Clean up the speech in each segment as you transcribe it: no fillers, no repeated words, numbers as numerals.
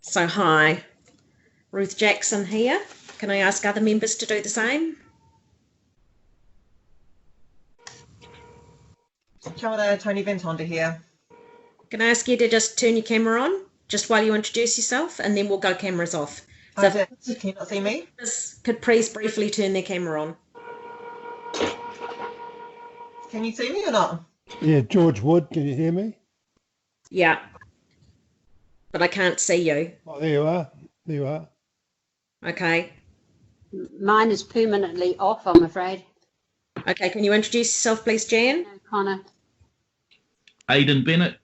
So hi, Ruth Jackson here. Can I ask other members to do the same? Kia ora, Tony Ventonda here. Can I ask you to just turn your camera on just while you introduce yourself, and then we'll go cameras off. So Can you not see me? Could please briefly turn their camera on. Can you see me or not? Yeah, George Wood, can you hear me? Yeah, but I can't see you. Oh, there you are. There you are. Okay. Mine is permanently off, I'm afraid. Okay, can you introduce yourself, please, Jan? Connor. Aidan Bennett.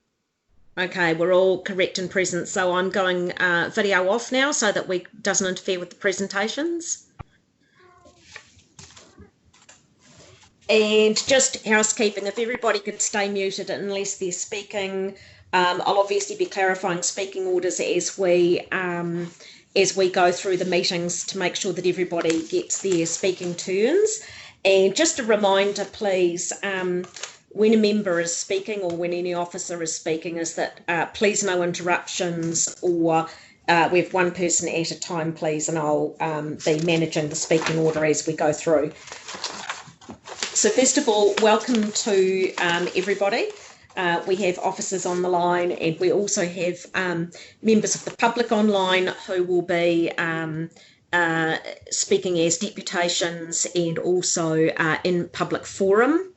Okay, we're all correct and present, so I'm going video off now so that we doesn't interfere with the presentations. And just housekeeping, if everybody could stay muted unless they're speaking, I'll obviously be clarifying speaking orders as we go through the meetings to make sure that everybody gets their speaking turns. And just a reminder, please, when a member is speaking or when any officer is speaking, is that please no interruptions, or we have one person at a time, please, and I'll be managing the speaking order as we go through. So first of all, welcome to everybody. We have officers on the line, and we also have members of the public online who will be speaking as deputations and also in public forum.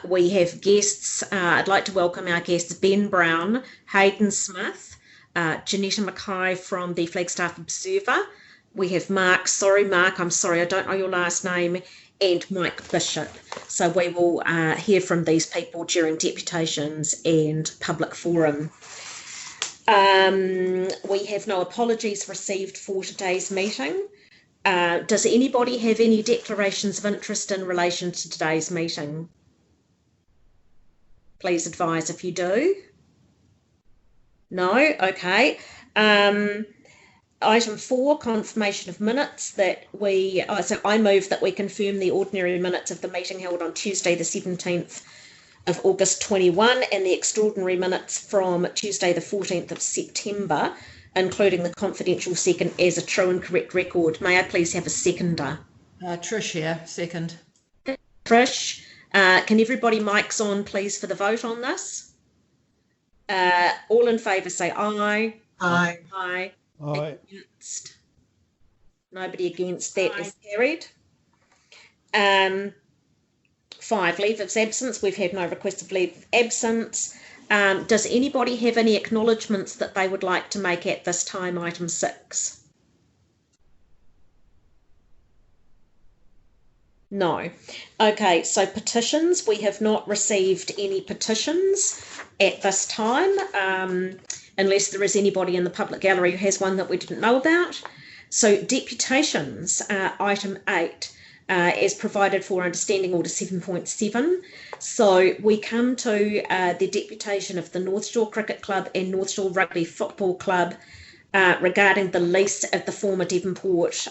We have guests. I'd like to welcome our guests, Ben Brown, Hayden Smith, Janetta Mackay from the Flagstaff Observer. We have Mark, I'm sorry, I don't know your last name, and Mike Bishop. So we will hear from these people during deputations and public forum. We have no apologies received for today's meeting. Does anybody have any declarations of interest in relation to today's meeting? Please advise if you do. No? Okay. Item 4, confirmation of minutes. So I move that we confirm the ordinary minutes of the meeting held on Tuesday the 17th of August 21 and the extraordinary minutes from Tuesday the 14th of September, including the confidential second, as a true and correct record. May I please have a seconder? Trish here, second. Trish, can everybody mics on please for the vote on this? All in favour say aye. Aye. Aye. Aye. Against? Nobody against. That is carried. 5, leave of absence. We've had no request of leave of absence. Does anybody have any acknowledgements that they would like to make at this time, item 6? No. Okay, so petitions. We have not received any petitions at this time, unless there is anybody in the public gallery who has one that we didn't know about. So deputations, item 8. As provided for under Standing Order 7.7. So we come to the deputation of the North Shore Cricket Club and North Shore Rugby Football Club regarding the lease of the former Devonport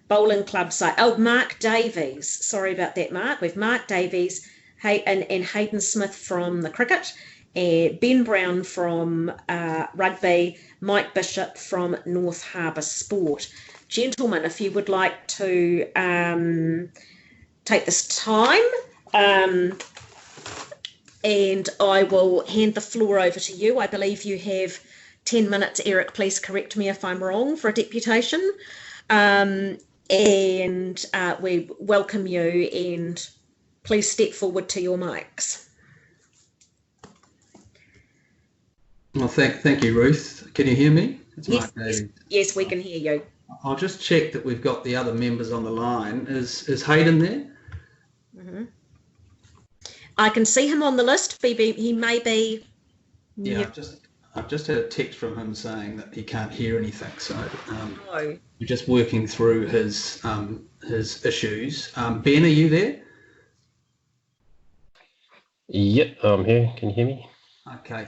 Bowling Club site. Oh, Mark Davies. Sorry about that, Mark. We've Mark Davies and Hayden Smith from the cricket, Ben Brown from rugby, Mike Bishop from North Harbour Sport. Gentlemen, if you would like to take this time, and I will hand the floor over to you. I believe you have 10 minutes, Eric, please correct me if I'm wrong, for a deputation. And we welcome you, and please step forward to your mics. Well, thank you, Ruth. Can you hear me? It's Yes, Mark Davies. yes, we can hear you. I'll just check that we've got the other members on the line. Is Hayden there? Mm-hmm. I can see him on the list. He may be. Yeah, I've just had a text from him saying that he can't hear anything. So we're just working through his issues. Ben, are you there? Yep, I'm here. Can you hear me? Okay.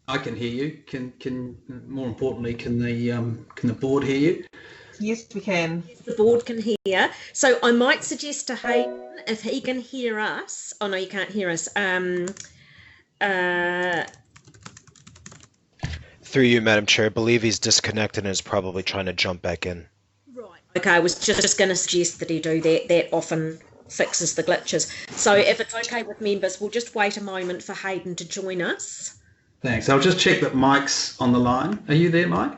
I can hear you. Can more importantly, can the board hear you? Yes, we can. Yes, the board can hear. So I might suggest to Hayden, if he can hear us. Oh no, you can't hear us. Through you, Madam Chair, I believe he's disconnected and is probably trying to jump back in. Right. Okay, I was just going to suggest that he do that. That often fixes the glitches. So if it's okay with members, we'll just wait a moment for Hayden to join us. Thanks. I'll just check that Mike's on the line. Are you there, Mike?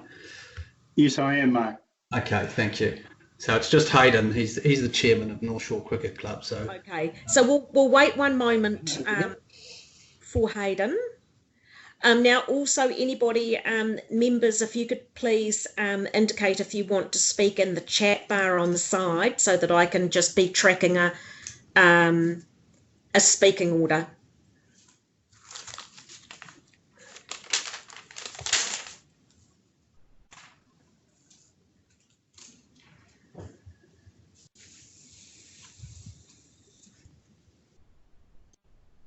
Yes, I am, Mark. Okay, thank you. So it's just Hayden. He's the chairman of North Shore Cricket Club. So Okay, so we'll wait one moment for Hayden. Now, also anybody, members, if you could please indicate if you want to speak in the chat bar on the side, so that I can just be tracking a speaking order.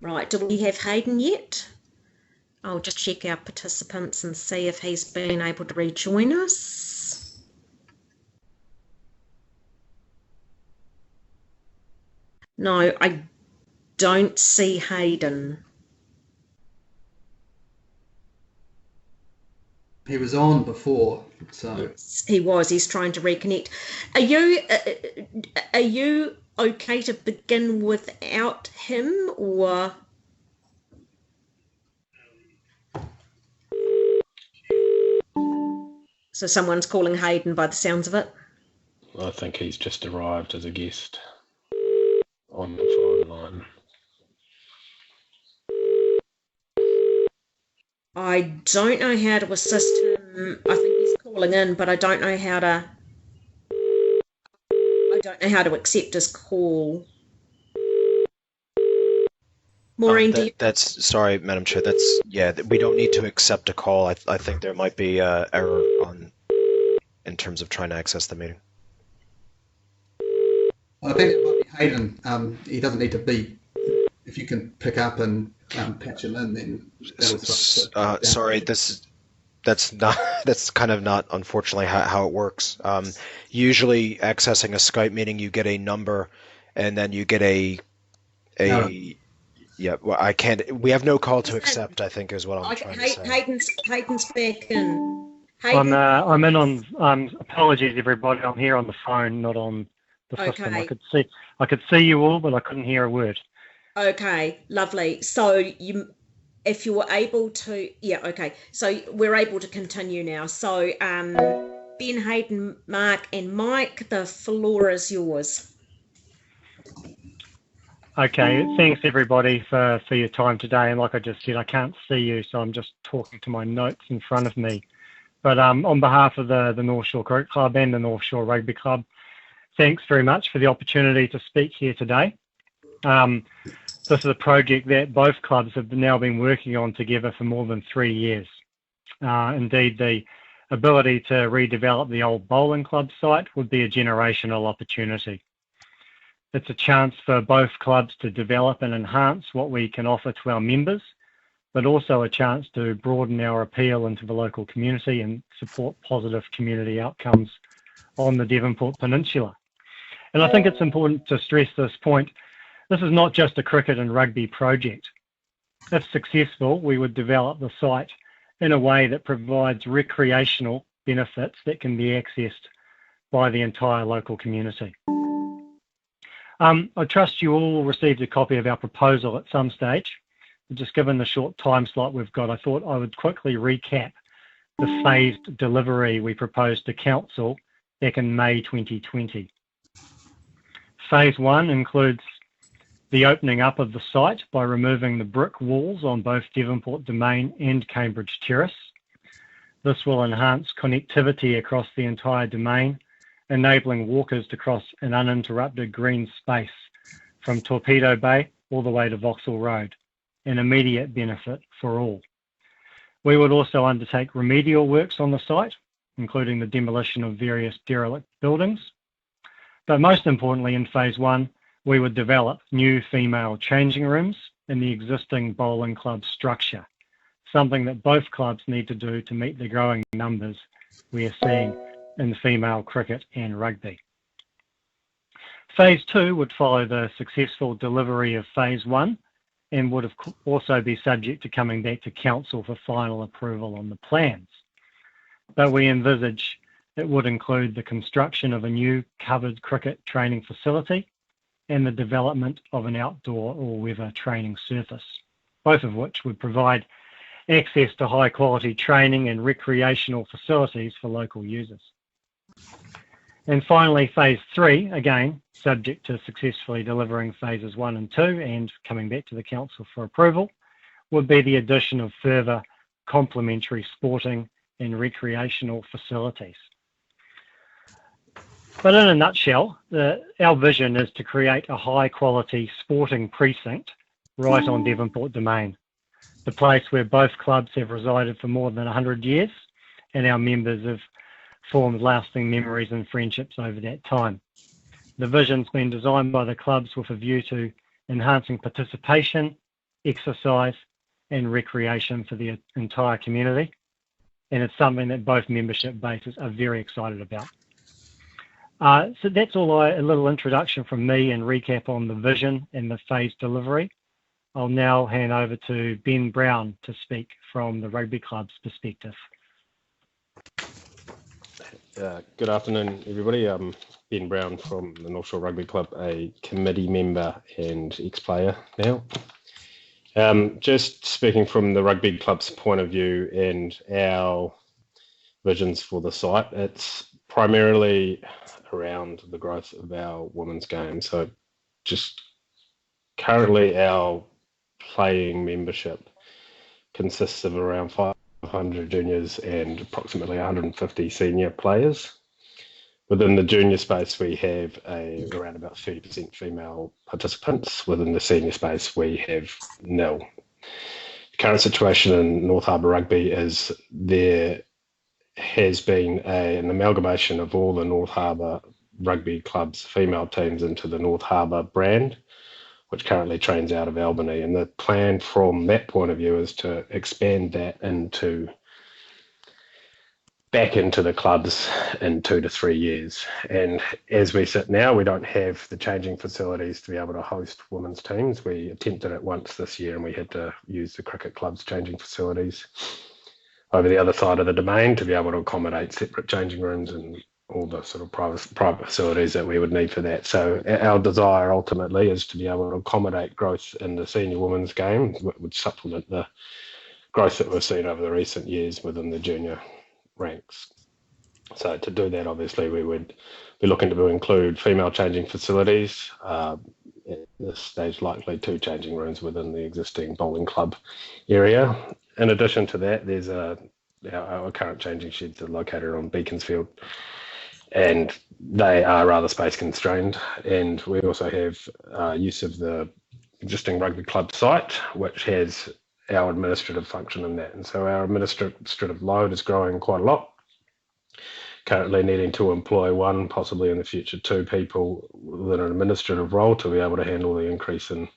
Right, do we have Hayden yet? I'll just check our participants and see if he's been able to rejoin us. No, I don't see Hayden. he was on before. So Yes, he was. He's trying to reconnect. Are you okay to begin without him, or? So someone's calling Hayden by the sounds of it. I think he's just arrived as a guest on the phone line. I don't know how to assist him. I think he's calling in, but I don't know how to. I don't know how to accept his call. Maureen, do you... That's sorry, Madam Chair. We don't need to accept a call. I think there might be error in terms of trying to access the meeting. I think it might be Hayden. He doesn't need to be. If you can pick up and patch him in, then that'll sorry, that's kind of not, unfortunately, how it works. Usually, accessing a Skype meeting, you get a number, and then you get a. Yeah, well, I can't. We have no call to accept, I think, is what I'm trying to say. Hayden's back in. Hayden? I'm in on. Apologies, everybody. I'm here on the phone, not on the system. Okay. I could see you all, but I couldn't hear a word. Okay, lovely. So if you were able to, yeah, okay. So we're able to continue now. So Ben, Hayden, Mark, and Mike, the floor is yours. Okay, thanks everybody for your time today. And like I just said, I can't see you, so I'm just talking to my notes in front of me. But on behalf of the North Shore Cricket Club and the North Shore Rugby Club, thanks very much for the opportunity to speak here today. This is a project that both clubs have now been working on together for more than 3 years. Indeed, the ability to redevelop the old bowling club site would be a generational opportunity. It's a chance for both clubs to develop and enhance what we can offer to our members, but also a chance to broaden our appeal into the local community and support positive community outcomes on the Devonport Peninsula. And I think it's important to stress this point. This is not just a cricket and rugby project. If successful, we would develop the site in a way that provides recreational benefits that can be accessed by the entire local community. I trust you all received a copy of our proposal at some stage. Just given the short time slot we've got, I thought I would quickly recap the phased delivery we proposed to Council back in May 2020. Phase 1 includes the opening up of the site by removing the brick walls on both Devonport Domain and Cambridge Terrace. This will enhance connectivity across the entire domain, enabling walkers to cross an uninterrupted green space from Torpedo Bay all the way to Vauxhall Road, an immediate benefit for all. We would also undertake remedial works on the site, including the demolition of various derelict buildings. But most importantly, in Phase 1, we would develop new female changing rooms in the existing bowling club structure, something that both clubs need to do to meet the growing numbers we are seeing in female cricket and rugby. Phase 2 would follow the successful delivery of Phase 1 and would also be subject to coming back to council for final approval on the plans. But we envisage it would include the construction of a new covered cricket training facility and the development of an outdoor or weather training surface, both of which would provide access to high quality training and recreational facilities for local users. And finally, phase 3, again, subject to successfully delivering phases 1 and 2 and coming back to the council for approval, would be the addition of further complementary sporting and recreational facilities. But in a nutshell, our vision is to create a high quality sporting precinct right on Devonport Domain, the place where both clubs have resided for more than 100 years and our members have formed lasting memories and friendships over that time. The vision's been designed by the clubs with a view to enhancing participation, exercise and recreation for the entire community, and it's something that both membership bases are very excited about. So that's all a little introduction from me and recap on the vision and the phase delivery. I'll now hand over to Ben Brown to speak from the rugby club's perspective. Good afternoon, everybody. I'm Ben Brown from the North Shore Rugby Club, a committee member and ex-player now. Just speaking from the rugby club's point of view and our visions for the site, it's primarily around the growth of our women's game. So just currently our playing membership consists of around 500 juniors and approximately 150 senior players. Within the junior space, we have around about 30% female participants. Within the senior space, we have nil. The current situation in North Harbour Rugby is there has been an amalgamation of all the North Harbour Rugby clubs' female teams into the North Harbour brand, which currently trains out of Albany. And the plan from that point of view is to expand that back into the clubs in 2 to 3 years. And as we sit now, we don't have the changing facilities to be able to host women's teams. We attempted it once this year and we had to use the cricket club's changing facilities over the other side of the domain to be able to accommodate separate changing rooms and all the sort of private facilities that we would need for that. So our desire ultimately is to be able to accommodate growth in the senior women's game, which supplement the growth that we've seen over the recent years within the junior ranks. So to do that, obviously, we would be looking to include female changing facilities, at this stage likely 2 changing rooms within the existing bowling club area. In addition to that, there's our current changing sheds are located on Beaconsfield, and they are rather space constrained. And we also have use of the existing rugby club site, which has our administrative function in that. And so our administrative load is growing quite a lot. Currently needing to employ 1, possibly in the future 2 people within an administrative role to be able to handle the increase in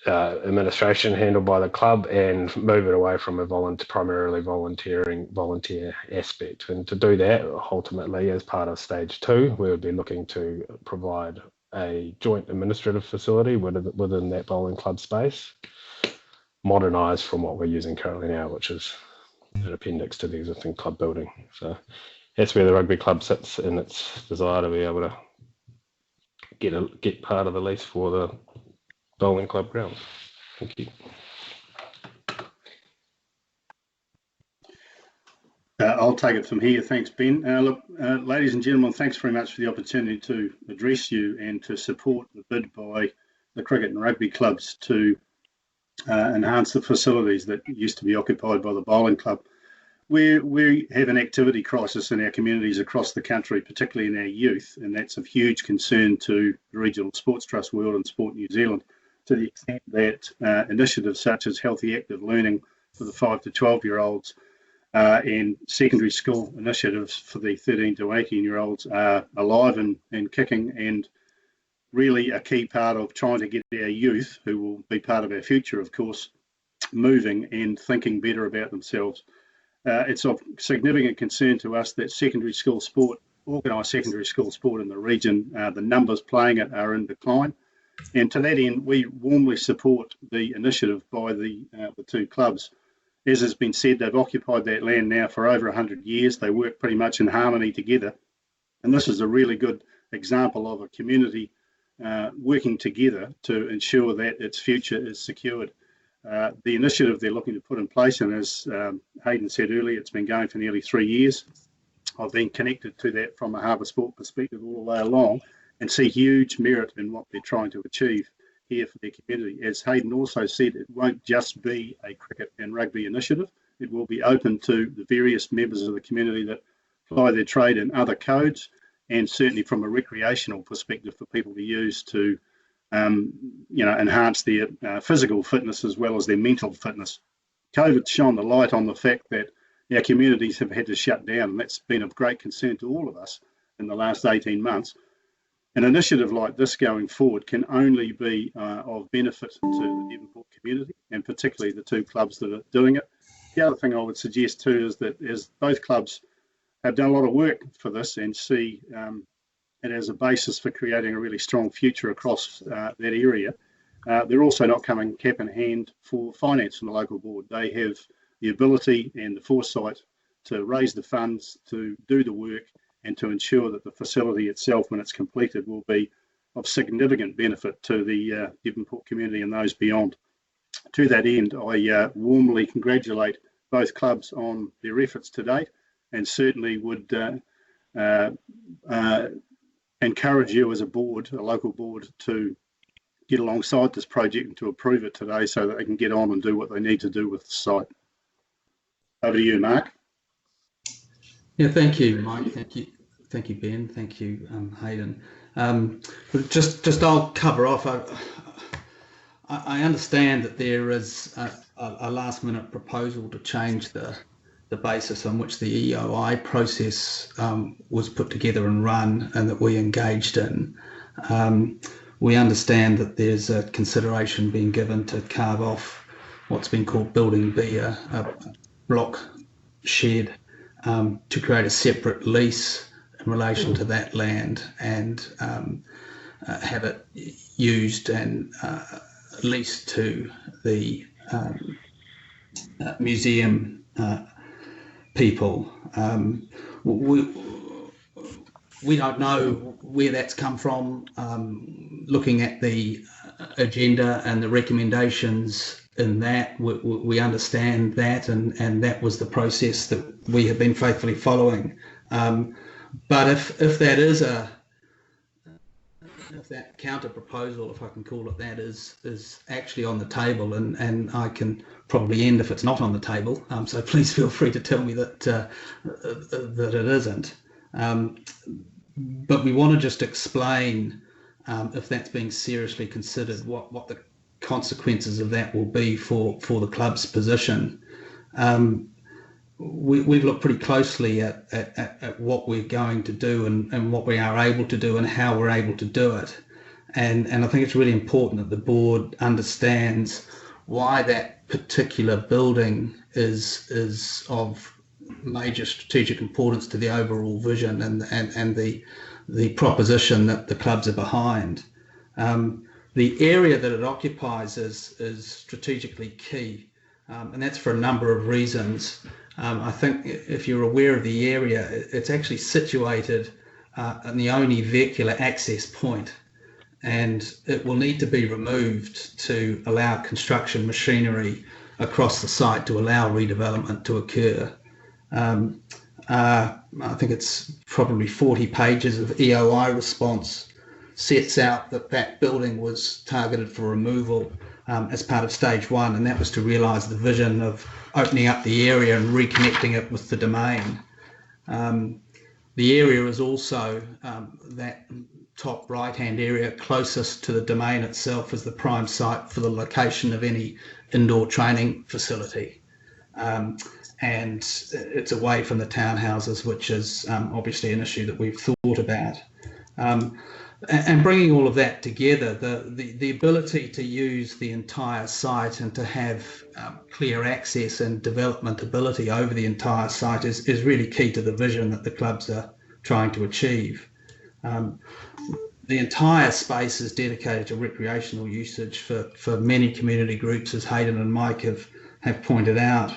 administration handled by the club and move it away from a primarily volunteer aspect. And to do that, ultimately, as part of stage 2, we would be looking to provide a joint administrative facility within that bowling club space, modernised from what we're using currently now, which is an appendix to the existing club building. So that's where the rugby club sits in its desire to be able to get part of the lease for the bowling club grounds. Thank you. I'll take it from here. Thanks, Ben. Ladies and gentlemen, thanks very much for the opportunity to address you and to support the bid by the cricket and rugby clubs to enhance the facilities that used to be occupied by the bowling club. We have an activity crisis in our communities across the country, particularly in our youth, and that's of huge concern to the Regional Sports Trust World and Sport New Zealand, to the extent that initiatives such as Healthy Active Learning for the 5 to 12-year-olds and secondary school initiatives for the 13 to 18-year-olds are alive and kicking, and really a key part of trying to get our youth, who will be part of our future, of course, moving and thinking better about themselves. It's of significant concern to us that secondary school sport, organised secondary school sport in the region, the numbers playing it are in decline. And to that end, we warmly support the initiative by the two clubs. As has been said, they've occupied that land now for over 100 years. They work pretty much in harmony together. And this is a really good example of a community working together to ensure that its future is secured. The initiative they're looking to put in place, and as Hayden said earlier, it's been going for nearly 3 years. I've been connected to that from a harbour sport perspective all the way along, and see huge merit in what they're trying to achieve here for their community. As Hayden also said, it won't just be a cricket and rugby initiative. It will be open to the various members of the community that ply their trade in other codes, and certainly from a recreational perspective for people to use to enhance their physical fitness as well as their mental fitness. COVID shone the light on the fact that our communities have had to shut down, and that's been of great concern to all of us in the last 18 months. An initiative like this going forward can only be of benefit to the Devonport community, and particularly the two clubs that are doing it. The other thing I would suggest too is that as both clubs have done a lot of work for this and see it as a basis for creating a really strong future across that area, they're also not coming cap in hand for finance from the local board. They have the ability and the foresight to raise the funds, to do the work, and to ensure that the facility itself, when it's completed, will be of significant benefit to the Devonport community and those beyond. To that end, I warmly congratulate both clubs on their efforts to date, and certainly would encourage you as a board, a local board, to get alongside this project and to approve it today so that they can get on and do what they need to do with the site. Over to you, Mark. Yeah, thank you, Mike. Thank you, Ben. Thank you, Hayden. Just I'll cover off. I understand that there is a last-minute proposal to change the basis on which the EOI process was put together and run, and that we engaged in. We understand that there's a consideration being given to carve off what's been called Building B, a block shed, to create a separate lease in relation to that land, and have it used and leased to the museum people. We don't know where that's come from. Looking at the agenda and the recommendations in that, we understand that, and that was the process that we have been faithfully following. But if that is if that counter proposal, if I can call it that, is actually on the table, and I can probably end if it's not on the table. So please feel free to tell me that that it isn't. But we want to just explain, if that's being seriously considered, what the consequences of that will be for the club's position. We've looked pretty closely at what we're going to do and what we are able to do and how we're able to do it. And I think it's really important that the board understands why that particular building is of major strategic importance to the overall vision and the proposition that the clubs are behind. The area that it occupies is strategically key, and that's for a number of reasons. I think if you're aware of the area, it's actually situated in the only vehicular access point, and it will need to be removed to allow construction machinery across the site to allow redevelopment to occur. I think it's probably 40 pages of EOI response sets out that building was targeted for removal as part of stage one, and that was to realise the vision of opening up the area and reconnecting it with the domain. The area is also that top right-hand area closest to the domain itself as the prime site for the location of any indoor training facility. And it's away from the townhouses, which is obviously an issue that we've thought about. And bringing all of that together, the ability to use the entire site and to have clear access and development ability over the entire site is really key to the vision that the clubs are trying to achieve. The entire space is dedicated to recreational usage for many community groups, as Hayden and Mike have pointed out.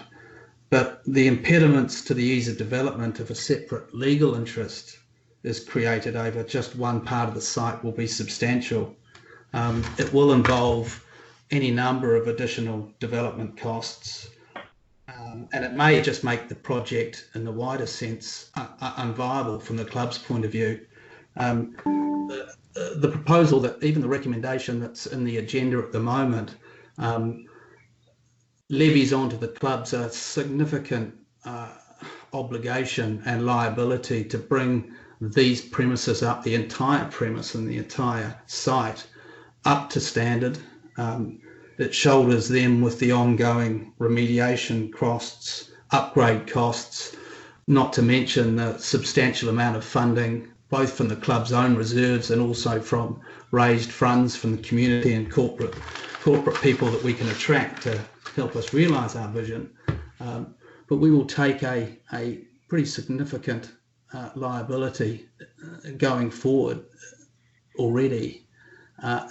But the impediments to the ease of development of a separate legal interest is created over just one part of the site will be substantial. It will involve any number of additional development costs, and it may just make the project in the wider sense unviable from the club's point of view. The proposal, that even the recommendation that's in the agenda at the moment, levies onto the clubs a significant obligation and liability to bring these premises up, the entire premise and the entire site, up to standard. It shoulders them with the ongoing remediation costs, upgrade costs, not to mention the substantial amount of funding, both from the club's own reserves and also from raised funds from the community and corporate people that we can attract to help us realise our vision. But we will take a pretty significant liability going forward already.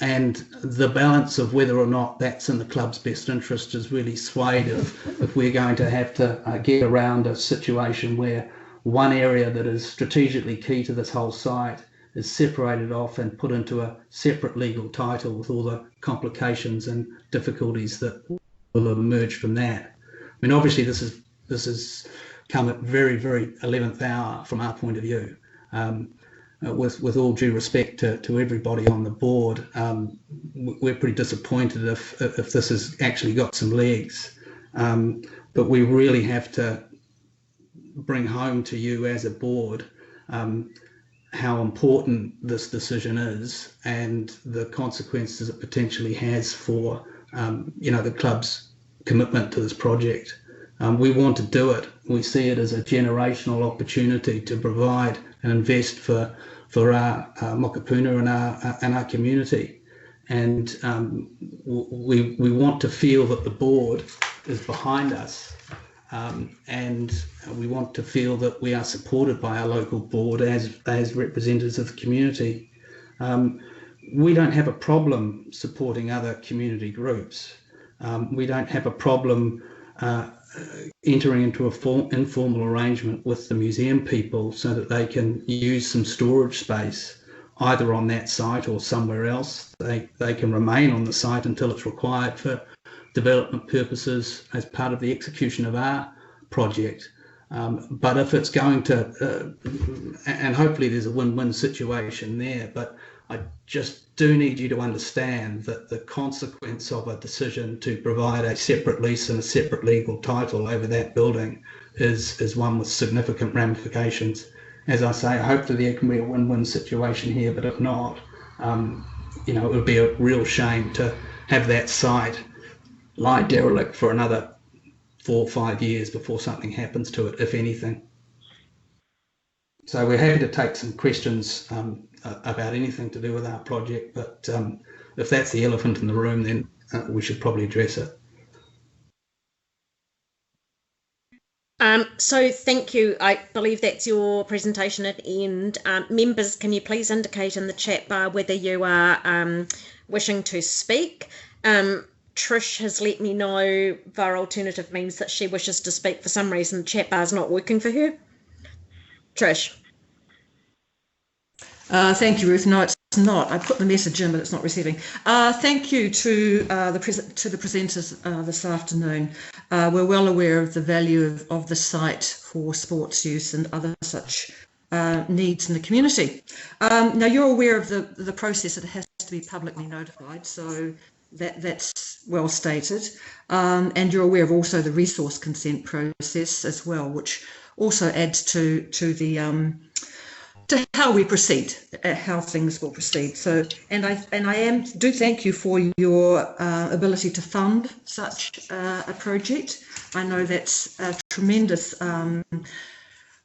And the balance of whether or not that's in the club's best interest is really swayed if we're going to have to get around a situation where one area that is strategically key to this whole site is separated off and put into a separate legal title with all the complications and difficulties that will emerge from that. I mean, obviously this has come at very, very 11th hour from our point of view. With all due respect to everybody on the board, we're pretty disappointed if this has actually got some legs. But we really have to bring home to you as a board how important this decision is and the consequences it potentially has for the club's commitment to this project. We want to do it. We see it as a generational opportunity to provide and invest for our Mokapuna and our community, and we want to feel that the board is behind us, and we want to feel that we are supported by our local board as representatives of the community. We don't have a problem supporting other community groups. We don't have a problem entering into an informal arrangement with the museum people so that they can use some storage space either on that site or somewhere else. They can remain on the site until it's required for development purposes as part of the execution of our project. But if it's going to, and hopefully there's a win-win situation there, but I just do need you to understand that the consequence of a decision to provide a separate lease and a separate legal title over that building is one with significant ramifications. As I say, hopefully there can be a win-win situation here, but if not, it would be a real shame to have that site lie derelict for another 4 or 5 years before something happens to it, if anything. So we're happy to take some questions about anything to do with our project, but if that's the elephant in the room, then we should probably address it. So thank you. I believe that's your presentation at the end. Members, can you please indicate in the chat bar whether you are wishing to speak? Trish has let me know via alternative means that she wishes to speak. For some reason, the chat bar is not working for her. Trish. Thank you, Ruth. No, it's not. I put the message in, but it's not receiving. Thank you to the presenters this afternoon. We're well aware of the value of the site for sports use and other such needs in the community. Now, you're aware of the process. It has to be publicly notified, so that's well stated. And you're aware of also the resource consent process as well, which also adds to the to how we proceed, how things will proceed. So, and I do thank you for your ability to fund such a project. I know that's a tremendous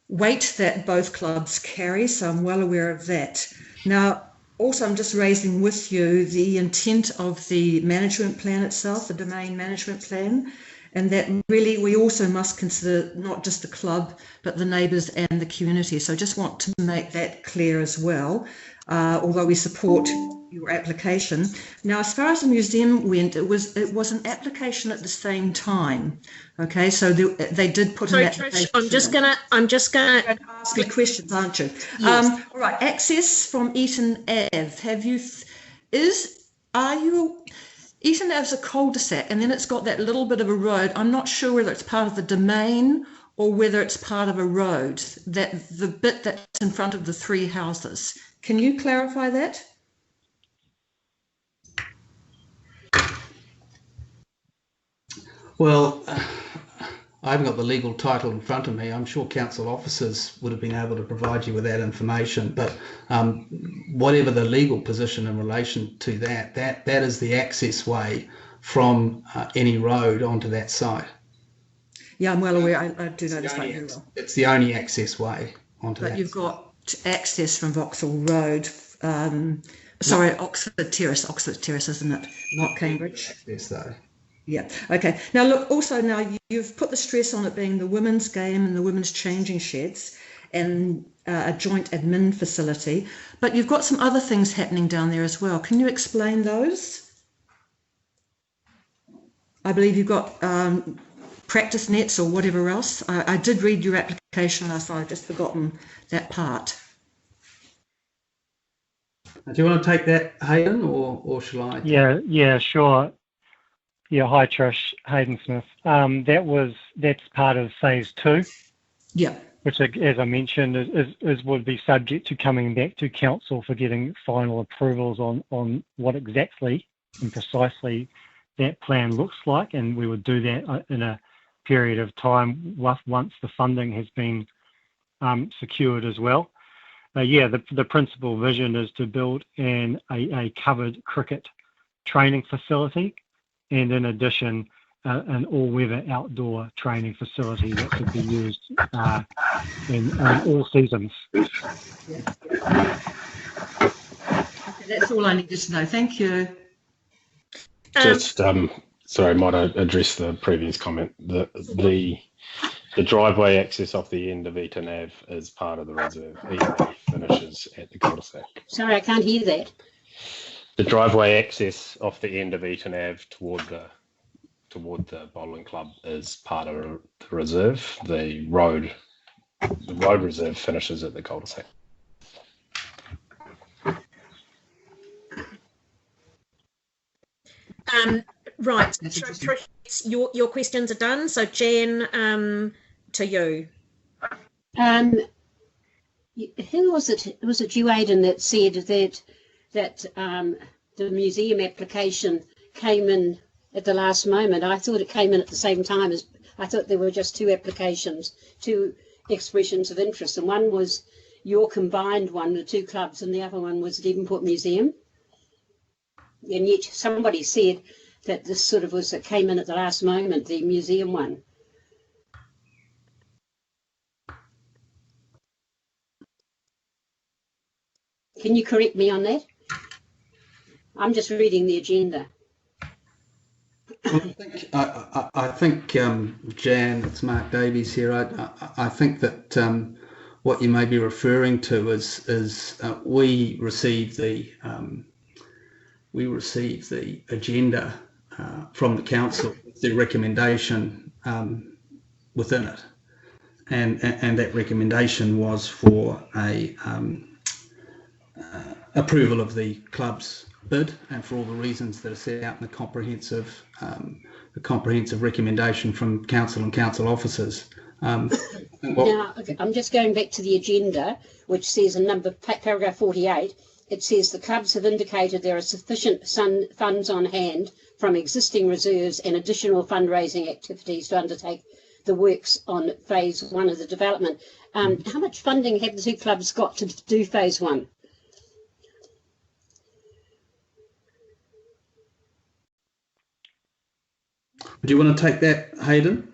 weight that both clubs carry, so I'm well aware of that. Now, also, I'm just raising with you the intent of the management plan itself, the domain management plan, and that really we also must consider not just the club, but the neighbours and the community. So I just want to make that clear as well. although we support your application. Now, as far as the museum went, it was an application at the same time. Okay, so they did put an application. Trish, I'm just gonna ask me questions, aren't you? Yes. All right, access from Eaton Ave. Eaton Ave's a cul-de-sac, and then it's got that little bit of a road. I'm not sure whether it's part of the domain or whether it's part of a road, the bit that's in front of the 3 houses. Can you clarify that? Well, I haven't got the legal title in front of me. I'm sure council officers would have been able to provide you with that information, but whatever the legal position in relation to that is the access way from any road onto that site. Yeah, I'm well aware. I do know this very well. It's the only access way onto that. But you've got access from Vauxhall Road. Oxford Terrace, isn't it? Not Cambridge. Yes, though. Yeah. Okay. Now, look. Also, now you've put the stress on it being the women's game and the women's changing sheds, and a joint admin facility. But you've got some other things happening down there as well. Can you explain those? I believe you've got practice nets or whatever else. I did read your application last night. I've just forgotten that part. Do you want to take that, Hayden, or shall I? Yeah, sure. Yeah, hi Trish, Hayden Smith. That's part of phase 2. Yeah. Which, as I mentioned, would be subject to coming back to council for getting final approvals on what exactly and precisely that plan looks like, and we would do that in a period of time once the funding has been secured as well. The principal vision is to build a covered cricket training facility, and in addition, an all-weather outdoor training facility that could be used in all seasons. Okay, that's all I needed to know. Thank you. Sorry, might I address the previous comment? The driveway access off the end of Eaton Ave is part of the reserve. Eaton Ave finishes at the cul-de-sac. Sorry, I can't hear that. The driveway access off the end of Eaton Ave toward the bowling club is part of the reserve. The road reserve finishes at the cul-de-sac. Right, Trish, your questions are done. So Jan, to you. Who was it? Was it you, Aidan, that said that the museum application came in at the last moment? I thought it came in at the same time as, I thought there were just 2 applications, 2 expressions of interest, and one was your combined one, the 2 clubs, and the other one was Devonport Museum. And yet somebody said that this sort of was, it came in at the last moment, the museum one. Can you correct me on that? I'm just reading the agenda. I think Jan, it's Mark Davies here. I think that what you may be referring to is we received the agenda from the council, the recommendation within it, and that recommendation was for a approval of the club's bid, and for all the reasons that are set out in the comprehensive recommendation from council and council officers. Now, okay, I'm just going back to the agenda, which says in paragraph 48, it says the clubs have indicated there are sufficient funds on hand from existing reserves and additional fundraising activities to undertake the works on phase 1 of the development. How much funding have the 2 clubs got to do phase 1? Do you want to take that, Hayden?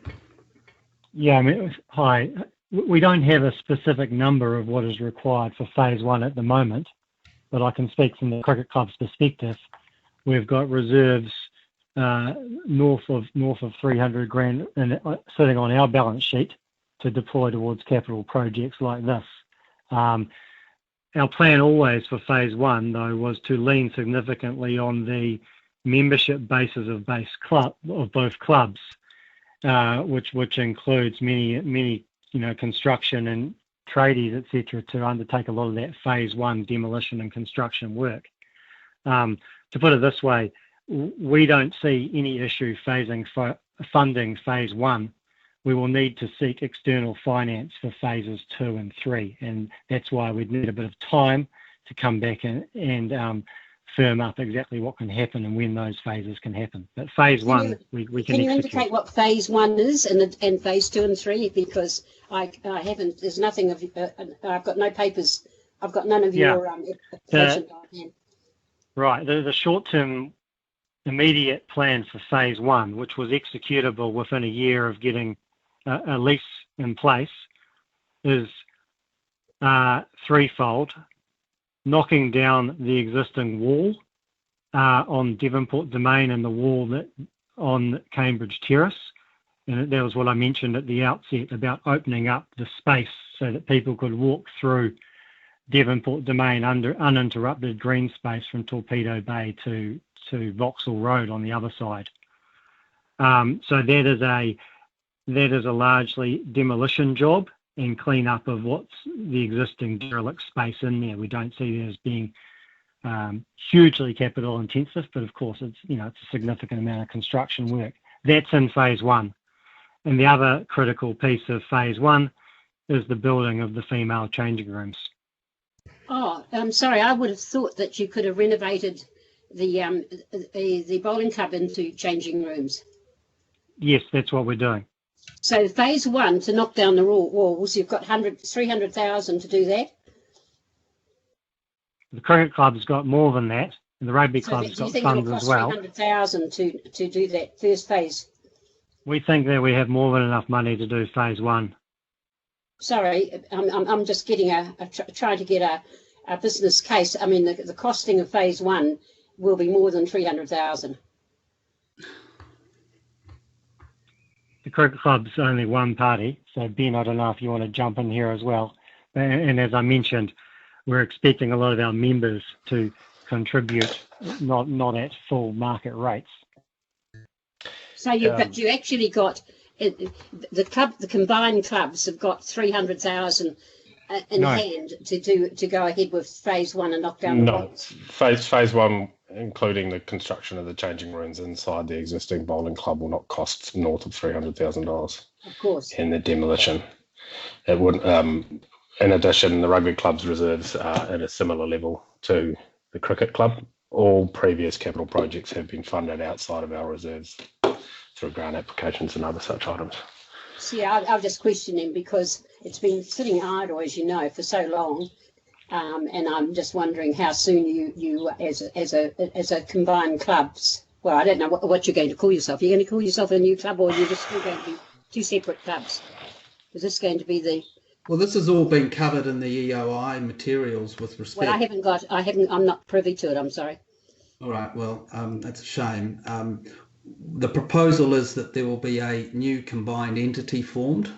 Yeah, I mean, hi. We don't have a specific number of what is required for phase 1 at the moment, but I can speak from the cricket club's perspective. We've got reserves north of 300 grand sitting on our balance sheet to deploy towards capital projects like this. Our plan always for phase one, though, was to lean significantly on the membership bases of both clubs, which includes many construction and tradies, etc., to undertake a lot of that phase one demolition and construction work. To put it this way, we don't see any issue funding phase one. We will need to seek external finance for phases 2 and 3, and that's why we'd need a bit of time to come back and firm up exactly what can happen and when those phases can happen. But phase one, we can Can you execute. indicate what phase 1 is and phase 2 and 3? Because I haven't. There's nothing of. I've got no papers. I've got none of your application. Right. The short-term immediate plan for phase 1, which was executable within a year of getting a lease in place, is threefold: knocking down the existing wall on Devonport Domain and the wall on Cambridge Terrace. And that was what I mentioned at the outset about opening up the space so that people could walk through Devonport Domain under uninterrupted green space from Torpedo Bay to Vauxhall Road on the other side. So that is a largely demolition job and clean up of what's the existing derelict space in there. We don't see it as being hugely capital intensive, but of course it's a significant amount of construction work. That's in phase 1. And the other critical piece of phase 1 is the building of the female changing rooms. Oh, I'm sorry. I would have thought that you could have renovated the bowling club into changing rooms. Yes, that's what we're doing. So phase 1, to knock down the walls, you've got 300,000 to do that. The cricket club's got more than that, and the rugby club's got funds as well. Do you think it'll cost 300,000 to do that first phase? We think that we have more than enough money to do phase 1. Sorry, I'm just getting trying to get a business case. I mean, the costing of phase 1 will be more than 300,000. The cricket club's only one party, so Ben, I don't know if you want to jump in here as well. And as I mentioned, we're expecting a lot of our members to contribute, not at full market rates. So but you actually got the combined clubs have got 300,000 in hand to go ahead with phase 1 and knock down the walls. Phase 1, including the construction of the changing rooms inside the existing bowling club, will not cost north of $300,000. Of course. In the demolition, it would. In addition, the rugby club's reserves are at a similar level to the cricket club. All previous capital projects have been funded outside of our reserves through grant applications and other such items. See, I'm just questioning because it's been sitting idle, as you know, for so long, and I'm just wondering how soon you as a combined clubs. Well, I don't know what you're going to call yourself. You're going to call yourself a new club, or you're just still going to be two separate clubs? Is this going to be the? Well, this has all been covered in the EOI materials with respect. Well, I'm not privy to it. I'm sorry. All right. Well, that's a shame. The proposal is that there will be a new combined entity formed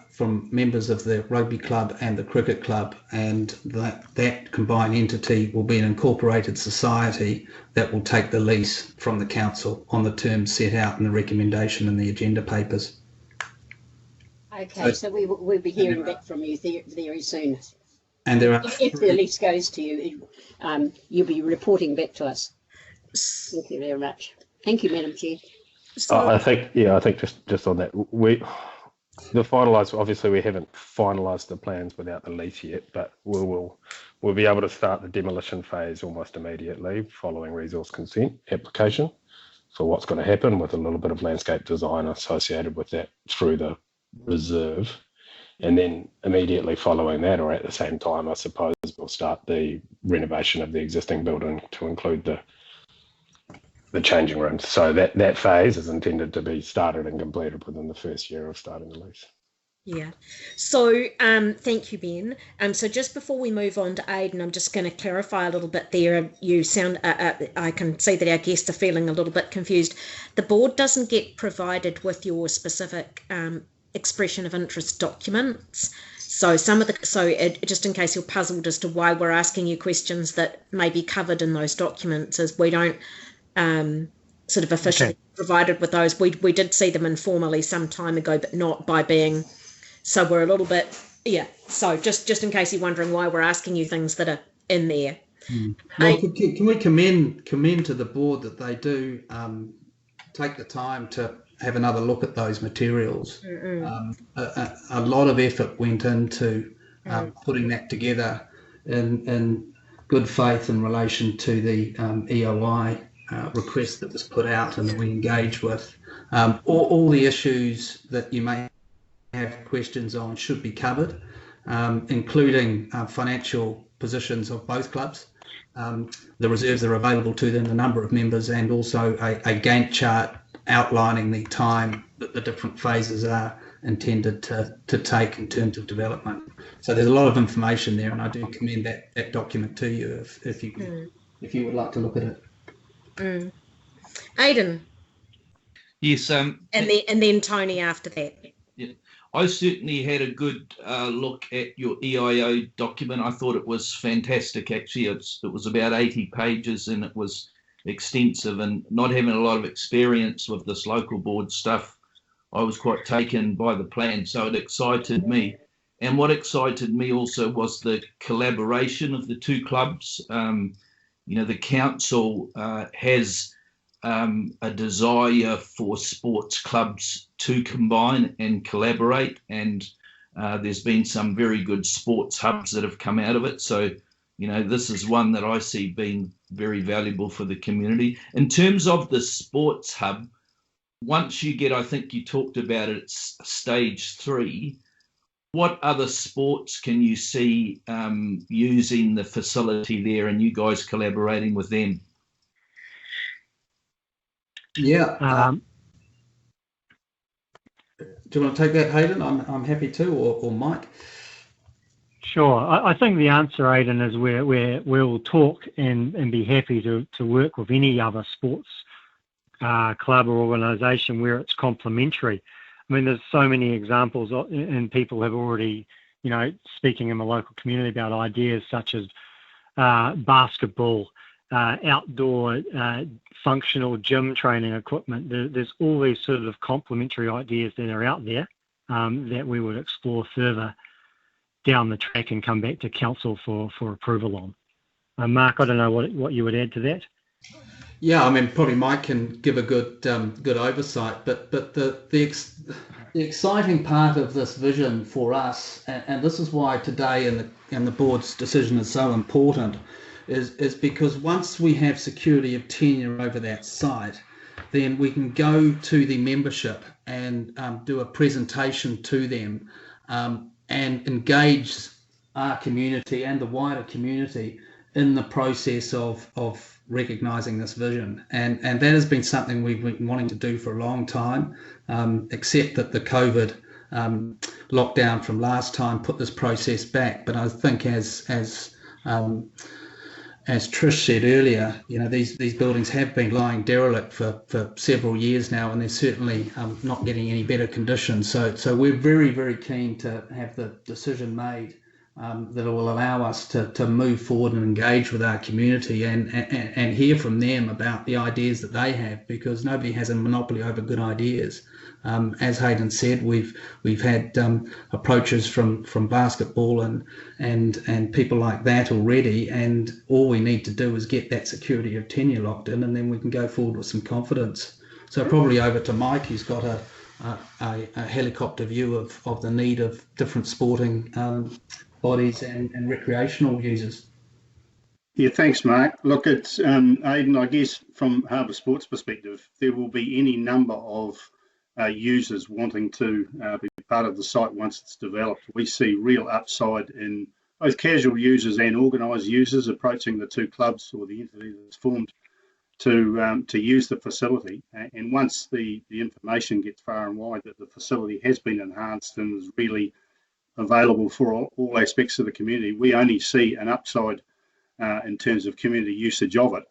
from members of the rugby club and the cricket club, and that combined entity will be an incorporated society that will take the lease from the council on the terms set out in the recommendation in the agenda papers. Okay, so we'll be hearing back from you very soon. And there are if the lease goes to you, you'll be reporting back to us. Thank you very much. Thank you, Madam Chair. I think just on that, obviously we haven't finalised the plans without the lease yet, but we'll be able to start the demolition phase almost immediately following resource consent application for what's going to happen, with a little bit of landscape design associated with that through the reserve. And then immediately following that, or at the same time, I suppose, we'll start the renovation of the existing building to include the changing rooms. So that phase is intended to be started and completed within the first year of starting the lease. Yeah. So thank you, Ben. So just before we move on to Aidan, I'm just going to clarify a little bit there. You sound, I can see that our guests are feeling a little bit confused. The board doesn't get provided with your specific expression of interest documents. So just in case you're puzzled as to why we're asking you questions that may be covered in those documents, is we don't sort of officially provided with those. We did see them informally some time ago, but not by being. So we're a little bit, So just in case you're wondering why we're asking you things that are in there. Well, can we commend to the board that they do take the time to have another look at those materials. A lot of effort went into putting that together in good faith in relation to the EOI request that was put out and that we engaged with. All the issues that you may have questions on should be covered, including financial positions of both clubs. The reserves are available to them, the number of members, and also a Gantt chart outlining the time that the different phases are intended to take in terms of development. So there's a lot of information there, and I do commend that document to you if you would like to look at it. Aidan. Yes. And then Tony after that. Yeah. I certainly had a good look at your EIO document. I thought it was fantastic, actually. It was about 80 pages and it was extensive, and not having a lot of experience with this local board stuff, I was quite taken by the plan, so it excited me. And what excited me also was the collaboration of the two clubs. The council has a desire for sports clubs to combine and collaborate, and there's been some very good sports hubs that have come out of it. So, this is one that I see being very valuable for the community. In terms of the sports hub, once you get, I think you talked about it, it's stage 3, what other sports can you see using the facility there and you guys collaborating with them? Yeah. Do you want to take that, Hayden? I'm happy to, or Mike. Sure. I think the answer, Aidan, is we'll talk and be happy to work with any other sports club or organisation where it's complementary. I mean, there's so many examples, and people have already, speaking in the local community about ideas such as basketball, outdoor functional gym training equipment. There's all these sort of complementary ideas that are out there that we would explore further down the track and come back to council for approval on. Mark, I don't know what you would add to that. Yeah, I mean, probably Mike can give a good oversight, but the exciting part of this vision for us, and this is why today and the board's decision is so important, is because once we have security of tenure over that site, then we can go to the membership and do a presentation to them and engage our community and the wider community in the process of recognising this vision. And that has been something we've been wanting to do for a long time, except that the COVID lockdown from last time put this process back. But I think as Trish said earlier, these buildings have been lying derelict for several years now, and they're certainly not getting any better conditions. So we're very, very keen to have the decision made that will allow us to move forward and engage with our community and hear from them about the ideas that they have, because nobody has a monopoly over good ideas. As Hayden said, we've had approaches from basketball and people like that already, and all we need to do is get that security of tenure locked in, and then we can go forward with some confidence. So probably over to Mike, who's got a helicopter view of the need of different sporting bodies and recreational users. Yeah, thanks, Mark. Look, it's Aidan, I guess from Harbour Sports' perspective, there will be any number of users wanting to be part of the site once it's developed. We see real upside in both casual users and organised users approaching the two clubs or the entity that's formed to use the facility. And once the information gets far and wide that the facility has been enhanced and is really available for all aspects of the community, we only see an upside in terms of community usage of it.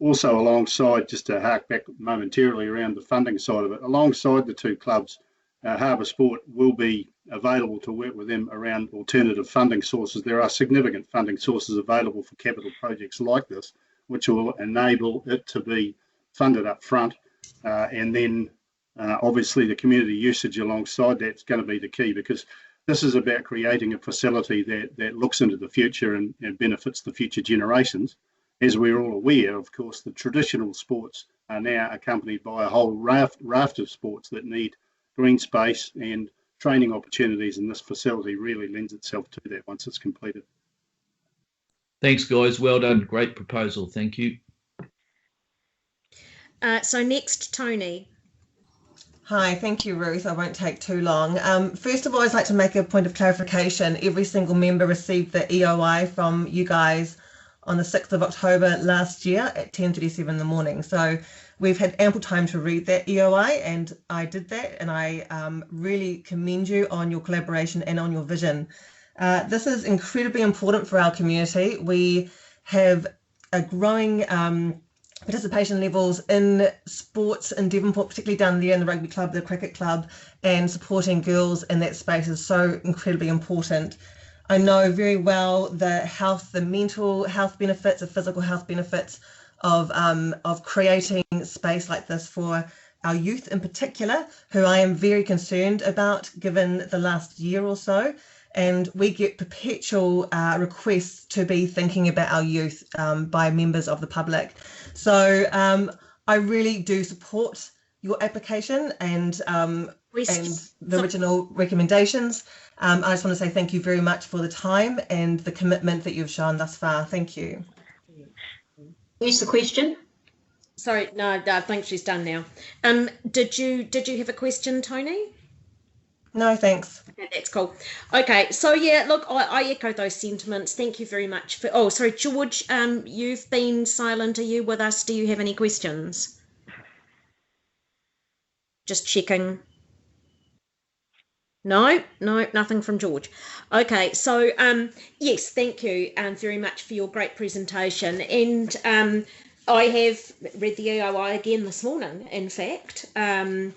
Also alongside, just to hark back momentarily around the funding side of it, alongside the two clubs, Harbour Sport will be available to work with them around alternative funding sources. There are significant funding sources available for capital projects like this, which will enable it to be funded up front, and then obviously the community usage alongside that's going to be the key, because this is about creating a facility that looks into the future and benefits the future generations. As we're all aware, of course, the traditional sports are now accompanied by a whole raft of sports that need green space, and training opportunities in this facility really lends itself to that once it's completed. Thanks, guys. Well done. Great proposal. Thank you. So next, Tony. Hi, thank you, Ruth. I won't take too long. First of all, I'd like to make a point of clarification. Every single member received the EOI from you guys on the 6th of October last year at 10:37 in the morning. So we've had ample time to read that EOI, and I did that, and I really commend you on your collaboration and on your vision. This is incredibly important for our community. We have a growing participation levels in sports in Devonport, particularly down there in the rugby club, the cricket club, and supporting girls in that space is so incredibly important. I know very well the mental health benefits, the physical health benefits of creating space like this for our youth in particular, who I am very concerned about given the last year or so. And we get perpetual requests to be thinking about our youth by members of the public. So I really do support your application and the original recommendations. I just want to say thank you very much for the time and the commitment that you've shown thus far. Thank you. Here's the question. Sorry, no, I think she's done now. Did you have a question, Tony? No, thanks. Okay, that's cool. Okay, so yeah, look, I echo those sentiments. Thank you very much for. Oh, sorry, George. You've been silent. Are you with us? Do you have any questions? Just checking. No, nothing from George. Okay, so yes, thank you very much for your great presentation. And I have read the EOI again this morning, in fact. Sorry,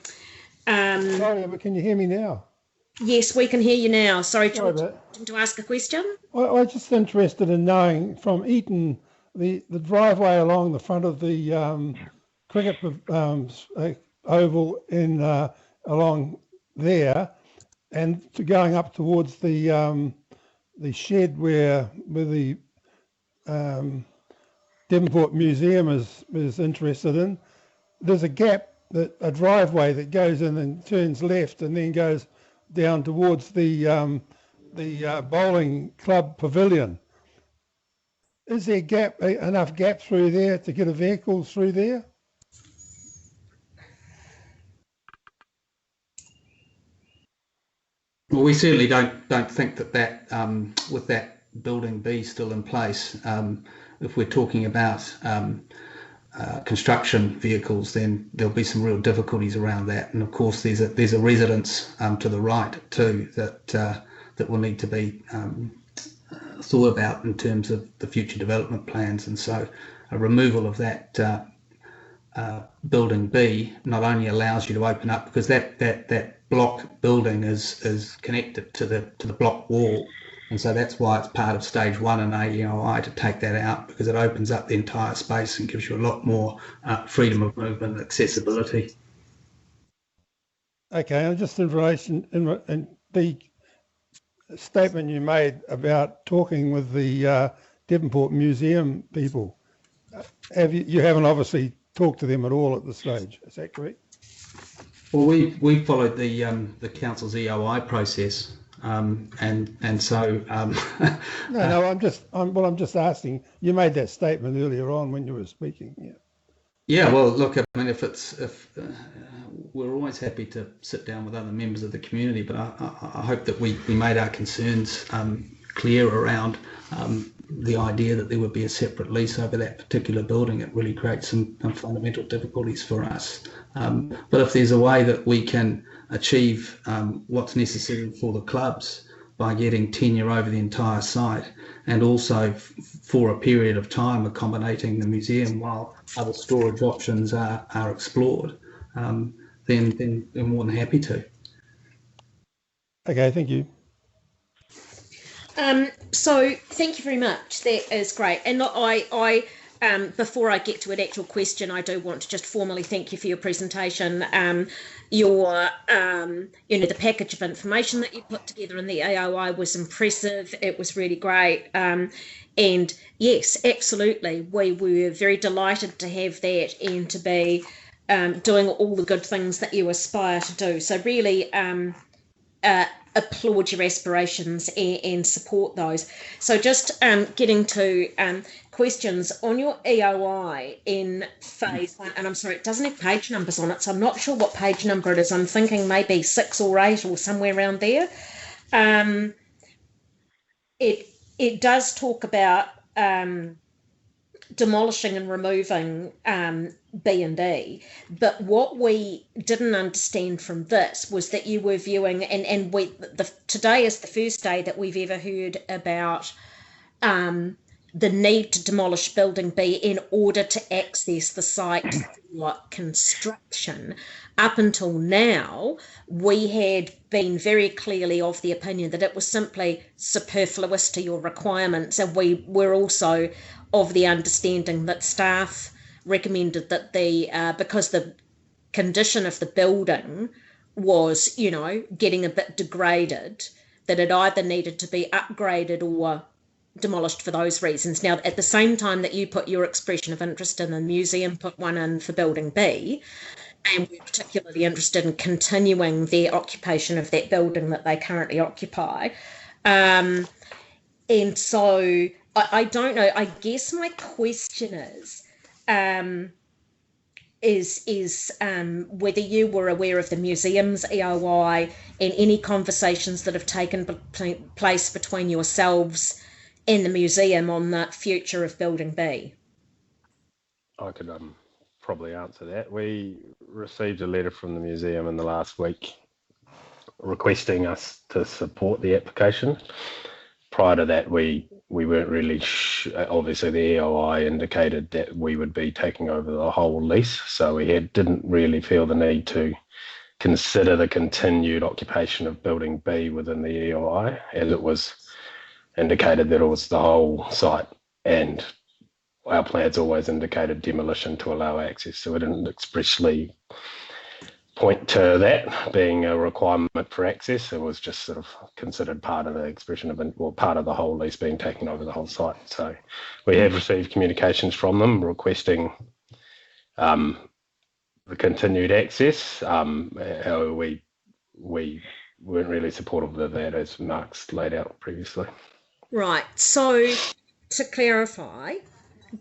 but can you hear me now? Yes, we can hear you now. Sorry, George, to ask a question? I'm just interested in knowing from Eton, the driveway along the front of the cricket oval along there, and to going up towards the shed where the Devonport Museum is interested in. There's a gap, a driveway that goes in and turns left and then goes down towards the bowling club pavilion. Is there enough gap through there to get a vehicle through there? Well, we certainly don't think that with that building B still in place, if we're talking about construction vehicles, then there'll be some real difficulties around that. And of course, there's a residence to the right too that will need to be thought about in terms of the future development plans. And so, a removal of that building B not only allows you to open up, because that block building is connected to the block wall. And so that's why it's part of stage 1 in AEOI to take that out, because it opens up the entire space and gives you a lot more freedom of movement and accessibility. Okay, and just in relation in the statement you made about talking with the Devonport Museum people, you haven't obviously talked to them at all at this stage, is that correct? Well, we followed the council's EOI process. And so no, I'm just asking. You made that statement earlier on when you were speaking. Yeah. Well, look, I mean, if we're always happy to sit down with other members of the community, but I hope that we made our concerns clear around the idea that there would be a separate lease over that particular building. It really creates some fundamental difficulties for us. But if there's a way that we can achieve what's necessary for the clubs by getting tenure over the entire site, and also for a period of time accommodating the museum while other storage options are explored, then we're more than happy to. Okay, thank you. So thank you very much. That is great. And I before I get to an actual question, I do want to just formally thank you for your presentation. Your, the package of information that you put together in the AOI was impressive. It was really great. And yes, absolutely, we were very delighted to have that and to be doing all the good things that you aspire to do. So really, applaud your aspirations and support those. So just getting to questions on your EOI in phase 1, and I'm sorry, it doesn't have page numbers on it, so I'm not sure what page number it is. I'm thinking maybe 6 or 8 or somewhere around there. It does talk about demolishing and removing B&E, but what we didn't understand from this was that you were viewing, and today is the first day that we've ever heard about the need to demolish Building B in order to access the site for construction. Up until now, we had been very clearly of the opinion that it was simply superfluous to your requirements, and we were also of the understanding that staff recommended that because the condition of the building was, getting a bit degraded, that it either needed to be upgraded or demolished for those reasons. Now, at the same time that you put your expression of interest in the museum, put one in for Building B, and we're particularly interested in continuing their occupation of that building that they currently occupy. And so I don't know. I guess my question is whether you were aware of the museum's EOI and any conversations that have taken place between yourselves and the museum on the future of Building B. I could probably answer that. We received a letter from the museum in the last week requesting us to support the application. Prior to that, we weren't really obviously the EOI indicated that we would be taking over the whole lease, so we didn't really feel the need to consider the continued occupation of Building B within the EOI, as it was indicated that it was the whole site, and our plans always indicated demolition to allow access, so we didn't expressly point to that being a requirement for access. It was just sort of considered part of the expression of, or part of the whole lease being taken over the whole site. So we have received communications from them requesting the continued access. However, we weren't really supportive of that, as Mark's laid out previously. Right, so to clarify,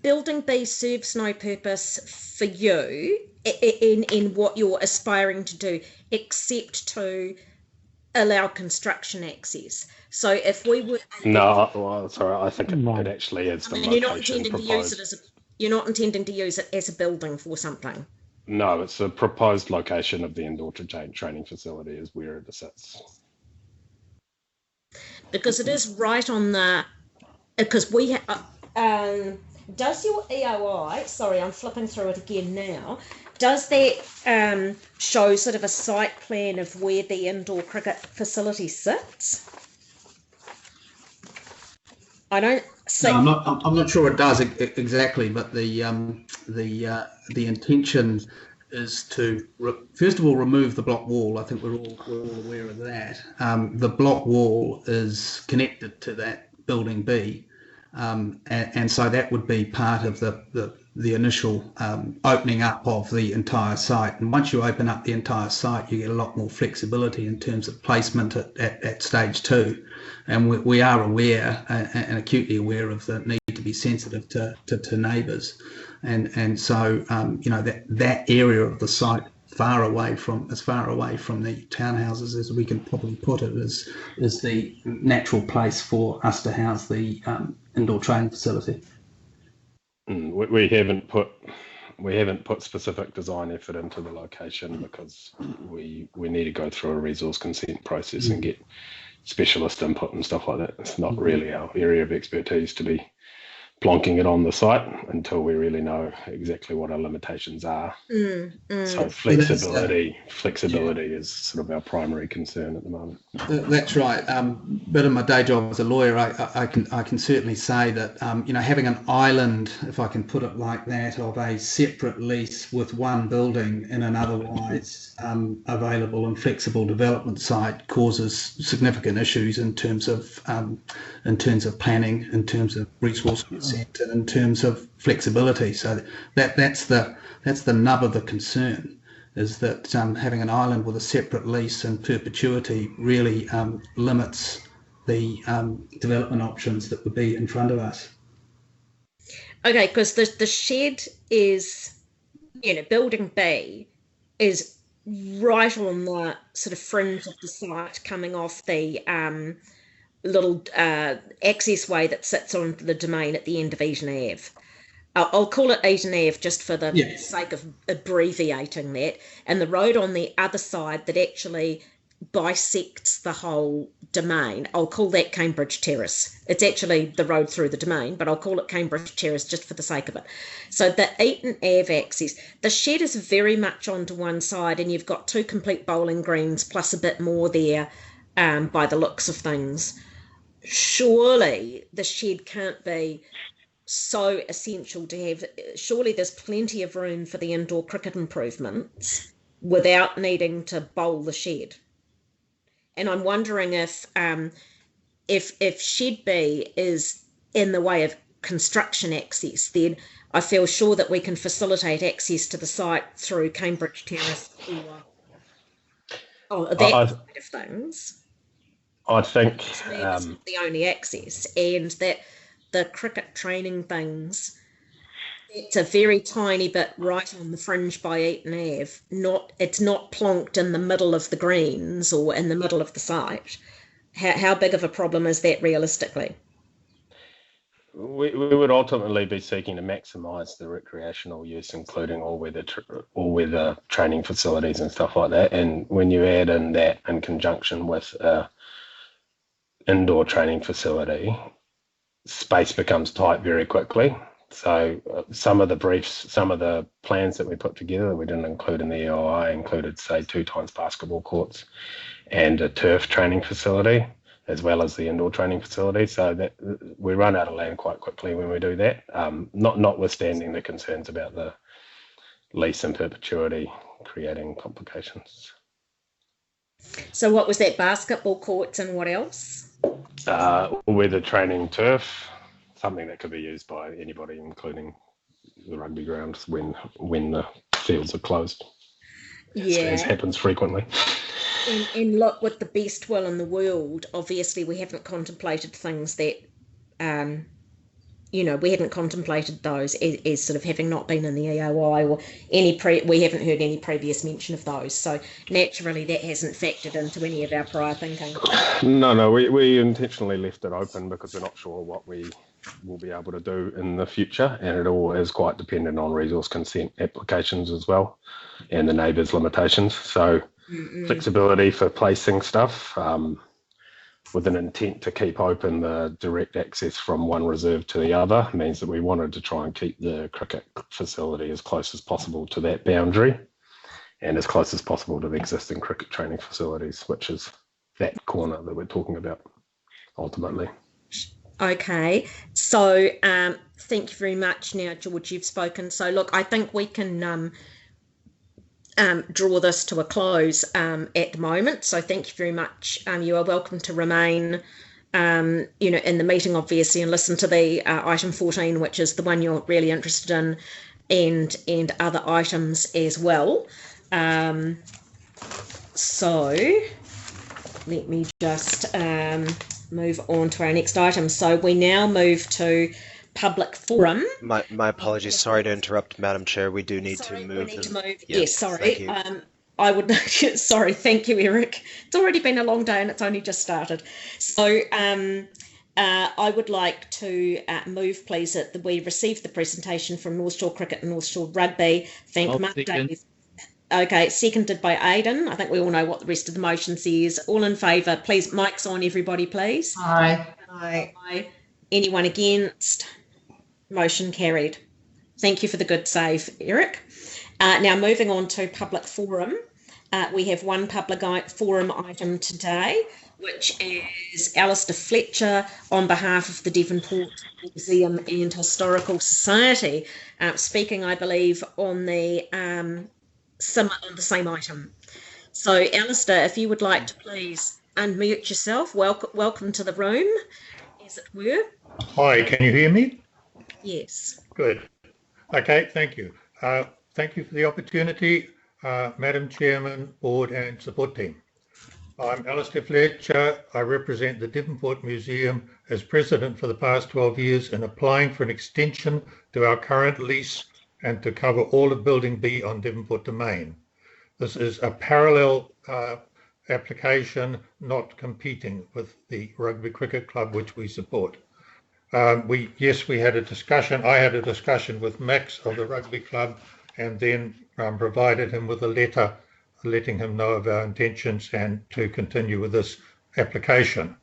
Building B serves no purpose for you in what you're aspiring to do, except to allow construction access. So if we were... No, well, sorry, I think it actually is the you're not location intending proposed. to use it you're not intending to use it as a building for something? No, it's a proposed location of the indoor training facility is where it sits. Because it is right on the... Because we have... does your EOI, sorry, I'm flipping through it again now, does that show sort of a site plan of where the indoor cricket facility sits? I don't see. No, I'm not sure it does exactly, but the intention is to first of all remove the block wall. I think we're all aware of that. The block wall is connected to that Building B. And so that would be part of the initial opening up of the entire site. And once you open up the entire site, you get a lot more flexibility in terms of placement at stage 2. And we are aware and acutely aware of the need to be sensitive to neighbours. And so, that area of the site as far away from the townhouses as we can probably put it is the natural place for us to house the indoor training facility. We haven't put specific design effort into the location because we need to go through a resource consent process and get specialist input and stuff like that. It's not really our area of expertise to be plonking it on the site until we really know exactly what our limitations are. So flexibility is sort of our primary concern at the moment. That's right. But in my day job as a lawyer, I can certainly say that having an island, if I can put it like that, of a separate lease with one building in an otherwise available and flexible development site causes significant issues in terms of planning, in terms of resource consent, and in terms of flexibility. So that's the nub of the concern, is that having an island with a separate lease in perpetuity really limits the development options that would be in front of us. Okay, because the shed is, building B is right on the sort of fringe of the site, coming off the little access way that sits on the domain at the end of Eaton Ave. I'll call it Eaton Ave just for the sake of abbreviating that. And the road on the other side that actually bisects the whole domain, I'll call that Cambridge Terrace. It's actually the road through the domain, but I'll call it Cambridge Terrace just for the sake of it. So the Eaton Ave access, the shed is very much onto one side, and you've got 2 complete bowling greens plus a bit more there by the looks of things. Surely the shed can't be so essential to have. Surely there's plenty of room for the indoor cricket improvements without needing to bowl the shed. And I'm wondering if shed B is in the way of construction access, then I feel sure that we can facilitate access to the site through Cambridge Terrace or that kind of things. I think it's not the only access, and that the cricket training things, it's a very tiny bit right on the fringe by Eaton Ave. It's not plonked in the middle of the greens or in the middle of the site. How big of a problem is that realistically? We would ultimately be seeking to maximise the recreational use, including all-weather training facilities and stuff like that. And when you add in that in conjunction with indoor training facility, space becomes tight very quickly. So some of the briefs, some of the plans that we put together that we didn't include in the EOI included, say, 2 times basketball courts and a turf training facility, as well as the indoor training facility. So that we run out of land quite quickly when we do that, notwithstanding the concerns about the lease in perpetuity creating complications. So what was that, basketball courts and what else? Weather training turf, something that could be used by anybody, including the rugby grounds when the fields are closed. As happens frequently. And look, with the best will in the world, obviously we haven't contemplated things that, we haven't contemplated those as sort of having not been in the EOI or we haven't heard any previous mention of those. So naturally that hasn't factored into any of our prior thinking. No, we intentionally left it open because we're not sure what we will be able to do in the future, and it all is quite dependent on resource consent applications as well and the neighbours' limitations. So flexibility for placing stuff with an intent to keep open the direct access from one reserve to the other means that we wanted to try and keep the cricket facility as close as possible to that boundary and as close as possible to the existing cricket training facilities, which is that corner that we're talking about ultimately. Okay, so thank you very much. Now, George, you've spoken. So look, I think we can draw this to a close at the moment. So thank you very much. You are welcome to remain, in the meeting, obviously, and listen to the item 14, which is the one you're really interested in, and other items as well. So let me just move on to our next item. So we now move to public forum. My apologies. Sorry to interrupt, Madam Chair. We do need to move. Yes, sorry. I would. Sorry. Thank you, Eric. It's already been a long day and it's only just started. So I would like to move, please, that we receive the presentation from North Shore Cricket and North Shore Rugby. Thank Mark Davies. Okay, seconded by Aidan. I think we all know what the rest of the motion says. All in favour, please. Mic's on, everybody, please. Aye. Aye. Anyone against? Motion carried. Thank you for the good save, Eric. Now moving on to public forum. We have one public forum item today, which is Alistair Fletcher on behalf of the Devonport Museum and Historical Society, speaking, I believe, on the same item. So, Alistair, if you would like to please unmute yourself, welcome to the room, as it were. Hi, can you hear me? Yes. Good. Okay, thank you. Thank you for the opportunity, Madam Chairman, Board and Support Team. I'm Alistair Fletcher. I represent the Devonport Museum as President for the past 12 years in applying for an extension to our current lease and to cover all of Building B on Devonport Domain. This is a parallel application, not competing with the Rugby Cricket Club, which we support. We had a discussion. I had a discussion with Max of the Rugby Club and then provided him with a letter letting him know of our intentions and to continue with this application.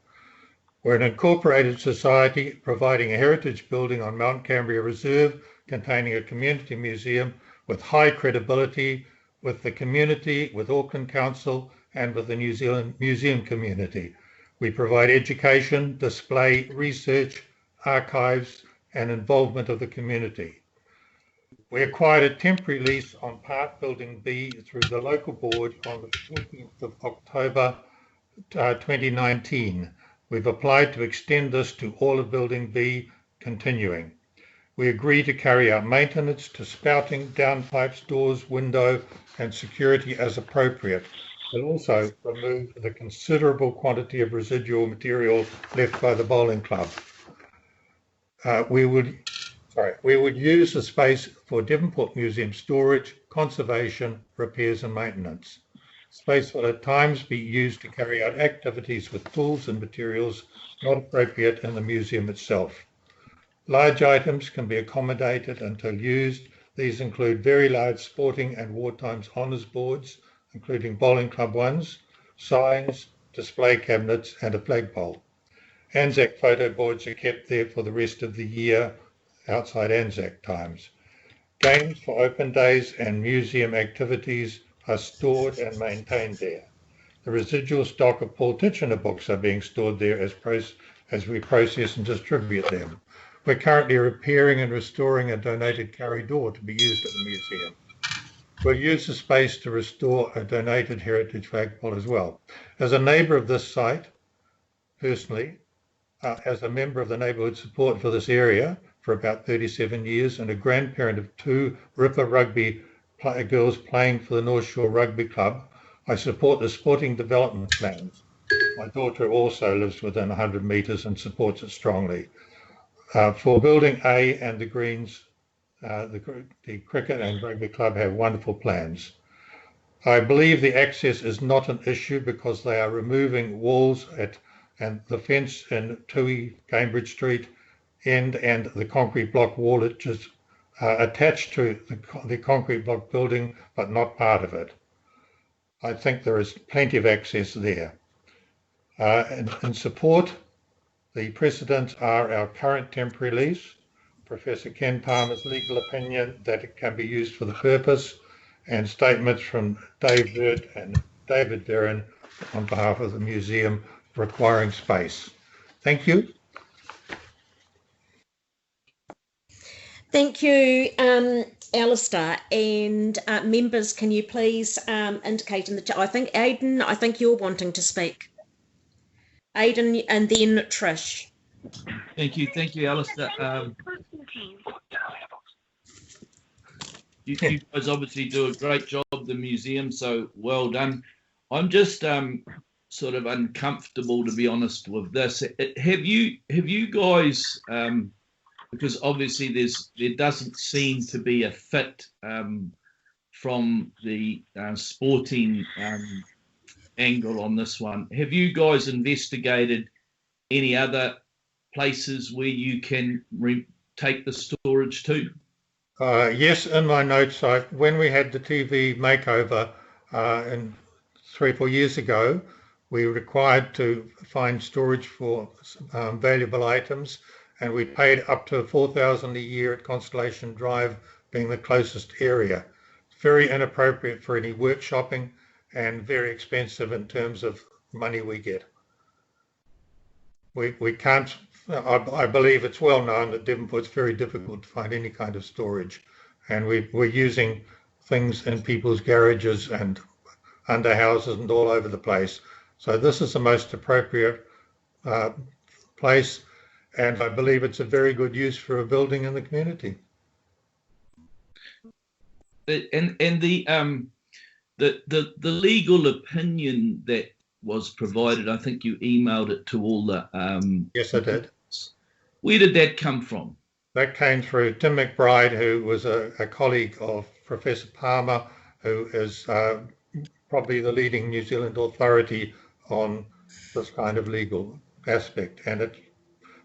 We're an incorporated society providing a heritage building on Mount Cambria Reserve containing a community museum with high credibility with the community, with Auckland Council and with the New Zealand museum community. We provide education, display, research, archives and involvement of the community. We acquired a temporary lease on part Building B through the local board on the 14th of October 2019. We've applied to extend this to all of Building B continuing. We agree to carry out maintenance to spouting, downpipes, doors, window and security as appropriate, but also remove the considerable quantity of residual material left by the bowling club. We would use the space for Devonport Museum storage, conservation, repairs and maintenance. Space will at times be used to carry out activities with tools and materials not appropriate in the museum itself. Large items can be accommodated until used. These include very large sporting and wartime honours boards, including bowling club ones, signs, display cabinets and a flagpole. Anzac photo boards are kept there for the rest of the year outside Anzac times. Games for open days and museum activities are stored and maintained there. The residual stock of Paul Titchener books are being stored there as we process and distribute them. We're currently repairing and restoring a donated carry door to be used at the museum. We'll use the space to restore a donated heritage flagpole as well. As a neighbour of this site, personally, as a member of the neighbourhood support for this area for about 37 years and a grandparent of 2 Ripper Rugby girls playing for the North Shore Rugby Club, I support the sporting development plans. My daughter also lives within 100 metres and supports it strongly. For Building A and the Greens, the Cricket and Rugby Club have wonderful plans. I believe the access is not an issue because they are removing walls and the fence in Tui, Cambridge Street and the concrete block wall which is attached to the concrete block building but not part of it. I think there is plenty of access there. In support, the precedents are our current temporary lease, Professor Ken Palmer's legal opinion that it can be used for the purpose, and statements from Dave Burt and David Veron on behalf of the museum requiring space. Thank you. Thank you, Alistair. And members, can you please indicate in the chat? I think Aidan, you're wanting to speak. Aidan and then Trish. Thank you, Alistair. You guys obviously do a great job, the museum, so well done. I'm just sort of uncomfortable, to be honest, with this. Have you guys, because obviously there doesn't seem to be a fit from the sporting angle on this one. Have you guys investigated any other places where you can take the storage to? Yes, in my notes, when we had the TV makeover 3 or 4 years ago, we were required to find storage for valuable items, and we paid up to $4,000 a year at Constellation Drive, being the closest area. Very inappropriate for any workshopping and very expensive in terms of money we get. We can't, I believe it's well known that Devonport's very difficult to find any kind of storage, and we're using things in people's garages and under houses and all over the place. So this is the most appropriate place, and I believe it's a very good use for a building in the community. And the legal opinion that was provided, I think you emailed it to all the Yes, I did. Where did that come from? That came through Tim McBride, who was a colleague of Professor Palmer, who is probably the leading New Zealand authority on this kind of legal aspect, and it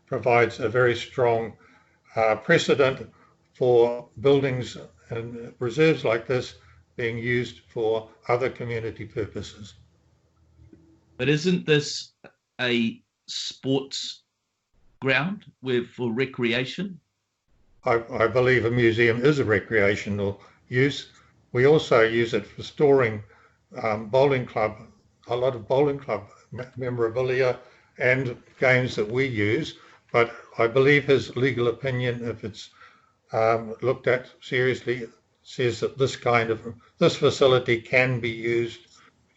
provides a very strong precedent for buildings and reserves like this being used for other community purposes. But isn't this a sports ground for recreation? I believe a museum is a recreational use. We also use it for storing bowling club, a lot of bowling club memorabilia and games that we use. But I believe his legal opinion, if it's looked at seriously, says that this facility can be used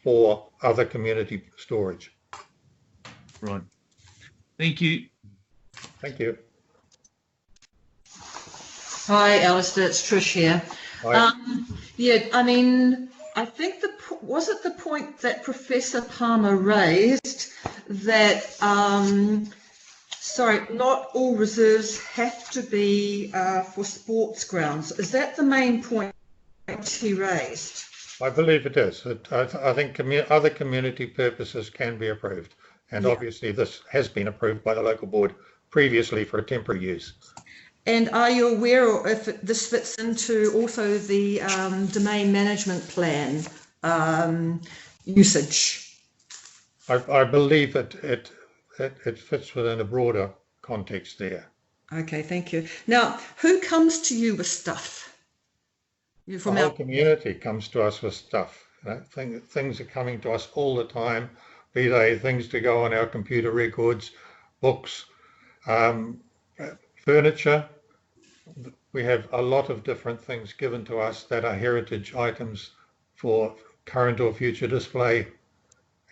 for other community storage. Right. Thank you. Thank you. Hi, Alistair, it's Trish here. Hi. Yeah, I mean, I think was it the point that Professor Palmer raised that, sorry, not all reserves have to be for sports grounds. Is that the main point he raised? I believe it is. I think other community purposes can be approved. And Yeah. obviously this has been approved by the local board previously for a temporary use. And are you aware if this fits into also the domain management plan usage? I believe that it fits within a broader context there. Okay, thank you. Now, who comes to you with stuff? The whole community comes to us with stuff. Things are coming to us all the time, be they things to go on our computer records, books, furniture. We have a lot of different things given to us that are heritage items for current or future display,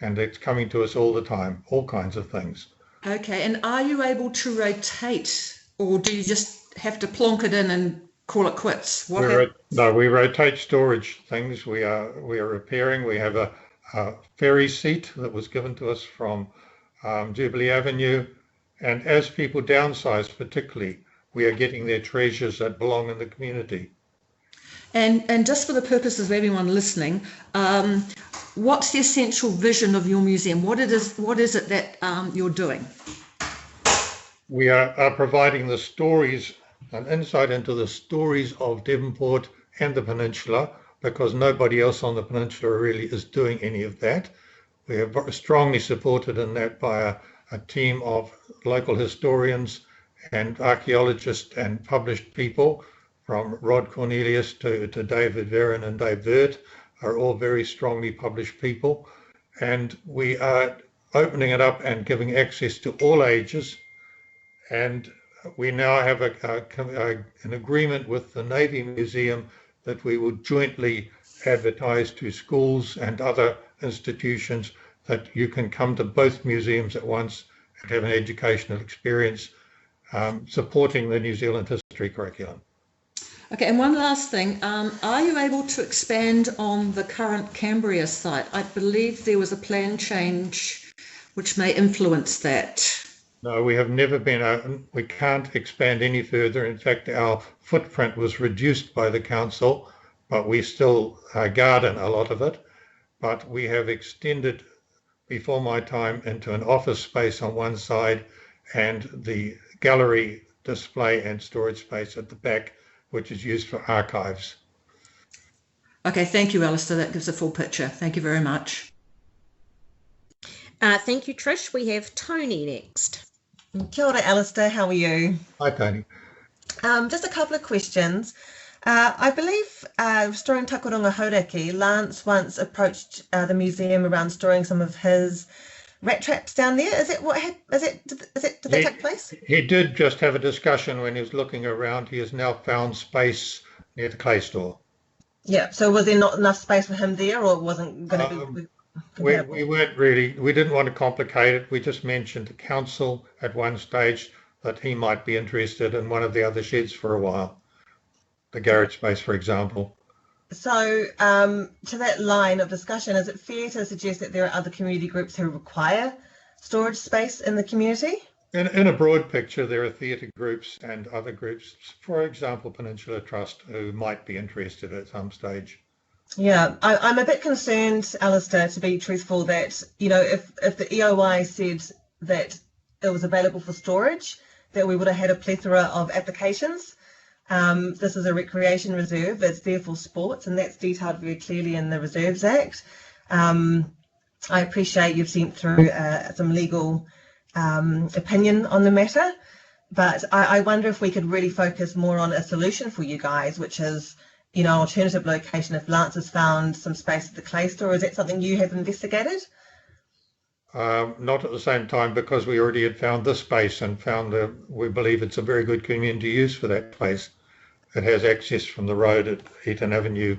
and it's coming to us all the time, all kinds of things. Okay, and are you able to rotate, or do you just have to plonk it in and call it quits? No, we rotate storage things. We are repairing. We have a ferry seat that was given to us from Jubilee Avenue, and as people downsize particularly, we are getting their treasures that belong in the community. And just for the purposes of everyone listening, what's the essential vision of your museum? What is it that you're doing? We are providing the stories, an insight into the stories of Devonport and the peninsula, because nobody else on the peninsula really is doing any of that. We are strongly supported in that by a team of local historians and archaeologists and published people, from Rod Cornelius to David Veron and Dave Vert, are all very strongly published people. And we are opening it up and giving access to all ages. And we now have an agreement with the Navy Museum that we will jointly advertise to schools and other institutions that you can come to both museums at once and have an educational experience supporting the New Zealand history curriculum. Okay, and one last thing, are you able to expand on the current Cambria site? I believe there was a plan change which may influence that. No, we have never been, we can't expand any further. In fact, our footprint was reduced by the council, but we still garden a lot of it. But we have extended before my time into an office space on one side and the gallery display and storage space at the back, which is used for archives. Okay, thank you, Alistair. That gives a full picture. Thank you very much. Thank you, Trish. We have Tony next. Kia ora, Alistair. How are you? Hi, Tony. Just a couple of questions. I believe restoring Takurunga Hauraki, Lance once approached the museum around storing some of his rat traps down there. Is it what did that take place? He did just have a discussion when he was looking around. He has now found space near the clay store. Yeah. So was there not enough space for him there, or it wasn't going to be? We weren't really. We didn't want to complicate it. We just mentioned to council at one stage that he might be interested in one of the other sheds for a while, the garage space, for example. So, to that line of discussion, is it fair to suggest that there are other community groups who require storage space in the community? In a broad picture, there are theatre groups and other groups, for example, Peninsula Trust, who might be interested at some stage. Yeah, I'm a bit concerned, Alistair, to be truthful, that, you know, if the EOI said that it was available for storage, that we would have had a plethora of applications. This is a recreation reserve, it's there for sports, and that's detailed very clearly in the Reserves Act. I appreciate you've sent through some legal opinion on the matter, but I wonder if we could really focus more on a solution for you guys, which is, you know, alternative location. If Lance has found some space at the clay store, is that something you have investigated? Not at the same time, because we already had found this space and found we believe it's a very good community use for that place. It has access from the road at Eaton Avenue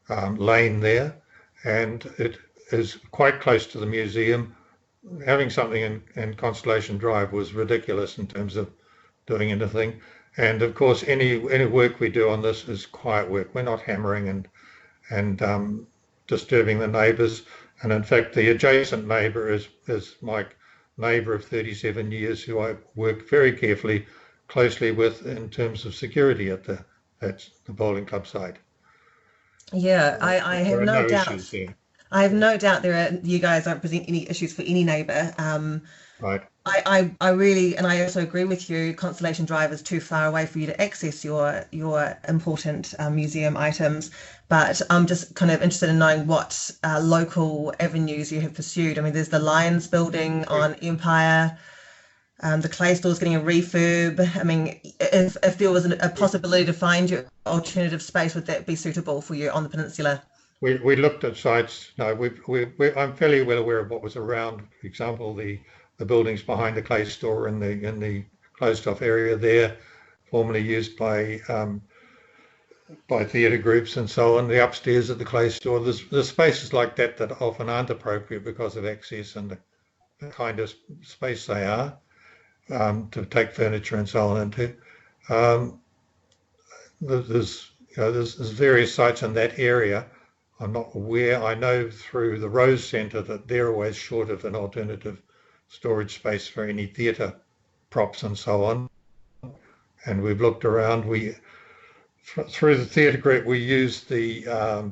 Lane there, and it is quite close to the museum. Having something in Constellation Drive was ridiculous in terms of doing anything. And of course, any work we do on this is quiet work. We're not hammering and disturbing the neighbours. And in fact, the adjacent neighbour is my neighbour of 37 years, who I work very carefully, closely with in terms of security at the bowling club side. Yeah, I have no doubt. Issues there. I have no doubt you guys don't present any issues for any neighbour. Right. I really, and I also agree with you, Constellation Drive is too far away for you to access your important museum items, but I'm just kind of interested in knowing what local avenues you have pursued. I mean, there's the Lions building on Empire, the clay store's getting a refurb. I mean, if there was a possibility to find your alternative space, would that be suitable for you on the peninsula? We looked at sites. No, I'm fairly well aware of what was around. For example, the buildings behind the clay store in the closed off area there, formerly used by theatre groups and so on. The upstairs at the clay store. There's spaces like that often aren't appropriate because of access and the kind of space they are to take furniture and so on into. There's various sites in that area. I'm not aware. I know through the Rose Centre that they're always short of an alternative storage space for any theatre props and so on. And we've looked around. Through the theatre group, we used the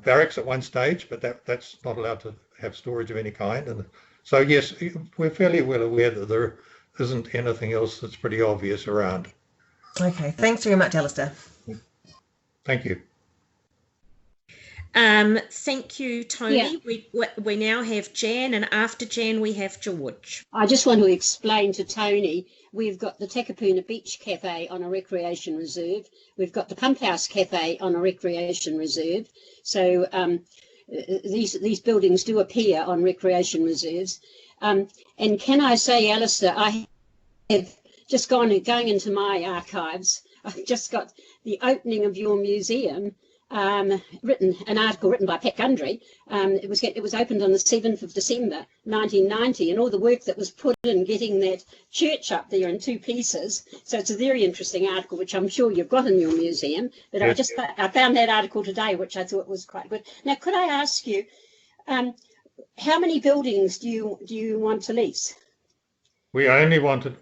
barracks at one stage, but that's not allowed to have storage of any kind. And so, yes, we're fairly well aware that there isn't anything else that's pretty obvious around. Okay, thanks very much, Alistair. Thank you. Thank you, Tony. Yeah. We now have Jan, and after Jan we have George. I just want to explain to Tony, we've got the Takapuna Beach Cafe on a recreation reserve. We've got the Pump House Cafe on a recreation reserve. So these buildings do appear on recreation reserves. And can I say, Alistair, I have just going into my archives. I've just got the opening of your museum. An article written by Pat Gundry. It was opened on the 7th of December 1990, and all the work that was put in getting that church up there in two pieces. So it's a very interesting article, which I'm sure you've got in your museum. But Yes. I found that article today, which I thought was quite good. Now, could I ask you, how many buildings do you want to lease? We only wanted,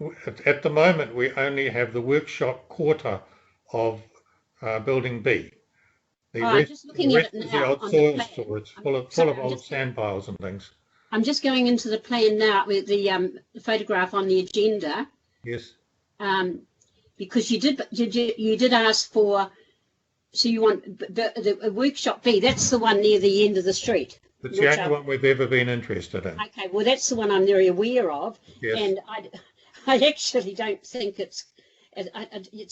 at the moment, we only have the workshop quarter of Building B. I'm just looking at it now. The old soil storage, full of old sand piles and things. I'm just going into the plan now with the photograph on the agenda. Yes. Because you did ask for, so you want the workshop B. That's the one near the end of the street. It's the only one we've ever been interested in. Okay, well that's the one I'm very aware of, Yes. and I actually don't think it's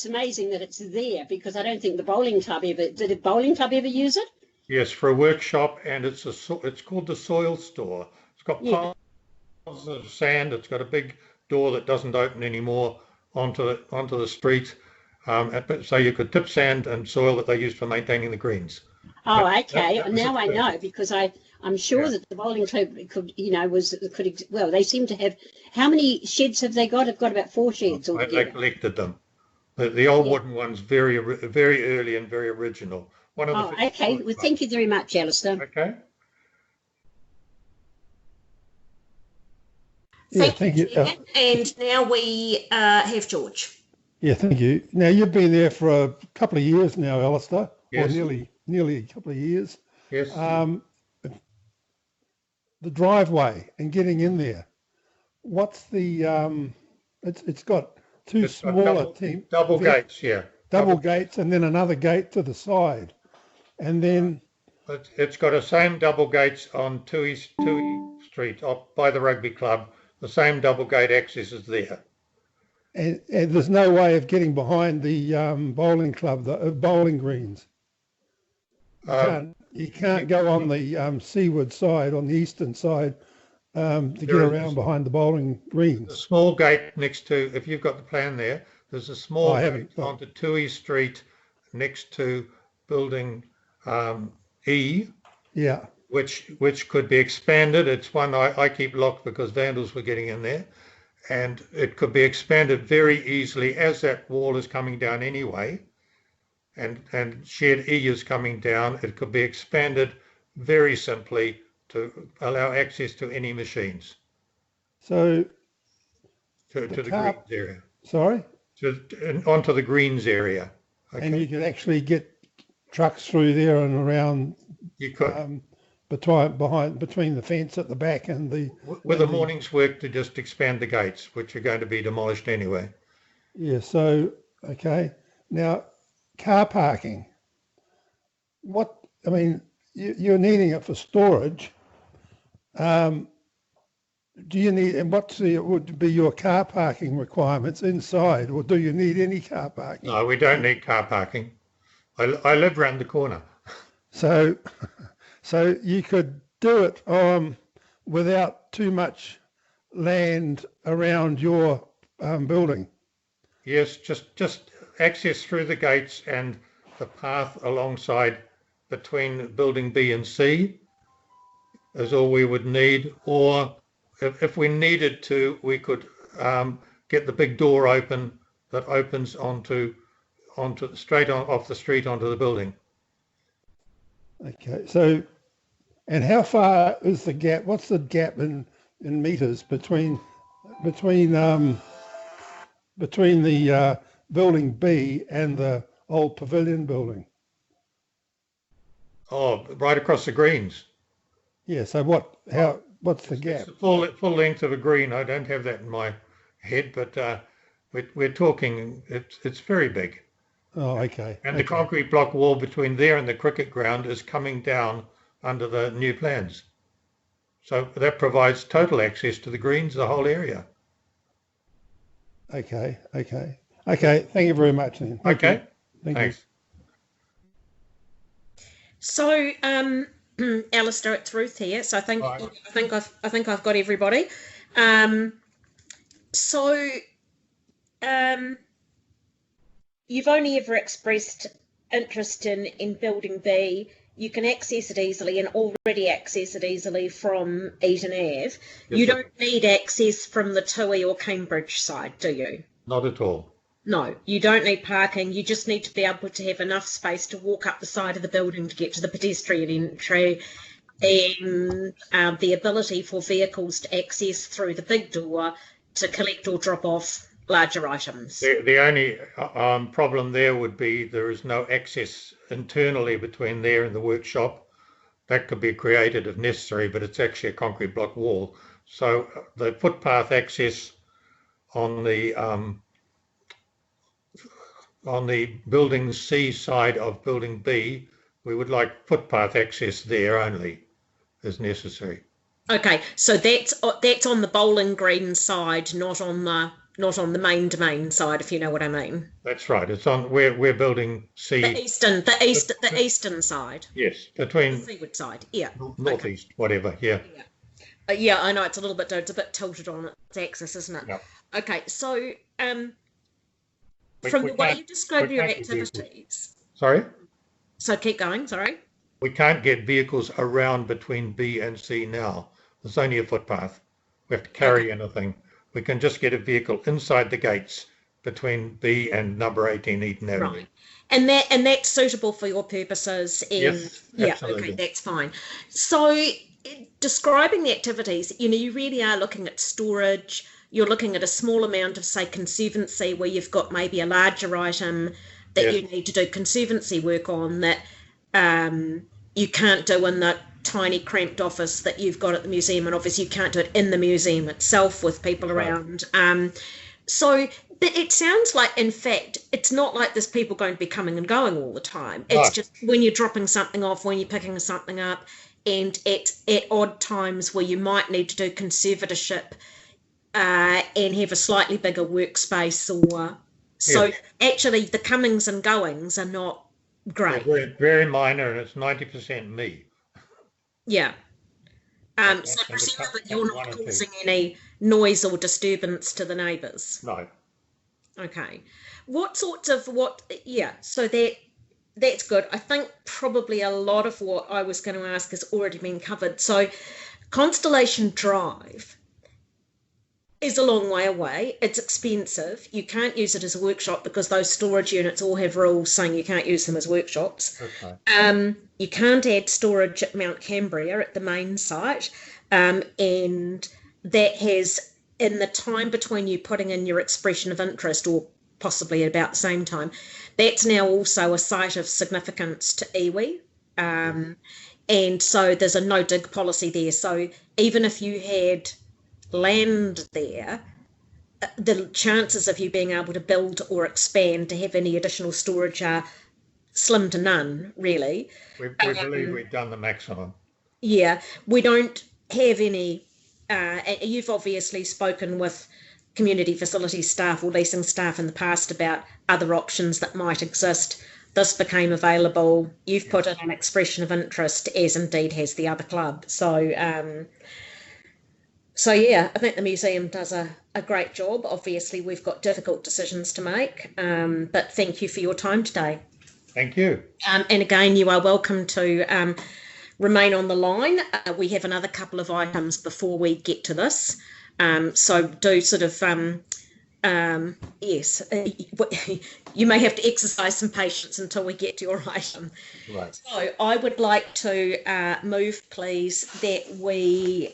amazing that it's there, because I don't think the bowling club did the bowling club ever use it? Yes, for a workshop, and it's called the soil store. It's got Yeah. piles of sand. It's got a big door that doesn't open anymore onto the street. So you could tip sand and soil that they used for maintaining the greens. Oh, okay. Now I know, because I'm sure that the bowling club could, well, they seem to have, how many sheds have they got? They've got about 4 sheds They altogether. collected them. The old wooden one's very early and very original. One of the first Okay. ones. Well, thank you very much, Alistair. Okay. Yeah, thank you. And now we have George. Yeah, thank you. Now, you've been there for a couple of years now, Alistair, Yes. or nearly a couple of years. Yes. The driveway and getting in there, what's the, it's got two It's got smaller double gates, yeah. double gates and then another gate to the side. And then, It's got the same double gates on Tui Street by the rugby club. The same double gate access is there. and there's no way of getting behind the bowling club, the bowling greens. You can't go on the seaward side, on the eastern side, to get around behind the bowling The greens. small gate next to, if you've got the plan there, there's a small gate onto Tui Street next to building E, Yeah. which could be expanded. It's one I keep locked because vandals were getting in there, and it could be expanded very easily as that wall is coming down anyway, and shed E is coming down. It could be expanded very simply to allow access to any machines. So to the greens area. Sorry? Onto the greens area. Okay. And you could actually get trucks through there and around. You could. Between the fence at the back and the... With a morning's work to just expand the gates, which are going to be demolished anyway. Yeah, so, okay. Now, car parking. You're needing it for storage. Do you need, and would be your car parking requirements inside, or do you need any car parking? No, we don't need car parking. I live round the corner. So you could do it without too much land around your building. Yes, just access through the gates and the path alongside between building B and C is all we would need. Or if we needed to, we could get the big door open that opens onto straight on off the street onto the building. Okay, so, and how far is the gap? What's the gap in meters between the building B and the old pavilion building? Oh, right across the greens. Yeah. So what's the gap? It's the full length of a green. I don't have that in my head, but we're talking. It's very big. Oh, okay. And the concrete block wall between there and the cricket ground is coming down under the new plans. So that provides total access to the greens, the whole area. Okay. Thank you very much, then. Okay. Thanks. So, Alistair, it's Ruth here. So I think I've got everybody. You've only ever expressed interest in building B. You can access it easily and already access it easily from Eaton Ave. Yes, you don't need access from the Tui or Cambridge side, do you? Not at all. No, you don't need parking. You just need to be able to have enough space to walk up the side of the building to get to the pedestrian entry, and the ability for vehicles to access through the big door to collect or drop off larger items. The only problem there would be there is no access internally between there and the workshop. That could be created if necessary, but it's actually a concrete block wall. So the footpath access on the building C side of building B, we would like footpath access there only as necessary. Okay, so that's on the bowling green side, not on the not on the main domain side, if you know what I mean. That's right. It's on. We're building C. The eastern side. Yes, The between seaward side. Yeah. northeast, whatever. Yeah. Yeah, I know it's a bit tilted on its axis, isn't it? Yep. Okay, so We- from we the way can't- you describe we your can't do- activities. Sorry. So keep going. Sorry. We can't get vehicles around between B and C now. There's only a footpath. We have to carry anything. We can just get a vehicle inside the gates between B and number 18 Eaton Avenue. Right. And that's suitable for your purposes. Yes, Yeah. absolutely. Okay, that's fine. So describing the activities, you really are looking at storage. You're looking at a small amount of, say, conservancy, where you've got maybe a larger item that you need to do conservancy work on that you can't do in the tiny cramped office that you've got at the museum, and obviously you can't do it in the museum itself with people around. But it sounds like, in fact, it's not like there's people going to be coming and going all the time. It's just when you're dropping something off, when you're picking something up, and at odd times where you might need to do conservatorship and have a slightly bigger workspace, or so actually the comings and goings are not great. Very, very minor, and it's 90% me. Yeah. So And presumably a you're one not or two. causing any noise or disturbance to the neighbours. No. Okay. So that's good. I think probably a lot of what I was going to ask has already been covered. So Constellation Drive is a long way away. It's expensive. You can't use it as a workshop because those storage units all have rules saying you can't use them as workshops. Okay. You can't add storage at Mount Cambria at the main site, and that has, in the time between you putting in your expression of interest, or possibly at about the same time, that's now also a site of significance to iwi. And so there's a no dig policy there. So even if you had land there, the chances of you being able to build or expand to have any additional storage are slim to none, really. We believe we've done the maximum. Yeah, we don't have any. You've obviously spoken with community facilities staff or leasing staff in the past about other options that might exist. This became available. You've put in an expression of interest, as indeed has the other club. So yeah, I think the museum does a great job. Obviously, we've got difficult decisions to make, but thank you for your time today. Thank you. And again, you are welcome to remain on the line. We have another couple of items before we get to this. So do sort of, yes, you may have to exercise some patience until we get to your item. Right. So I would like to move, please, that we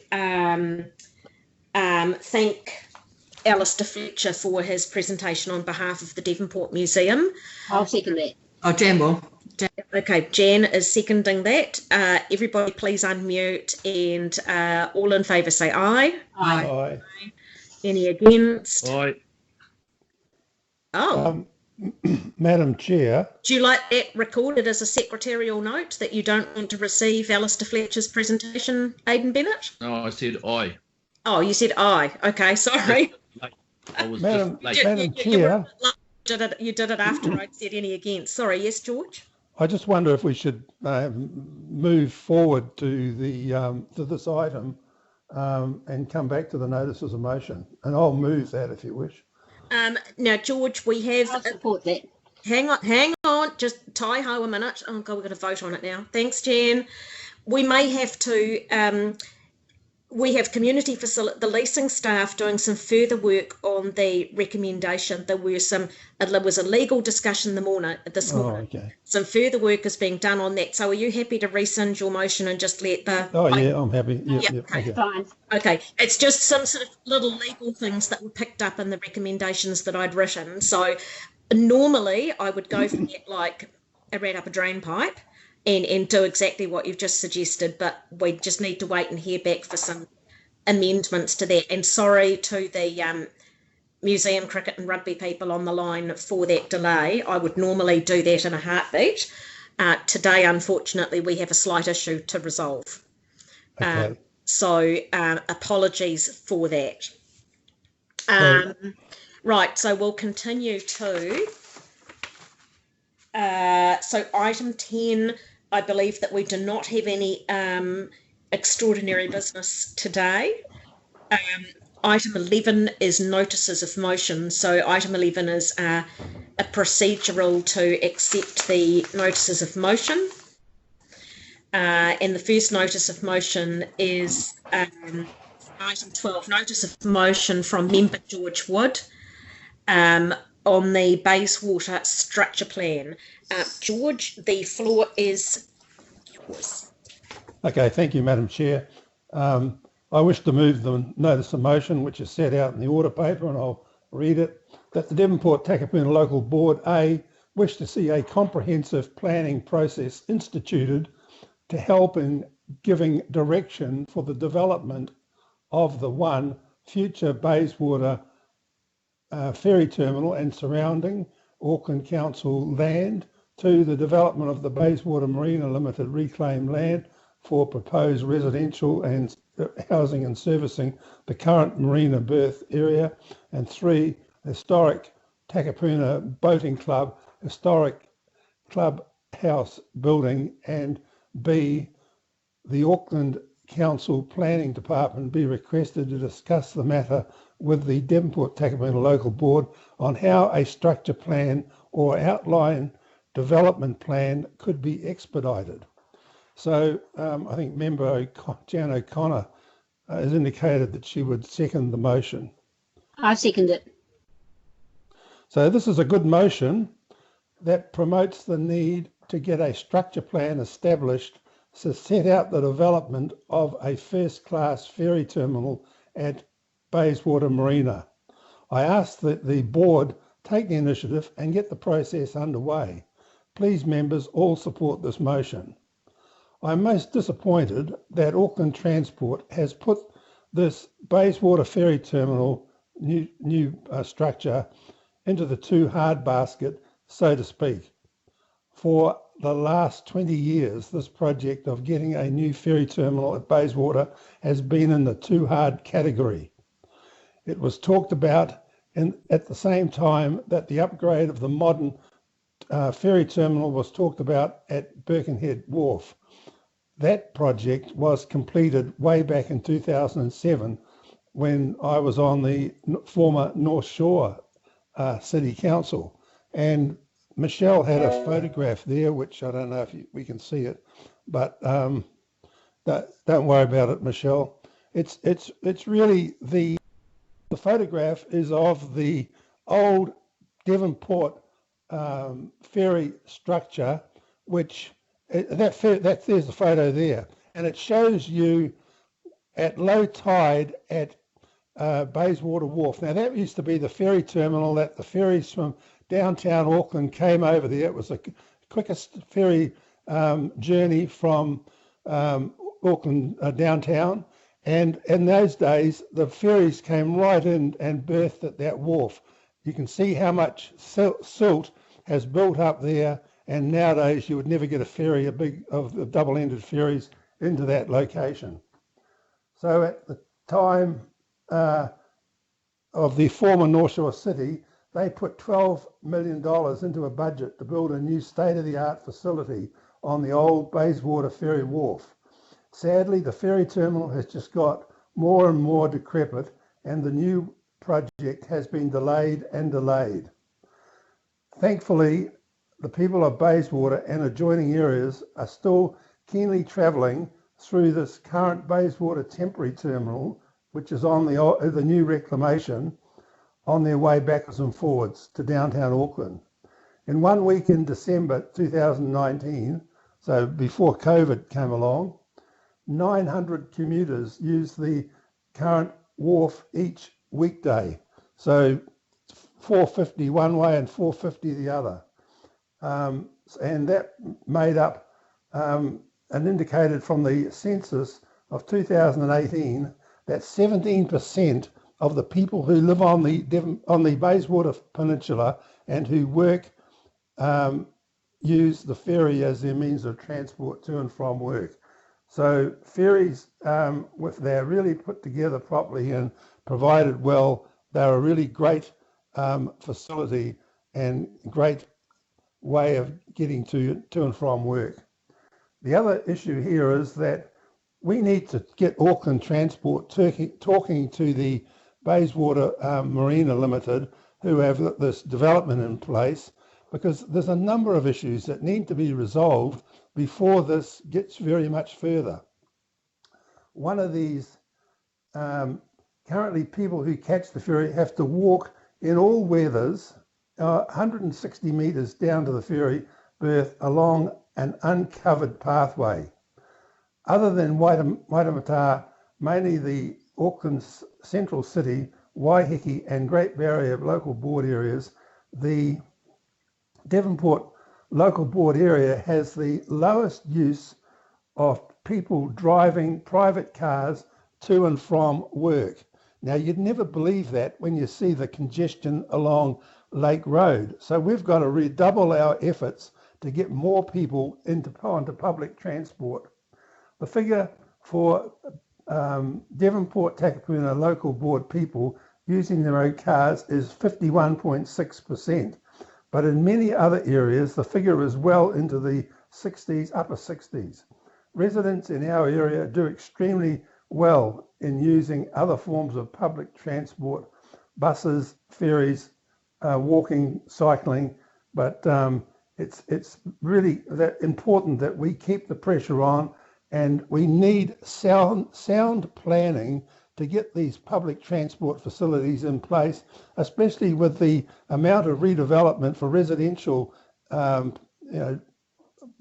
thank Alistair Fletcher for his presentation on behalf of the Devonport Museum. I'll second that. Oh, Jan will. Okay, Jan is seconding that. Everybody please unmute, and all in favour say aye. Aye. Aye. Any against? Aye. Oh, Madam Chair, do you like that recorded as a secretarial note that you don't want to receive Alistair Fletcher's presentation, Aidan Bennett? No, I said aye. Oh, you said aye. Okay, sorry. I was Madam, just late. Madam Chair, You did it after I'd said any against. Sorry, yes, George? I just wonder if we should move forward to this item and come back to the notices of motion. And I'll move that if you wish. Now, George, we have... I'll support that. Hang on, just tie-ho a minute. Oh, God, we've got to vote on it now. Thanks, Jan. We may have to... we have community facility, the leasing staff doing some further work on the recommendation. There was a legal discussion this morning. Oh, okay. Some further work is being done on that. So are you happy to rescind your motion and just let the... Oh, yeah, I'm happy. Yep, Yeah, yep, okay. okay. Fine. Okay, it's just some sort of little legal things that were picked up in the recommendations that I'd written. So normally I would go for that, like around up a drain pipe and do exactly what you've just suggested, but we just need to wait and hear back for some amendments to that. And sorry to the museum, cricket and rugby people on the line for that delay. I would normally do that in a heartbeat. Today, unfortunately, we have a slight issue to resolve. Okay. So apologies for that. Right, so we'll continue to, so item 10, I believe that we do not have any extraordinary business today. Item 11 is notices of motion. So item 11 is a procedural to accept the notices of motion. And the first notice of motion is item 12, notice of motion from member George Wood on the Bayswater structure plan. George, the floor is yours. Okay, thank you, Madam Chair. I wish to move the notice of motion, which is set out in the order paper, and I'll read it, that the Devonport Takapuna Local Board, A, wish to see a comprehensive planning process instituted to help in giving direction for the development of the one future Bayswater ferry terminal and surrounding Auckland Council land, to the development of the Bayswater Marina Limited reclaimed land for proposed residential and housing and servicing the current marina berth area, and 3, historic Takapuna Boating Club, historic clubhouse building, and B, the Auckland Council Planning Department be requested to discuss the matter with the Devonport Takapuna Local Board on how a structure plan or outline development plan could be expedited. So I think Member Jan O'Connor has indicated that she would second the motion. I second it. So this is a good motion that promotes the need to get a structure plan established to set out the development of a first-class ferry terminal at Bayswater Marina. I ask that the board take the initiative and get the process underway. Please, members, all support this motion. I'm most disappointed that Auckland Transport has put this Bayswater ferry terminal new structure into the too hard basket, so to speak. For the last 20 years, this project of getting a new ferry terminal at Bayswater has been in the too hard category. It was talked about at the same time that the upgrade of the modern ferry terminal was talked about at Birkenhead Wharf. That project was completed way back in 2007 when I was on the former North Shore City Council, and Michelle had a photograph there, which I don't know if we can see it, but don't worry about it, Michelle. It's really the photograph is of the old Devonport ferry structure, which there's the photo there, and it shows you at low tide at Bayswater Wharf. Now that used to be the ferry terminal that the ferries from downtown Auckland came over there. It was the quickest ferry journey from Auckland downtown, and in those days the ferries came right in and berthed at that wharf. You can see how much silt has built up there, and nowadays you would never get a ferry, of double-ended ferries, into that location. So at the time of the former North Shore City, they put $12 million into a budget to build a new state-of-the-art facility on the old Bayswater ferry wharf. Sadly, the ferry terminal has just got more and more decrepit, and the new project has been delayed and delayed. Thankfully, the people of Bayswater and adjoining areas are still keenly travelling through this current Bayswater temporary terminal, which is on the new reclamation, on their way backwards and forwards to downtown Auckland. In 1 week in December 2019, so before COVID came along, 900 commuters used the current wharf each weekday. So 450 one way and 450 the other. And that made up and indicated from the census of 2018 that 17% of the people who live on the Bayswater Peninsula and who work use the ferry as their means of transport to and from work. So ferries, if they're really put together properly and provided well, they're a really great facility and great way of getting to and from work. The other issue here is that we need to get Auckland Transport talking to the Bayswater Marina Limited, who have this development in place, because there's a number of issues that need to be resolved before this gets very much further. One of these, currently people who catch the ferry have to walk in all weathers 160 metres down to the ferry berth along an uncovered pathway. Other than Waitemata, mainly the Auckland Central City, Waiheke and Great Barrier Local Board areas, the Devonport Local Board area has the lowest use of people driving private cars to and from work. Now, you'd never believe that when you see the congestion along Lake Road. So we've got to redouble our efforts to get more people onto public transport. The figure for Devonport Takapuna Local Board people using their own cars is 51.6%. But in many other areas, the figure is well into the 60s, upper 60s. Residents in our area do extremely well in using other forms of public transport, buses, ferries, walking, cycling, but it's really that important that we keep the pressure on, and we need sound planning to get these public transport facilities in place, especially with the amount of redevelopment for residential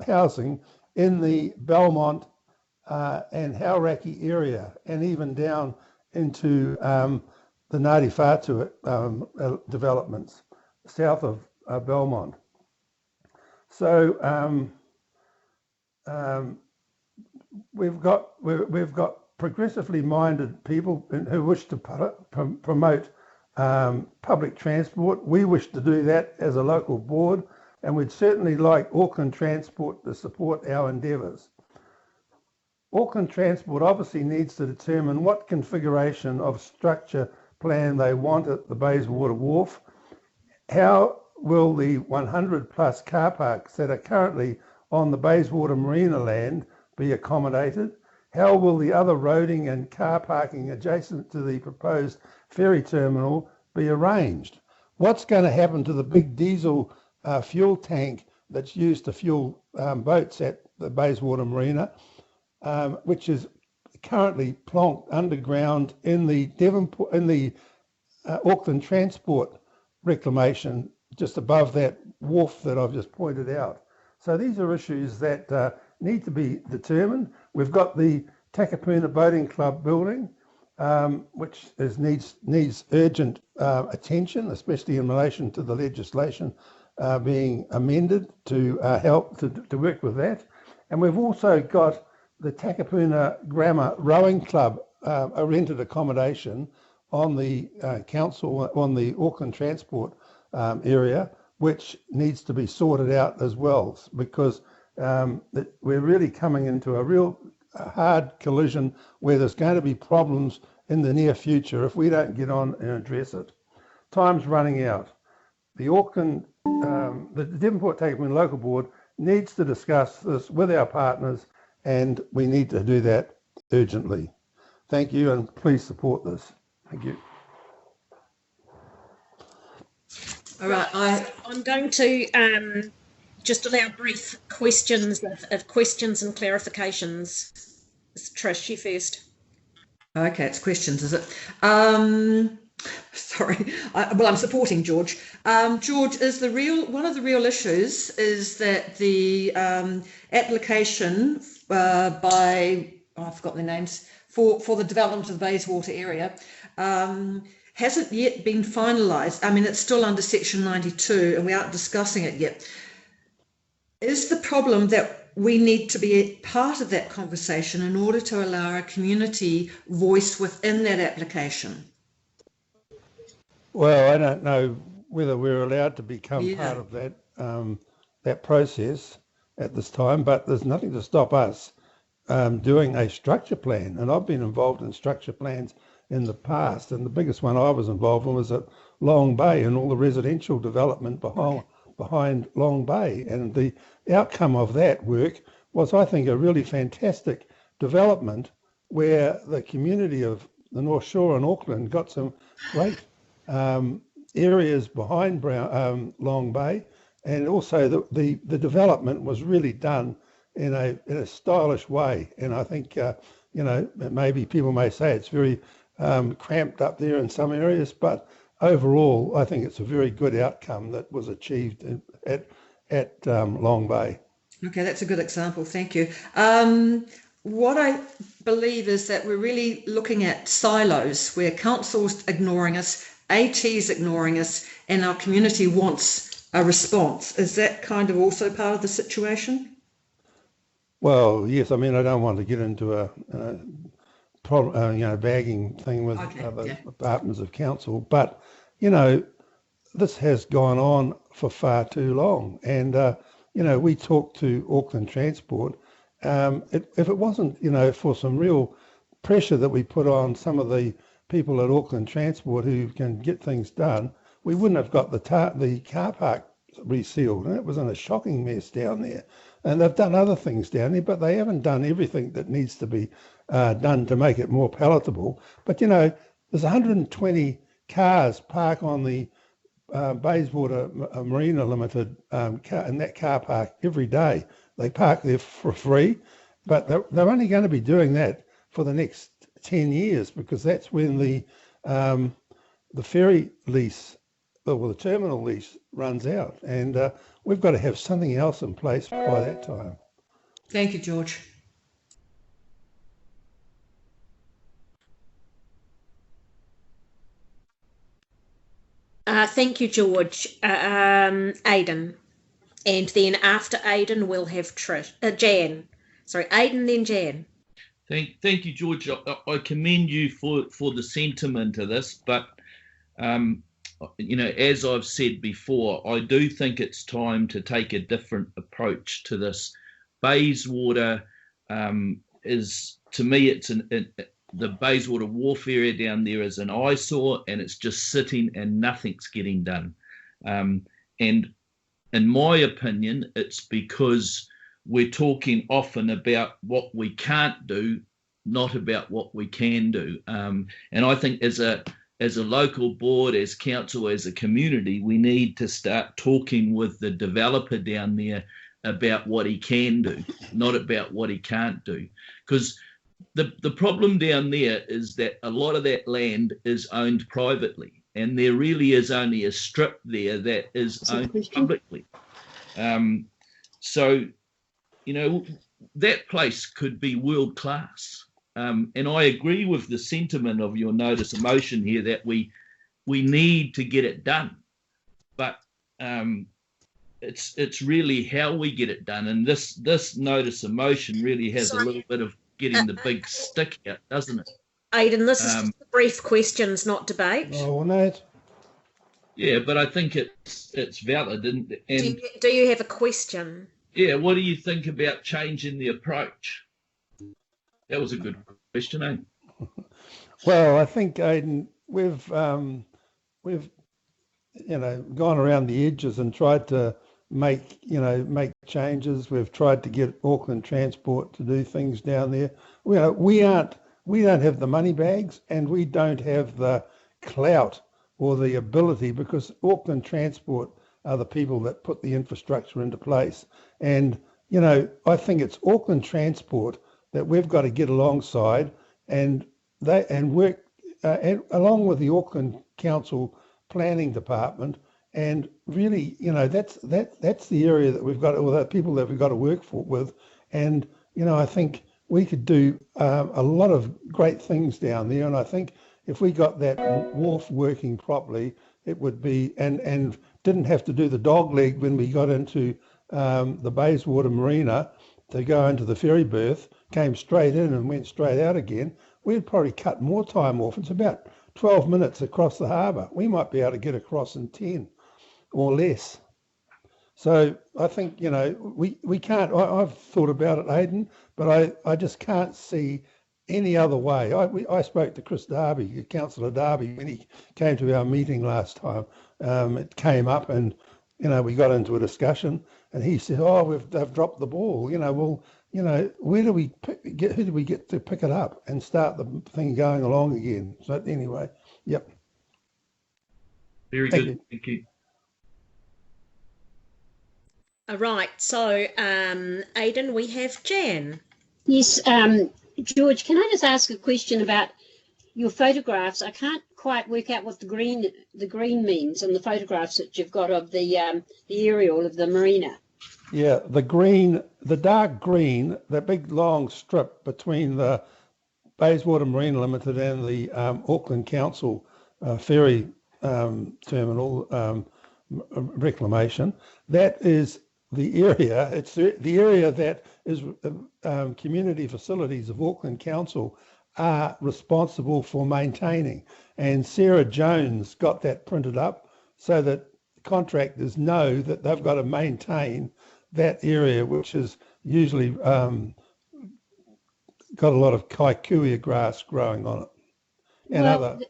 housing in the Belmont and Hauraki area, and even down into the Ngāti Whātua developments south of Belmont. So we've got progressively minded people who wish to promote public transport. We wish to do that as a local board, and we'd certainly like Auckland Transport to support our endeavours. Auckland Transport obviously needs to determine what configuration of structure plan they want at the Bayswater Wharf. How will the 100 plus car parks that are currently on the Bayswater Marina land be accommodated? How will the other roading and car parking adjacent to the proposed ferry terminal be arranged? What's going to happen to the big diesel fuel tank that's used to fuel boats at the Bayswater Marina, which is currently plonked underground in the Auckland Transport reclamation, just above that wharf that I've just pointed out. So these are issues that need to be determined. We've got the Takapuna Boating Club building, which needs urgent attention, especially in relation to the legislation being amended to help to work with that. And we've also got the Takapuna Grammar Rowing Club, a rented accommodation on the council, on the Auckland Transport area, which needs to be sorted out as well, because we're really coming into a real hard collision where there's going to be problems in the near future if we don't get on and address it. Time's running out. The Devonport Takapuna Local Board needs to discuss this with our partners, and we need to do that urgently. Thank you, and please support this. Thank you. All right, I'm going to just allow brief questions of questions and clarifications. Trish, you first. Okay, it's questions, is it? Sorry. Well, I'm supporting George. George, is one of the real issues is that the application by I've forgotten their names for the development of the Bayswater area hasn't yet been finalised. I mean, it's still under Section 92, and we aren't discussing it yet. Is the problem that we need to be part of that conversation in order to allow our community voice within that application? Well, I don't know whether we're allowed to become part of that that process at this time, but there's nothing to stop us doing a structure plan, and I've been involved in structure plans in the past, and the biggest one I was involved in was at Long Bay and all the residential development behind Long Bay, and the outcome of that work was, I think, a really fantastic development where the community of the North Shore and Auckland got some great areas behind Long Bay, and also the development was really done in a stylish way. And I think maybe people may say it's very cramped up there in some areas, but overall I think it's a very good outcome that was achieved at Long Bay. Okay, that's a good example. Thank you. What I believe is that we're really looking at silos where council's ignoring us, AT's ignoring us, and our community wants a response. Is that kind of also part of the situation? Well, yes. I mean, I don't want to get into a bagging thing with other departments of council, but this has gone on for far too long. And we talked to Auckland Transport. If it wasn't, for some real pressure that we put on some of the people at Auckland Transport who can get things done, we wouldn't have got the car park resealed, and it was in a shocking mess down there. And they've done other things down there, but they haven't done everything that needs to be done to make it more palatable. But there's 120 cars park on the Bayswater Marina Limited in that car park every day. They park there for free, but they're only going to be doing that for the next 10 years because that's when the ferry lease, or the terminal lease, runs out. And we've got to have something else in place by that time. Thank you, George. Thank you, George. Aidan. And then after Aidan, we'll have Jan. Sorry, Aidan, then Jan. Thank you, George. I commend you for the sentiment of this, but as I've said before, I do think it's time to take a different approach to this. Bayswater is, to me, the Bayswater Wharf area down there is an eyesore, and it's just sitting and nothing's getting done. And in my opinion, it's because we're talking often about what we can't do, not about what we can do. And I think as a local board, as council, as a community, we need to start talking with the developer down there about what he can do, not about what he can't do. Because the problem down there is that a lot of that land is owned privately, and there really is only a strip there that is owned publicly. So, that place could be world class. And I agree with the sentiment of your notice of motion here that we need to get it done, but it's really how we get it done. And this notice of motion really has a little bit of getting the big stick out, doesn't it? Aidan, this is just brief questions, not debate. Oh, well, no. Yeah, but I think it's valid. And do you have a question? Yeah, what do you think about changing the approach? That was a good question, eh? Well, I think, Aidan, we've gone around the edges and tried to make changes. We've tried to get Auckland Transport to do things down there. We don't have the money bags, and we don't have the clout or the ability, because Auckland Transport are the people that put the infrastructure into place. And I think it's Auckland Transport that we've got to get alongside and work along with the Auckland Council Planning Department, and really, that's the area that we've got, or the people that we've got to work with. And I think we could do a lot of great things down there. And I think if we got that wharf working properly, it would be, and didn't have to do the dog leg when we got into the Bayswater Marina to go into the ferry berth, came straight in and went straight out again, we'd probably cut more time off. It's about 12 minutes across the harbour. We might be able to get across in 10 or less. So I think, we can't, I've thought about it, Aidan, but I just can't see any other way. I spoke to Chris Darby, Councillor Darby, when he came to our meeting last time. It came up and, we got into a discussion and he said, they've dropped the ball. Where do we who do we get to pick it up and start the thing going along again? So anyway, yep. Very Thank good. you. Thank you. All right. So, Aidan, we have Jan. Yes, George, can I just ask a question about your photographs? I can't quite work out what the green means on the photographs that you've got of the aerial of the marina. Yeah, the dark green, that big long strip between the Bayswater Marine Limited and the Auckland Council ferry terminal reclamation, that is the area. It's the area that is community facilities of Auckland Council are responsible for maintaining. And Sarah Jones got that printed up so that contractors know that they've got to maintain that area, which is usually got a lot of kikuyu grass growing on it, and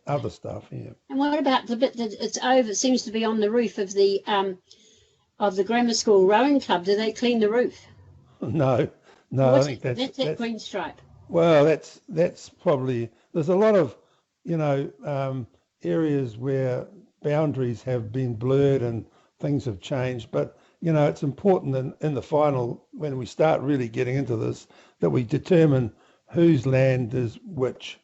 other stuff. Yeah. And what about the bit that it's over? It seems to be on the roof of the grammar school rowing club. Do they clean the roof? No, I think that's that green stripe. Well, that's probably, there's a lot of areas where boundaries have been blurred and things have changed, but it's important in the final, when we start really getting into this, that we determine whose land is which,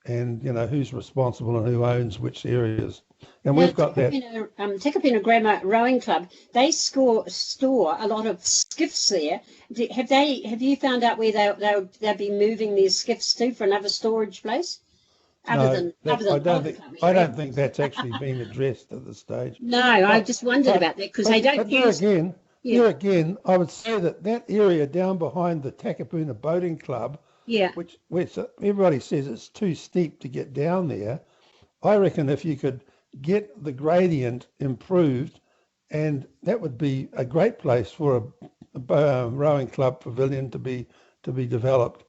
and who's responsible and who owns which areas. And we've got that. Takapuna Grammar Rowing Club, they store a lot of skiffs there. Have you found out where they'll be moving these skiffs to for another storage place? I don't think that's actually been addressed at this stage. No, I just wondered about that because they don't use. Here again, I would say that area down behind the Takapuna Boating Club, which everybody says it's too steep to get down there. I reckon if you could get the gradient improved, and that would be a great place for a rowing club pavilion to be developed.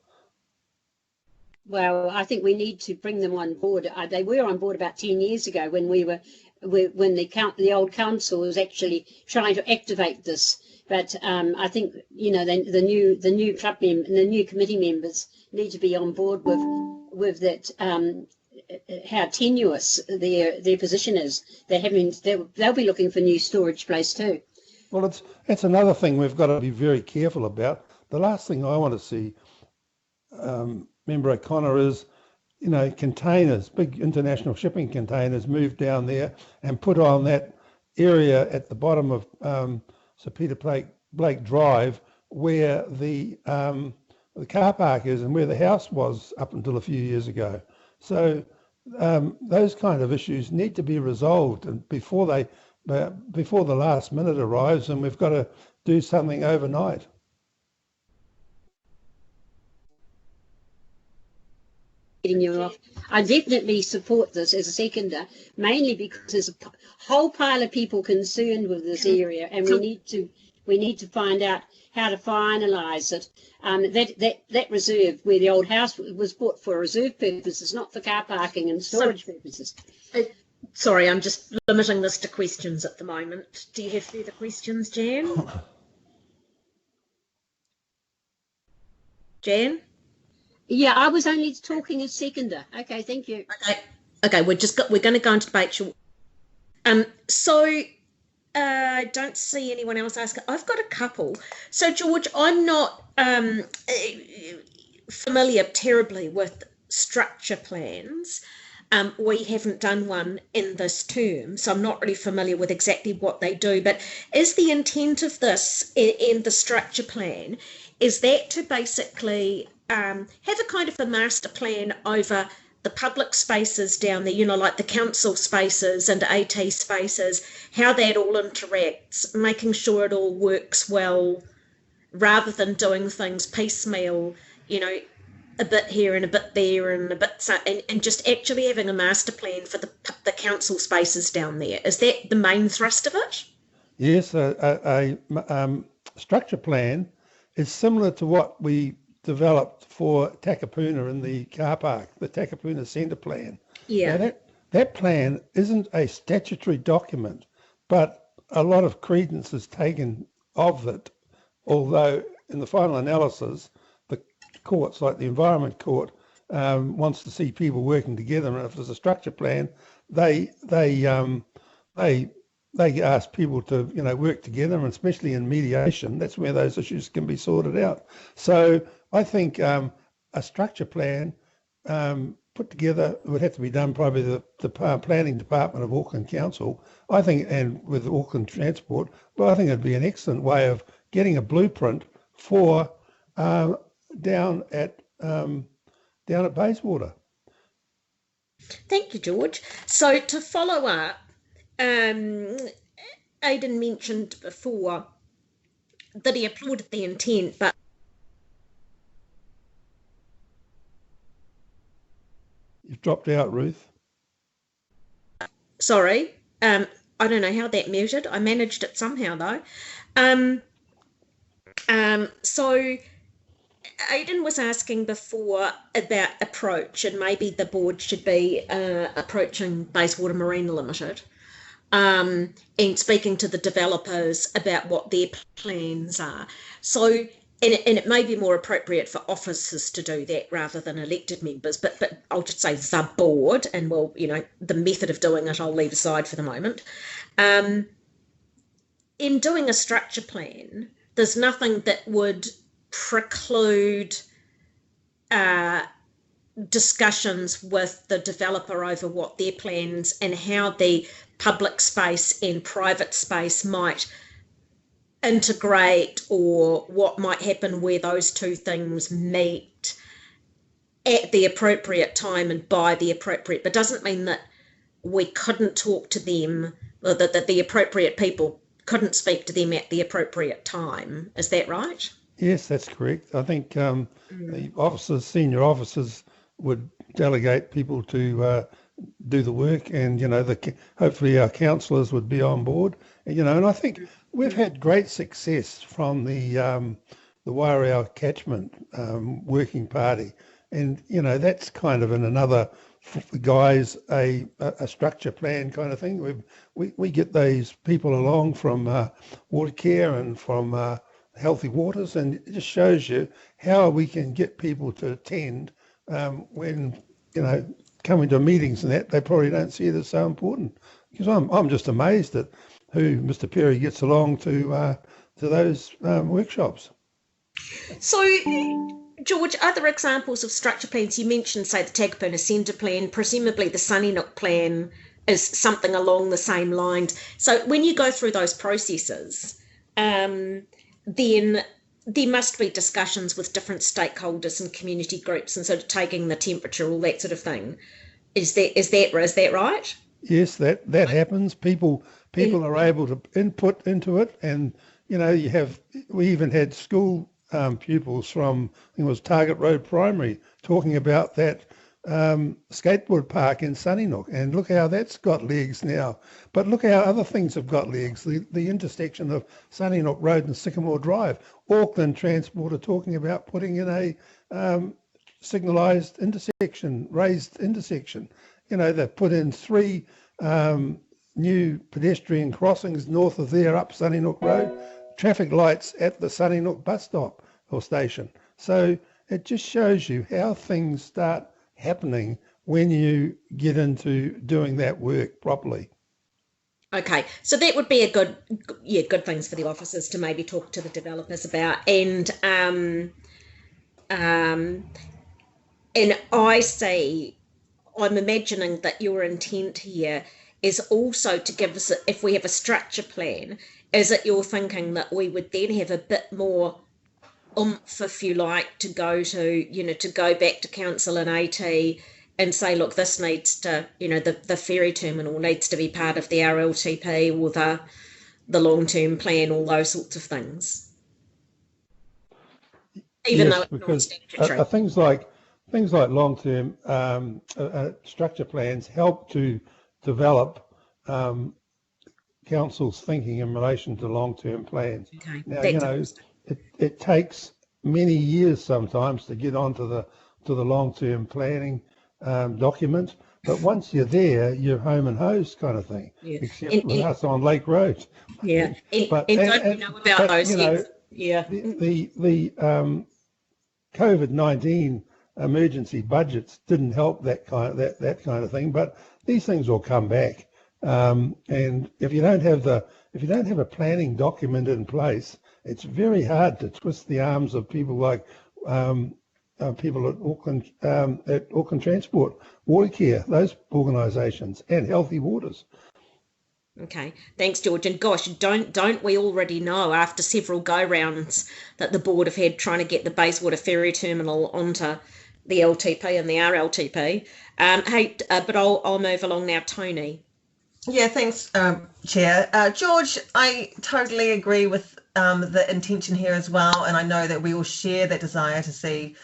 Well, I think we need to bring them on board. They were on board about 10 years ago when when the old council was actually trying to activate this. But I think the new club the new committee members need to be on board with that. How tenuous their position is. They'll be looking for new storage place too. Well, it's another thing we've got to be very careful about. The last thing I want to see, Member O'Connor, is containers, big international shipping containers, moved down there and put on that area at the bottom of Sir Peter Blake Drive, where the car park is and where the house was up until a few years ago. So those kind of issues need to be resolved and before the last minute arrives, and we've got to do something overnight. Getting you off. I definitely support this as a seconder, mainly because there's a whole pile of people concerned with this area, and we need to find out how to finalise it. That reserve where the old house was bought for reserve purposes, not for car parking and storage purposes. Sorry, I'm just limiting this to questions at the moment. Do you have further questions, Jan? Jan? Yeah, I was only talking as seconder. Okay, thank you. Okay, we're going to go into debate. I don't see anyone else asking. I've got a couple. So, George, I'm not familiar terribly with structure plans. We haven't done one in this term, so I'm not really familiar with exactly what they do. But is the intent of this in the structure plan, is that to basically have a kind of a master plan over the public spaces down there, like the council spaces and AT spaces, how that all interacts, making sure it all works well, rather than doing things piecemeal, a bit here and a bit there and a bit, and just actually having a master plan for the council spaces down there. Is that the main thrust of it? Yes, a structure plan is similar to what we developed for Takapuna in the car park, the Takapuna Centre plan. Yeah. Now that plan isn't a statutory document, but a lot of credence is taken of it, although in the final analysis, the courts, like the Environment Court, wants to see people working together, and if there's a structure plan, they ask people to work together, and especially in mediation, that's where those issues can be sorted out. So I think a structure plan put together would have to be done probably the planning department of Auckland Council, I think, and with Auckland Transport. But I think it'd be an excellent way of getting a blueprint for down at Bayswater. Thank you, George. So to follow up, Aidan mentioned before that he applauded the intent, but You've dropped out, Ruth. sorry, I don't know how that muted. I managed it somehow though. So Aidan was asking before about approach, and maybe the board should be approaching Bayswater Marine Limited and speaking to the developers about what their plans are. So, and it may be more appropriate for officers to do that rather than elected members, but I'll just say the board, and well, the method of doing it I'll leave aside for the moment. In doing a structure plan, there's nothing that would preclude discussions with the developer over what their plans and how the public space and private space might integrate, or what might happen where those two things meet at the appropriate time and by the appropriate, but doesn't mean that we couldn't talk to them, or that the appropriate people couldn't speak to them at the appropriate time. Is that right? Yes, that's correct. I think the officers, senior officers, would delegate people to do the work, and hopefully our councillors would be on board. And I think we've had great success from the Wairau catchment working party, and that's kind of in another guise a structure plan kind of thing. We get these people along from water care and from Healthy Waters, and it just shows you how we can get people to attend when coming to meetings and that they probably don't see it as so important. Because I'm just amazed at who Mr. Perry gets along to those workshops. So, George, other examples of structure plans, you mentioned, say, the Takapuna Centre plan, presumably the Sunnysnook plan is something along the same lines. So when you go through those processes, then there must be discussions with different stakeholders and community groups and sort of taking the temperature, all that sort of thing. Is that right? Yes, that happens. People are able to input into it, and we even had school pupils from, I think it was Target Road Primary, talking about that skateboard park in Sunnysnook, and look how that's got legs now. But look how other things have got legs. The intersection of Sunnysnook Road and Sycamore Drive. Auckland Transport are talking about putting in a signalised intersection, raised intersection. They've put in 3 new pedestrian crossings north of there up Sunnysnook Road, traffic lights at the Sunnysnook bus stop or station. So it just shows you how things start happening when you get into doing that work properly. Okay, so that would be a good things for the officers to maybe talk to the developers about. And I'm imagining that your intent here is also to give us, if we have a structure plan, is it you're thinking that we would then have a bit more oomph, if you like, to go back to council and AT and say, look, this needs to, the ferry terminal needs to be part of the RLTP or the long-term plan, all those sorts of things. Even though it's not statutory. Things like long-term structure plans help to develop council's thinking in relation to long-term plans. Okay, Now, that's interesting. it takes many years sometimes to get onto the long-term planning document, but once you're there, you're home and hosed kind of thing. Yeah. Except with us on Lake Road. Yeah, and don't we know about but, those? You know, yeah. The COVID-19 emergency budgets didn't help that kind of thing, but these things will come back. And if you don't have a planning document in place, it's very hard to twist the arms of people like people at Auckland Transport, Watercare, those organisations, and Healthy Waters. Okay, thanks, George. And gosh, don't we already know after several go-rounds that the board have had trying to get the Bayswater Ferry Terminal onto the LTP and the RLTP? But I'll move along now, Tony. Yeah, thanks, Chair. George, I totally agree with the intention here as well, and I know that we all share that desire to see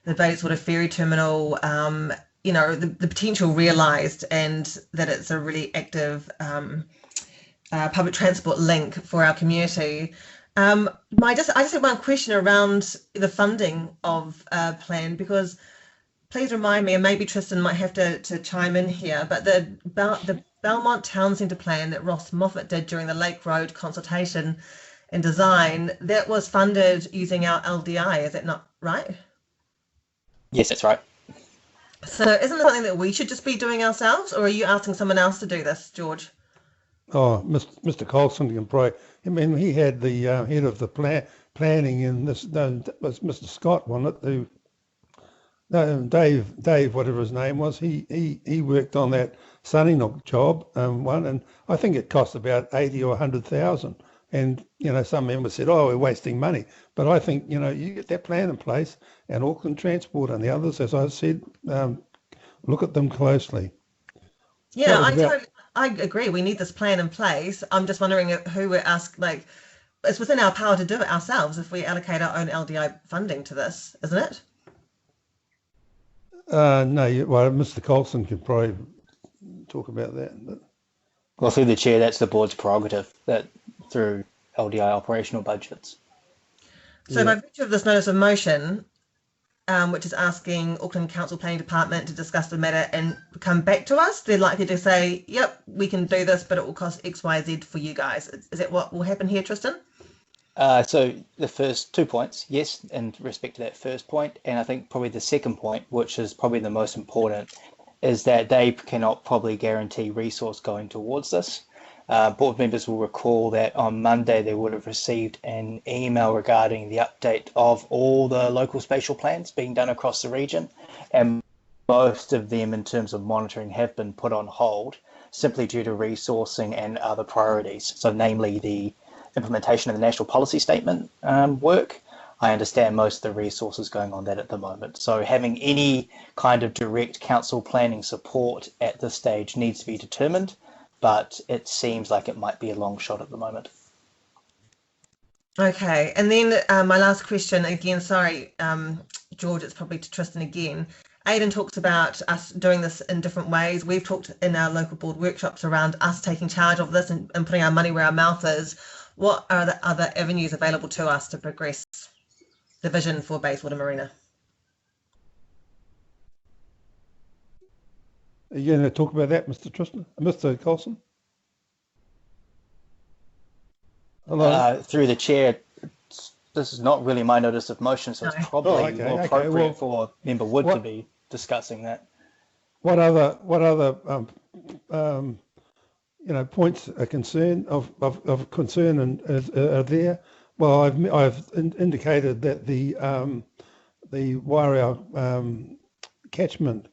the Bayswater Ferry Terminal, the potential realised, and that it's a really active public transport link for our community. I just have one question around the funding of plan, because please remind me, and maybe Tristan might have to chime in here, but the Belmont Town Centre plan that Ross Moffat did during the Lake Road consultation and design, that was funded using our LDI, is that not right? Yes, that's right. So isn't it something that we should just be doing ourselves, or are you asking someone else to do this, George? Oh, Mr. Colson can probably. I mean, he had the head of the planning in this. No, that was Mr. Scott, wasn't it? Dave, whatever his name was. He worked on that Sunningnook job one, and I think it cost about 80 or 100,000. And some members said, "Oh, we're wasting money." But I think you get that plan in place, and Auckland Transport and the others, as I said, look at them closely. Yeah, I agree. We need this plan in place. I'm just wondering who we're asking. Like, it's within our power to do it ourselves if we allocate our own LDI funding to this, isn't it? No, well, Mr. Colson could probably talk about that. But. Well, through the chair, that's the board's prerogative, that through LDI operational budgets. So by virtue of this notice of motion, which is asking Auckland Council Planning Department to discuss the matter and come back to us, they're likely to say, yep, we can do this, but it will cost X, Y, Z for you guys. Is that what will happen here, Tristan? So the first 2 points, yes, in respect to that first point. And I think probably the second point, which is probably the most important, is that they cannot probably guarantee resource going towards this. Board members will recall that on Monday they would have received an email regarding the update of all the local spatial plans being done across the region, and most of them in terms of monitoring have been put on hold simply due to resourcing and other priorities. So namely the implementation of the National Policy Statement work. I understand most of the resources going on that at the moment. So having any kind of direct council planning support at this stage needs to be determined, but it seems like it might be a long shot at the moment. Okay, and then my last question, again, sorry, George, it's probably to Tristan again. Aidan talks about us doing this in different ways. We've talked in our local board workshops around us taking charge of this and putting our money where our mouth is. What are the other avenues available to us to progress the vision for Bayswater Marina? Are you going to talk about that, Mr. Tristan? Mr. Colson? Hello? Through the chair, this is not really my notice of motion, so it's probably more appropriate for Member Wood to be discussing that. What other points of concern and are there? Well, I've indicated that the Wairau catchment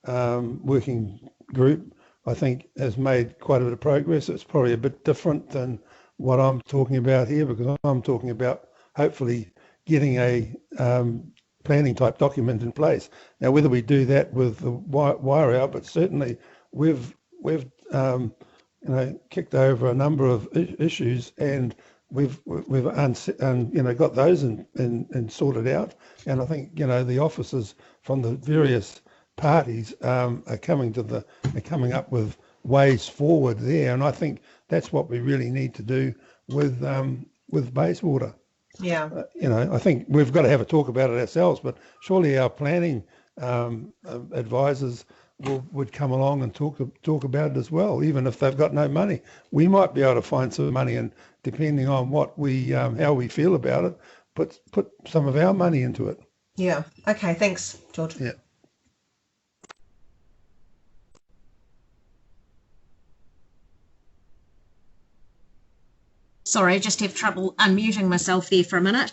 working group, I think, has made quite a bit of progress. It's probably a bit different than what I'm talking about here, because I'm talking about hopefully getting a planning type document in place. Now, whether we do that with the Wairau, but certainly we've kicked over a number of issues, and we've got those and sorted out. And I think the officers from the various parties are coming up with ways forward there. And I think that's what we really need to do with Bayswater. Yeah. I think we've got to have a talk about it ourselves, but surely our planning advisors would come along and talk about it as well, even if they've got no money. We might be able to find some money, and depending on what we how we feel about it, put some of our money into it. Yeah. Okay. Thanks, George. Yeah. Sorry, just have trouble unmuting myself there for a minute.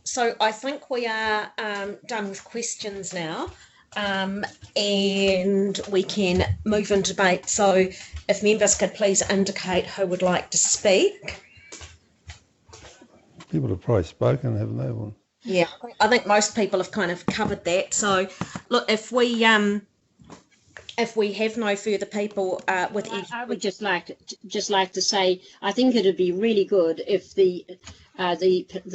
So I think we are done with questions now, and we can move into debate. So if members could please indicate who would like to speak. People have probably spoken, haven't they? Well, yeah, I think most people have kind of covered that. So look, if we have no further people with, I would just like to say I think it would be really good if the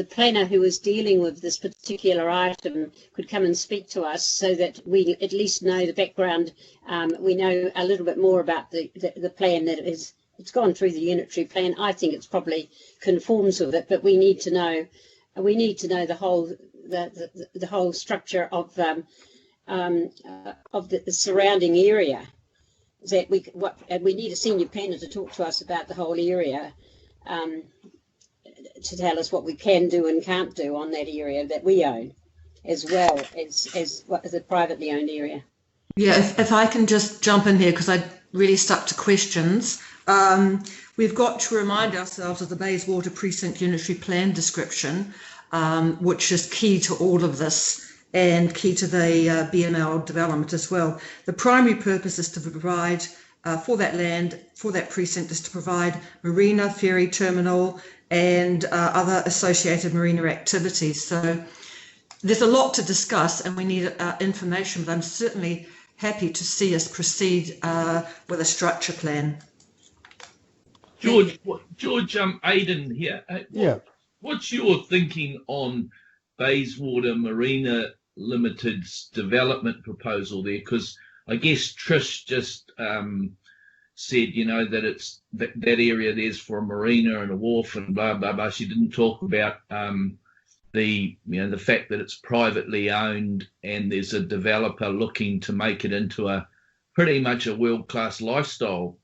planner who is dealing with this particular item could come and speak to us, so that we at least know the background. We know a little bit more about the plan that it's gone through the unitary plan. I think it's probably conforms with it, but we need to know the whole structure of the surrounding area. And we need a senior planner to talk to us about the whole area, to tell us what we can do and can't do on that area that we own, as well as what is a privately owned area. Yeah, if I can just jump in here, because I really stuck to questions. We've got to remind ourselves of the Bayswater Precinct Unitary Plan description, which is key to all of this and key to the BML development as well. The primary purpose is to provide for that land, for that precinct, is to provide marina, ferry terminal, and other associated marina activities. So there's a lot to discuss, and we need information, but I'm certainly happy to see us proceed with a structure plan. George, Aidan here. What's your thinking on Bayswater Marina Limited's development proposal there? Because I guess Trish just said, that it's that area there's for a marina and a wharf and blah blah blah. She didn't talk about the fact that it's privately owned and there's a developer looking to make it into a pretty much a world-class lifestyle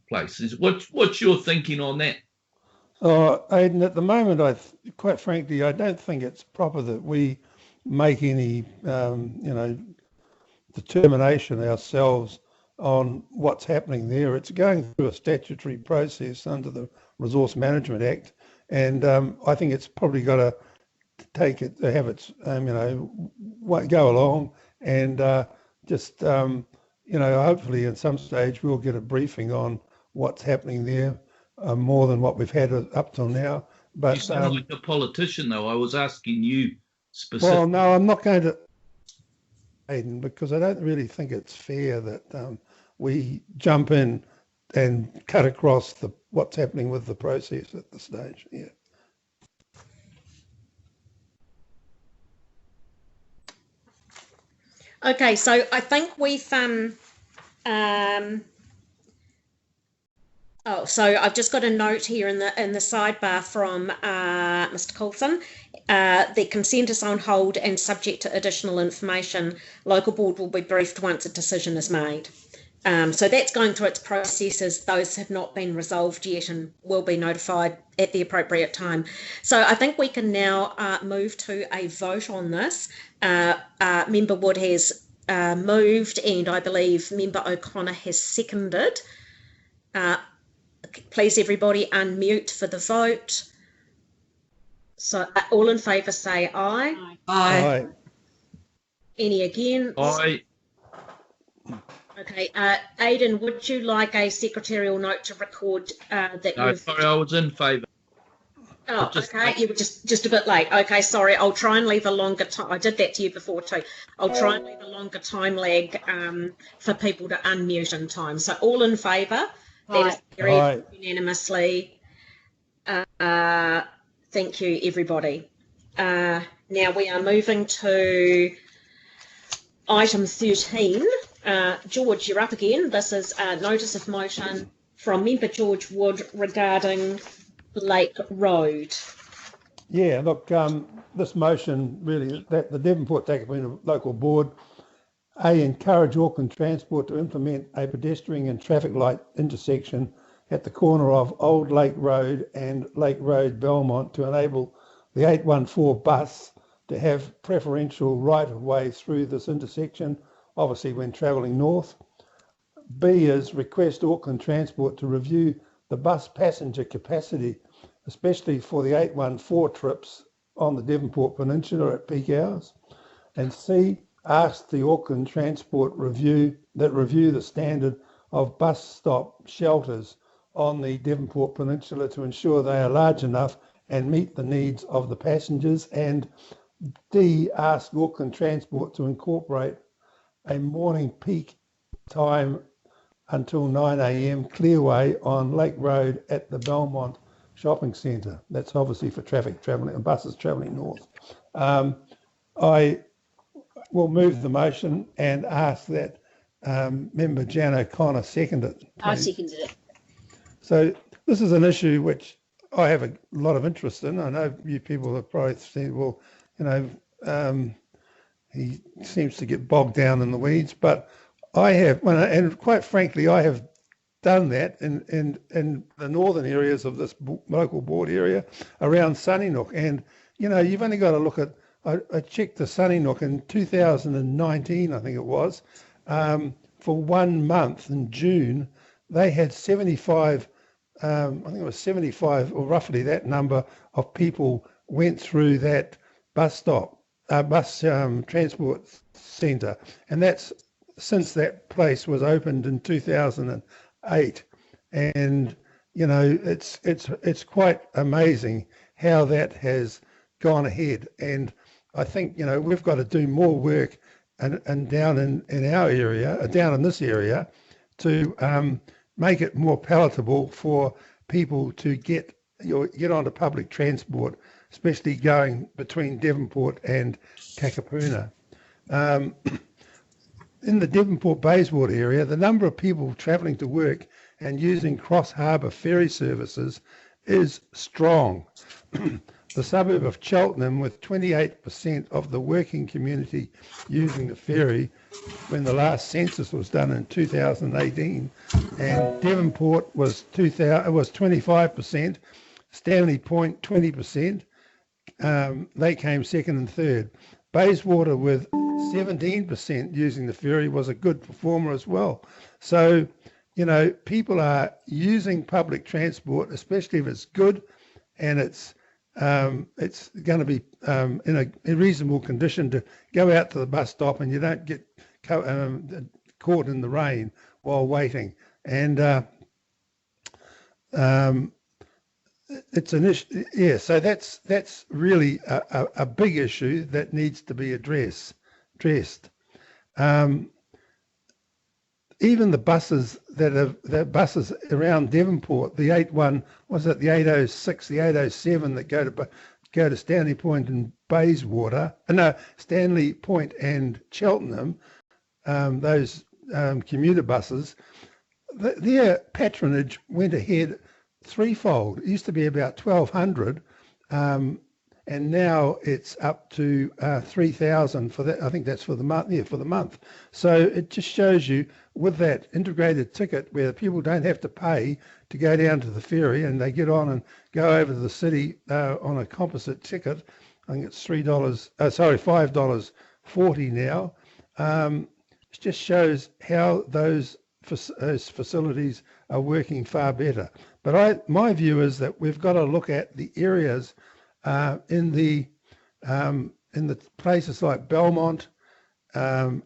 place. What's your thinking on that? Aidan, at the moment, quite frankly, I don't think it's proper that we make any, determination ourselves on what's happening there. It's going through a statutory process under the Resource Management Act, and I think it's probably got to have its, go along and hopefully at some stage we'll get a briefing on what's happening there, more than what we've had up till now. But you sound like a politician, though. I was asking you specifically. Well, no, I'm not going to, Aidan, because I don't really think it's fair that we jump in and cut across what's happening with the process at the stage. Yeah. Okay, so I think we've so I've just got a note here in the sidebar from Mr. Coulson. The consent is on hold and subject to additional information. Local board will be briefed once a decision is made. So that's going through its processes. Those have not been resolved yet and will be notified at the appropriate time. So I think we can now move to a vote on this. Member Wood has moved, and I believe Member O'Connor has seconded. Please, everybody, unmute for the vote. So all in favour say aye. Aye. Any against? Aye. Okay, Aidan, would you like a secretarial note to record that No, sorry, I was in favour. Oh, okay, you were just a bit late. Okay, sorry, I'll try and leave a longer time. I did that to you before too. I'll try and leave a longer time lag for people to unmute in time. So all in favour? That is carried unanimously. Thank you, everybody. Now we are moving to item 13, George, you're up again. This is a notice of motion from member George Wood regarding Lake Road. Yeah, look, this motion really, that the Devonport Takapuna Local Board, encourage Auckland Transport to implement a pedestrian and traffic light intersection at the corner of Old Lake Road and Lake Road Belmont to enable the 814 bus to have preferential right-of-way through this intersection, obviously when travelling north. B is request Auckland Transport to review the bus passenger capacity, especially for the 814 trips on the Devonport Peninsula at peak hours. And C, ask the Auckland Transport review the standard of bus stop shelters on the Devonport Peninsula to ensure they are large enough and meet the needs of the passengers. And D, ask Auckland Transport to incorporate a morning peak time until 9 a.m. clearway on Lake Road at the Belmont Shopping Centre. That's obviously for traffic travelling and buses travelling north. I will move the motion and ask that member Jan O'Connor second it. I Please. seconded it. So this is an issue which I have a lot of interest in. I know you people have probably said, well, you know, he seems to get bogged down in the weeds, but I have, and quite frankly, I have done that in the northern areas of this local board area around Sunnysnook. And, you know, you've only got to look at, I checked the Sunnysnook in 2019, I think it was, for 1 month in June, they had 75, I think it was 75 or roughly that number of people went through that bus transport centre. And that's since that place was opened in 2008. And, you know, it's quite amazing how that has gone ahead. And I think, you know, we've got to do more work and down in our area, down in this area, to make it more palatable for people to get onto public transport, especially going between Devonport and Takapuna. In the Devonport Bayswater area, the number of people travelling to work and using cross-harbour ferry services is strong. The suburb of Cheltenham, with 28% of the working community using the ferry when the last census was done in 2018, and Devonport was 25%, Stanley Point 20%, they came second and third. Bayswater with 17% using the ferry was a good performer as well. So, you know, people are using public transport, especially if it's good and it's going to be in a reasonable condition to go out to the bus stop and you don't get caught in the rain while waiting. And it's an issue, yeah. So that's really a big issue that needs to be addressed. Even the buses the buses around Devonport, the 806, the 807 that go to Stanley Point and Bayswater, Stanley Point and Cheltenham, those commuter buses, their patronage went ahead threefold. It used to be about 1,200, and now it's up to 3,000 for that. I think that's for the month. Yeah, for the month. So it just shows you with that integrated ticket where people don't have to pay to go down to the ferry and they get on and go over to the city on a composite ticket. I think it's $5.40 now. It just shows how those facilities are working far better. But my view is that we've got to look at the areas in the places like Belmont and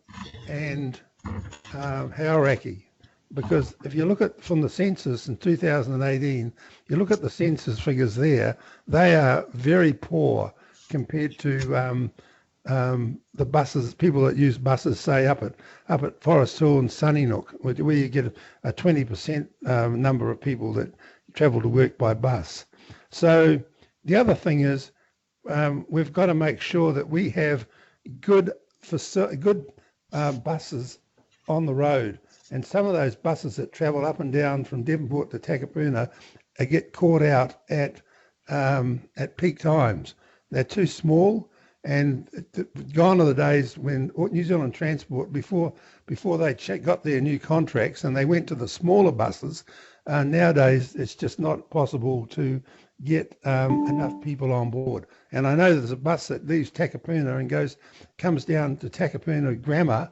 Hauraki, because if you look at from the census in 2018, you look at the census figures there, they are very poor compared to the buses, people that use buses, say up at Forest Hill and Sunnysnook, where you get a 20% number of people that travel to work by bus. So the other thing is we've got to make sure that we have good buses on the road. And some of those buses that travel up and down from Devonport to Takapuna get caught out at peak times. They're too small, and gone are the days when New Zealand Transport, before they got their new contracts and they went to the smaller buses, nowadays it's just not possible to get enough people on board. And I know there's a bus that leaves Takapuna and comes down to Takapuna Grammar,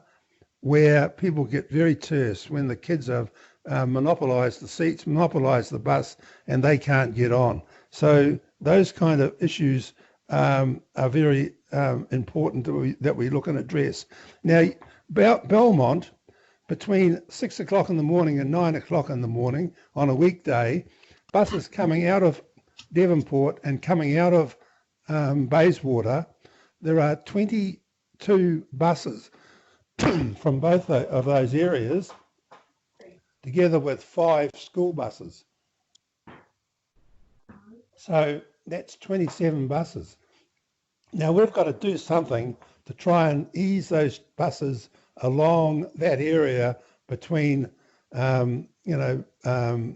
where people get very terse when the kids have monopolised the seats, monopolised the bus, and they can't get on. So those kind of issues are very important that we look and address. Now, Belmont, between 6 o'clock in the morning and 9 o'clock in the morning on a weekday, buses coming out of Devonport and coming out of Bayswater, there are 22 buses from both of those areas, together with 5 school buses. So that's 27 buses. Now we've got to do something to try and ease those buses along that area between,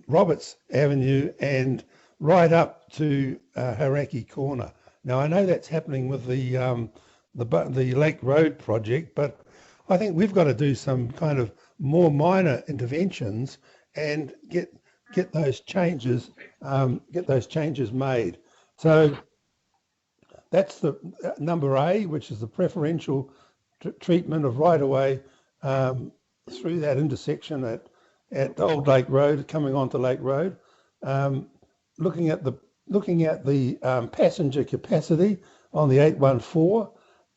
Roberts Avenue and right up to Hauraki Corner. Now I know that's happening with the Lake Road project, but I think we've got to do some kind of more minor interventions and get those changes made. So that's the number A, which is the preferential treatment of right-of-way through that intersection at Old Lake Road, coming onto Lake Road. Looking at the passenger capacity on the 814,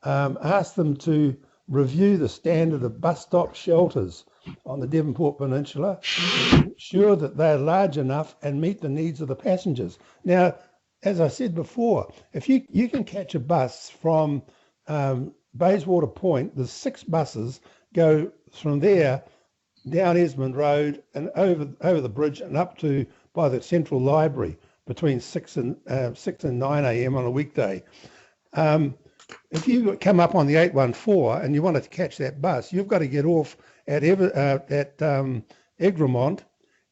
ask them to review the standard of bus stop shelters on the Devonport Peninsula, ensure that they're large enough and meet the needs of the passengers. Now, as I said before, if you can catch a bus from Bayswater Point, there's 6 buses go from there down Esmond Road and over the bridge and up to by the Central Library between 6 and 9 a.m. on a weekday. If you come up on the 814 and you wanted to catch that bus, you've got to get off at Egremont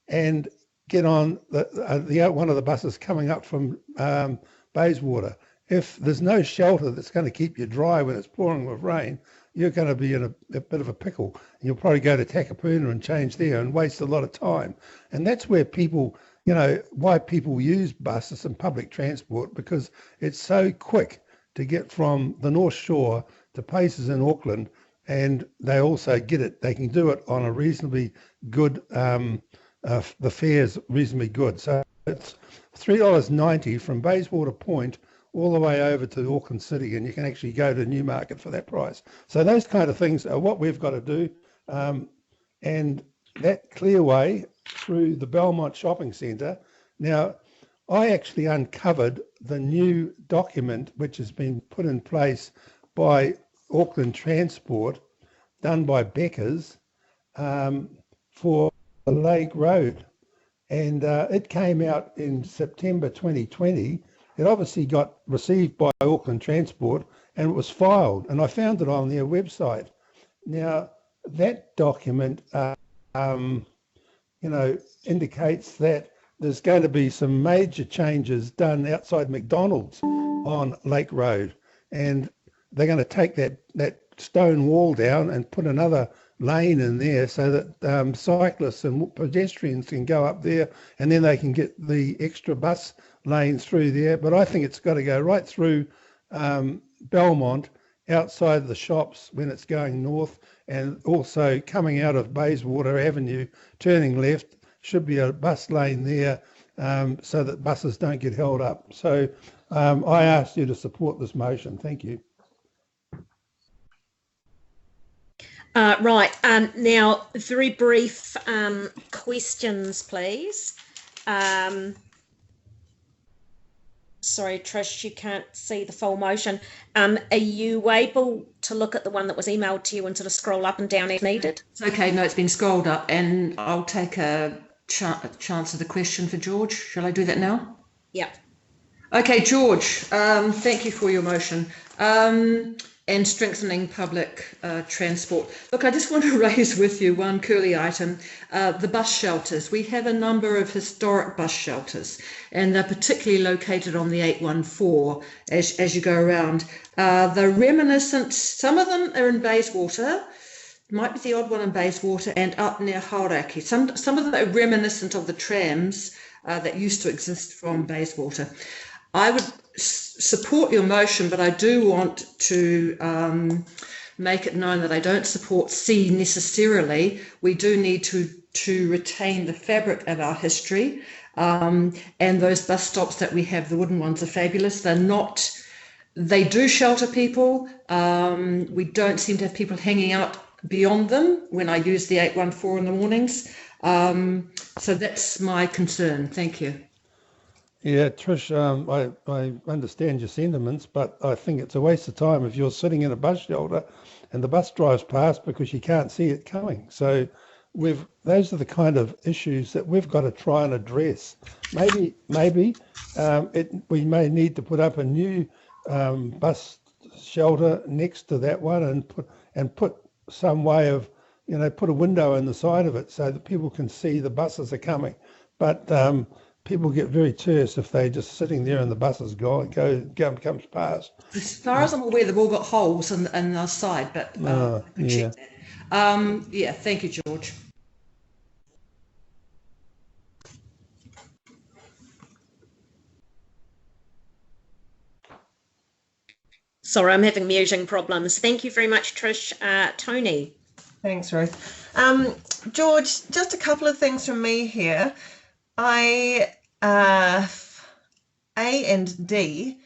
and get on one of the buses coming up from Bayswater. If there's no shelter that's going to keep you dry when it's pouring with rain, you're going to be in a bit of a pickle. And you'll probably go to Takapuna and change there and waste a lot of time. And that's where people, why people use buses and public transport, because it's so quick to get from the North Shore to places in Auckland, and they also they can do it on a reasonably good, the fare's reasonably good. So it's $3.90 from Bayswater Point all the way over to Auckland City, and you can actually go to Newmarket for that price. So those kind of things are what we've got to do. And that clearway through the Belmont Shopping Centre. Now, I actually uncovered the new document which has been put in place by Auckland Transport, done by Becker's, for the Lake Road. And it came out in September 2020. It obviously got received by Auckland Transport and it was filed. And I found it on their website. Now, that document, indicates that there's going to be some major changes done outside McDonald's on Lake Road. And they're going to take that stone wall down and put another lane in there so that cyclists and pedestrians can go up there, and then they can get the extra bus lanes through there. But I think it's got to go right through Belmont, outside the shops when it's going north, and also coming out of Bayswater Avenue, turning left, should be a bus lane there so that buses don't get held up. So I ask you to support this motion. Thank you. Right. Now, very brief questions, please. Sorry, Trish, you can't see the full motion. Are you able to look at the one that was emailed to you and sort of scroll up and down if needed? It's okay. No, it's been scrolled up, and I'll take a chance of the question for George. Shall I do that now? Yeah. Okay, George, thank you for your motion. and strengthening public transport. Look, I just want to raise with you one curly item, the bus shelters. We have a number of historic bus shelters, and they're particularly located on the 814 as you go around. They're reminiscent, some of them are in Bayswater, might be the odd one in Bayswater and up near Hauraki. Some of them are reminiscent of the trams that used to exist from Bayswater. I would support your motion, but I do want to make it known that I don't support C necessarily. We do need to retain the fabric of our history, and those bus stops that we have, the wooden ones, are fabulous. They do shelter people. We don't seem to have people hanging out beyond them when I use the 814 in the mornings. So that's my concern. Thank you. Yeah, Trish, I understand your sentiments, but I think it's a waste of time if you're sitting in a bus shelter and the bus drives past because you can't see it coming. So those are the kind of issues that we've got to try and address. Maybe we may need to put up a new bus shelter next to that one and put some way of, put a window in the side of it so that people can see the buses are coming. But people get very terse if they're just sitting there and the buses comes past. As far as I'm aware, they've all got holes in the side, but I can check that. Yeah, thank you, George. Sorry, I'm having muting problems. Thank you very much, Trish. Tony. Thanks, Ruth. George, just a couple of things from me here. A and D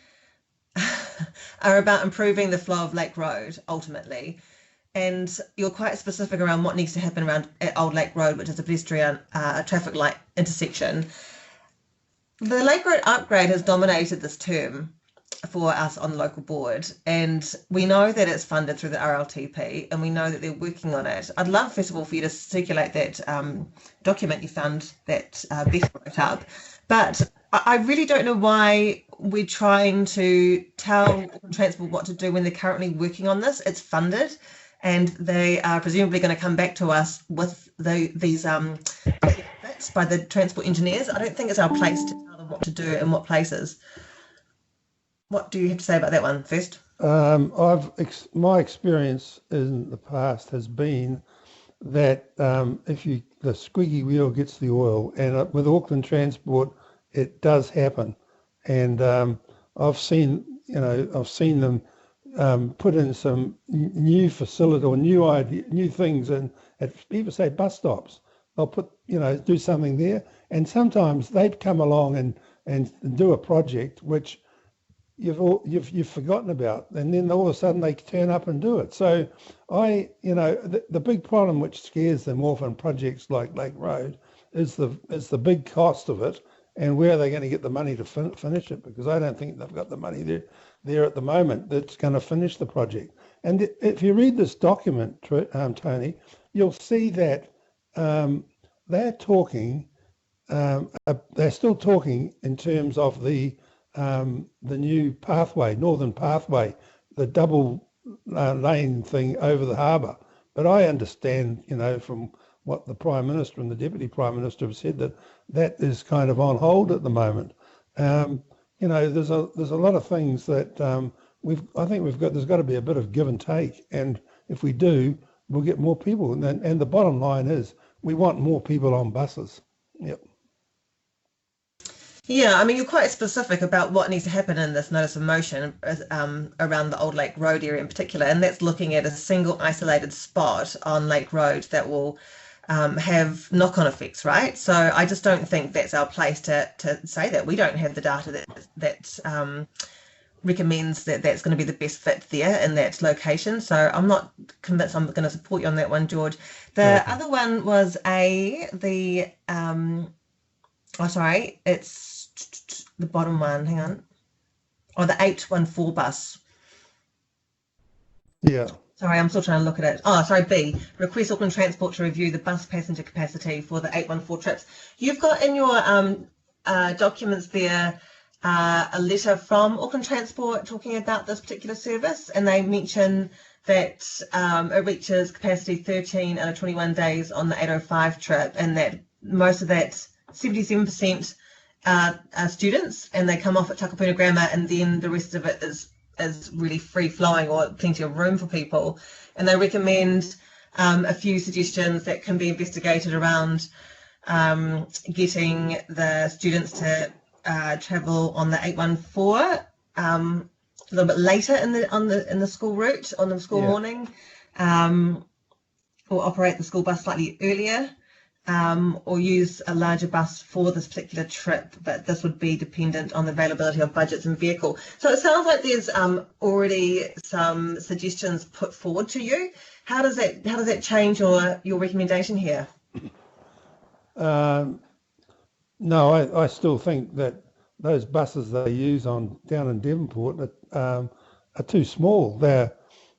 are about improving the flow of Lake Road, ultimately. And you're quite specific around what needs to happen around at Old Lake Road, which is a pedestrian traffic light intersection. The Lake Road upgrade has dominated this term for us on the local board, and we know that it's funded through the RLTP, and we know that they're working on it. I'd love, first of all, for you to circulate that document you found that Beth wrote up, but I really don't know why we're trying to tell Transport what to do when they're currently working on this. It's funded, and they are presumably going to come back to us with these bits by the transport engineers. I don't think it's our place to tell them what to do and what places. What do you have to say about that one first? My experience in the past has been that the squeaky wheel gets the oil, and with Auckland Transport, it does happen. And I've seen them put in some new facility or new things, and at people say bus stops, they'll put do something there, and sometimes they'd come along and do a project which you've forgotten about, and then all of a sudden they turn up and do it. So the big problem which scares them off on projects like Lake Road is the big cost of it, and where are they going to get the money to finish it, because I don't think they've got the money there at the moment that's going to finish the project. And if you read this document, Tony, you'll see that they're still talking in terms of the new pathway, Northern Pathway, the double lane thing over the harbour. But I understand, from what the Prime Minister and the Deputy Prime Minister have said, that is kind of on hold at the moment. There's a lot of things that there's got to be a bit of give and take, and if we do, we'll get more people. And the bottom line is, we want more people on buses. Yep. Yeah, I mean, you're quite specific about what needs to happen in this notice of motion around the Old Lake Road area in particular, and that's looking at a single isolated spot on Lake Road that will have knock-on effects, right? So I just don't think that's our place to say that. We don't have the data that recommends that that's going to be the best fit there in that location. So I'm not convinced I'm going to support you on that one, George. The other one was it's the bottom one, hang on. Oh, the 814 bus. Yeah. Sorry, I'm still trying to look at it. Oh, sorry, B. Request Auckland Transport to review the bus passenger capacity for the 814 trips. You've got in your documents there a letter from Auckland Transport talking about this particular service, and they mention that it reaches capacity 13 out of 21 days on the 805 trip, and that most of that 77% are students, and they come off at Takapuna Grammar, and then the rest of it is really free flowing or plenty of room for people. And they recommend a few suggestions that can be investigated around getting the students to travel on the 814 a little bit later in the school route on the school morning, or operate the school bus slightly earlier, or use a larger bus for this particular trip, but this would be dependent on the availability of budgets and vehicle. So it sounds like there's already some suggestions put forward to you. How does that change your recommendation here? No, I still think that those buses they use down in Devonport are too small. They're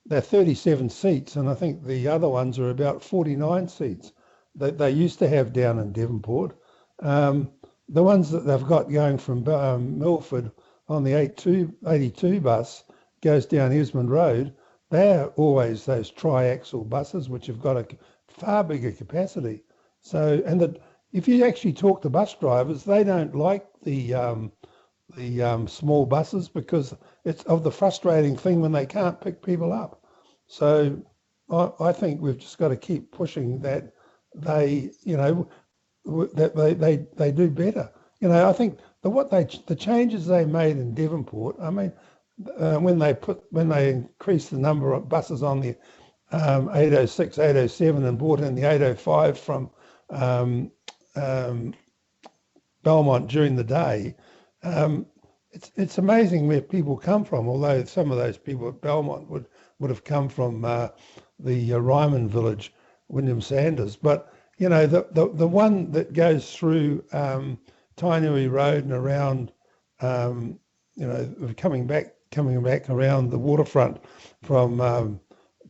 37 seats, and I think the other ones are about 49 seats that they used to have down in Devonport. The ones that they've got going from Milford on the 82 bus goes down Esmond Road. They're always those tri-axle buses which have got a far bigger capacity. So, and if you actually talk to bus drivers, they don't like the small buses because it's of the frustrating thing when they can't pick people up. So I think we've just got to keep pushing that they do better. I think the changes they made in Devonport, I mean, when they increased the number of buses on the 806, 807 and brought in the 805 from Belmont during the day, it's amazing where people come from, although some of those people at Belmont would have come from the Ryman village, William Sanders. But the one that goes through Tainui Road and around coming back around the waterfront from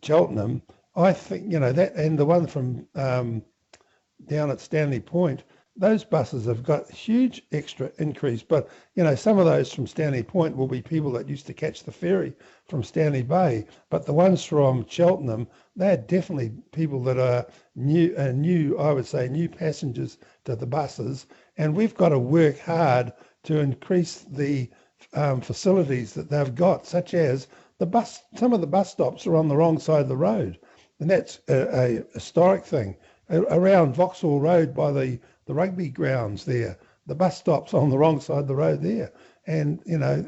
Cheltenham, I think that, and the one from down at Stanley Point, those buses have got huge extra increase. But some of those from Stanley Point will be people that used to catch the ferry from Stanley Bay, but the ones from Cheltenham, they're definitely people that are new I would say new passengers to the buses, and we've got to work hard to increase the facilities that they've got, such as some of the bus stops are on the wrong side of the road, and that's a historic thing. Around Vauxhall Road by the rugby grounds there, the bus stop's on the wrong side of the road there, and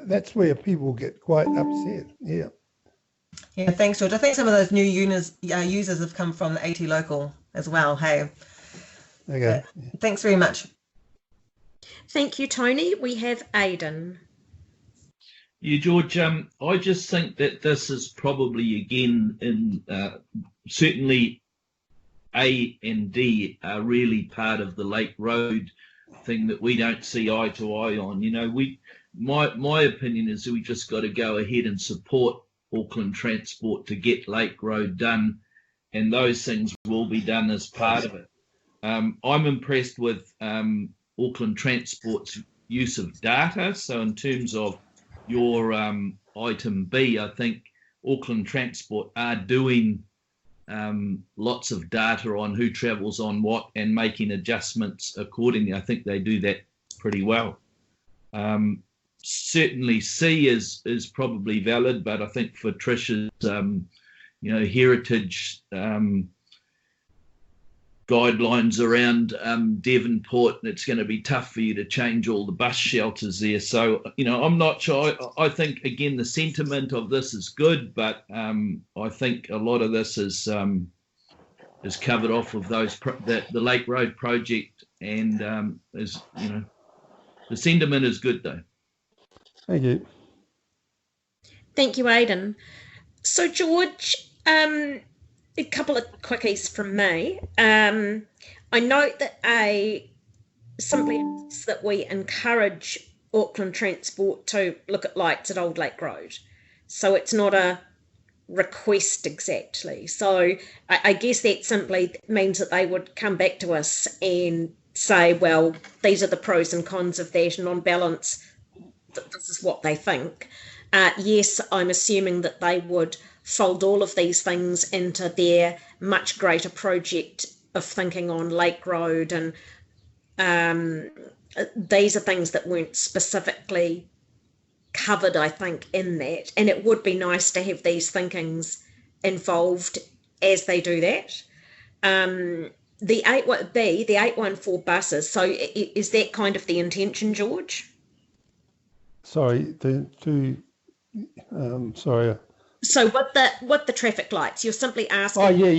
that's where people get quite upset. Yeah, thanks, George. I think some of those new users have come from the AT Local as well. Hey, okay. Thanks very much. Thank you, Tony. We have Aidan. Yeah, George, I just think that this is probably, again, in certainly A and D are really part of the Lake Road thing that we don't see eye to eye on. My opinion is that we just got to go ahead and support Auckland Transport to get Lake Road done, and those things will be done as part of it. I'm impressed with Auckland Transport's use of data. So in terms of your item B, I think Auckland Transport are doing lots of data on who travels on what and making adjustments accordingly. I think they do that pretty well. Certainly C is probably valid, but I think for Trish's heritage guidelines around Devonport, it's going to be tough for you to change all the bus shelters there. So, I'm not sure. I think, again, the sentiment of this is good, but I think a lot of this is covered off with the Lake Road project, and the sentiment is good, though. Thank you. Thank you, Aidan. So, George, a couple of quickies from me. I note that simply asks that we encourage Auckland Transport to look at lights at Old Lake Road. So it's not a request exactly. So I guess that simply means that they would come back to us and say, well, these are the pros and cons of that, and on balance, that this is what they think. Yes, I'm assuming that they would fold all of these things into their much greater project of thinking on Lake Road, and these are things that weren't specifically covered, I think, in that. And it would be nice to have these thinkings involved as they do that. The 814 buses, so is that kind of the intention, George? Sorry, sorry. So with the traffic lights, you're simply asking. Oh yeah.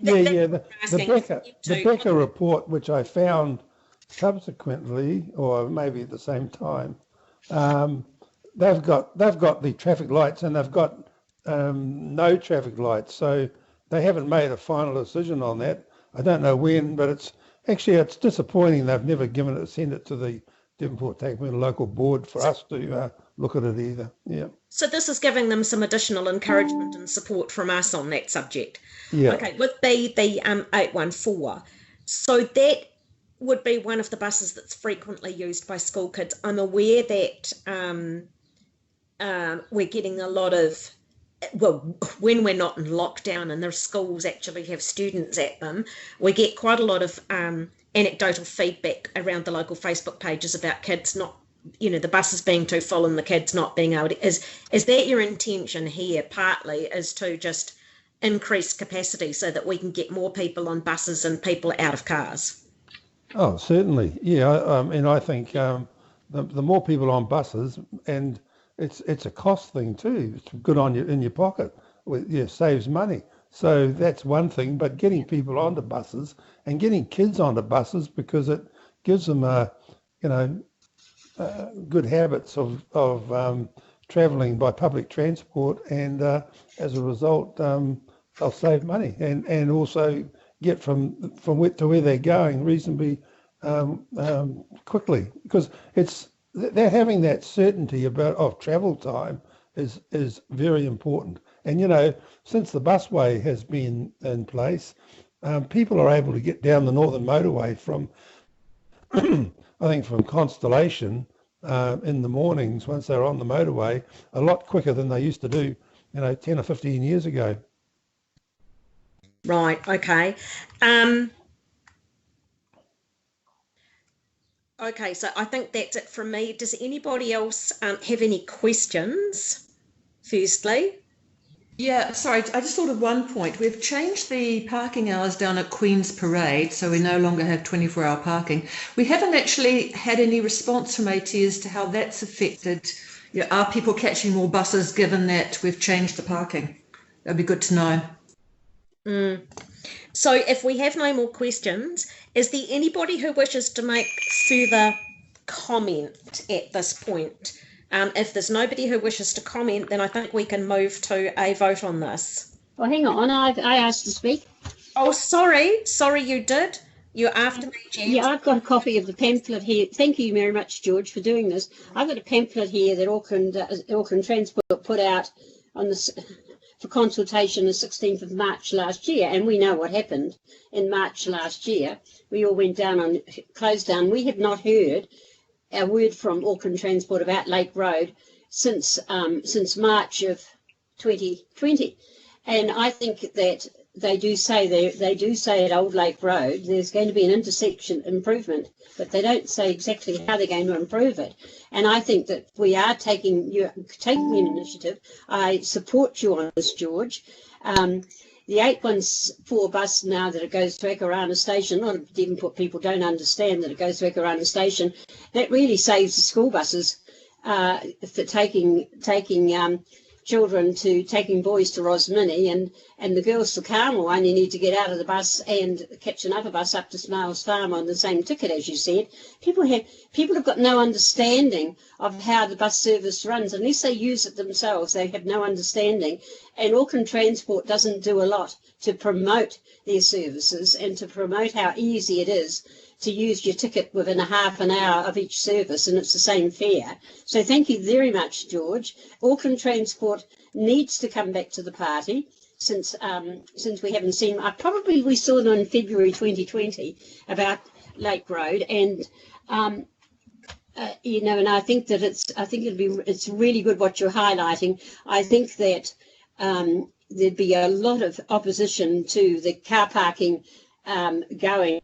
The Becker report, which I found subsequently, or maybe at the same time, they've got the traffic lights and they've got no traffic lights. So they haven't made a final decision on that. I don't know when, but it's disappointing they've never sent it to the Devonport Takapuna Local Board for us to look at it either. Yeah. So this is giving them some additional encouragement and support from us on that subject. Yeah. Okay, with the 814, so that would be one of the buses that's frequently used by school kids. I'm aware that we're getting a lot of, well, when we're not in lockdown and the schools actually have students at them, we get quite a lot of anecdotal feedback around the local Facebook pages about kids not, the buses being too full and the kids not being able to. Is that your intention here? Partly is to just increase capacity so that we can get more people on buses and people out of cars. Oh, certainly, yeah. And I think the more people on buses, and it's a cost thing too. It's good in your pocket. Saves money. So that's one thing. But getting people onto buses and getting kids onto buses, because it gives them good habits of travelling by public transport, and as a result, they'll save money and also get from where to where they're going reasonably quickly, because they're having that certainty of travel time is very important. And since the busway has been in place, people are able to get down the northern motorway from I think from Constellation in the mornings once they're on the motorway a lot quicker than they used to do 10 or 15 years ago. Right, okay. Okay, so I think that's it from me. Does anybody else have any questions, firstly? Yeah, sorry, I just thought of one point. We've changed the parking hours down at Queen's Parade, so we no longer have 24-hour parking. We haven't actually had any response from AT as to how that's affected. Are people catching more buses given that we've changed the parking? That'd be good to know. So if we have no more questions, is there anybody who wishes to make further comment at this point? If there's nobody who wishes to comment, then I think we can move to a vote on this. Well, hang on, I asked to speak. Oh, sorry you did. You're after me, Jen. Yeah, I've got a copy of the pamphlet here. Thank you very much, George, for doing this. I've got a pamphlet here that Auckland Transport put out on this for consultation the 16th of March last year, and we know what happened in March last year. We all went down on closed down. We have not heard a word from Auckland Transport about Lake Road since March of 2020, and I think that they do say at Old Lake Road there's going to be an intersection improvement, but they don't say exactly how they're going to improve it. And I think that we are taking an initiative. I support you on this, George. The 814 bus now that it goes to Akarana Station, a lot of Devonport people don't understand that it goes to Akarana Station. That really saves the school buses for taking boys to Rosmini, and the girls to Carmel only need to get out of the bus and catch another bus up to Smiles Farm on the same ticket, as you said. People have got no understanding of how the bus service runs. Unless they use it themselves, they have no understanding. And Auckland Transport doesn't do a lot to promote their services and to promote how easy it is to use your ticket within a half an hour of each service, and it's the same fare. So thank you very much, George. Auckland Transport needs to come back to the party since we haven't seen. We saw them in February 2020 about Lake Road, and you know, and I think that it's really good what you're highlighting. I think that there'd be a lot of opposition to the car parking going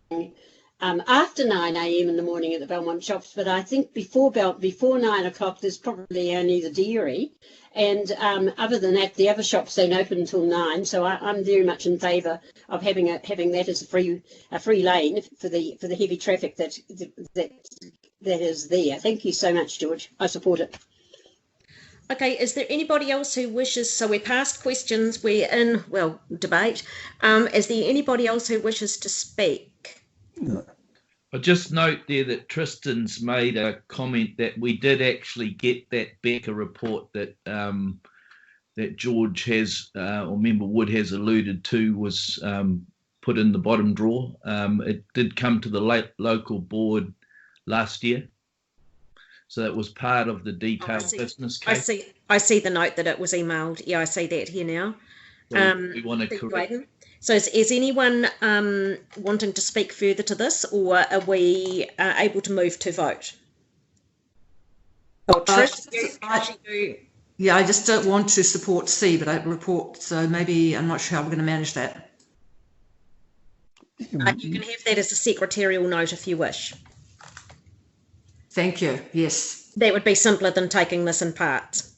after 9 a.m. in the morning at the Belmont shops, but I think before 9 o'clock there's probably only the dairy, and other than that the other shops don't open until 9. So I'm very much in favour of having that as a free lane for the heavy traffic that is there. Thank you so much, George. I support it. Okay, is there anybody else who wishes, so we're past questions, we're in, well, debate. Is there anybody else who wishes to speak? No. I just note there that Tristan's made a comment that we did actually get that Becker report that that George has, or Member Wood has alluded to, was put in the bottom drawer. It did come to the local board last year. So that was part of the detailed business case. I see the note that it was emailed. Yeah, I see that here now. We want to correct. So is anyone wanting to speak further to this, or are we able to move to vote? Oh, Trish, yeah, I just don't want to support C, but I report, so maybe I'm not sure how we're going to manage that. You can have that as a secretarial note if you wish. Thank you. Yes. That would be simpler than taking this in parts.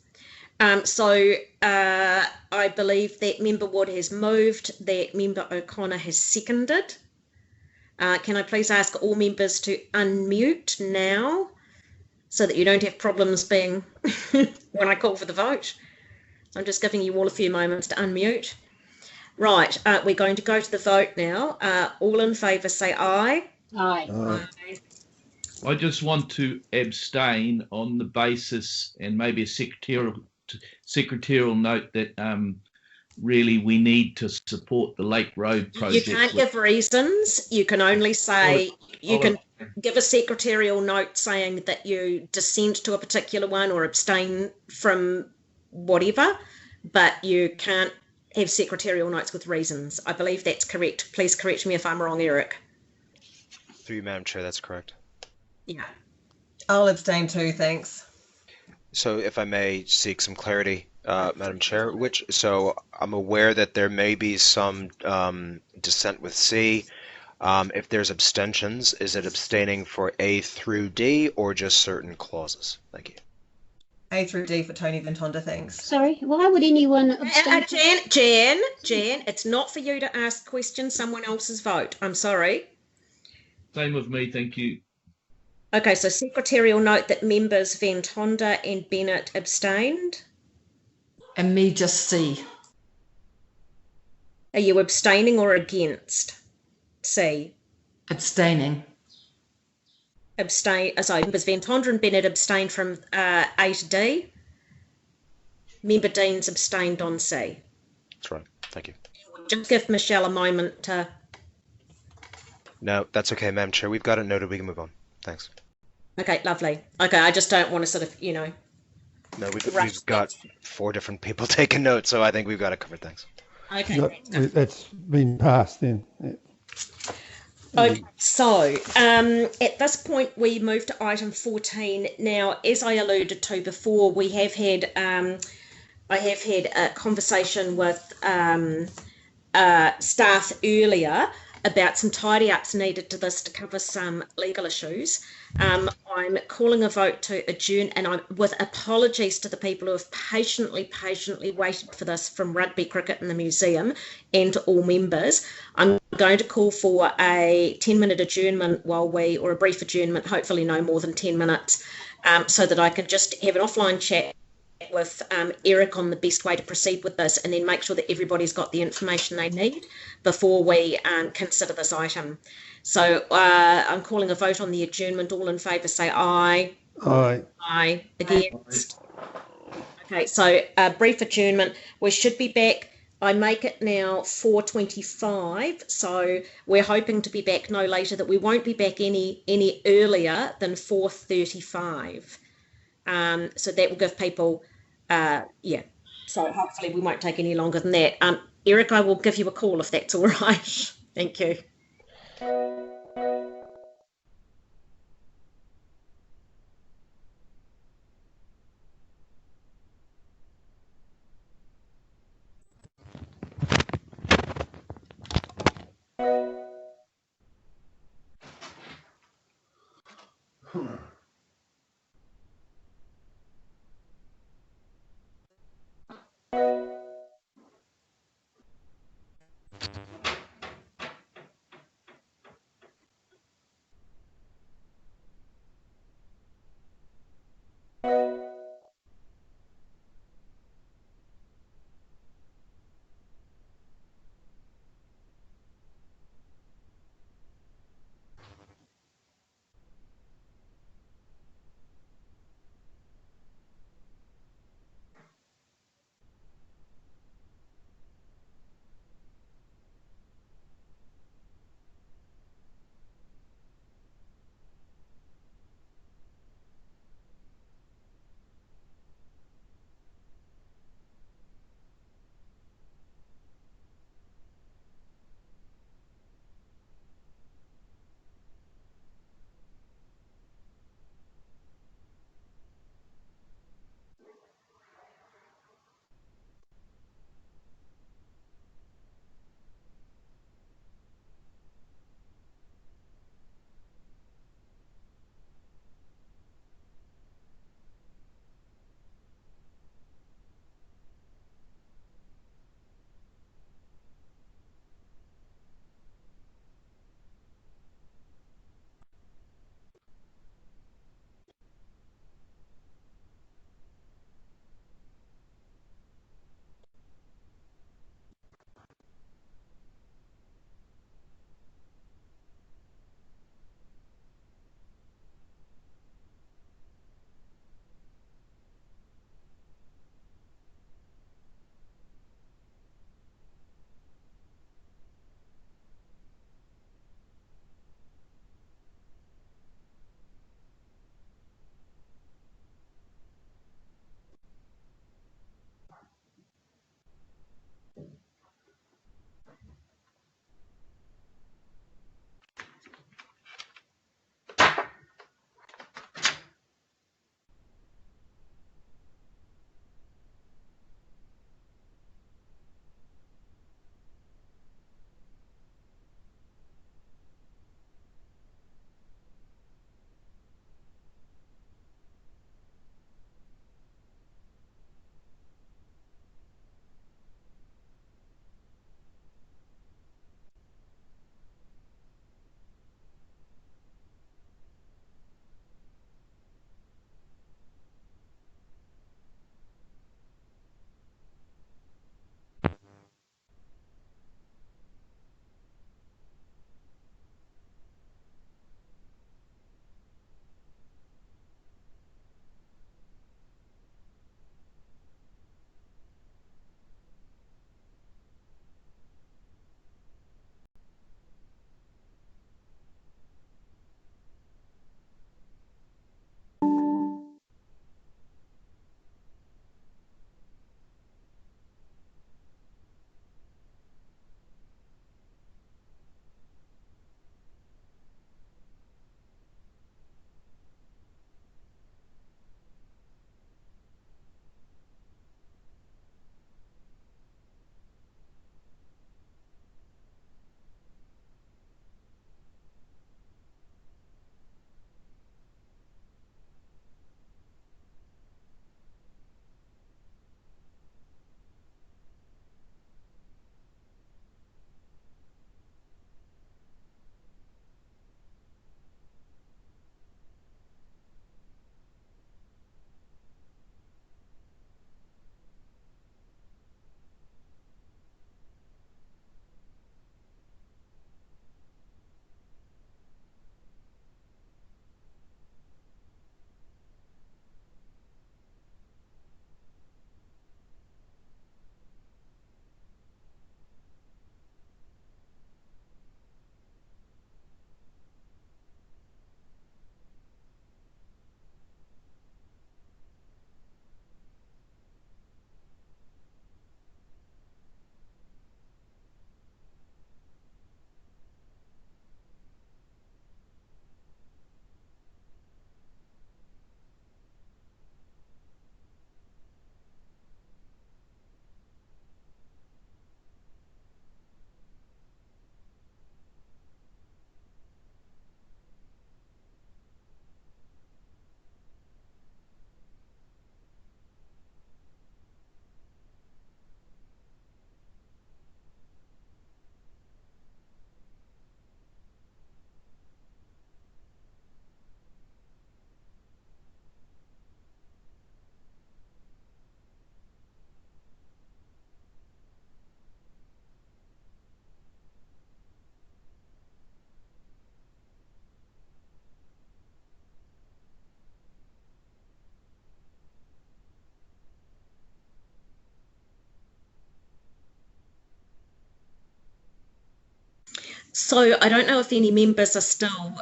So I believe that Member Wood has moved, that Member O'Connor has seconded. Can I please ask all members to unmute now so that you don't have problems being when I call for the vote? I'm just giving you all a few moments to unmute. Right, we're going to go to the vote now. All in favour say aye. Aye. Aye. I just want to abstain on the basis, and maybe a secretarial note, that really we need to support the Lake Road project. You can't give reasons. You can only say, you can give a secretarial note saying that you dissent to a particular one or abstain from whatever, but you can't have secretarial notes with reasons. I believe that's correct. Please correct me if I'm wrong, Eric. Through you, Madam Chair, that's correct. Yeah. I'll abstain too, thanks. So if I may seek some clarity, Madam Chair, so I'm aware that there may be some dissent with C. If there's abstentions, is it abstaining for A through D or just certain clauses? Thank you. A through D for Tony Ventonda, thanks. Sorry, why would anyone abstain? Jan, it's not for you to ask questions someone else's vote. I'm sorry. Same with me, thank you. Okay, so secretarial note that members Ventonda and Bennett abstained. And me just C. Are you abstaining or against C? Abstaining. Abstain. So members Ventonda and Bennett abstained from A to D. Member Dean's abstained on C. That's right. Thank you. Just give Michelle a moment to... No, that's okay, Madam Chair. We've got it noted. We can move on. Thanks. Okay, lovely. Okay, I just don't want to sort of, you know... No, we've got 4 different people taking notes, so I think we've got it covered. Thanks. Okay. No, that's been passed then. Yeah. Okay, so at this point we move to item 14. Now, as I alluded to before, we have had I have had a conversation with staff earlier about some tidy ups needed to this to cover some legal issues. I'm calling a vote to adjourn, and I'm with apologies to the people who have patiently waited for this, from rugby, cricket and the museum, and to all members. I'm going to call for a 10-minute adjournment or a brief adjournment, hopefully no more than 10 minutes, so that I can just have an offline chat with Eric on the best way to proceed with this, and then make sure that everybody's got the information they need before we consider this item. So I'm calling a vote on the adjournment. All in favour say aye. Aye. Aye. Against? Okay, so a brief adjournment. We should be back. I make it now 4:25, so we're hoping to be back no later, that we won't be back any earlier than 4:35. So that will give people, so hopefully we won't take any longer than that. Eric, I will give you a call if that's all right. Thank you. So I don't know if any members are still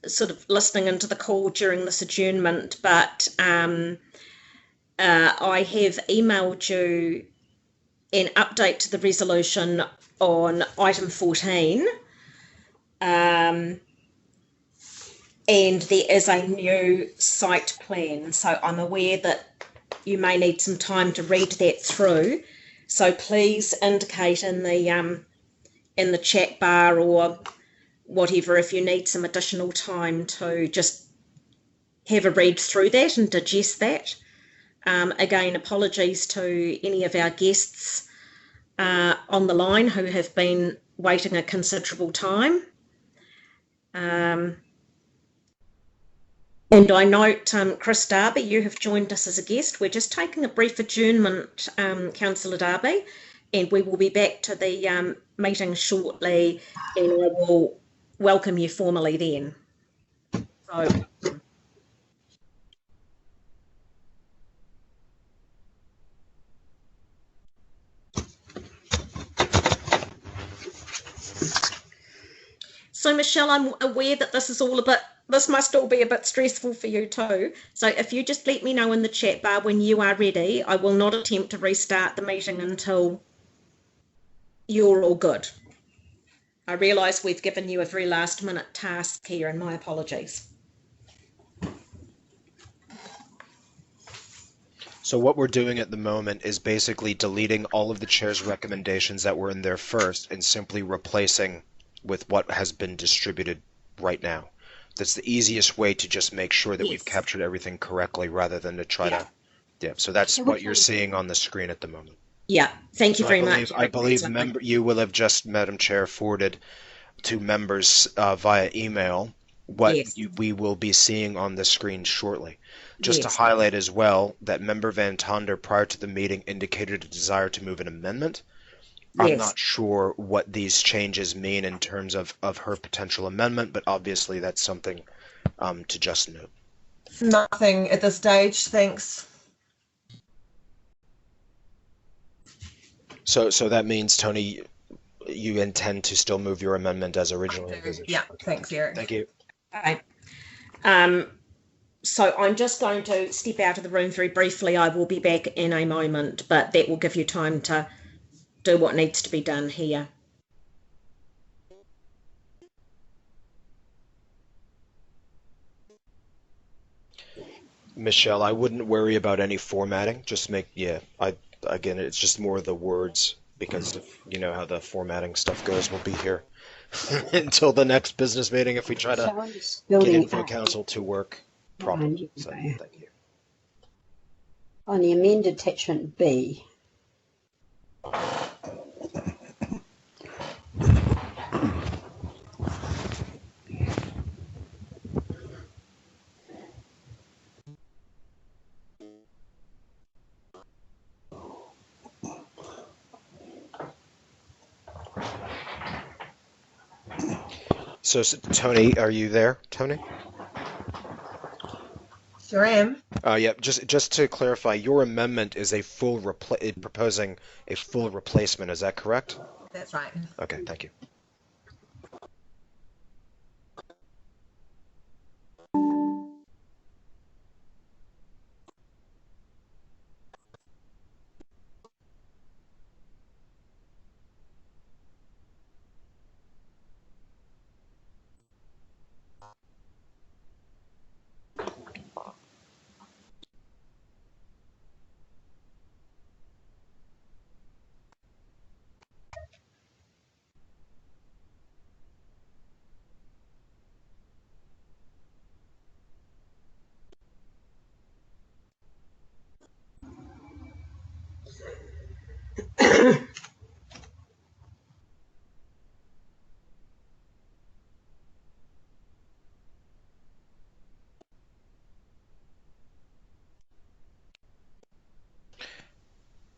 sort of listening into the call during this adjournment, but I have emailed you an update to the resolution on item 14. And there is a new site plan. So I'm aware that you may need some time to read that through. So please indicate in the chat bar or whatever if you need some additional time to just have a read through that and digest that. Again, apologies to any of our guests on the line who have been waiting a considerable time. And I note, Chris Darby, you have joined us as a guest. We're just taking a brief adjournment, Councillor Darby, and we will be back to the meeting shortly, and I will welcome you formally then. So Michelle, I'm aware that this must all be a bit stressful for you too. So if you just let me know in the chat bar when you are ready, I will not attempt to restart the meeting until you're all good. I realise we've given you a very last minute task here, and my apologies. So what we're doing at the moment is basically deleting all of the chair's recommendations that were in there first and simply replacing with what has been distributed right now. That's the easiest way to just make sure that we've captured everything correctly rather than to try to, so that's what you're seeing on the screen at the moment. Yeah, thank you very much. I believe you will have just, Madam Chair, forwarded to members via email what we will be seeing on the screen shortly. Just to highlight as well that Member Van Tonder prior to the meeting indicated a desire to move an amendment. I'm not sure what these changes mean in terms of her potential amendment, but obviously that's something to just note. Nothing at this stage, thanks. So that means, Tony, you intend to still move your amendment as originally envisaged? Yeah, thanks, Eric. Thank you. All right. So I'm just going to step out of the room very briefly. I will be back in a moment, but that will give you time to do what needs to be done here. Michelle, I wouldn't worry about any formatting. Just make, again, it's just more the words, because if you know how the formatting stuff goes, we'll be here until the next business meeting if we try to get Info Council to work properly. So, thank you. On the amended attachment B. So, Tony, are you there, Tony? Sure am. Yeah, just to clarify, your amendment is a proposing a full replacement, is that correct? That's right. Okay, thank you.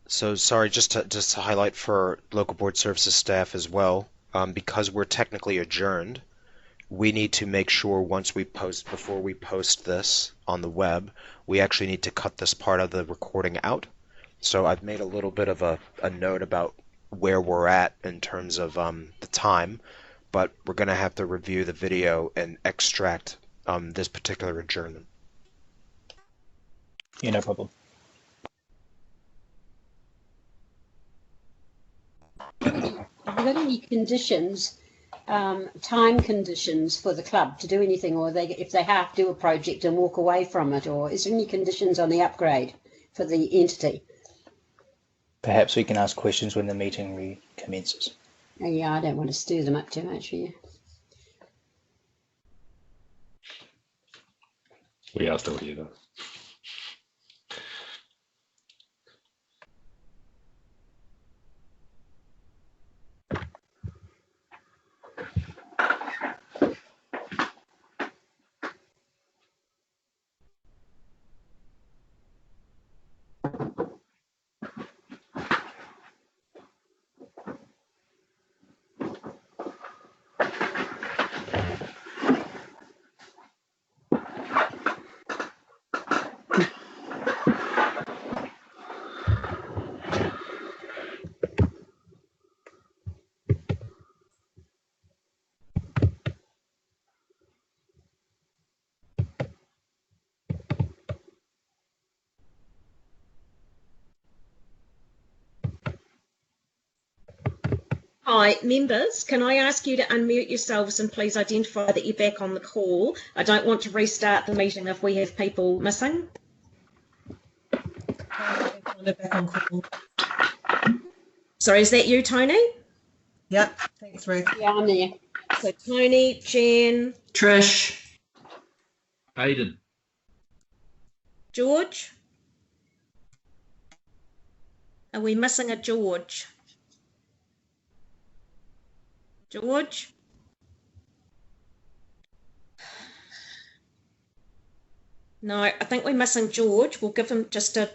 So sorry, just to highlight for local board services staff as well, because we're technically adjourned, we need to make sure before we post this on the web, we actually need to cut this part of the recording out. So I've made a little bit of a note about where we're at in terms of the time, but we're going to have to review the video and extract this particular adjournment. Yeah, no problem. Have you got any conditions, time conditions for the club to do anything, or if they have to do a project and walk away from it, or is there any conditions on the upgrade for the entity? Perhaps we can ask questions when the meeting recommences. Oh, yeah, I don't want to stir them up too much for you. We are still here though. Hi, members, can I ask you to unmute yourselves and please identify that you're back on the call? I don't want to restart the meeting if we have people missing. Back on call. Sorry, is that you, Tony? Yep, thanks, Ruth. Yeah, I'm there. So Tony, Jen, Trish. Aidan. George? Are we missing a George? George? No, I think we're missing George. We'll give him just a...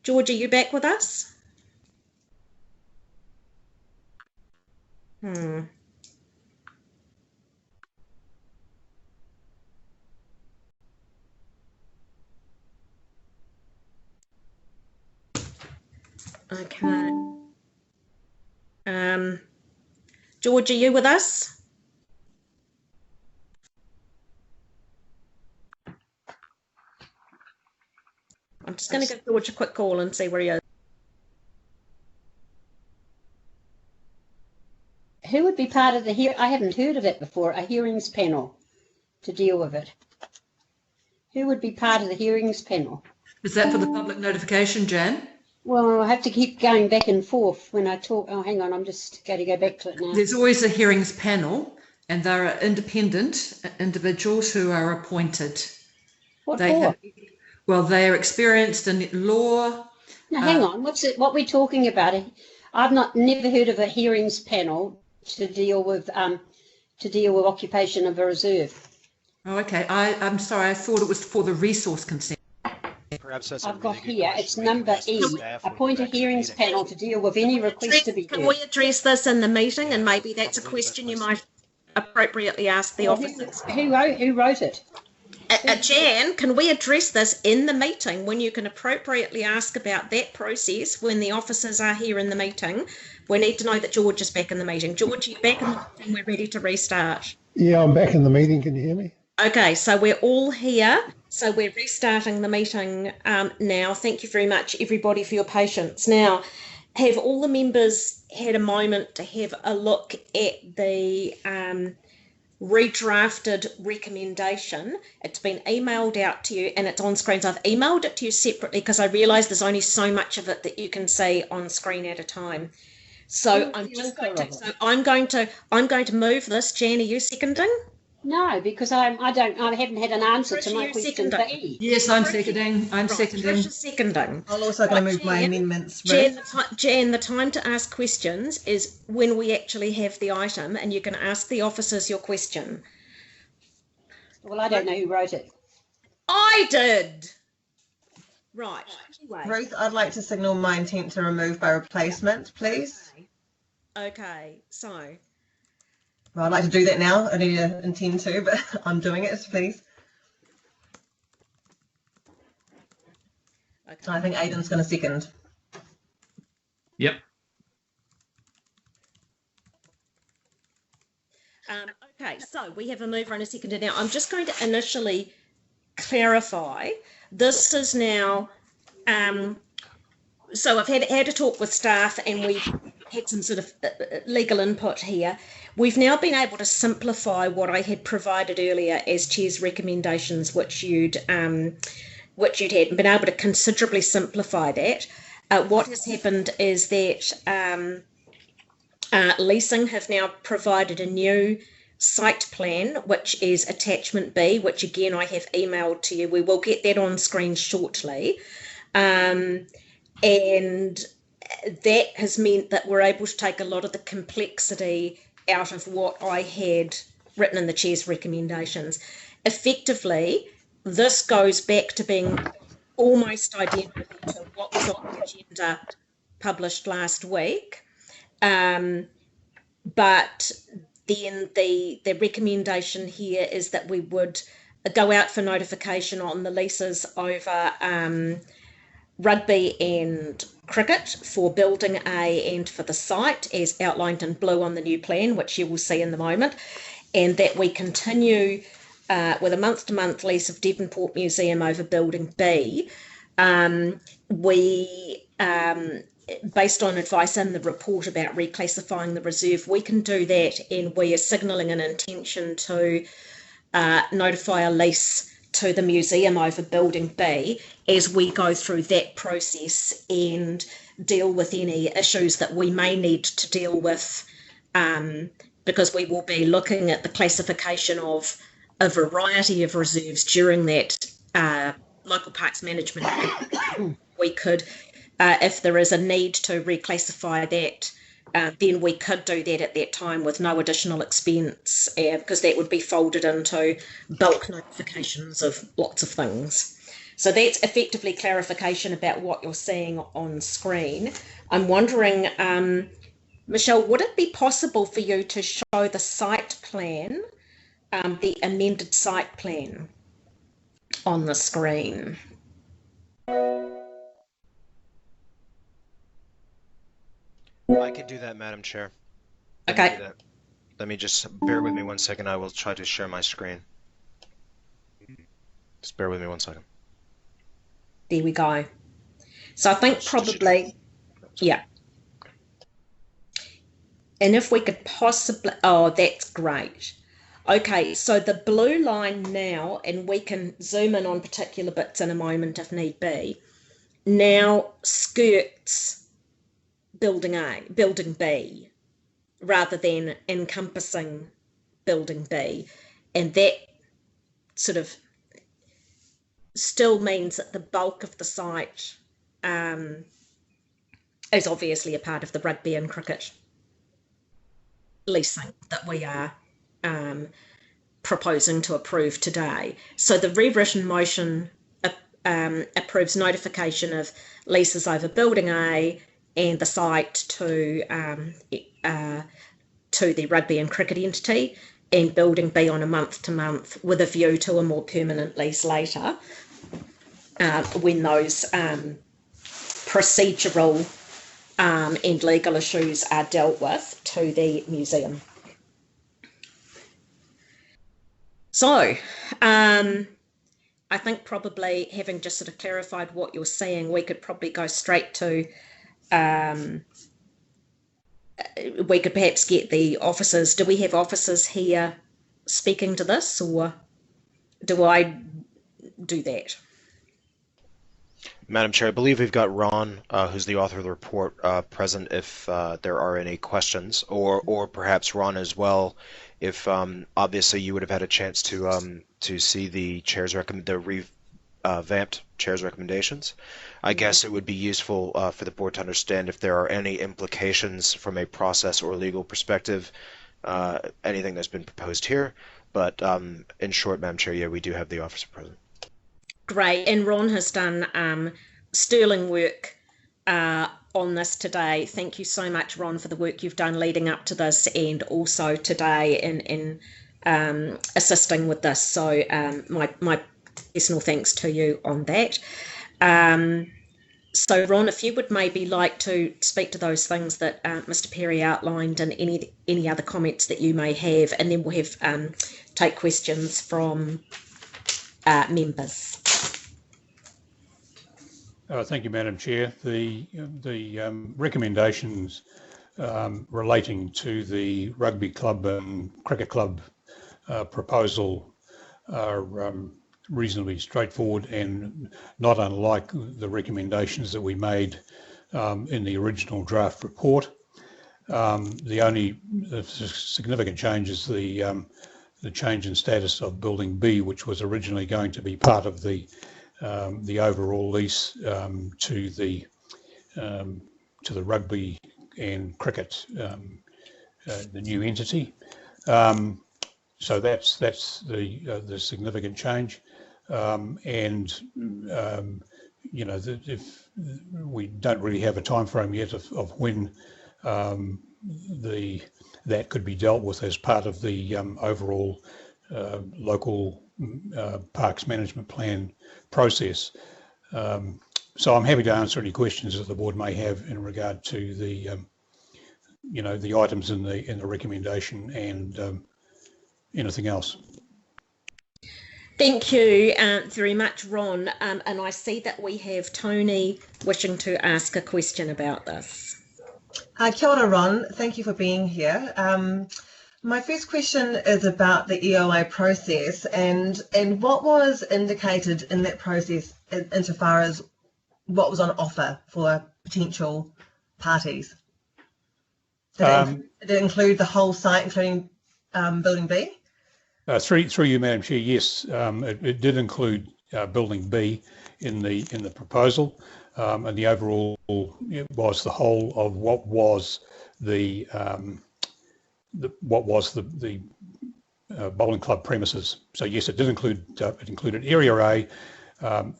George, are you back with us? Okay. George, are you with us? I'm just going to give George a quick call and see where he is. Who would be part of the I haven't heard of it before, a hearings panel to deal with it. Who would be part of the hearings panel? Is that for the public notification, Jan? Well, I have to keep going back and forth when I talk. Oh, hang on, I'm just going to go back to it now. There's always a hearings panel, and there are independent individuals who are appointed. What for? Well, they are experienced in law. Now, hang on. What we're talking about? I've never heard of a hearings panel to deal with occupation of a reserve. Oh, okay. I'm sorry. I thought it was for the resource consent. Perhaps that's I've got here, it's number E, appoint a hearings panel to deal with any request to be heard. Can we address this in the meeting? And maybe that's a question you might appropriately ask the officers. Who wrote it? Jan, can we address this in the meeting when you can appropriately ask about that process when the officers are here in the meeting? We need to know that George is back in the meeting. George, you're back in the meeting. We're ready to restart. Yeah, I'm back in the meeting. Can you hear me? Okay, so we're all here. So we're restarting the meeting now. Thank you very much, everybody, for your patience. Now, have all the members had a moment to have a look at the redrafted recommendation? It's been emailed out to you and it's on screen. So I've emailed it to you separately because I realise there's only so much of it that you can see on screen at a time. So I'm going to move this. Jan, are you seconding? No, because I haven't had an answer to my question for E. Yes, I'm seconding. I'm seconding. Trish is seconding. I'll also go move my amendments. Jan, the time to ask questions is when we actually have the item, and you can ask the officers your question. Well, I don't know who wrote it. I did. Right. Anyway. Ruth, I'd like to signal my intent to remove by replacement, please. Okay. So. Well, I'd like to do that now. I need to intend to, but I'm doing it, please. Okay. I think Aidan's going to second. Yep. Okay, so we have a mover and a seconder now. I'm just going to initially clarify. This is now, so I've had a talk with staff and we've had some sort of legal input here. We've now been able to simplify what I had provided earlier as Chair's recommendations, which you'd had, and been able to considerably simplify that. What has happened is that leasing have now provided a new site plan, which is attachment B, which again I have emailed to you. We will get that on screen shortly. And that has meant that we're able to take a lot of the complexity out of what I had written in the Chair's recommendations. Effectively, this goes back to being almost identical to what was on the agenda published last week. But then the recommendation here is that we would go out for notification on the leases over rugby and cricket for building A and for the site as outlined in blue on the new plan, which you will see in the moment, and that we continue with a month-to-month lease of Devonport Museum over building B. Based on advice in the report about reclassifying the reserve, we can do that, and we are signalling an intention to notify a lease to the museum over building B as we go through that process and deal with any issues that we may need to deal with, because we will be looking at the classification of a variety of reserves during that local parks management. We could, if there is a need to reclassify that, then we could do that at that time with no additional expense, because that would be folded into bulk notifications of lots of things. So that's effectively clarification about what you're seeing on screen. I'm wondering, Michelle, would it be possible for you to show the site plan, the amended site plan on the screen? I can do that, Madam Chair. Okay. Let me just bear with me 1 second. I will try to share my screen. Just bear with me 1 second. There we go. So I think probably, yeah. And if we could possibly, oh, that's great. Okay, so the blue line now, and we can zoom in on particular bits in a moment if need be, now skirts building B, rather than encompassing building B. And that sort of still means that the bulk of the site is obviously a part of the rugby and cricket leasing that we are proposing to approve today. So the rewritten motion approves notification of leases over building A and the site to the rugby and cricket entity, and building B on a month-to-month with a view to a more permanent lease later, when those procedural and legal issues are dealt with, to the museum. So I think probably having just sort of clarified what you're seeing, we could probably go straight to we could perhaps get the officers. Do we have officers here speaking to this, or do I do that? Madam Chair, I believe we've got Ron, who's the author of the report, present if there are any questions, or perhaps Ron as well, if obviously you would have had a chance to see the chair's revamped chair's recommendations. I guess it would be useful for the board to understand if there are any implications from a process or legal perspective, anything that's been proposed here. But in short, Madam Chair, yeah, we do have the officer present. Great, and Ron has done sterling work on this today. Thank you so much, Ron, for the work you've done leading up to this and also today in assisting with this. So my personal thanks to you on that. So, Ron, if you would maybe like to speak to those things that Mr. Perry outlined and any other comments that you may have, and then we'll have take questions from members. Thank you, Madam Chair. The recommendations relating to the rugby club and cricket club proposal are reasonably straightforward and not unlike the recommendations that we made in the original draft report. The only significant change is the change in status of Building B, which was originally going to be part of the overall lease to the rugby and cricket, the new entity. So that's the significant change. And you know, if we don't really have a time frame yet of when that could be dealt with as part of the overall local parks management plan process. So I'm happy to answer any questions that the board may have in regard to the you know, the items in the recommendation and anything else. Thank you very much, Ron. And I see that we have Tony wishing to ask a question about this. Kia ora, Ron. Thank you for being here. My first question is about the EOI process and what was indicated in that process insofar as what was on offer for potential parties. Did it include the whole site, including Building B? Through you, Madam Chair, yes, it did include Building B in the proposal, and the overall was the whole of what was the bowling club premises. So yes, it did include it included Area A,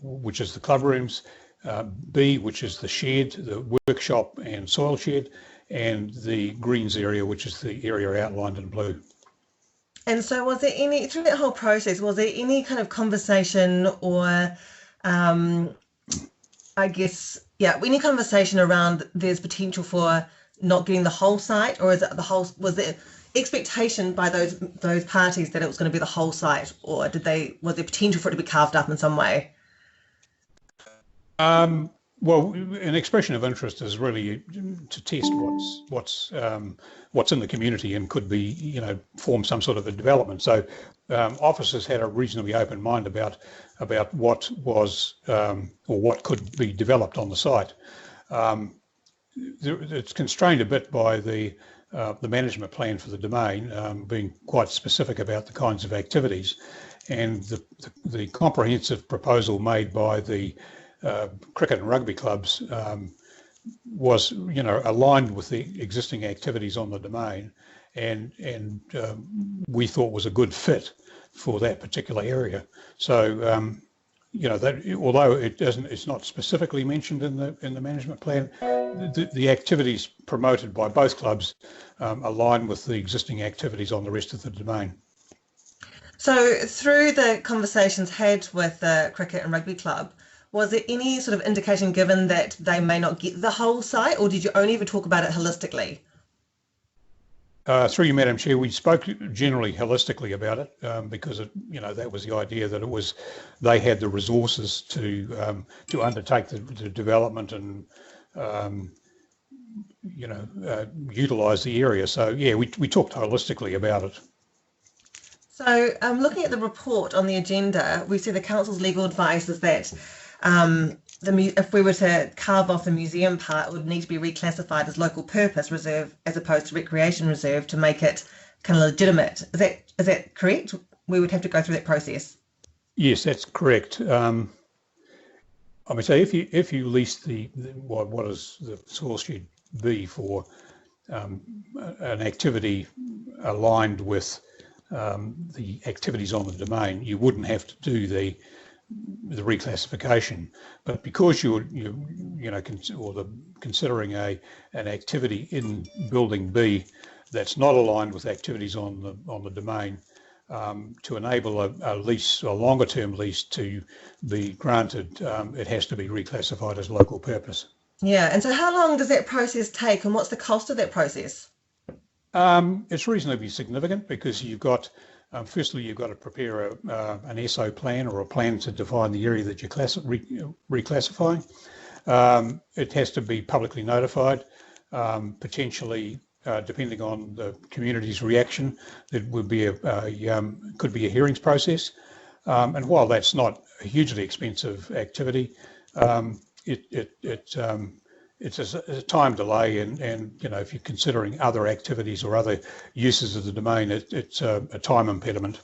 which is the club rooms, B, which is the shed, the workshop and soil shed, and the greens area, which is the area outlined in blue. And so was there any, through that whole process, was there any kind of conversation or, I guess, yeah, any conversation around there's potential for not getting the whole site, or is it the whole, was there expectation by those parties that it was going to be the whole site, or was there potential for it to be carved up in some way? Well, an expression of interest is really to test what's in the community and could be, you know, form some sort of a development. So officers had a reasonably open mind about what was or what could be developed on the site. It's constrained a bit by the management plan for the domain being quite specific about the kinds of activities, and the comprehensive proposal made by the cricket and rugby clubs was, you know, aligned with the existing activities on the domain, and we thought was a good fit for that particular area. So you know, that although it's not specifically mentioned in the management plan, the activities promoted by both clubs align with the existing activities on the rest of the domain. So through the conversations had with the cricket and rugby club, was there any sort of indication given that they may not get the whole site, or did you only ever talk about it holistically? Through you, Madam Chair, we spoke generally holistically about it because you know, that was the idea, that it was they had the resources to undertake the development and you know, utilise the area. So yeah, we talked holistically about it. So looking at the report on the agenda, we see the council's legal advice is that if we were to carve off the museum part, it would need to be reclassified as local purpose reserve as opposed to recreation reserve to make it kind of legitimate. Is that correct? We would have to go through that process. Yes, that's correct. I mean, so if you lease what is the soil shed B for an activity aligned with the activities on the domain, you wouldn't have to do the reclassification, but because you're considering an activity in Building B that's not aligned with activities on the domain, to enable a lease, a longer term lease to be granted, it has to be reclassified as local purpose. Yeah, and so how long does that process take, and what's the cost of that process? It's reasonably significant because you've got, firstly, you've got to prepare an SO plan or a plan to define the area that you're reclassifying. It has to be publicly notified, potentially, depending on the community's reaction, there would be could be a hearings process. And while that's not a hugely expensive activity, it's a time delay, and you know, if you're considering other activities or other uses of the domain, it's a time impediment.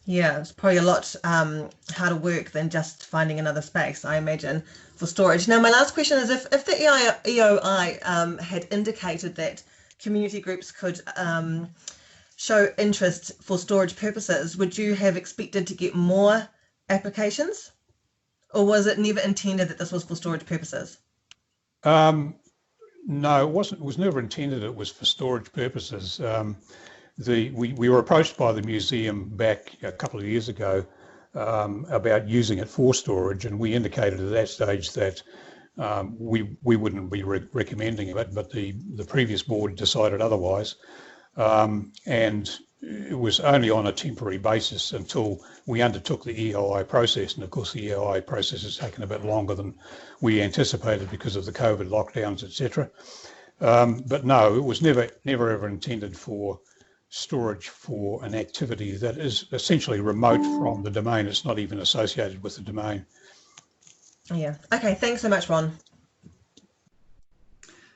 Yeah, it's probably a lot harder work than just finding another space, I imagine, for storage. Now, my last question is, if the EOI had indicated that community groups could show interest for storage purposes, would you have expected to get more applications? Or was it never intended that this was for storage purposes? No, it wasn't. It was never intended it was for storage purposes. We were approached by the museum back a couple of years ago about using it for storage, and we indicated at that stage that we wouldn't be recommending it, but the previous board decided otherwise, and it was only on a temporary basis until we undertook the EOI process, and of course the EOI process has taken a bit longer than we anticipated because of the COVID lockdowns, etc. But no, it was never ever intended for storage for an activity that is essentially remote from the domain. It's not even associated with the domain. Yeah. Okay, thanks so much, Ron.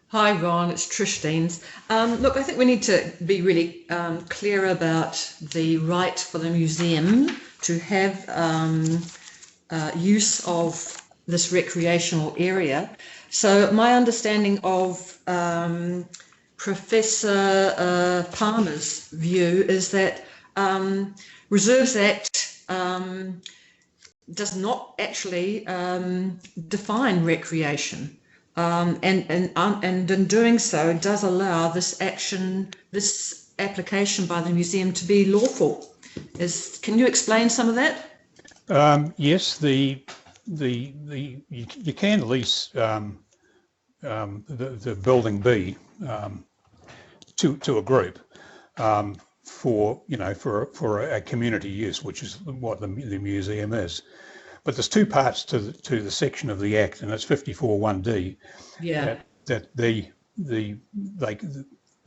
Hi, Ron, it's Trish Deans. Look, I think we need to be really clear about the right for the museum to have use of this recreational area. So my understanding of Professor Palmer's view is that Reserves Act does not actually define recreation. And in doing so, does allow this application by the museum to be lawful. Can you explain some of that? Yes, you can lease the building B to a group for a community use, which is what the museum is. But there's two parts to the section of the Act, and it's 54(1)(d). Yeah. That the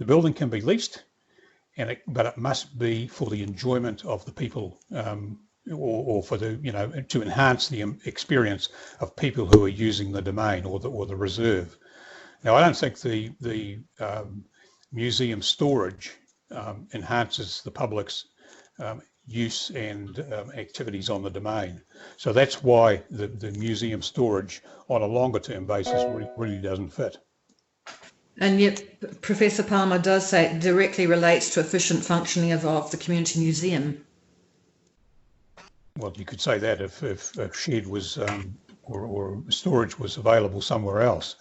building can be leased, but it must be for the enjoyment of the people, or for to enhance the experience of people who are using the domain or the reserve. Now, I don't think the museum storage enhances the public's use and activities on the domain. So that's why the museum storage on a longer term basis really doesn't fit. And yet Professor Palmer does say it directly relates to efficient functioning of the community museum. Well, you could say that if shed was or storage was available somewhere else.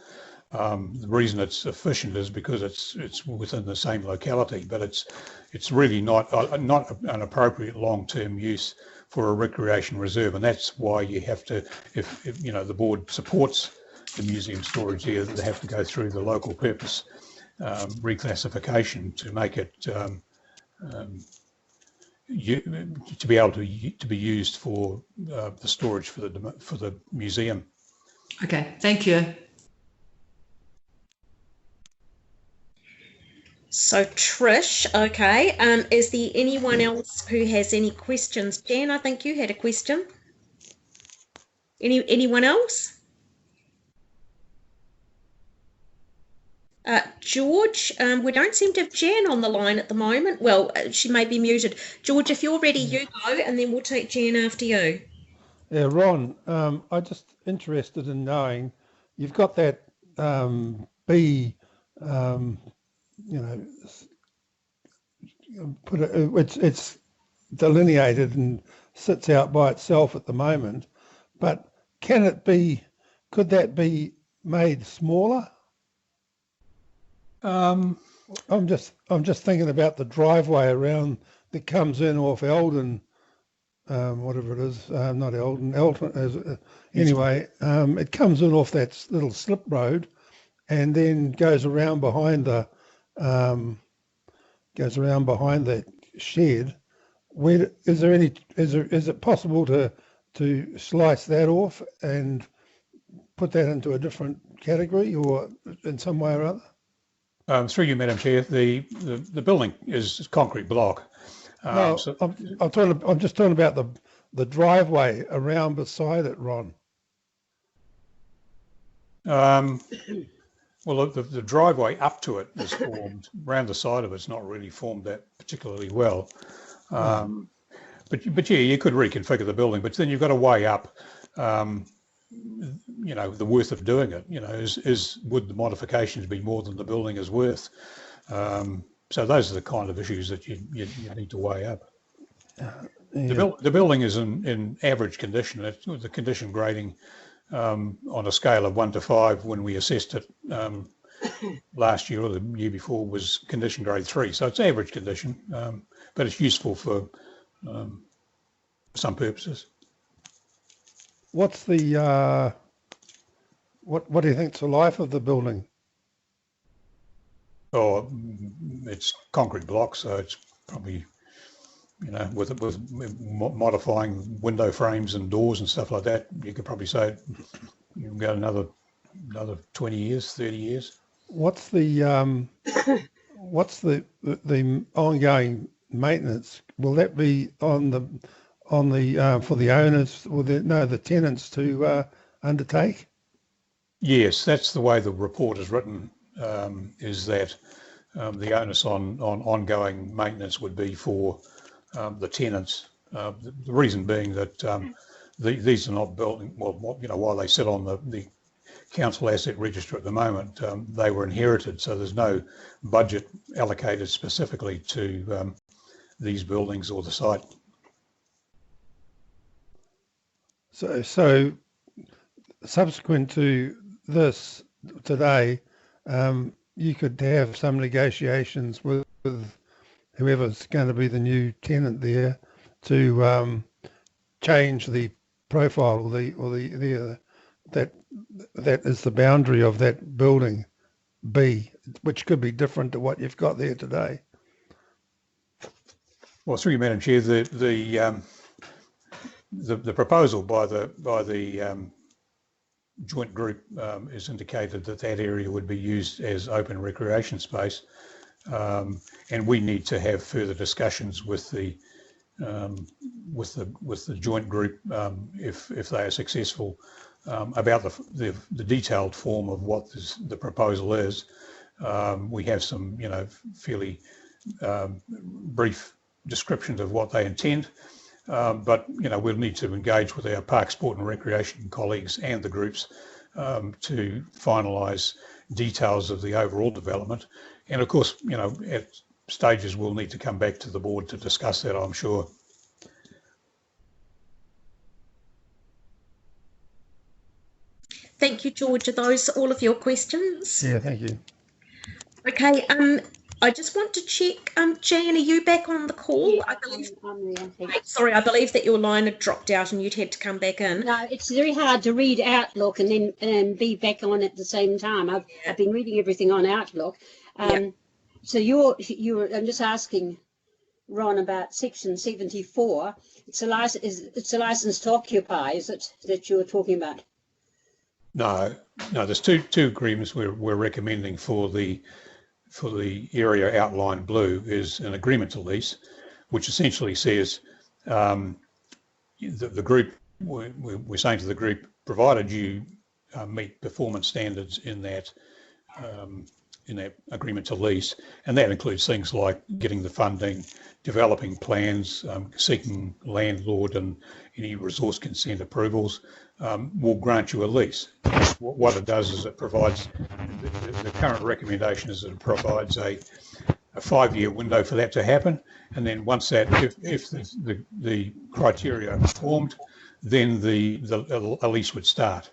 The reason it's efficient is because it's within the same locality, but it's really not an appropriate long-term use for a recreation reserve, and that's why you have to, if the board supports the museum storage here, they have to go through the local purpose reclassification to make it to be able to be used for the storage for the museum. Okay, thank you. So Trish, okay, is there anyone else who has any questions? Jan, I think you had a question. Anyone else? George, we don't seem to have Jan on the line at the moment. Well, she may be muted. George, if you're ready, you go, and then we'll take Jan after you. Yeah, Ron, I'm just interested in knowing, you've got that B, it's delineated and sits out by itself at the moment, but could that be made smaller? I'm just thinking about the driveway around that comes in off Eldon, whatever it is, not Eldon, Elton, anyway, it comes in off that little slip road and then goes around behind the shed. Where is it possible to slice that off and put that into a different category or in some way or other? Through you, Madam Chair, the building is concrete block. No, I'm just talking about the driveway around beside it, Ron. Well, the driveway up to it is formed. Around the side of it's not really formed that particularly well. But yeah, you could reconfigure the building, but then you've got to weigh up, you know, the worth of doing it. You know, would the modifications be more than the building is worth? So those are the kind of issues that you need to weigh up. The building is in average condition. The condition grading on a scale of 1 to 5 when we assessed it last year or the year before was condition grade 3. So it's average condition, but it's useful for some purposes. What's the what do you think's the life of the building? Oh, it's concrete block, so it's probably, you know, with modifying window frames and doors and stuff like that, you could probably say you can go another 20 years, 30 years. What's the ongoing maintenance? Will that be on the for the owners or the tenants to undertake? Yes, that's the way the report is written. Is that the onus on ongoing maintenance would be for the tenants. The reason being that these are not built, well, you know, while they sit on the council asset register at the moment, they were inherited, so there's no budget allocated specifically to these buildings or the site. So subsequent to this today, you could have some negotiations with whoever's going to be the new tenant there to change the profile or that is the boundary of that building B, which could be different to what you've got there today. Well, through you, Madam Chair, the proposal by the joint group is indicated that area would be used as open recreation space, and we need to have further discussions with the joint group if they are successful about the detailed form of what the proposal is. We have some, you know, fairly brief descriptions of what they intend. But, you know, we'll need to engage with our park, sport and recreation colleagues and the groups to finalise details of the overall development. And of course, you know, at stages we'll need to come back to the board to discuss that, I'm sure. Thank you, George. Are those all of your questions? Yeah, thank you. Okay, I just want to check, Jan, are you back on the call? Yeah, I believe, I'm there. sorry, I believe that your line had dropped out and you'd had to come back in. No, it's very hard to read Outlook and then be back on at the same time. I've been reading everything on Outlook. So I'm just asking Ron about section 74. It's a license to occupy, is it, that you're talking about? No, there's two agreements we're recommending for the area outlined blue is an agreement to lease, which essentially says the group, we're saying to the group, provided you meet performance standards in that agreement to lease, and that includes things like getting the funding, developing plans, seeking landlord and any resource consent approvals, will grant you a lease. What it does is it provides, the current recommendation is that it provides a 5-year window for that to happen, and then once that, if the criteria are formed, then a lease would start.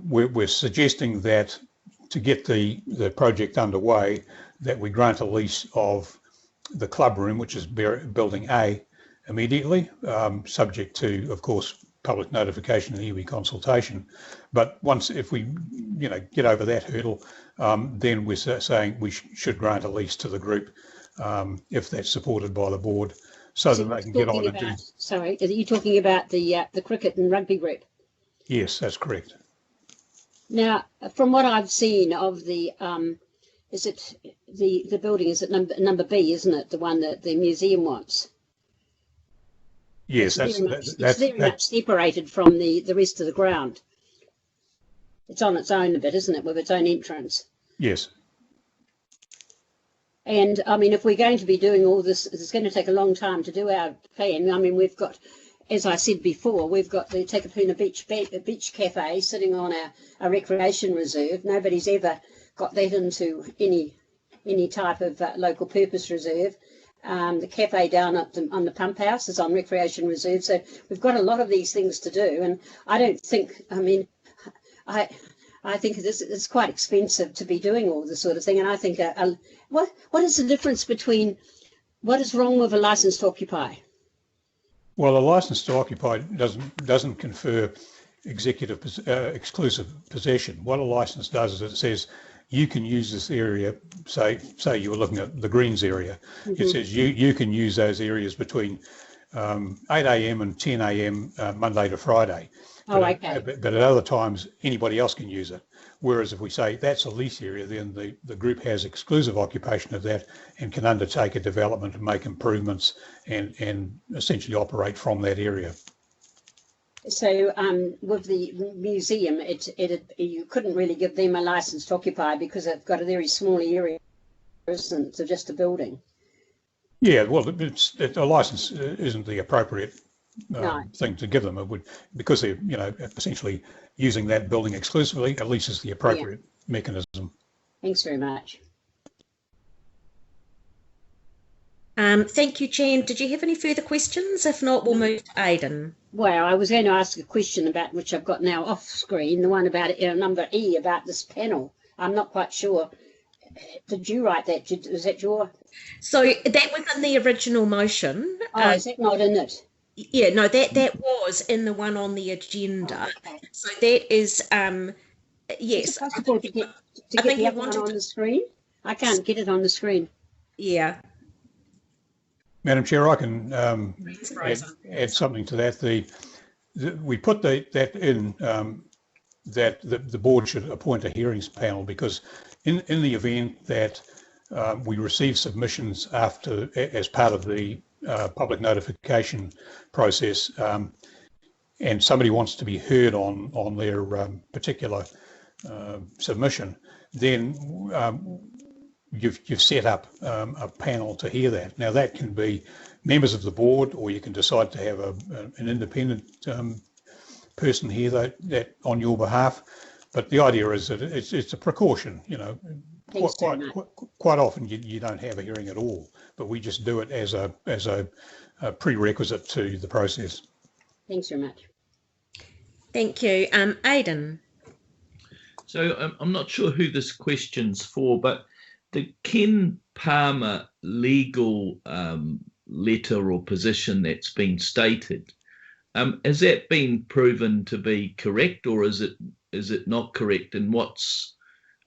We're suggesting that to get the project underway, that we grant a lease of the club room, which is building A, immediately, subject to, of course, public notification and iwi consultation. But if we, get over that hurdle, then we're saying we should grant a lease to the group if that's supported by the board, so that they can get on and do. Sorry, are you talking about the cricket and rugby group? Yes, that's correct. Now, from what I've seen of the, is it the building? Is it number B? Isn't it the one that the museum wants? Yes, it's very much separated from the rest of the ground. It's on its own a bit, isn't it, with its own entrance? Yes. And I mean, if we're going to be doing all this, it's going to take a long time to do our plan. I mean, we've got, as I said before, we've got the Takapuna Beach Cafe sitting on a recreation reserve. Nobody's ever got that into any type of local purpose reserve. The cafe down on the pump house is on recreation reserve. So we've got a lot of these things to do. And I don't think, I mean, I think it's quite expensive to be doing all this sort of thing. And I think, what is the difference between, what is wrong with a license to occupy? Well, a license to occupy doesn't confer exclusive possession. What a license does is it says you can use this area. Say you were looking at the Greens area. Mm-hmm. It says you can use those areas between 8 a.m. and 10 a.m. Monday to Friday. Oh, okay. But at other times, anybody else can use it. Whereas if we say that's a lease area, then the group has exclusive occupation of that and can undertake a development and make improvements and essentially operate from that area. So with the museum, you couldn't really give them a license to occupy because it's got a very small area, isn't it, just a building? Yeah, well, a license isn't the appropriate thing to give them. It would, because they're essentially using that building exclusively. A lease is the appropriate mechanism. Thanks very much. Thank you, Jan. Did you have any further questions? If not, we'll move to Aidan. Well, I was going to ask a question about which I've got now off screen, the one about number E, about this panel. I'm not quite sure. Did you write that? Was that your? So that was in the original motion. Oh, is that not in it? Yeah, no, that was in the one on the agenda. Oh, okay. So that is, yes. Is it possible to get the other one on the screen? I can't get it on the screen. Yeah. Madam Chair, I can add something to that. We put that in that the board should appoint a hearings panel, because in the event that we receive submissions as part of the public notification process, and somebody wants to be heard on their particular submission, then you've set up a panel to hear that. Now that can be members of the board, or you can decide to have an independent person hear that on your behalf. But the idea is that it's a precaution. Quite often you don't have a hearing at all, but we just do it as a prerequisite to the process. Thanks very much. Thank you. Aidan. So I'm not sure who this question's for, but the Ken Palmer legal letter or position that's been stated, has that been proven to be correct, or is it not correct? And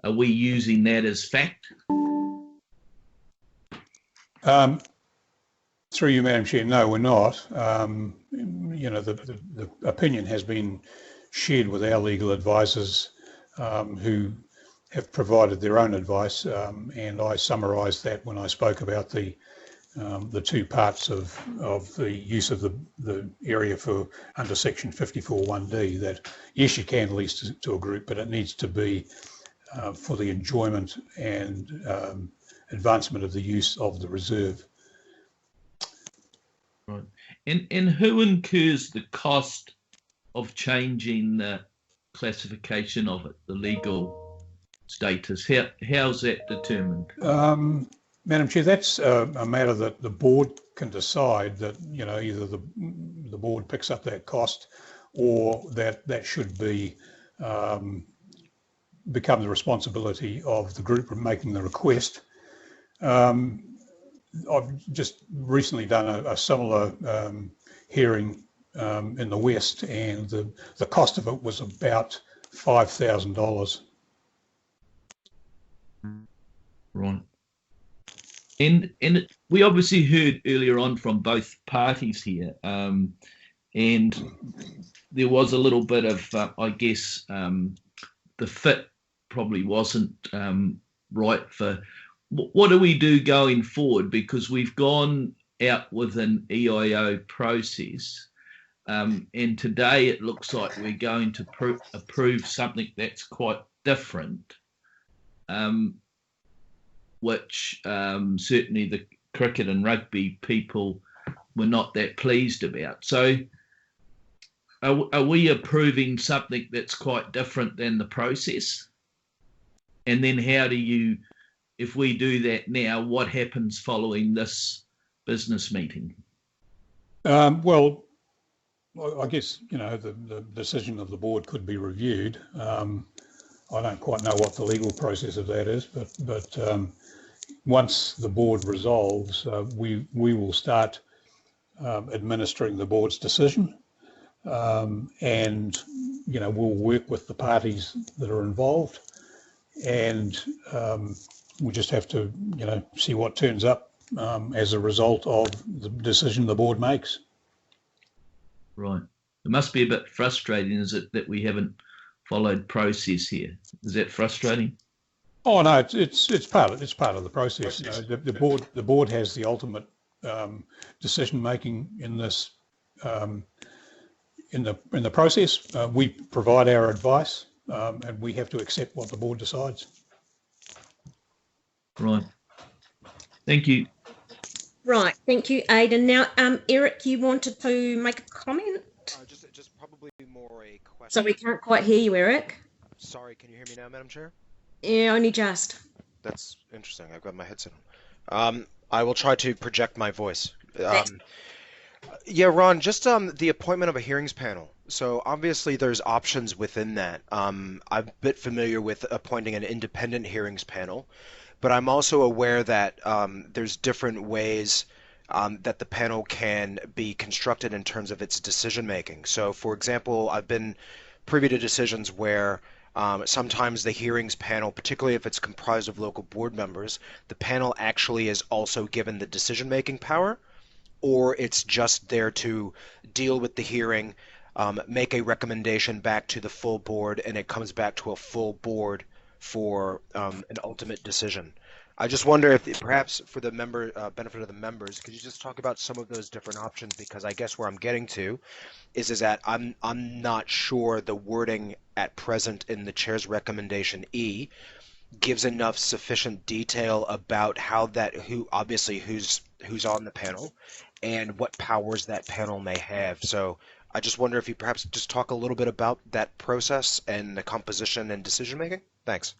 are we using that as fact? Through you, Madam Chair, no, we're not. The opinion has been shared with our legal advisors, who have provided their own advice, and I summarised that when I spoke about the two parts of the use of the area for under section 54(1)(d), that yes, you can lease to a group, but it needs to be for the enjoyment and advancement of the use of the reserve. Right. And who incurs the cost of changing the classification of it, the legal status? How's that determined? Madam Chair, that's a matter that the board can decide, that either the board picks up that cost, or that should be become the responsibility of the group making the request. I've just recently done a similar hearing in the West, and the cost of it was about $5,000. Right. And we obviously heard earlier on from both parties here, and there was a little bit of, I guess, the fit probably wasn't right for. What do we do going forward? Because we've gone out with an EIO process, and today it looks like we're going to approve something that's quite different, which certainly the cricket and rugby people were not that pleased about. So are we approving something that's quite different than the process? And then how do you, if we do that now, what happens following this business meeting? Well, I guess, the decision of the board could be reviewed. I don't quite know what the legal process of that is, but once the board resolves, we will start administering the board's decision, and we'll work with the parties that are involved, and we just have to see what turns up as a result of the decision the board makes. Right. It must be a bit frustrating, is it, that we haven't followed process here? Is that frustrating? Oh no, it's part of the process. The board has the ultimate decision making in this in the process. We provide our advice, and we have to accept what the board decides. Right. Thank you. Right. Thank you, Aidan. Now, Eric, you wanted to make a comment? Just probably more a question. So we can't quite hear you, Eric. Sorry, can you hear me now, Madam Chair? Yeah, only just. That's interesting. I've got my headset on. I will try to project my voice. Yeah, Ron, just the appointment of a hearings panel. So obviously there's options within that. I'm a bit familiar with appointing an independent hearings panel, but I'm also aware that there's different ways that the panel can be constructed in terms of its decision making. So for example, I've been privy to decisions where sometimes the hearings panel, particularly if it's comprised of local board members, the panel actually is also given the decision-making power, or it's just there to deal with the hearing, make a recommendation back to the full board, and it comes back to a full board for an ultimate decision. I just wonder if perhaps for the benefit of the members, could you just talk about some of those different options? Because I guess where I'm getting to is that I'm not sure the wording at present in the chair's recommendation E gives enough sufficient detail about how who's on the panel and what powers that panel may have. So I just wonder if you perhaps just talk a little bit about that process and the composition and decision making. Thanks.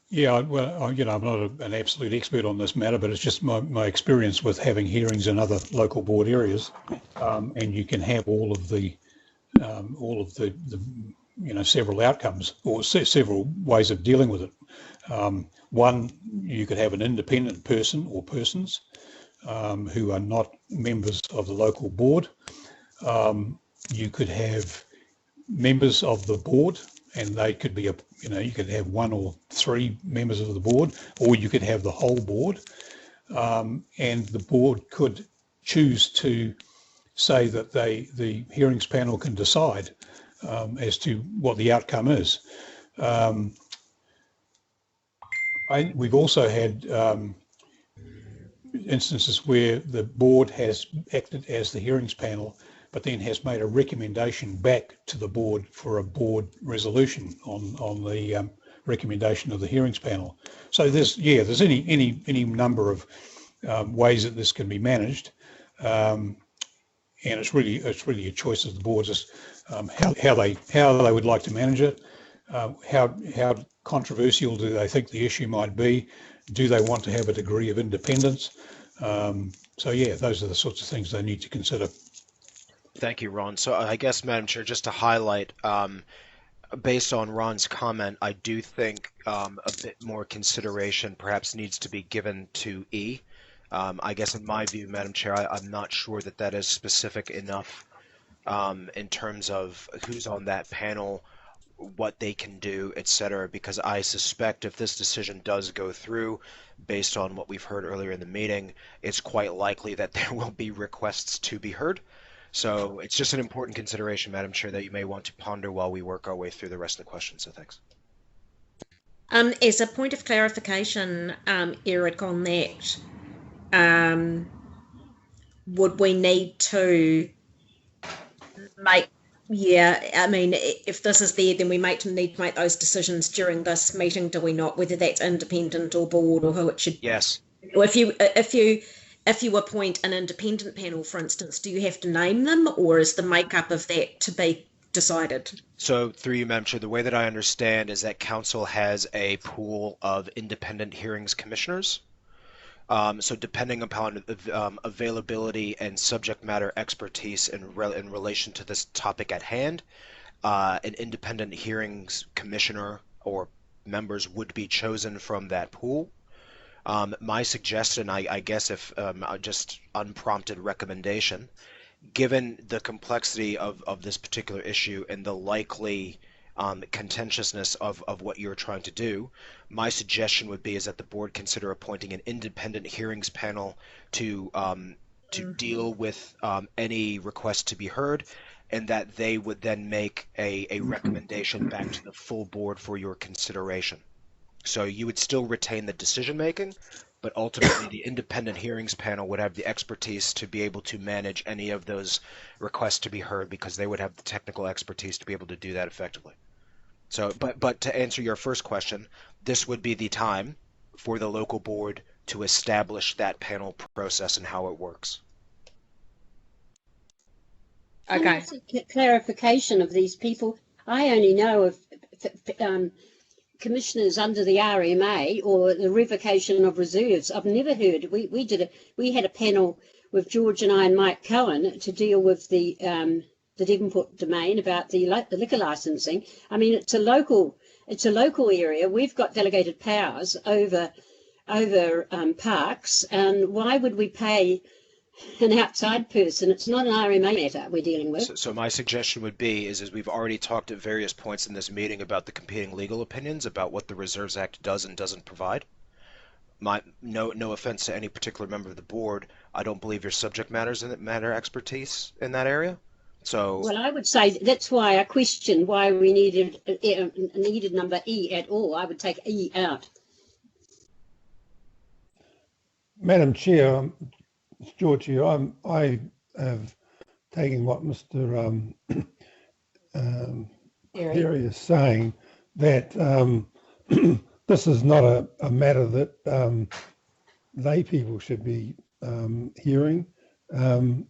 Yeah, well, I'm not an absolute expert on this matter, but it's just my experience with having hearings in other local board areas, and you can have all of the several outcomes or several ways of dealing with it. One, you could have an independent person or persons who are not members of the local board. You could have members of the board, and they could be you could have one or three members of the board, or you could have the whole board, and the board could choose to say that the hearings panel can decide as to what the outcome is. We've also had instances where the board has acted as the hearings panel, but then has made a recommendation back to the board for a board resolution on the recommendation of the hearings panel. So there's any number of ways that this can be managed, and it's really a choice of the boards as how they would like to manage it. How controversial do they think the issue might be? Do they want to have a degree of independence? So yeah, those are the sorts of things they need to consider. Thank you, Ron. So I guess, Madam Chair, just to highlight, Based on Ron's comment, I do think a bit more consideration perhaps needs to be given to E. I guess in my view, Madam Chair, I'm not sure that that is specific enough in terms of who's on that panel, what they can do, etc. Because I suspect if this decision does go through, based on what we've heard earlier in the meeting, it's quite likely that there will be requests to be heard. So it's just an important consideration, Madam Chair, that you may want to ponder while we work our way through the rest of the questions. So thanks. As a point of clarification, Eric, on that, would we need to make, I mean, if this is there, then we need to make those decisions during this meeting, do we not? Whether that's independent or board or who it should. Yes. Or if you appoint an independent panel, for instance, do you have to name them, or is the makeup of that to be decided? So through you, Madam Chair, the way that I understand is that Council has a pool of independent hearings commissioners. So depending upon availability and subject matter expertise in relation to this topic at hand, an independent hearings commissioner or members would be chosen from that pool. My suggestion, I guess, if just unprompted recommendation, given the complexity of this particular issue and the likely contentiousness of what you're trying to do, my suggestion would be is that the board consider appointing an independent hearings panel to deal with any requests to be heard, and that they would then make a recommendation back to the full board for your consideration. So you would still retain the decision making, but ultimately the independent hearings panel would have the expertise to be able to manage any of those requests to be heard, because they would have the technical expertise to be able to do that effectively. So, but to answer your first question, this would be the time for the local board to establish that panel process and how it works. Okay. Clarification of these people. I only know of commissioners under the RMA or the revocation of reserves. I've never heard. We had a panel with George and I and Mike Cohen to deal with the Devonport domain about the liquor licensing. I mean, it's a local area. We've got delegated powers over parks, and why would we pay an outside person? It's not an RMA matter we're dealing with. So my suggestion would be is we've already talked at various points in this meeting about the competing legal opinions about what the Reserves Act does and doesn't provide. No offense to any particular member of the board, I don't believe your subject matter expertise in that area. So well, I would say that's why I questioned why we needed number E at all. I would take E out. Madam Chair, it's George here. I have taken what Mr. Perry is saying, that this is not a matter that lay people should be hearing.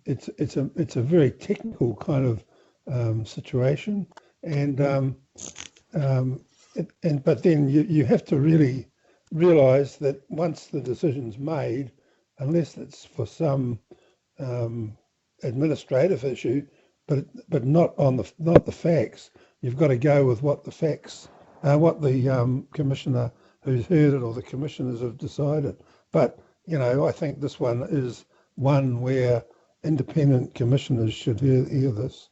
It's a very technical kind of situation, and but then you have to really realise that once the decision's made, unless it's for some administrative issue, but not the facts, you've got to go with what the facts, what the commissioner who's heard it or the commissioners have decided. But I think this one is one where independent commissioners should hear this.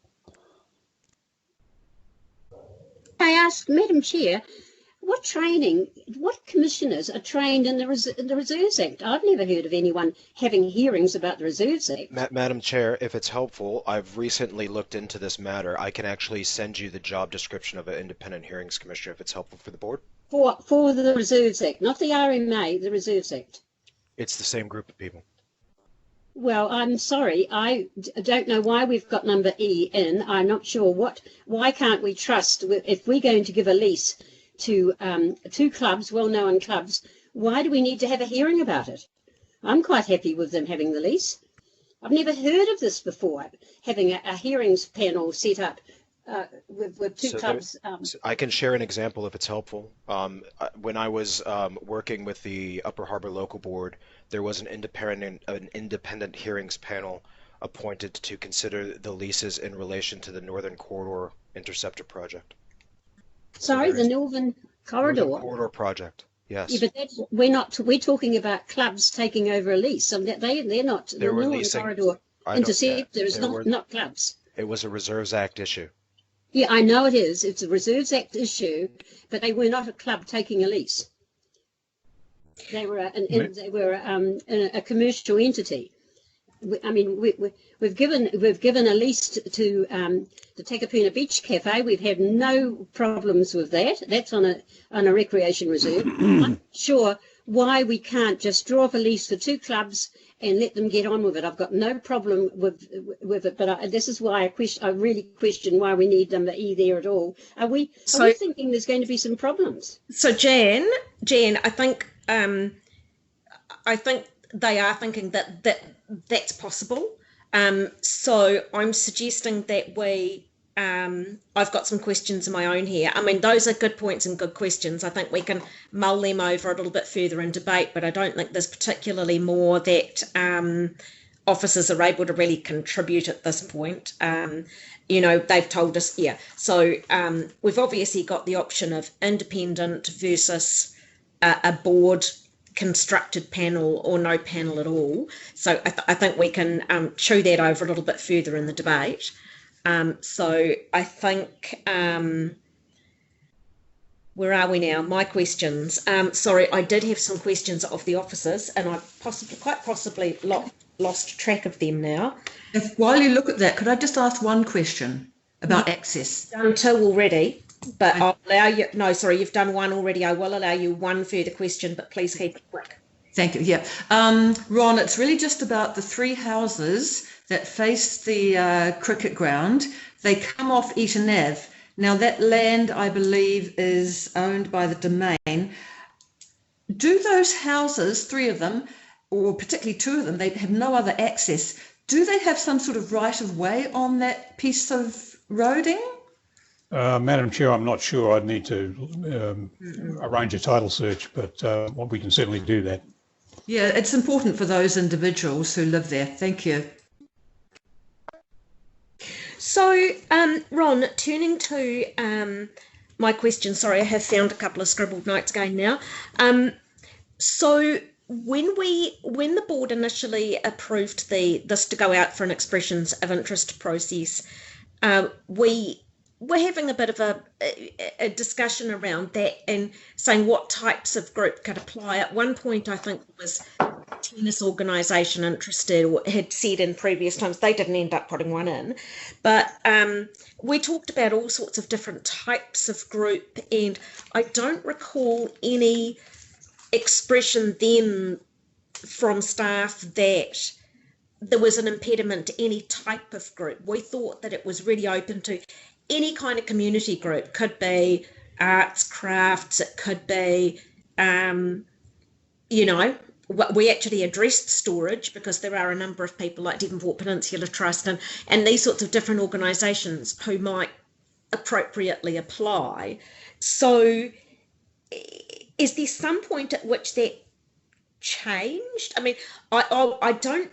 I asked, Madam Chair, what commissioners are trained in the Reserves Act? I've never heard of anyone having hearings about the Reserves Act. Madam Chair, if it's helpful, I've recently looked into this matter. I can actually send you the job description of an independent hearings commissioner if it's helpful for the board. For the Reserves Act, not the RMA, the Reserves Act. It's the same group of people. Well, I'm sorry. I don't know why we've got number E in. I'm not sure why can't we trust, if we're going to give a lease to two clubs, well-known clubs, why do we need to have a hearing about it? I'm quite happy with them having the lease. I've never heard of this before, having a hearings panel set up with two clubs. I can share an example if it's helpful. When I was working with the Upper Harbour Local Board, there was an independent hearings panel appointed to consider the leases in relation to the Northern Corridor Interceptor project. Sorry, the Northern Corridor. Northern Corridor project. Yeah, Yes. but that's, we're talking about clubs taking over a lease. So they're not, They the were Northern leasing. Corridor I don't. Yeah. interceptor is not clubs. It was a Reserves Act issue. Yeah, I know it is. It's a Reserves Act issue, but they were not a club taking a lease. They were a commercial entity. We've given a lease to the Takapuna Beach Cafe. We've had no problems with that. That's on a recreation reserve. I'm not sure why we can't just draw up a lease for two clubs and let them get on with it. I've got no problem with it, but this is why I really question why we need the E there at all. Are we thinking there's going to be some problems? So Jan, I think they are thinking that's possible. So I'm suggesting that I've got some questions of my own here. I mean, those are good points and good questions. I think we can mull them over a little bit further in debate, but I don't think there's particularly more that officers are able to really contribute at this point. They've told us, yeah. So we've obviously got the option of independent versus a board constructed panel or no panel at all. So I think we can chew that over a little bit further in the debate. So I think, where are we now? My questions. Sorry, I did have some questions of the officers and I've quite possibly lost track of them now. While you look at that, could I just ask one question about access? Done two already. But I'll allow you, no, sorry, you've done one already. I will allow you one further question, but please keep it quick. Thank you. Yeah. Ron, it's really just about the three houses that face the cricket ground. They come off Eaton Ave. Now, that land, I believe, is owned by the Domain. Do those houses, three of them, or particularly two of them, they have no other access. Do they have some sort of right of way on that piece of roading? Madam Chair, I'm not sure. I'd need to arrange a title search, but we can certainly do that. Yeah, it's important for those individuals who live there. Thank you. So, Ron, turning to my question, sorry, I have found a couple of scribbled notes again now. So when the board initially approved this to go out for an expressions of interest process, we're having a bit of a discussion around that and saying what types of group could apply. At one point, I think it was a tennis organisation interested or had said in previous times, they didn't end up putting one in. But we talked about all sorts of different types of group, and I don't recall any expression then from staff that there was an impediment to any type of group. We thought that it was really open to any kind of community group. Could be arts, crafts, it could be, we actually addressed storage because there are a number of people like Devonport Peninsula Trust and these sorts of different organisations who might appropriately apply. So is there some point at which that changed? I mean, I don't.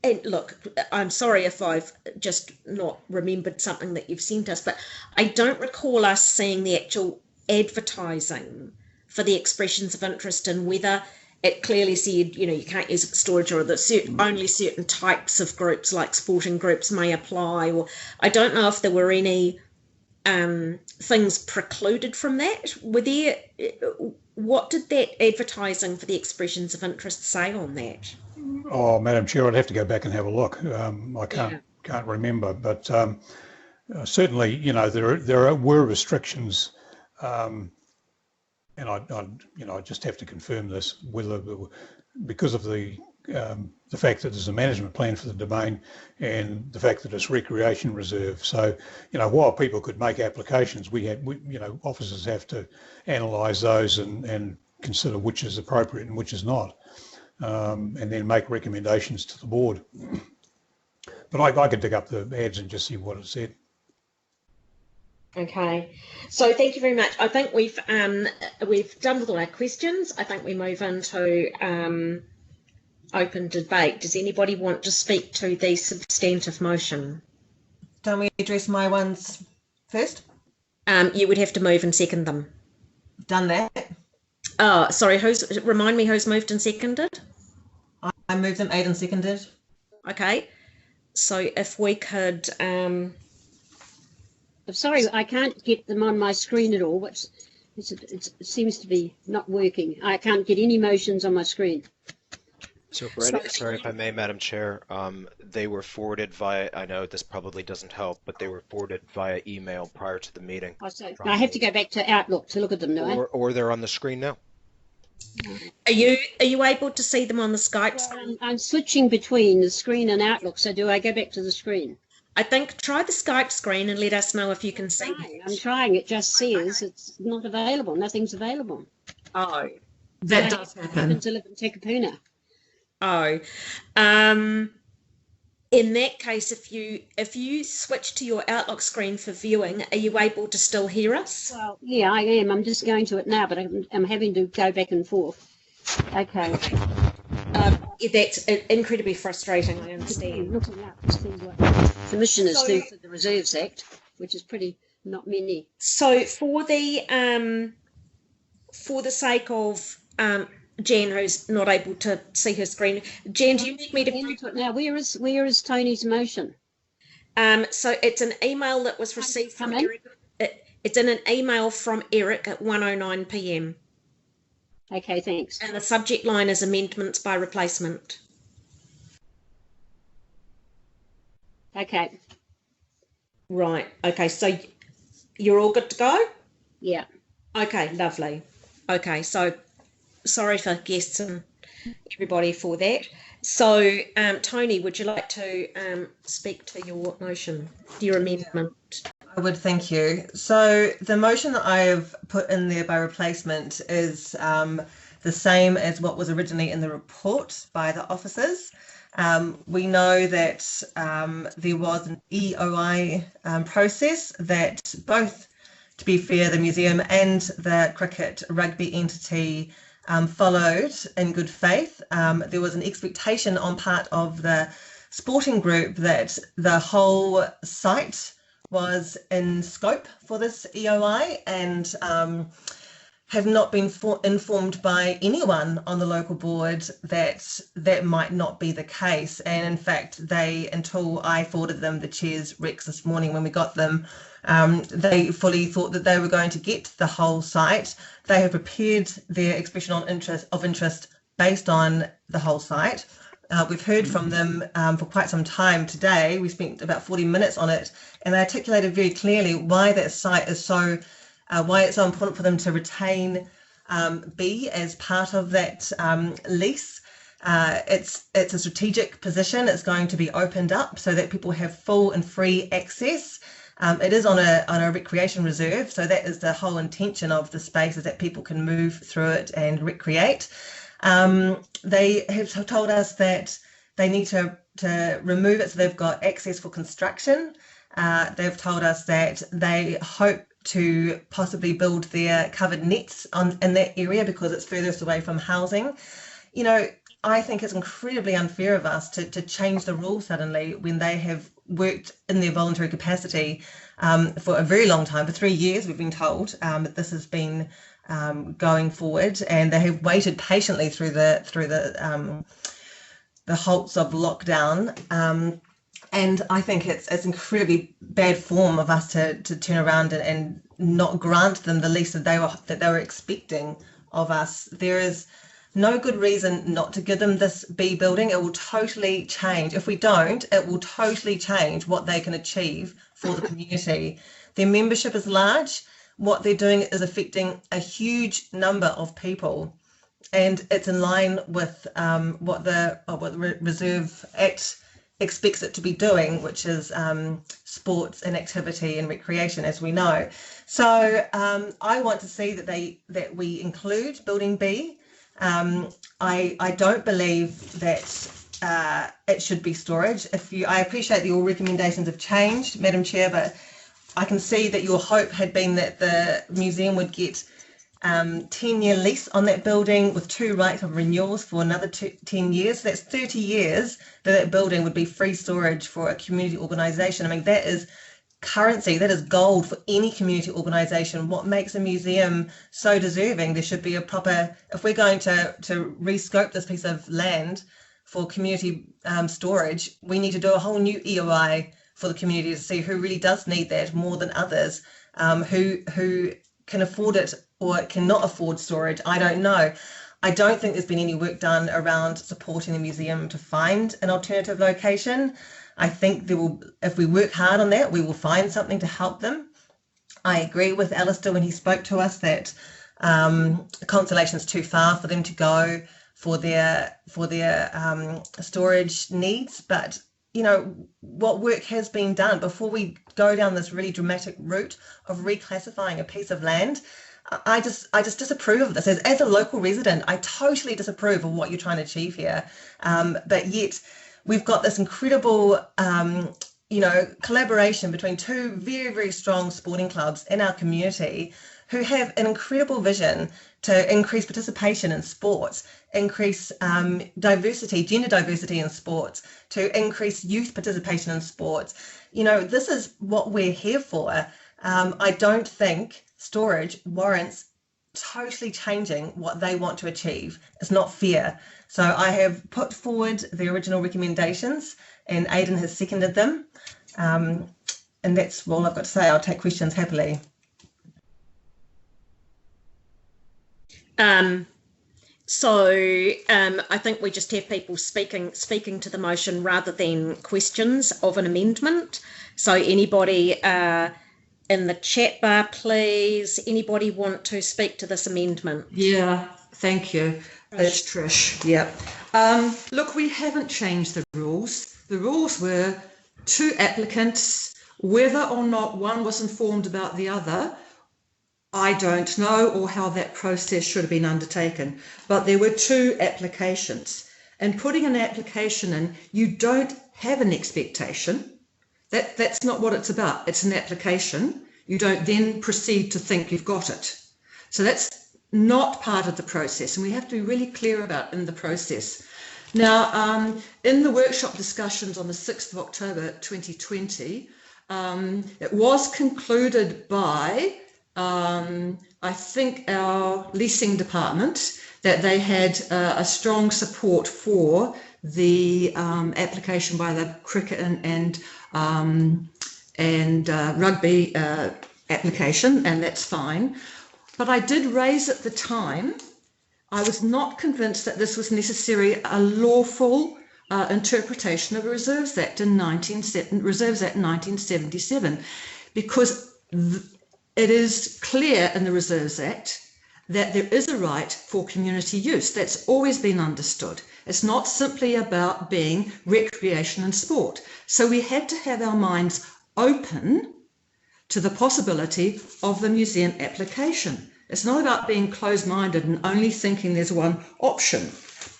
And look, I'm sorry if I've just not remembered something that you've sent us, but I don't recall us seeing the actual advertising for the expressions of interest and whether it clearly said, you can't use it for storage or that only certain types of groups like sporting groups may apply. Or I don't know if there were any things precluded from that. Were there? What did that advertising for the expressions of interest say on that? Oh, Madam Chair, I'd have to go back and have a look. I can't remember, but certainly, there were restrictions, and I just have to confirm this whether because of the fact that there's a management plan for the domain and the fact that it's recreation reserve. So, while people could make applications, officers have to analyse those and consider which is appropriate and which is not. And then make recommendations to the board. But I could dig up the ads and just see what it said. Okay, so thank you very much. I think we've done with all our questions. I think we move into open debate. Does anybody want to speak to the substantive motion? Don't we address my ones first? You would have to move and second them. Done that. Oh, sorry, remind me who's moved and seconded? I moved them, Aidan seconded. Okay, so if we could... I'm sorry, I can't get them on my screen at all. It seems to be not working. I can't get any motions on my screen. So, sorry if I may, Madam Chair, they were forwarded via, I know this probably doesn't help, but they were forwarded via email prior to the meeting. I have to go back to Outlook to look at them now. Or they're on the screen now. Are you able to see them on the Skype screen? I'm switching between the screen and Outlook, so do I go back to the screen? I think try the Skype screen and let us know if you can see. I'm trying. It just says it's not available. Nothing's available. Oh, that does happen. To live in Takapuna. Oh, in that case, if you switch to your Outlook screen for viewing, are you able to still hear us? Well, yeah, I am. I'm just going to it now, but I'm having to go back and forth. Okay. That's incredibly frustrating, I understand. Looking up to see what commissioners do for the Reserves Act, which is pretty not many. So for the sake of Jen, who's not able to see her screen, Jen, do you need me to now? Where is Tony's motion? So it's an email that was received from Eric. It's in an email from Eric at 1:09 p.m. Okay, thanks. And the subject line is amendments by replacement. Okay. Right. Okay. So you're all good to go? Yeah. Okay. Lovely. Okay. So sorry for guests and everybody for that. So Tony, would you like to speak to your motion, your amendment? I would, thank you. So the motion that I have put in there by replacement is the same as what was originally in the report by the officers. We know that there was an EOI process that both, to be fair, the museum and the cricket rugby entity followed in good faith. There was an expectation on part of the sporting group that the whole site was in scope for this EOI, and have not been informed by anyone on the local board that that might not be the case. And in fact, until I forwarded them the chair's recs this morning when we got them, they fully thought that they were going to get the whole site. They have prepared their expression of interest based on the whole site. We've heard from them for quite some time today. We spent about 40 minutes on it, and they articulated very clearly why that site is why it's so important for them to retain B as part of that lease. It's a strategic position. It's going to be opened up so that people have full and free access. It is on a recreation reserve, so that is the whole intention of the space, is that people can move through it and recreate. They have told us that they need to remove it so they've got access for construction. They've told us that they hope to possibly build their covered nets in that area because it's furthest away from housing. You know, I think it's incredibly unfair of us to change the rules suddenly when they have worked in their voluntary capacity for a very long time. For 3 years, we've been told that this has been going forward, and they have waited patiently through the halts of lockdown. And I think it's incredibly bad form of us to turn around and not grant them the lease that they were expecting of us. There is no good reason not to give them this B building. It will totally change. If we don't, it will totally change what they can achieve for the community. Their membership is large. What they're doing is affecting a huge number of people, and it's in line with what the Reserve Act expects it to be doing, which is sports and activity and recreation, as we know. So I want to see that we include Building B. I don't believe that it should be storage. I appreciate that your recommendations have changed, Madam Chair, but I can see that your hope had been that the museum would get 10-year lease on that building with 2 rights of renewals for another 10 years. So that's 30 years that building would be free storage for a community organisation. I mean, that is currency, that is gold for any community organisation. What makes a museum so deserving? There should be a proper, if we're going to rescope this piece of land for community storage, we need to do a whole new EOI for the community to see who really does need that more than others, who can afford it or cannot afford storage. I don't know. I don't think there's been any work done around supporting the museum to find an alternative location. I think there will, if we work hard on that, we will find something to help them. I agree with Alistair when he spoke to us that Constellation is too far for them to go for their storage needs. But you know what work has been done before we go down this really dramatic route of reclassifying a piece of land. I just disapprove of this. As a local resident, I totally disapprove of what you're trying to achieve here. But yet we've got this incredible, collaboration between two very, very strong sporting clubs in our community who have an incredible vision to increase participation in sports, increase diversity, gender diversity in sports, to increase youth participation in sports. You know, this is what we're here for. I don't think storage warrants totally changing what they want to achieve. It's not fair. So I have put forward the original recommendations and Aidan has seconded them. And that's all I've got to say. I'll take questions happily. I think we just have people speaking to the motion rather than questions of an amendment. So anybody in the chat bar, please. Anybody want to speak to this amendment? Yeah, thank you. It's Trish. Yeah. Look, we haven't changed the rules. The rules were two applicants. Whether or not one was informed about the other, I don't know, or how that process should have been undertaken. But there were two applications. And putting an application in, you don't have an expectation. That's not what it's about. It's an application. You don't then proceed to think you've got it. So that's not part of the process, and we have to be really clear about in the process. Now, in the workshop discussions on the 6th of October 2020, it was concluded by, I think, our leasing department that they had a strong support for the application by the cricket and rugby application, and that's fine. But I did raise at the time, I was not convinced that this was necessarily a lawful interpretation of a Reserves Act in 1977, because it is clear in the Reserves Act that there is a right for community use. That's always been understood. It's not simply about being recreation and sport. So we had to have our minds open to the possibility of the museum application. It's not about being closed-minded and only thinking there's one option.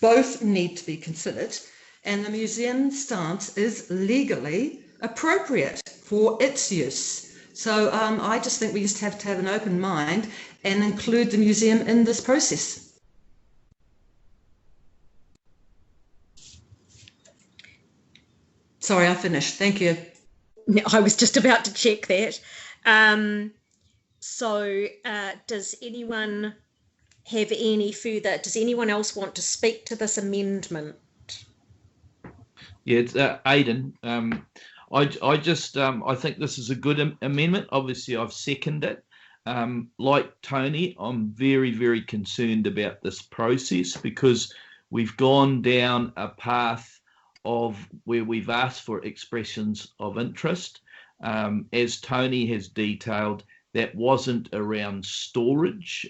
Both need to be considered, and the museum stance is legally appropriate for its use. So I just think we just have to have an open mind and include the museum in this process. Sorry, I finished. Thank you. I was just about to check that. Does anyone have any further? Does anyone else want to speak to this amendment? Yeah, it's Aidan. I think this is a good amendment. Obviously, I've seconded it. Like Tony, I'm very, very concerned about this process because we've gone down a path of where we've asked for expressions of interest. As Tony has detailed, that wasn't around storage.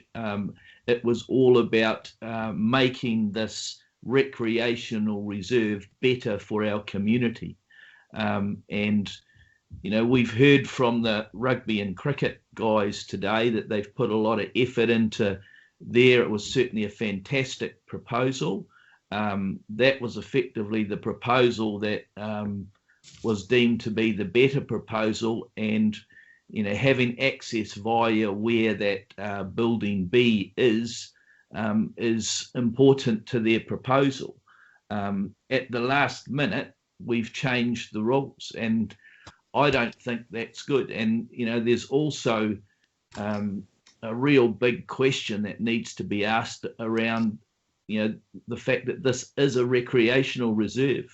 It was all about making this recreational reserve better for our community. And, you know, we've heard from the rugby and cricket guys today that they've put a lot of effort into there. It was certainly a fantastic proposal. That was effectively the proposal that was deemed to be the better proposal, and you know, having access via where that building B is important to their proposal. At the last minute, we've changed the rules, and I don't think that's good. And, you know, there's also a real big question that needs to be asked around, you know, the fact that this is a recreational reserve.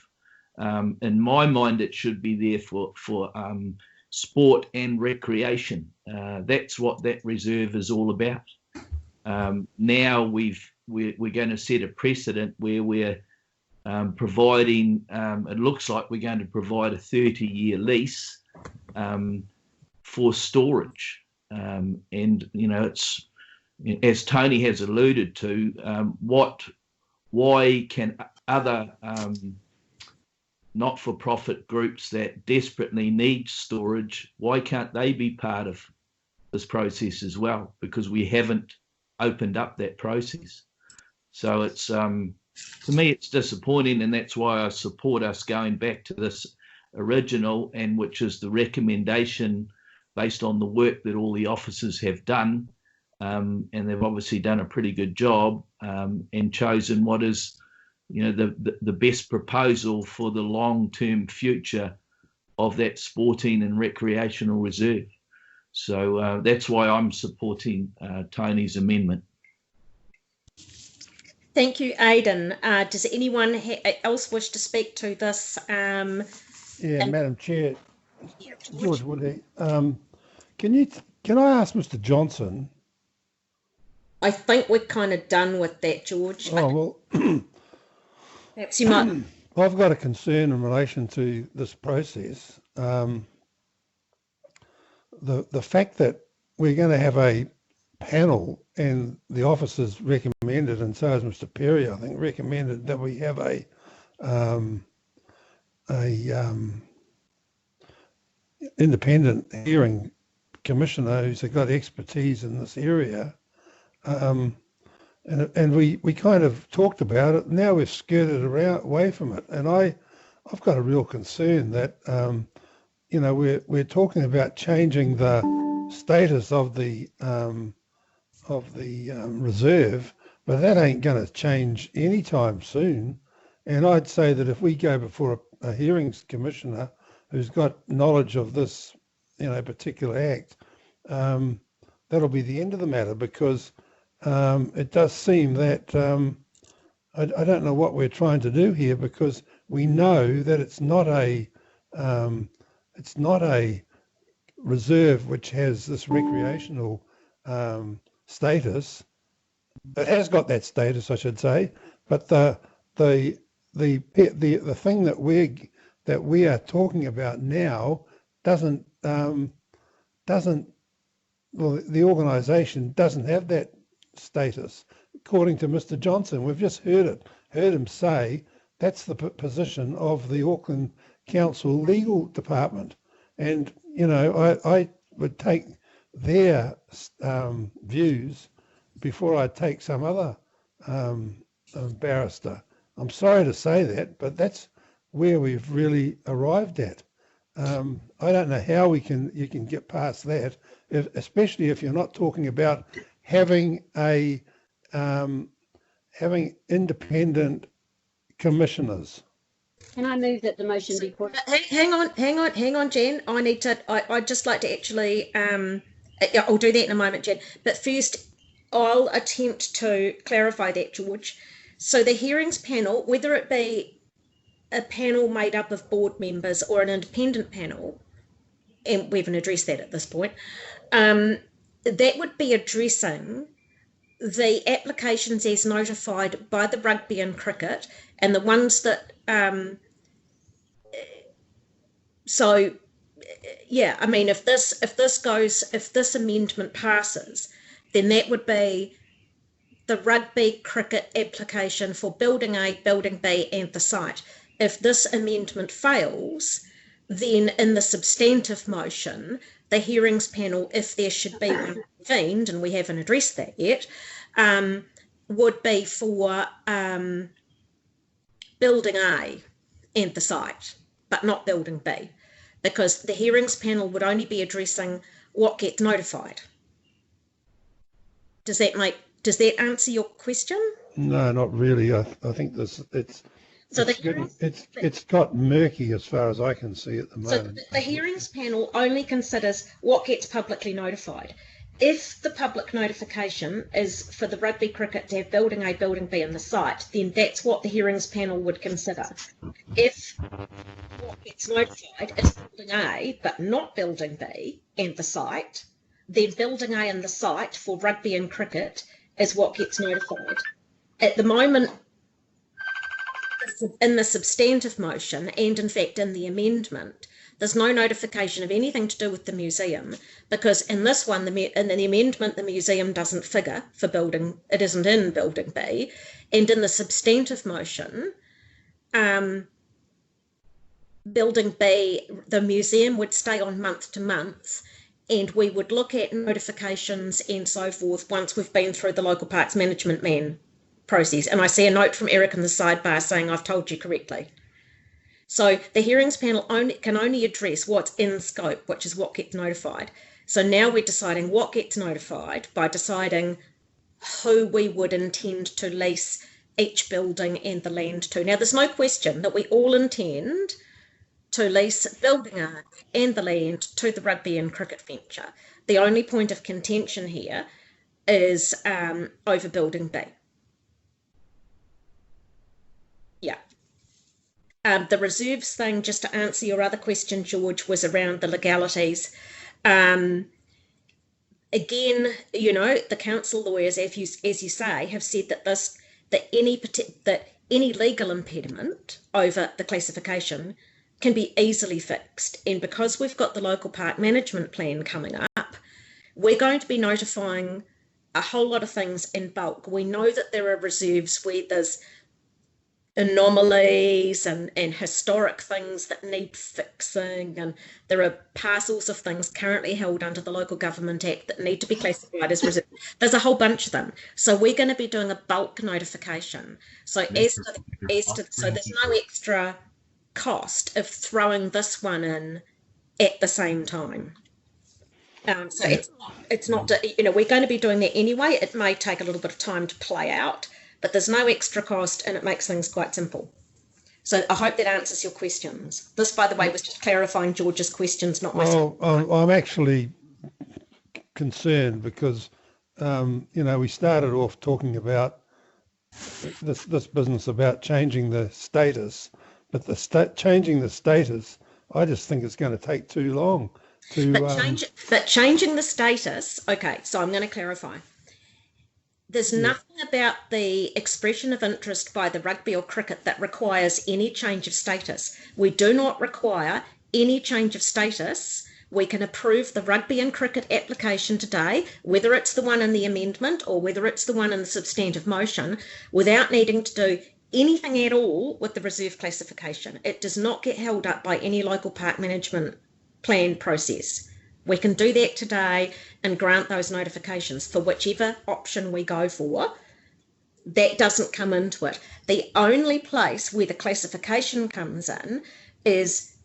In my mind, it should be there for sport and recreation. That's what that reserve is all about. Now we're going to set a precedent where we're providing, it looks like we're going to provide a 30-year lease for storage. And, you know, it's, as Tony has alluded to, why can other not-for-profit groups that desperately need storage, why can't they be part of this process as well? Because we haven't opened up that process. So it's, to me, it's disappointing, and that's why I support us going back to this original, and which is the recommendation based on the work that all the officers have done, and they've obviously done a pretty good job, and chosen what is, you know, the best proposal for the long-term future of that sporting and recreational reserve. So that's why I'm supporting Tony's amendment. Thank you, Aidan. Does anyone else wish to speak to this? Madam Chair, George Woodley, can I ask Mr. Johnson? I think we're kind of done with that, George. Oh, well, perhaps you might. I've got a concern in relation to this process. The fact that we're going to have a panel, and the officers recommended, and so has Mr. Perry, I think, recommended that we have a independent hearing commissioner who's got expertise in this area. And we kind of talked about it. Now we've skirted away from it, and I've got a real concern that you know, we're talking about changing the status of the reserve, but that ain't going to change anytime soon. And I'd say that if we go before a hearings commissioner who's got knowledge of this, you know, particular act, that'll be the end of the matter, because it does seem that I don't know what we're trying to do here, because we know that it's not a reserve which has this recreational status. It has got that status, I should say, but the thing that we are talking about now doesn't well, the organisation doesn't have that status, according to Mr. Johnson. We've just heard him say that's the position of the Auckland Council Legal Department, and you know, I would take their views before I take some other barrister. I'm sorry to say that, but that's where we've really arrived at. I don't know how you can get past that, especially if you're not talking about having independent commissioners. Can I move that the motion be put? Hang on, Jen. I'd just like to actually, I'll do that in a moment, Jen. But first, I'll attempt to clarify that, George. So the hearings panel, whether it be a panel made up of board members or an independent panel, and we haven't addressed that at this point, that would be addressing the applications as notified by the rugby and cricket, and the ones that so yeah, I mean, if this amendment passes, then that would be the rugby cricket application for building A, building B, and the site. If this amendment fails, then in the substantive motion, the hearings panel, if there should be one convened, and we haven't addressed that yet, would be for building A and the site, but not building B, because the hearings panel would only be addressing what gets notified. Does that answer your question? No, not really. I think it's So it's got murky as far as I can see at the so moment. the hearings panel only considers what gets publicly notified. If the public notification is for the rugby cricket to have building A, building B in the site, then that's what the hearings panel would consider. If what gets notified is building A, but not building B and the site, then building A and the site for rugby and cricket is what gets notified. At the moment, in the substantive motion, and in fact in the amendment, there's no notification of anything to do with the museum, because in this one, in the amendment, the museum doesn't figure for building, it isn't in building B, and in the substantive motion, building B, the museum would stay on month to month, and we would look at notifications and so forth once we've been through the local parks management man process. And I see a note from Eric in the sidebar saying I've told you correctly. So the hearings panel can only address what's in scope, which is what gets notified. So now we're deciding what gets notified by deciding who we would intend to lease each building and the land to. Now, there's no question that we all intend to lease building A and the land to the rugby and cricket venture. The only point of contention here is over building B. Yeah. The reserves thing, just to answer your other question, George, was around the legalities. Again, you know, the council lawyers, as you say, have said that any legal impediment over the classification can be easily fixed. And because we've got the local park management plan coming up, we're going to be notifying a whole lot of things in bulk. We know that there are reserves where there's anomalies and historic things that need fixing, and there are parcels of things currently held under the Local Government Act that need to be classified as reserve. There's a whole bunch of them. So we're going to be doing a bulk notification. So so there's no extra cost of throwing this one in at the same time. So it's not, you know, we're going to be doing that anyway. It may take a little bit of time to play out, but there's no extra cost and it makes things quite simple. So I hope that answers your questions. This, by the way, was just clarifying George's questions, not myself. Well, I'm actually concerned because, you know, we started off talking about this business about changing the status, but changing the status, I just think it's going to take too long. But changing the status, okay, so I'm going to clarify. There's nothing about the expression of interest by the rugby or cricket that requires any change of status. We do not require any change of status. We can approve the rugby and cricket application today, whether it's the one in the amendment or whether it's the one in the substantive motion, without needing to do anything at all with the reserve classification. It does not get held up by any local park management plan process. We can do that today and grant those notifications for whichever option we go for. That doesn't come into it. The only place where the classification comes in is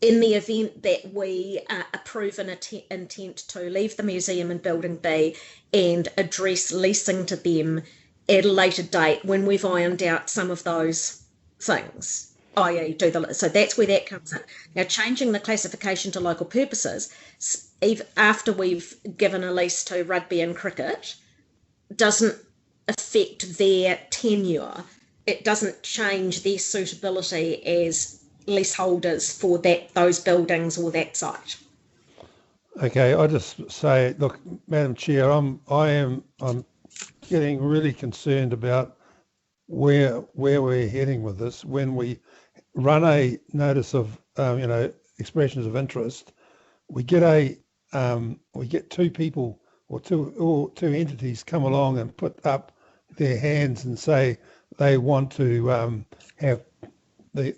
in the event that we approve an intent to leave the museum in Building B and address leasing to them at a later date when we've ironed out some of those things, i.e. so that's where that comes in. Now, changing the classification to local purposes, after we've given a lease to rugby and cricket, doesn't affect their tenure. It doesn't change their suitability as leaseholders for those buildings or that site. Okay, I just say, look, Madam Chair, I'm getting really concerned about where we're heading with this. When we run a notice of expressions of interest, we get two people or two entities come along and put up their hands and say they want to have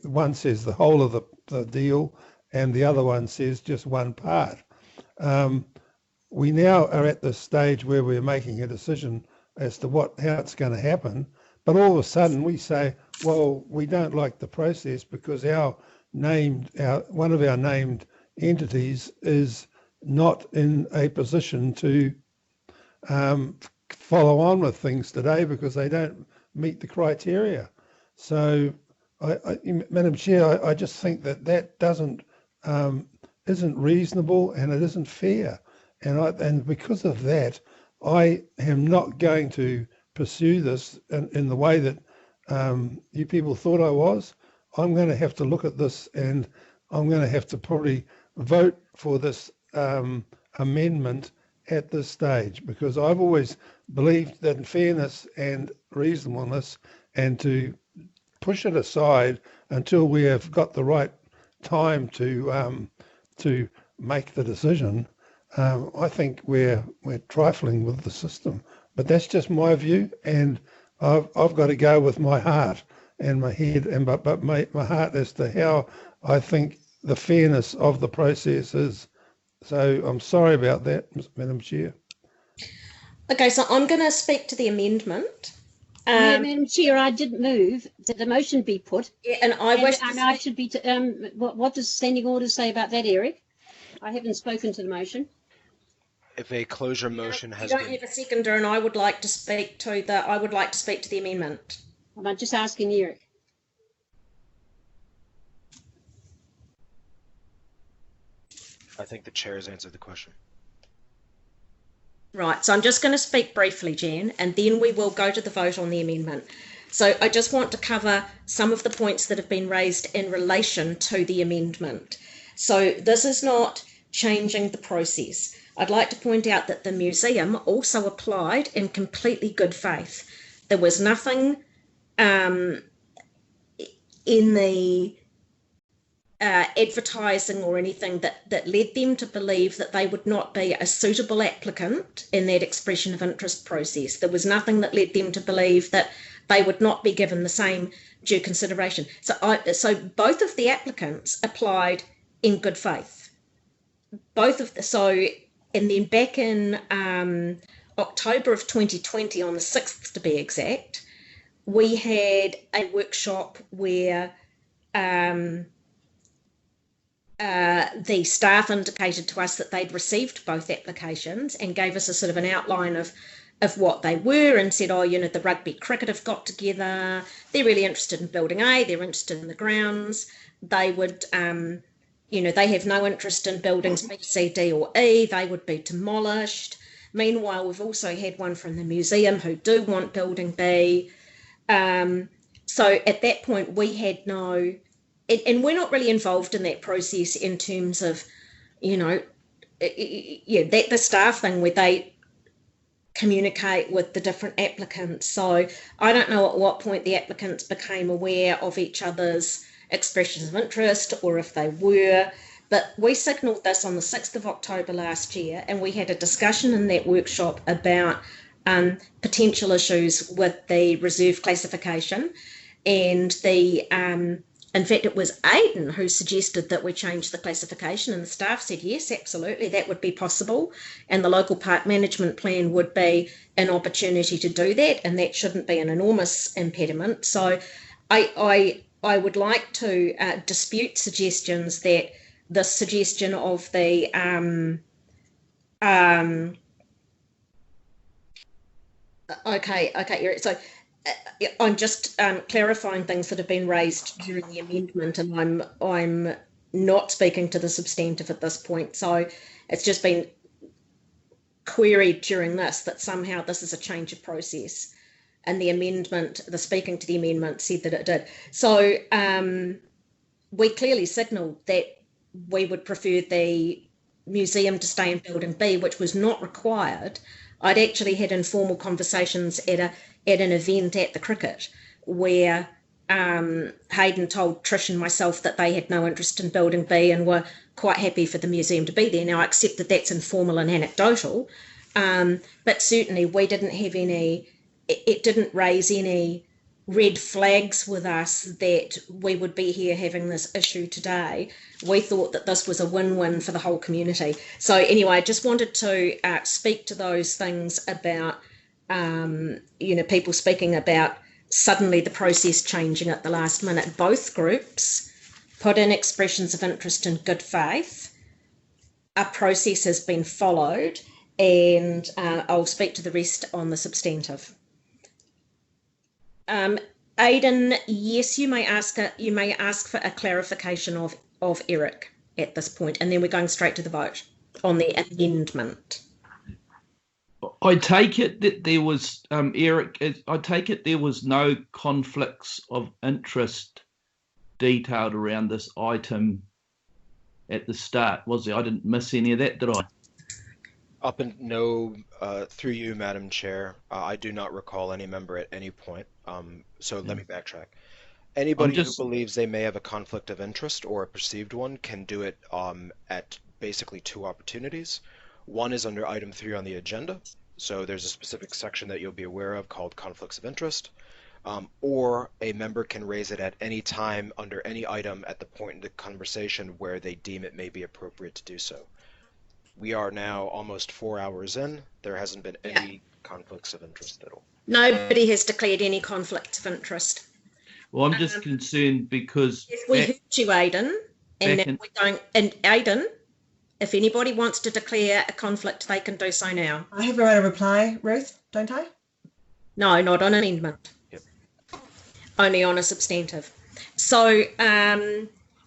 one says the whole of the deal and the other one says just one part. We now are at the stage where we're making a decision as to how it's going to happen, but all of a sudden we say, well, we don't like the process because one of our named entities is not in a position to follow on with things today because they don't meet the criteria. So Madam Chair, I just think that doesn't isn't reasonable and it isn't fair, and because of that, I am not going to pursue this in the way that you people thought I was. I'm going to have to look at this, and I'm going to have to probably vote for this amendment at this stage, because I've always believed that in fairness and reasonableness, and to push it aside until we have got the right time to make the decision. I think we're trifling with the system, but that's just my view, and I've got to go with my heart and my head, but my heart as to how I think the fairness of the process is. So I'm sorry about that, Madam Chair. Okay, so I'm going to speak to the amendment. Madam Chair, I did move that the motion be put. Yeah, and I should be. What does standing order say about that, Eric? I haven't spoken to the motion. If a closure motion has you don't have a seconder, and I would like to speak to the amendment. I'm just asking Eric. I think the chair has answered the question. Right, so I'm just going to speak briefly, Jen, and then we will go to the vote on the amendment. So I just want to cover some of the points that have been raised in relation to the amendment. So this is not changing the process. I'd like to point out that the museum also applied in completely good faith. There was nothing in the advertising or anything that led them to believe that they would not be a suitable applicant in that expression of interest process. There was nothing that led them to believe that they would not be given the same due consideration. So both of the applicants applied in good faith. And then back in October of 2020, on the 6th to be exact, we had a workshop where the staff indicated to us that they'd received both applications and gave us a sort of an outline of what they were, and said, the rugby cricket have got together, they're really interested in building A, they're interested in the grounds, they would, they have no interest in buildings B, C, D or E, they would be demolished. Meanwhile, we've also had one from the museum who do want building B. So at that point we had no, and we're not really involved in that process in terms of, the staff thing where they communicate with the different applicants. So I don't know at what point the applicants became aware of each other's expressions of interest, or if they were, but we signalled this on the 6th of October last year, and we had a discussion in that workshop about potential issues with the reserve classification, and in fact, it was Aidan who suggested that we change the classification, and the staff said, yes, absolutely, that would be possible. And the local park management plan would be an opportunity to do that, and that shouldn't be an enormous impediment. So I would like to dispute suggestions that the suggestion of the okay, Eric. So I'm just clarifying things that have been raised during the amendment, and I'm not speaking to the substantive at this point. So it's just been queried during this that somehow this is a change of process, and the amendment, the speaking to the amendment said that it did. So we clearly signalled that we would prefer the museum to stay in building B, which was not required. I'd actually had informal conversations at an event at the cricket where Hayden told Trish and myself that they had no interest in building B and were quite happy for the museum to be there. Now, I accept that that's informal and anecdotal, but certainly we didn't have it didn't raise any red flags with us that we would be here having this issue today. We thought that this was a win-win for the whole community. So anyway, I just wanted to speak to those things about, people speaking about suddenly the process changing at the last minute. Both groups put in expressions of interest in good faith. A process has been followed, and I'll speak to the rest on the substantive. Aidan, yes, you may ask for a clarification of Eric at this point, and then we're going straight to the vote on the amendment. I take it that there was, Eric, I take it there was no conflicts of interest detailed around this item at the start, was there? I didn't miss any of that, did I? Through you, Madam Chair, I do not recall any member at any point. So let me backtrack. Anybody who believes they may have a conflict of interest or a perceived one can do it at basically two opportunities. One is under item 3 on the agenda. So there's a specific section that you'll be aware of called conflicts of interest. Or a member can raise it at any time under any item at the point in the conversation where they deem it may be appropriate to do so. We are now almost 4 hours in. There hasn't been any conflicts of interest at all. Nobody has declared any conflict of interest. Well, I'm just concerned because... Yes, we heard you, Aidan, and now we're going... And Aidan, if anybody wants to declare a conflict, they can do so now. I have a right to reply, Ruth, don't I? No, not on amendment. Yep. Only on a substantive. So...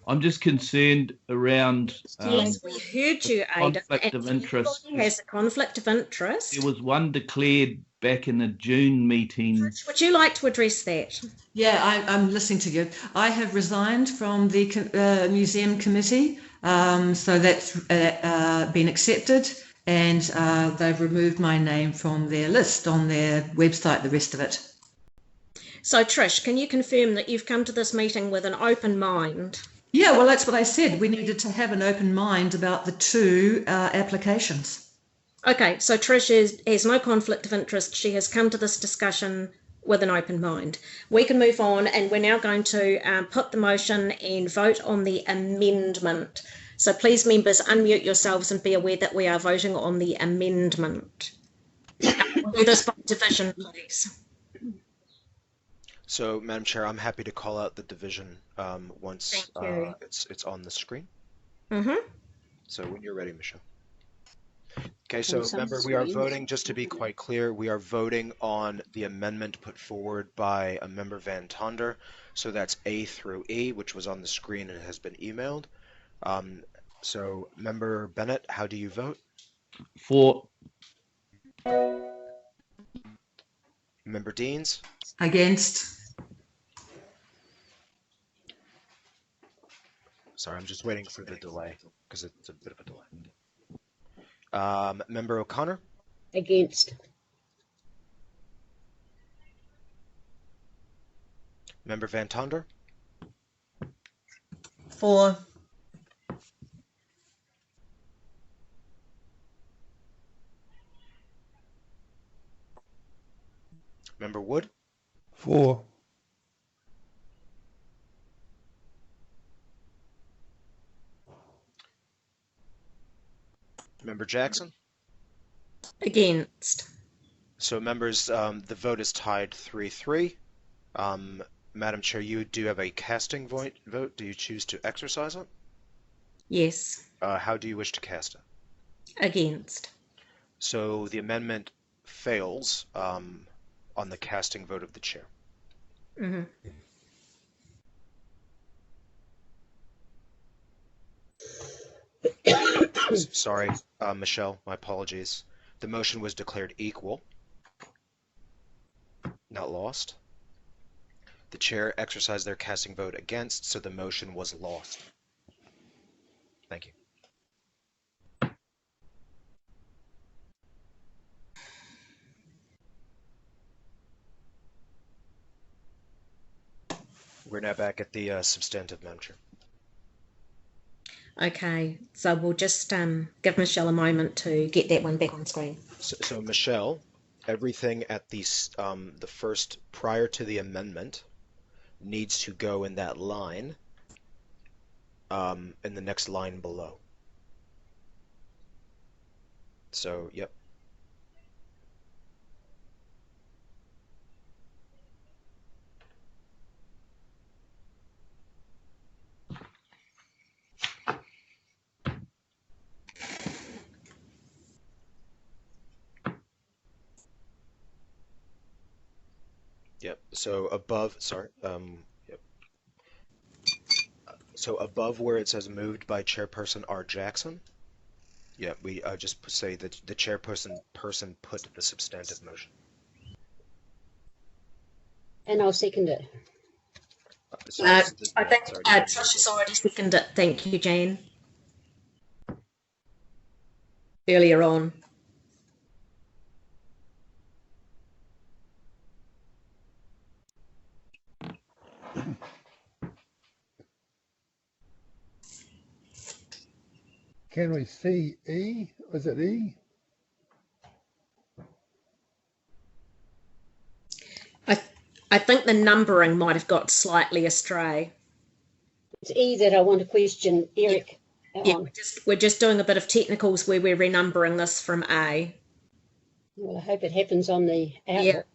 I'm just concerned around... yes, we heard you, Aidan. Conflict of interest. Has a conflict of interest. There was one declared back in the June meeting. Would you like to address that? Yeah, I'm listening to you. I have resigned from the museum committee, so that's been accepted, and they've removed my name from their list on their website, the rest of it. So, Trish, can you confirm that you've come to this meeting with an open mind? Yeah, well, that's what I said. We needed to have an open mind about the two applications. Okay, so Trish has no conflict of interest. She has come to this discussion with an open mind. We can move on, and we're now going to put the motion and vote on the amendment. So please, members, unmute yourselves and be aware that we are voting on the amendment. We'll do this by division, please. So, Madam Chair, I'm happy to call out the division once it's on the screen. Mm-hmm. So when you're ready, Michelle. Okay, so remember, we are voting, just to be quite clear, we are voting on the amendment put forward by a member Van Tonder. So that's A through E, which was on the screen and has been emailed. So, Member Bennett, how do you vote? For. Member Deans? Against. Sorry, I'm just waiting for the delay because it's a bit of a delay. Member O'Connor? Against. Member Van Tonder? For. Member Wood? For. Member Jackson? Against. So members, the vote is tied 3-3. Madam Chair, you do have a casting vote. Do you choose to exercise it? Yes. How do you wish to cast it? Against. So the amendment fails on the casting vote of the chair. Mm-hmm. Sorry, Michelle, my apologies. The motion was declared equal, not lost. The chair exercised their casting vote against, so the motion was lost. Thank you. We're now back at the substantive, Madam Chair. Okay, so we'll just give Michelle a moment to get that one back on screen. So Michelle, everything at the first prior to the amendment needs to go in that line, in the next line below. So, yep. Yep. So above, sorry. Yep. So above where it says moved by Chairperson R. Jackson. Yeah, we just say that the chairperson put the substantive motion. And I'll second it. I think Trisha's already seconded it. Thank you, Jan. Earlier on. Can we see E? Is it E? I think the numbering might have got slightly astray. It's E that I want to question Eric Yeah, on. we're just doing a bit of technicals where we're renumbering this from A. Well, I hope it happens on the outlook.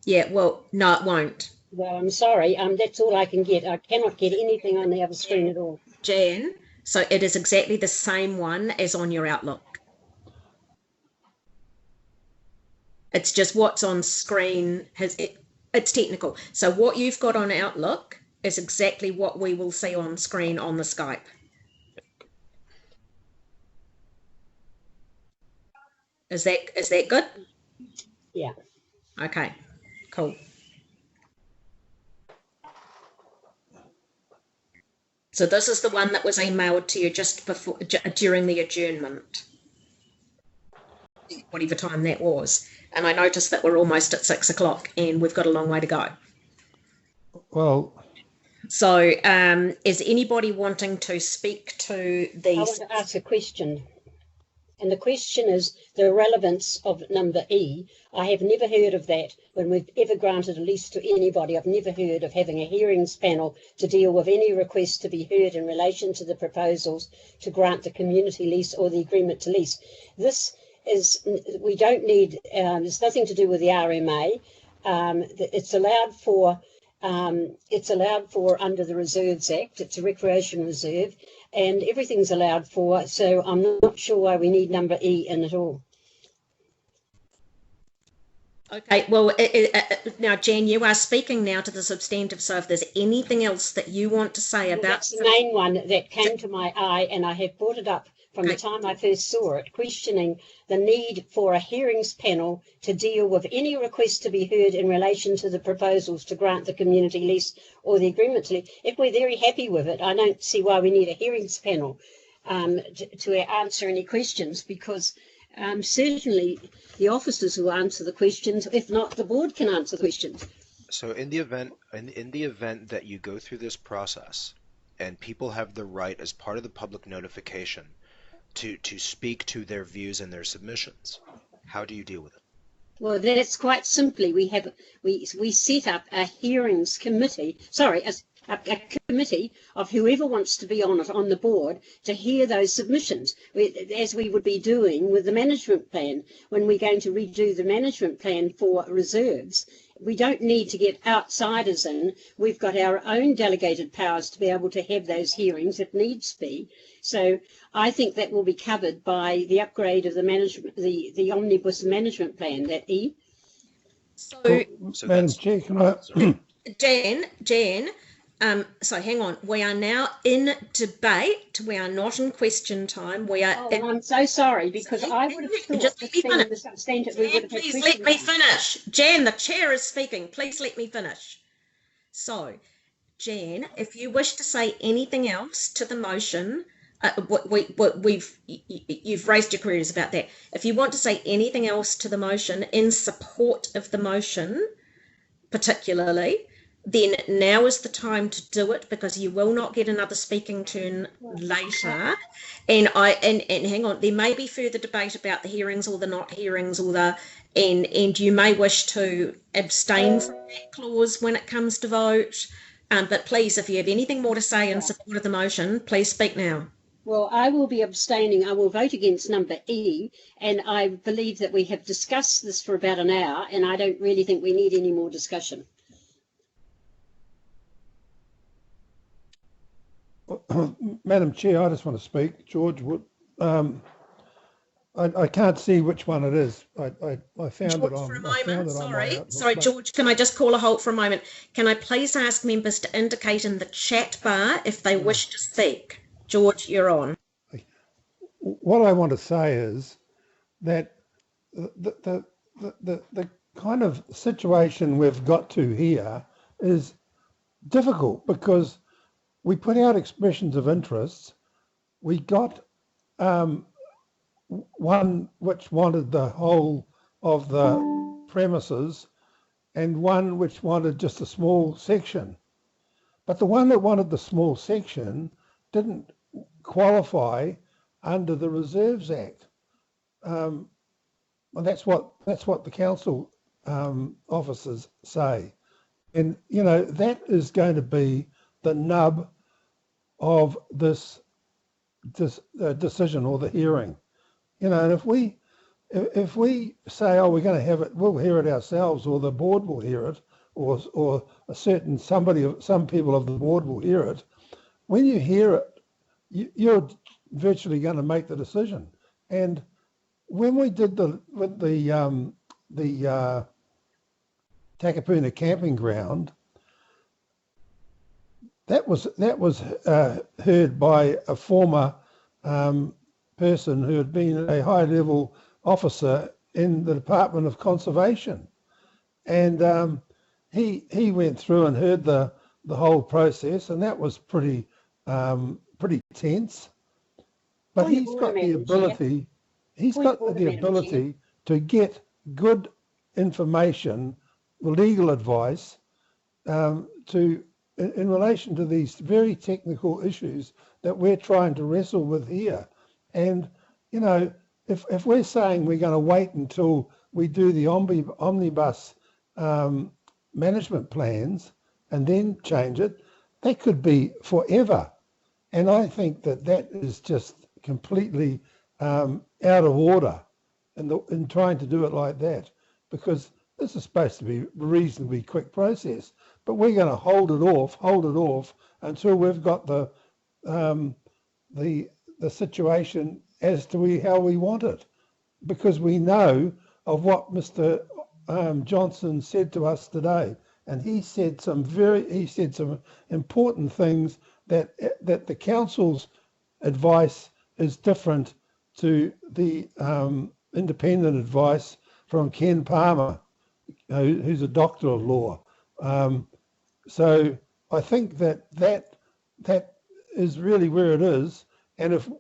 Yeah, well, no, it won't. Well, I'm sorry. That's all I can get. I cannot get anything on the other screen at all. Jan, so it is exactly the same one as on your Outlook. It's just what's on screen it's technical. So what you've got on Outlook is exactly what we will see on screen on the Skype. Is that good? Yeah. Okay, cool. So this is the one that was emailed to you just before, during the adjournment, whatever time that was. And I noticed that we're almost at 6 o'clock and we've got a long way to go. Well, so is anybody wanting to speak to these? I want to ask a question. And the question is the relevance of number E. I have never heard of that when we've ever granted a lease to anybody. I've never heard of having a hearings panel to deal with any requests to be heard in relation to the proposals to grant the community lease or the agreement to lease. This is, we don't need, there's nothing to do with the RMA. It's allowed for under the Reserves Act. It's a recreation reserve. And everything's allowed for, so I'm not sure why we need number E in it all. Okay, well, now, Jan, you are speaking now to the substantive, so if there's anything else that you want to say about... That's the main one that came to my eye, and I have brought it up from the time I first saw it, questioning the need for a hearings panel to deal with any request to be heard in relation to the proposals to grant the community lease or the agreement to lease. If we're very happy with it, I don't see why we need a hearings panel to answer any questions, because certainly the officers will answer the questions. If not, the board can answer the questions. So in the event that you go through this process and people have the right as part of the public notification to speak to their views and their submissions, how do you deal with it? Well, that's quite simply, we set up a hearings committee, a committee of whoever wants to be on it, on the board, to hear those submissions, as we would be doing with the management plan. When we're going to redo the management plan for reserves, we don't need to get outsiders in. We've got our own delegated powers to be able to have those hearings if needs be. So I think that will be covered by the upgrade of the management, the omnibus management plan, that E. So Madam Chair, can I... Jan, so hang on. We are now in debate. We are not in question time. We are. Oh, I'm so sorry, because I would have thought just let me finish. the substantive we would have had Please let me finish. Jan, the chair is speaking. Please let me finish. So, Jan, if you wish to say anything else to the motion, you've raised your queries about that. If you want to say anything else to the motion in support of the motion, particularly, then now is the time to do it, because you will not get another speaking turn later. And hang on, there may be further debate about the hearings or the not hearings, or the and you may wish to abstain from that clause when it comes to vote. But please, if you have anything more to say in support of the motion, please speak now. Well, I will be abstaining. I will vote against number E, and I believe that we have discussed this for about an hour, and I don't really think we need any more discussion. Madam Chair, I just want to speak. George, I can't see which one it is. I found George, it on. for a I found moment, it on my sorry. Outlook, Sorry, but- George, can I just call a halt for a moment? Can I please ask members to indicate in the chat bar if they wish to speak? George, you're on. What I want to say is that the kind of situation we've got to here is difficult because we put out expressions of interest. We got one which wanted the whole of the premises and one which wanted just a small section. But the one that wanted the small section didn't qualify under the Reserves Act. And that's what the council officers say. And, you know, that is going to be the nub of this decision or the hearing. You know, and if we say, oh, we're going to have it, we'll hear it ourselves, or the board will hear it, or some people of the board will hear it. When you hear it, you're virtually going to make the decision. And when we did the Takapuna camping ground, that was heard by a former person who had been a high-level officer in the Department of Conservation, and he went through and heard the whole process, and that was pretty tense. But he's got the ability. He's got the ability to get good information, legal advice, in relation to these very technical issues that we're trying to wrestle with here. And, you know, if we're saying we're going to wait until we do the omnibus management plans and then change it, that could be forever. And I think that is just completely out of order in trying to do it like that, because this is supposed to be a reasonably quick process. But we're going to hold it off until we've got the situation as to how we want it, because we know of what Mr. Johnson said to us today, and he said some important things that the council's advice is different to the independent advice from Ken Palmer, who's a doctor of law. So I think that is really where it is. And if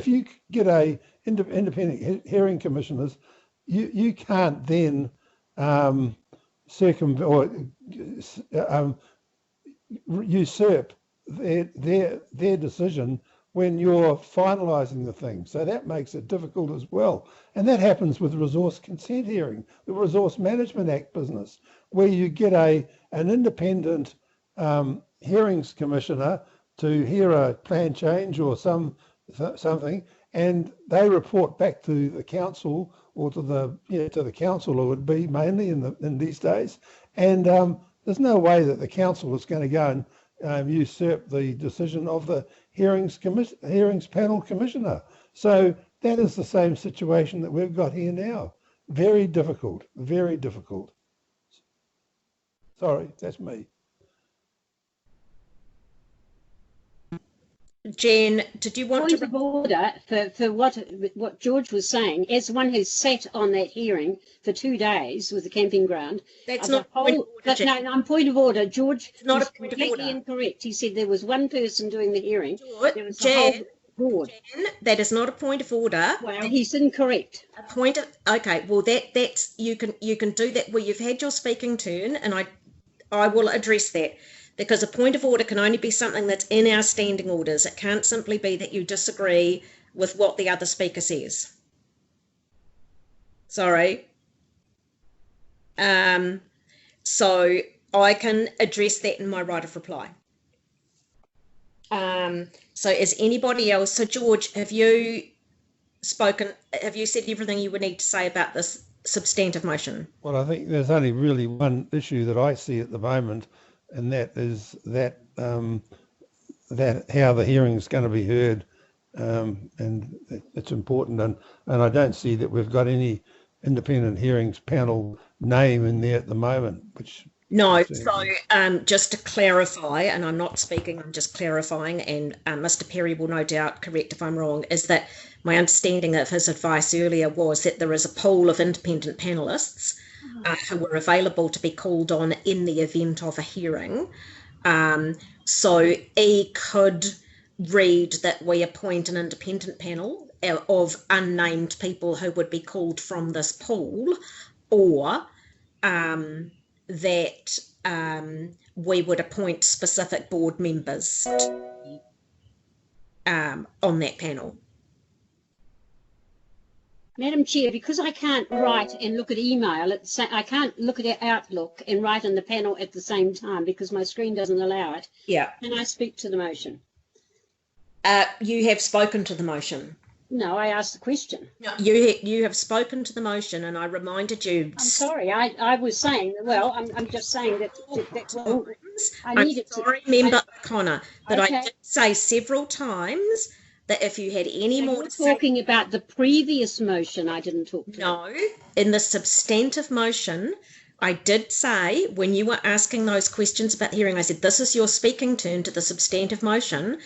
you get a independent hearing commissioners, you can't then usurp their decision when you're finalising the thing. So that makes it difficult as well. And that happens with resource consent hearing, the Resource Management Act business, where you get an independent hearings commissioner to hear a plan change or something, and they report back to the council or to the council, it would be mainly in these days. And there's no way that the council is going to go and usurp the decision of the hearings panel commissioner. So that is the same situation that we've got here now. Very difficult, very difficult. Sorry, that's me. Jen, did you want Point of order for what George was saying, as one who's sat on that hearing for 2 days with the camping ground. That's not a point of order, Jen. No, I'm point of order. George It's not is a point of completely order. Incorrect. He said there was one person doing the hearing. There was the Jen, whole board. Jen, that is not a point of order. Well, he's incorrect. A point of okay. Well, that's you can do that where you've had your speaking turn, and I will address that. Because a point of order can only be something that's in our standing orders. It can't simply be that you disagree with what the other speaker says. Sorry. So I can address that in my right of reply. So is anybody else? So George, have you spoken? Have you said everything you would need to say about this substantive motion? Well, I think there's only really one issue that I see at the moment, and that is that how the hearing is going to be heard and it's important. And I don't see that we've got any independent hearings panel name in there at the moment, which. No, so just to clarify, and I'm not speaking, I'm just clarifying, and Mr. Perry will no doubt correct if I'm wrong, is that my understanding of his advice earlier was that there is a pool of independent panellists who were available to be called on in the event of a hearing. So E could read that we appoint an independent panel of unnamed people who would be called from this pool, or that we would appoint specific board members on that panel. Madam Chair, because I can't write and look at email, I can't look at Outlook and write on the panel at the same time because my screen doesn't allow it. Yeah. Can I speak to the motion? You have spoken to the motion. No, I asked the question. No, you have spoken to the motion, and I reminded you. I'm sorry. I was saying. Well, I'm just saying that. I'm sorry, Member O'Connor, but okay. I did say several times that if you had any more to say. Talking about the previous motion, I didn't talk to. No, in the substantive motion, I did say when you were asking those questions about the hearing, I said this is your speaking turn to the substantive motion.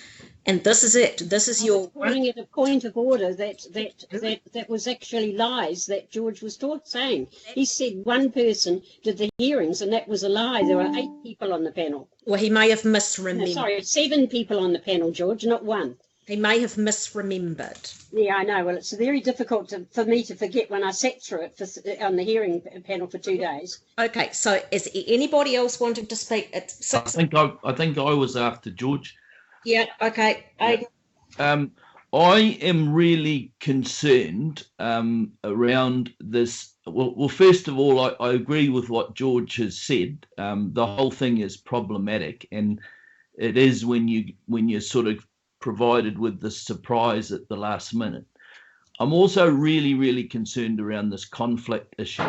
And this is it. This is your calling it a point of order that was actually lies that George was saying. He said one person did the hearings, and that was a lie. There were 8 people on the panel. Well, he may have misremembered. No, sorry, 7 people on the panel, George, not 1. He may have misremembered. Yeah, I know. Well, it's very difficult for me to forget when I sat through it on the hearing panel for 2 days. Okay, so is anybody else wanting to speak? I think I was after George. Yeah, okay. I am really concerned around this. Well, first of all, I agree with what George has said. The whole thing is problematic, and it is when you're sort of provided with the surprise at the last minute. I'm also really, really concerned around this conflict issue.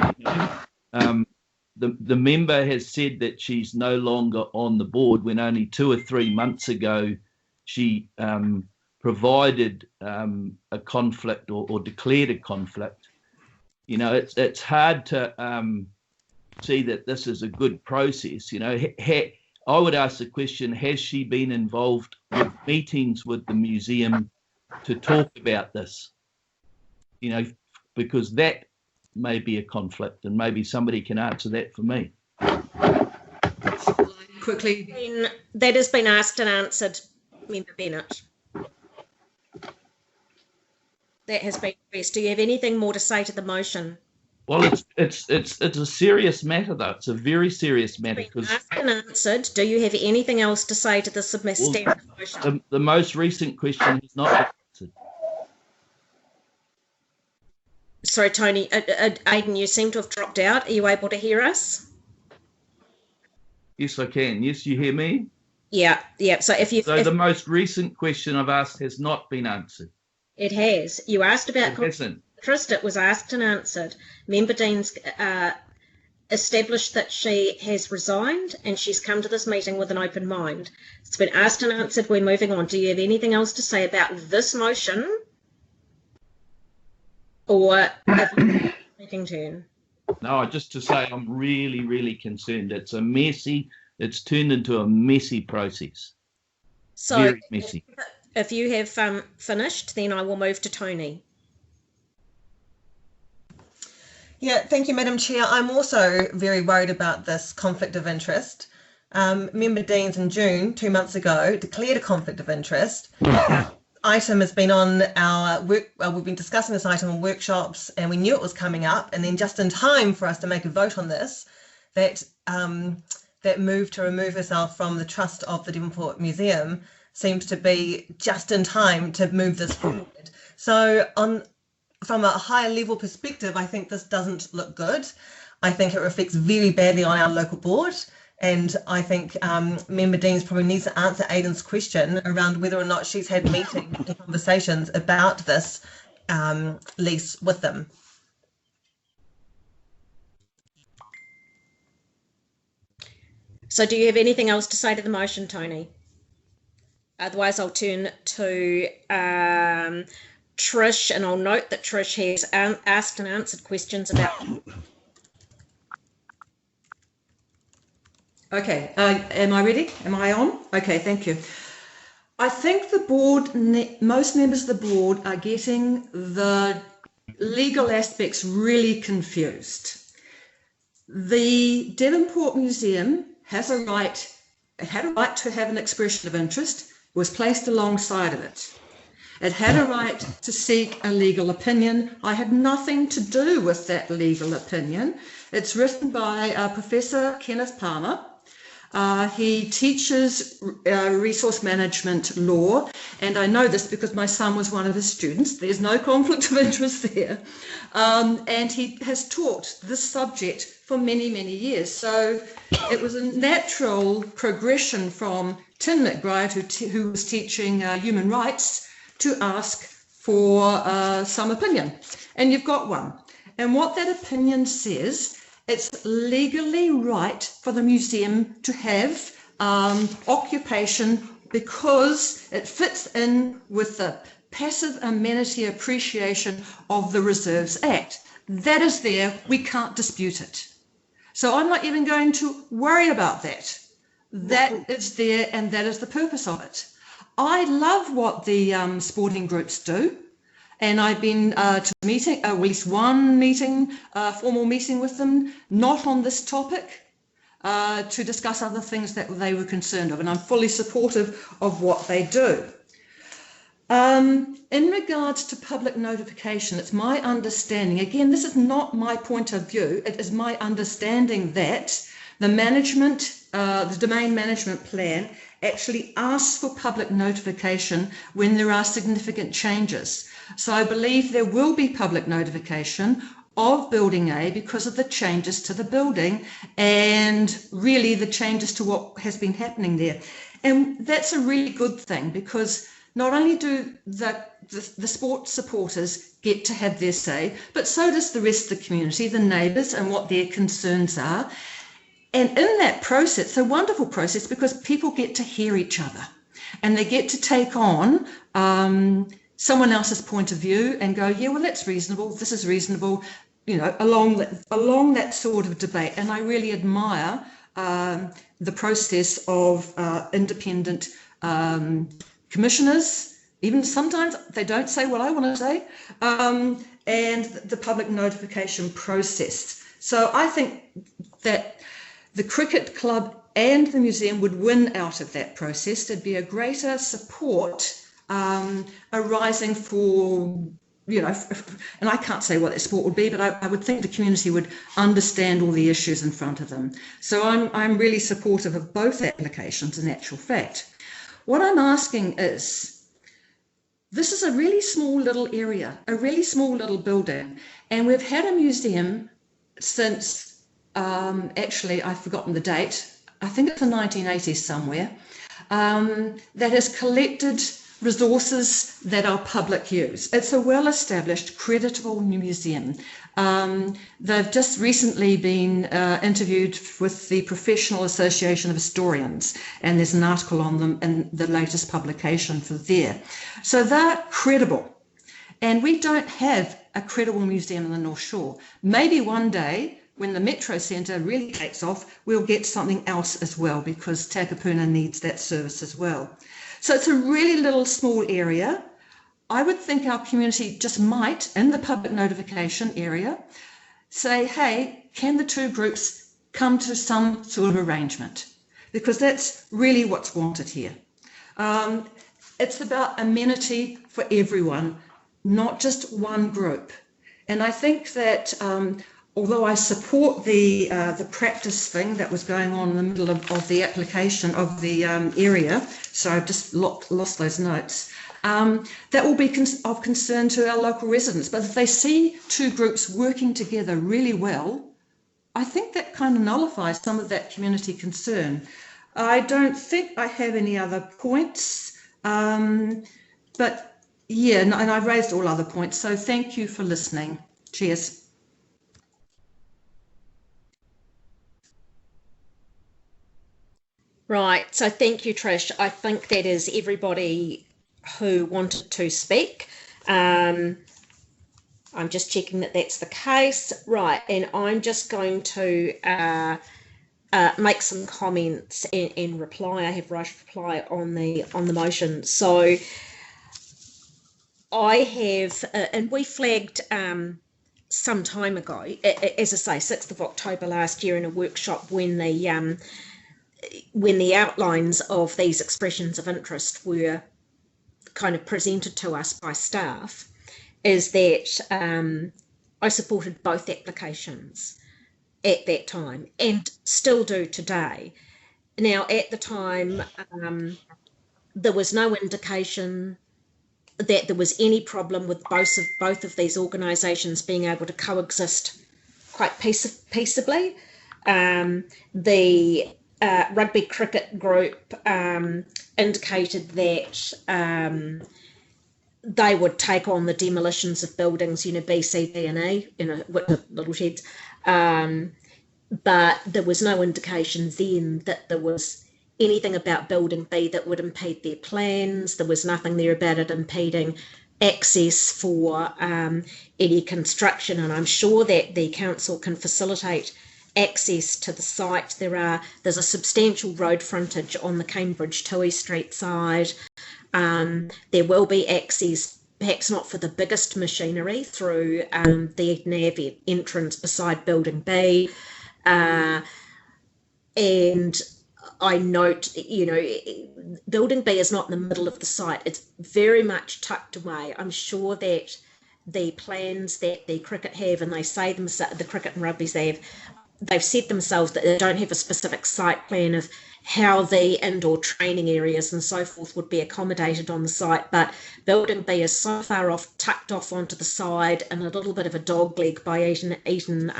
The member has said that she's no longer on the board when only 2 or 3 months ago she provided a conflict or declared a conflict. You know, it's hard to see that this is a good process. You know, I would ask the question, has she been involved with meetings with the museum to talk about this? You know, because that may be a conflict, and maybe somebody can answer that for me. Quickly. That has been asked and answered, Member Bennett. That has been addressed. Do you have anything more to say to the motion? Well, it's a serious matter, though. It's a very serious matter. Because asked and answered. Do you have anything else to say to the submitted motion? The most recent question has not been answered. Sorry, Tony. Aidan, you seem to have dropped out. Are you able to hear us? Yes, I can. Yes, you hear me? Yeah. So the most recent question I've asked has not been answered. It has. You asked about. It hasn't. Trist, it was asked and answered. Member Dean's established that she has resigned and she's come to this meeting with an open mind. It's been asked and answered. We're moving on. Do you have anything else to say about this motion? Or speaking turn? No, just to say I'm really, really concerned. It's turned into a messy process. So very messy. If you have finished, then I will move to Tony. Yeah, thank you, Madam Chair. I'm also very worried about this conflict of interest. Member Deans in June, 2 months ago, declared a conflict of interest. Item has been on our work. We've been discussing this item in workshops, and we knew it was coming up. And then, just in time for us to make a vote on this, that move to remove herself from the trust of the Devonport Museum seems to be just in time to move this forward. So, from a higher level perspective, I think this doesn't look good. I think it reflects very badly on our local board. And I think Member Deans probably needs to answer Aidan's question around whether or not she's had meetings and conversations about this lease with them. So do you have anything else to say to the motion, Tony? Otherwise, I'll turn to Trish, and I'll note that Trish has asked and answered questions about. Okay, am I ready? Am I on? Okay, thank you. I think the board, most members of the board are getting the legal aspects really confused. The Devonport Museum has a right, it had a right to have an expression of interest, was placed alongside of it. It had a right to seek a legal opinion. I had nothing to do with that legal opinion. It's written by Professor Kenneth Palmer. He teaches resource management law, and I know this because my son was one of his students. There's no conflict of interest there. And he has taught this subject for many, many years. So it was a natural progression from Tim McBride, who was teaching human rights, to ask for some opinion. And you've got one. And what that opinion says, it's legally right for the museum to have occupation because it fits in with the passive amenity appreciation of the Reserves Act. That is there, we can't dispute it. So I'm not even going to worry about that. That is there, and that is the purpose of it. I love what the sporting groups do. And I've been to a meeting, at least one meeting, formal meeting with them, not on this topic, to discuss other things that they were concerned of. And I'm fully supportive of what they do. In regards to public notification, it's my understanding, again, this is not my point of view, it is my understanding that the management, the domain management plan actually asks for public notification when there are significant changes. So I believe there will be public notification of Building A because of the changes to the building and really the changes to what has been happening there. And that's a really good thing because not only do the sport supporters get to have their say, but so does the rest of the community, the neighbours, and what their concerns are. And in that process, it's a wonderful process because people get to hear each other and they get to take on someone else's point of view and go, yeah, well, that's reasonable, this is reasonable, you know, along that sort of debate. And I really admire the process of independent commissioners, even sometimes they don't say what I want to say, and the public notification process. So I think that the cricket club and the museum would win out of that process. There'd be a greater support arising for, you know, and I can't say what that sport would be, but I would think the community would understand all the issues in front of them. So I'm really supportive of both applications in actual fact. What I'm asking is, this is a really small little area, a really small little building, and we've had a museum since, actually I've forgotten the date, I think it's the 1980s somewhere, that has collected resources that are public use. It's a well-established, creditable museum. They've just recently been interviewed with the Professional Association of Historians, and there's an article on them in the latest publication for there. So they're credible, and we don't have a credible museum in the North Shore. Maybe one day, when the Metro Centre really takes off, we'll get something else as well, because Takapuna needs that service as well. So it's a really little small area. I would think our community just might, in the public notification area, say, hey, can the two groups come to some sort of arrangement? Because that's really what's wanted here. It's about amenity for everyone, not just one group. And I think that although I support the practice thing that was going on in the middle of the application of the area, so I've just lost those notes, that will be of concern to our local residents. But if they see two groups working together really well, I think that kind of nullifies some of that community concern. I don't think I have any other points, but yeah, and I've raised all other points, so thank you for listening. Cheers. Right. So thank you, Trish. I think that is everybody who wanted to speak. I'm just checking that that's the case. Right. And I'm just going to make some comments and reply. I have right reply on the motion. So I have, and we flagged some time ago, as I say, 6th of October last year in a workshop when the outlines of these expressions of interest were kind of presented to us by staff, is that I supported both applications at that time and still do today. Now, at the time, there was no indication that there was any problem with both of these organisations being able to coexist quite peaceably. The rugby cricket group indicated that they would take on the demolitions of buildings, B, C, D and E, with little sheds. But there was no indication then that there was anything about building B that would impede their plans. There was nothing there about it impeding access for any construction, and I'm sure that the council can facilitate access to the site. There's a substantial road frontage on the Cambridge Tui Street side. There will be access, perhaps not for the biggest machinery, through the nav entrance beside building B. And I note, building B is not in the middle of the site. It's very much tucked away. I'm sure that the plans that the cricket have, and they say the cricket and rugby's they've said themselves that they don't have a specific site plan of how the indoor training areas and so forth would be accommodated on the site. But building B is so far off, tucked off onto the side, and a little bit of a dog leg by Eaton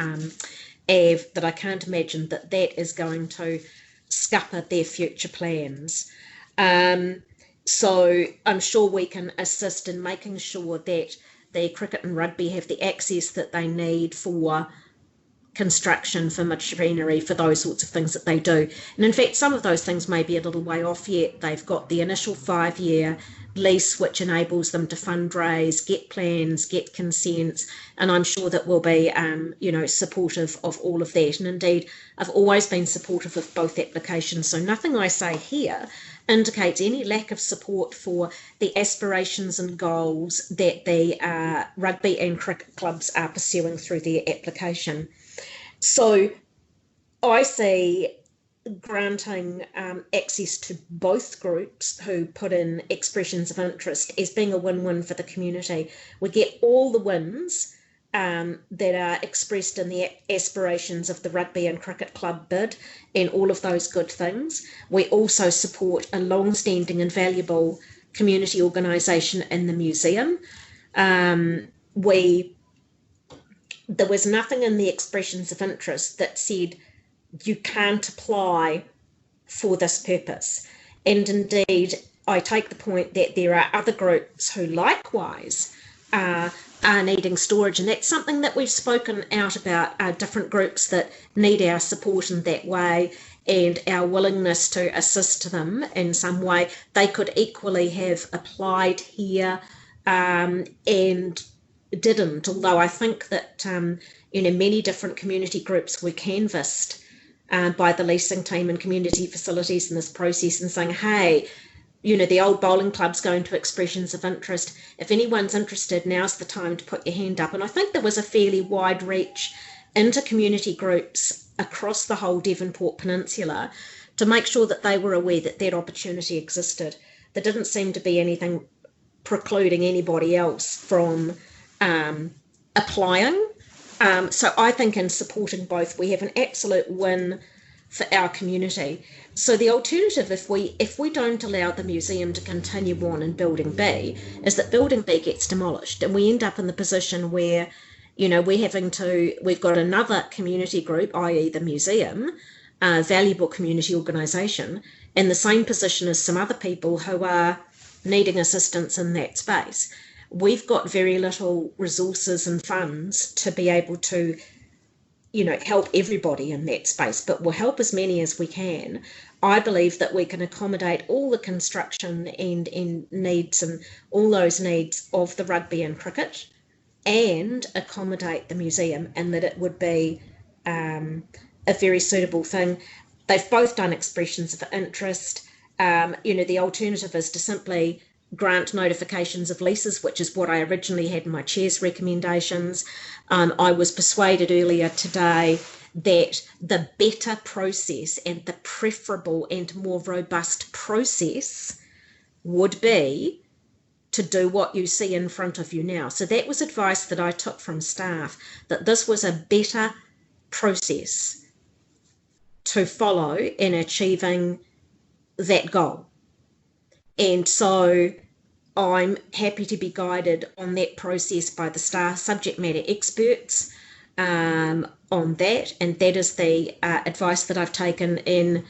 Ave, that I can't imagine that is going to scupper their future plans. So I'm sure we can assist in making sure that the cricket and rugby have the access that they need for construction, for machinery, for those sorts of things that they do. And in fact, some of those things may be a little way off yet. They've got the initial 5-year lease, which enables them to fundraise, get plans, get consents, and I'm sure that we'll be, supportive of all of that. And indeed, I've always been supportive of both applications, so nothing I say here indicates any lack of support for the aspirations and goals that the rugby and cricket clubs are pursuing through their application. So I see granting access to both groups who put in expressions of interest as being a win-win for the community. We get all the wins that are expressed in the aspirations of the rugby and cricket club bid and all of those good things. We also support a long-standing and valuable community organisation in the museum. There was nothing in the expressions of interest that said you can't apply for this purpose. And indeed, I take the point that there are other groups who likewise are needing storage, and that's something that we've spoken out about, different groups that need our support in that way and our willingness to assist them in some way. They could equally have applied here and didn't, although I think that many different community groups were canvassed by the leasing team and community facilities in this process and saying, hey, the old bowling club's going to expressions of interest. If anyone's interested, now's the time to put your hand up. And I think there was a fairly wide reach into community groups across the whole Devonport Peninsula to make sure that they were aware that that opportunity existed. There didn't seem to be anything precluding anybody else from applying. So I think in supporting both, we have an absolute win for our community. So the alternative, if we don't allow the museum to continue on in building B, is that building B gets demolished and we end up in the position where, we've got another community group, i.e. the museum, a valuable community organisation, in the same position as some other people who are needing assistance in that space. We've got very little resources and funds to be able to, help everybody in that space, but we'll help as many as we can. I believe that we can accommodate all the construction and needs and all those needs of the rugby and cricket and accommodate the museum, and that it would be a very suitable thing. They've both done expressions of interest. The alternative is to simply grant notifications of leases, which is what I originally had in my chair's recommendations. I was persuaded earlier today that the better process and the preferable and more robust process would be to do what you see in front of you now. So that was advice that I took from staff, that this was a better process to follow in achieving that goal. And so I'm happy to be guided on that process by the staff subject matter experts on that, and that is the advice that I've taken in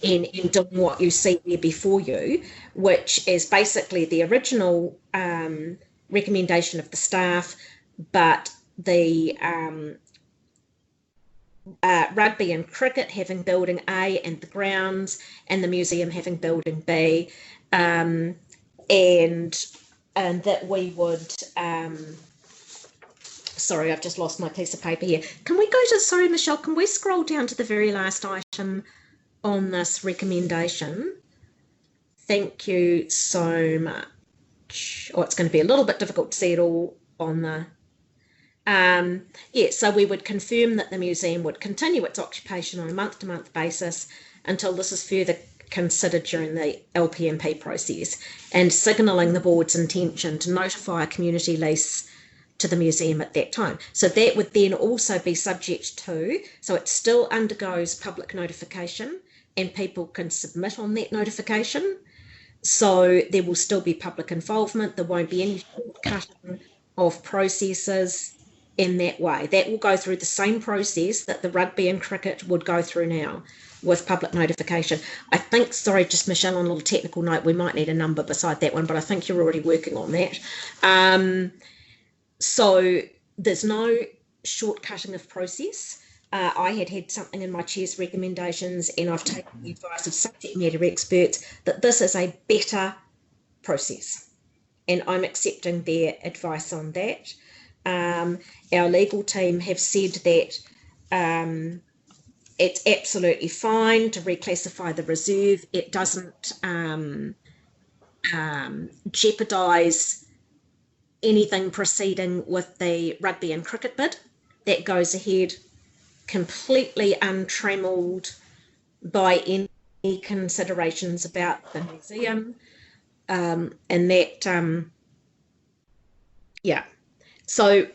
doing what you see there before you, which is basically the original recommendation of the staff, but the rugby and cricket having building A and the grounds, and the museum having building B, and that we would sorry, I've just lost my piece of paper here. Can we go to, sorry, Michelle, can we scroll down to the very last item on this recommendation? Thank you so much. Oh, it's going to be a little bit difficult to see it all on the... so we would confirm that the museum would continue its occupation on a month-to-month basis until this is further considered during the LPMP process, and signalling the board's intention to notify a community lease to the museum at that time. So that would then also be subject to, so it still undergoes public notification and people can submit on that notification. So there will still be public involvement. There won't be any shortcutting of processes in that way. That will go through the same process that the rugby and cricket would go through now with public notification. I think, sorry, just Michelle, on a little technical note, we might need a number beside that one, but I think you're already working on that. So there's no shortcutting of process. I had something in my chair's recommendations, and I've taken the advice of subject matter experts that this is a better process, and I'm accepting their advice on that. Our legal team have said that it's absolutely fine to reclassify the reserve. It doesn't jeopardise anything proceeding with the rugby and cricket bid. That goes ahead completely untrammelled by any considerations about the museum, and that so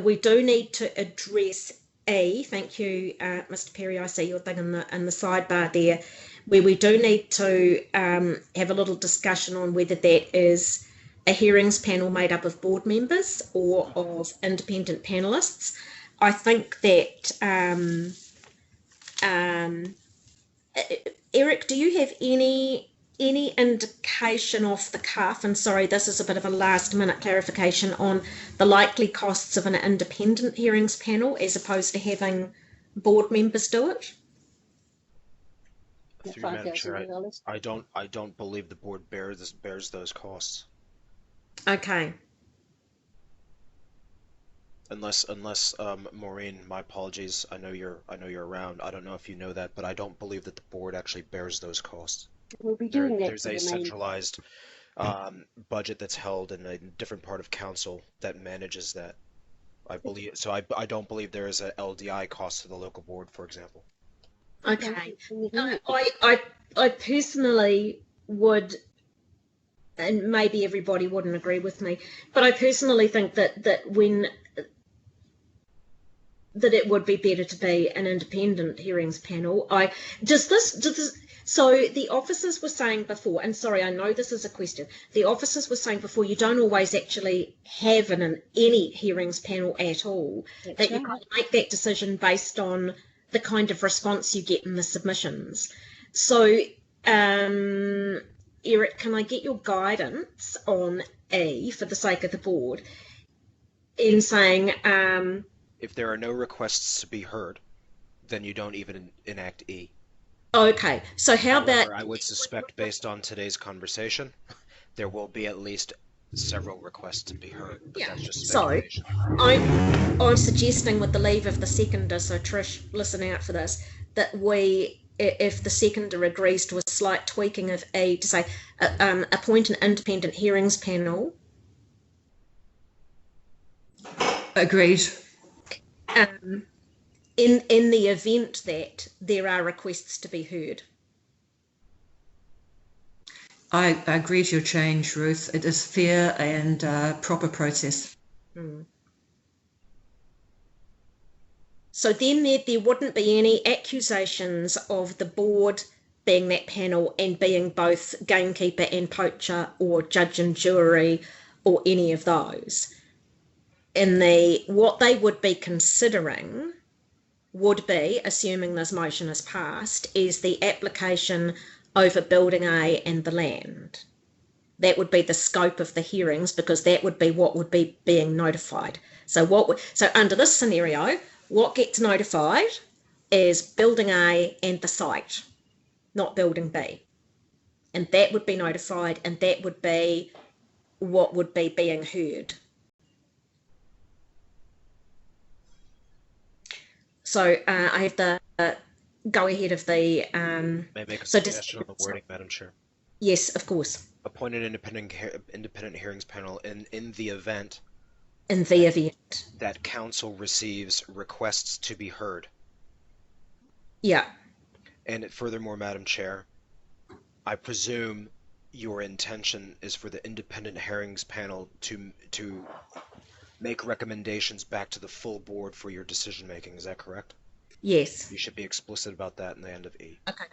we do need to address thank you, Mr. Perry, I see your thing in the sidebar there, where we do need to have a little discussion on whether that is a hearings panel made up of board members or of independent panelists. I think that, Eric, do you have any indication off the cuff, and sorry, this is a bit of a last minute clarification, on the likely costs of an independent hearings panel as opposed to having board members do it? Through Madam Chair, I don't believe the board bears those costs. Okay. Unless Maureen, my apologies. I know you're around. I don't know if you know that, but I don't believe that the board actually bears those costs. We'll be doing that. There's a centralized budget that's held in a different part of council that manages that. I believe so. I don't believe there is a LDI cost to the local board, for example. Okay. I personally would, and maybe everybody wouldn't agree with me, but I personally think that it would be better to be an independent hearings panel. So the officers were saying before, and sorry, I know this is a question, the officers were saying before, you don't always actually have any hearings panel at all. That's that right. You can make that decision based on the kind of response you get in the submissions. So, Eric, can I get your guidance on for the sake of the board, in saying If there are no requests to be heard, then you don't even enact E. Okay, so how However, about I would suspect, based on today's conversation, there will be at least several requests to be heard, but that's just so speculation. I'm suggesting, with the leave of the seconder, so Trish, listen out for this, that we, if the seconder agrees to a slight tweaking of E, to say appoint an independent hearings panel. Agreed. In the event that there are requests to be heard. I agree to your change, Ruth. It is fair and proper process. So then there wouldn't be any accusations of the board being that panel and being both gamekeeper and poacher or judge and jury or any of those. What they would be considering would be, assuming this motion is passed, is the application over Building A and the land. That would be the scope of the hearings, because that would be what would be being notified. So under this scenario, what gets notified is Building A and the site, not Building B. And that would be notified, and that would be what would be being heard. So I have the go ahead of the. May I make a suggestion on the wording, Madam Chair? Yes, of course. Appoint an independent hearings panel in the event. In the event that council receives requests to be heard. Yeah. And furthermore, Madam Chair, I presume your intention is for the independent hearings panel to make recommendations back to the full board for your decision making. Is that correct? Yes. You should be explicit about that in the end of E. Okay.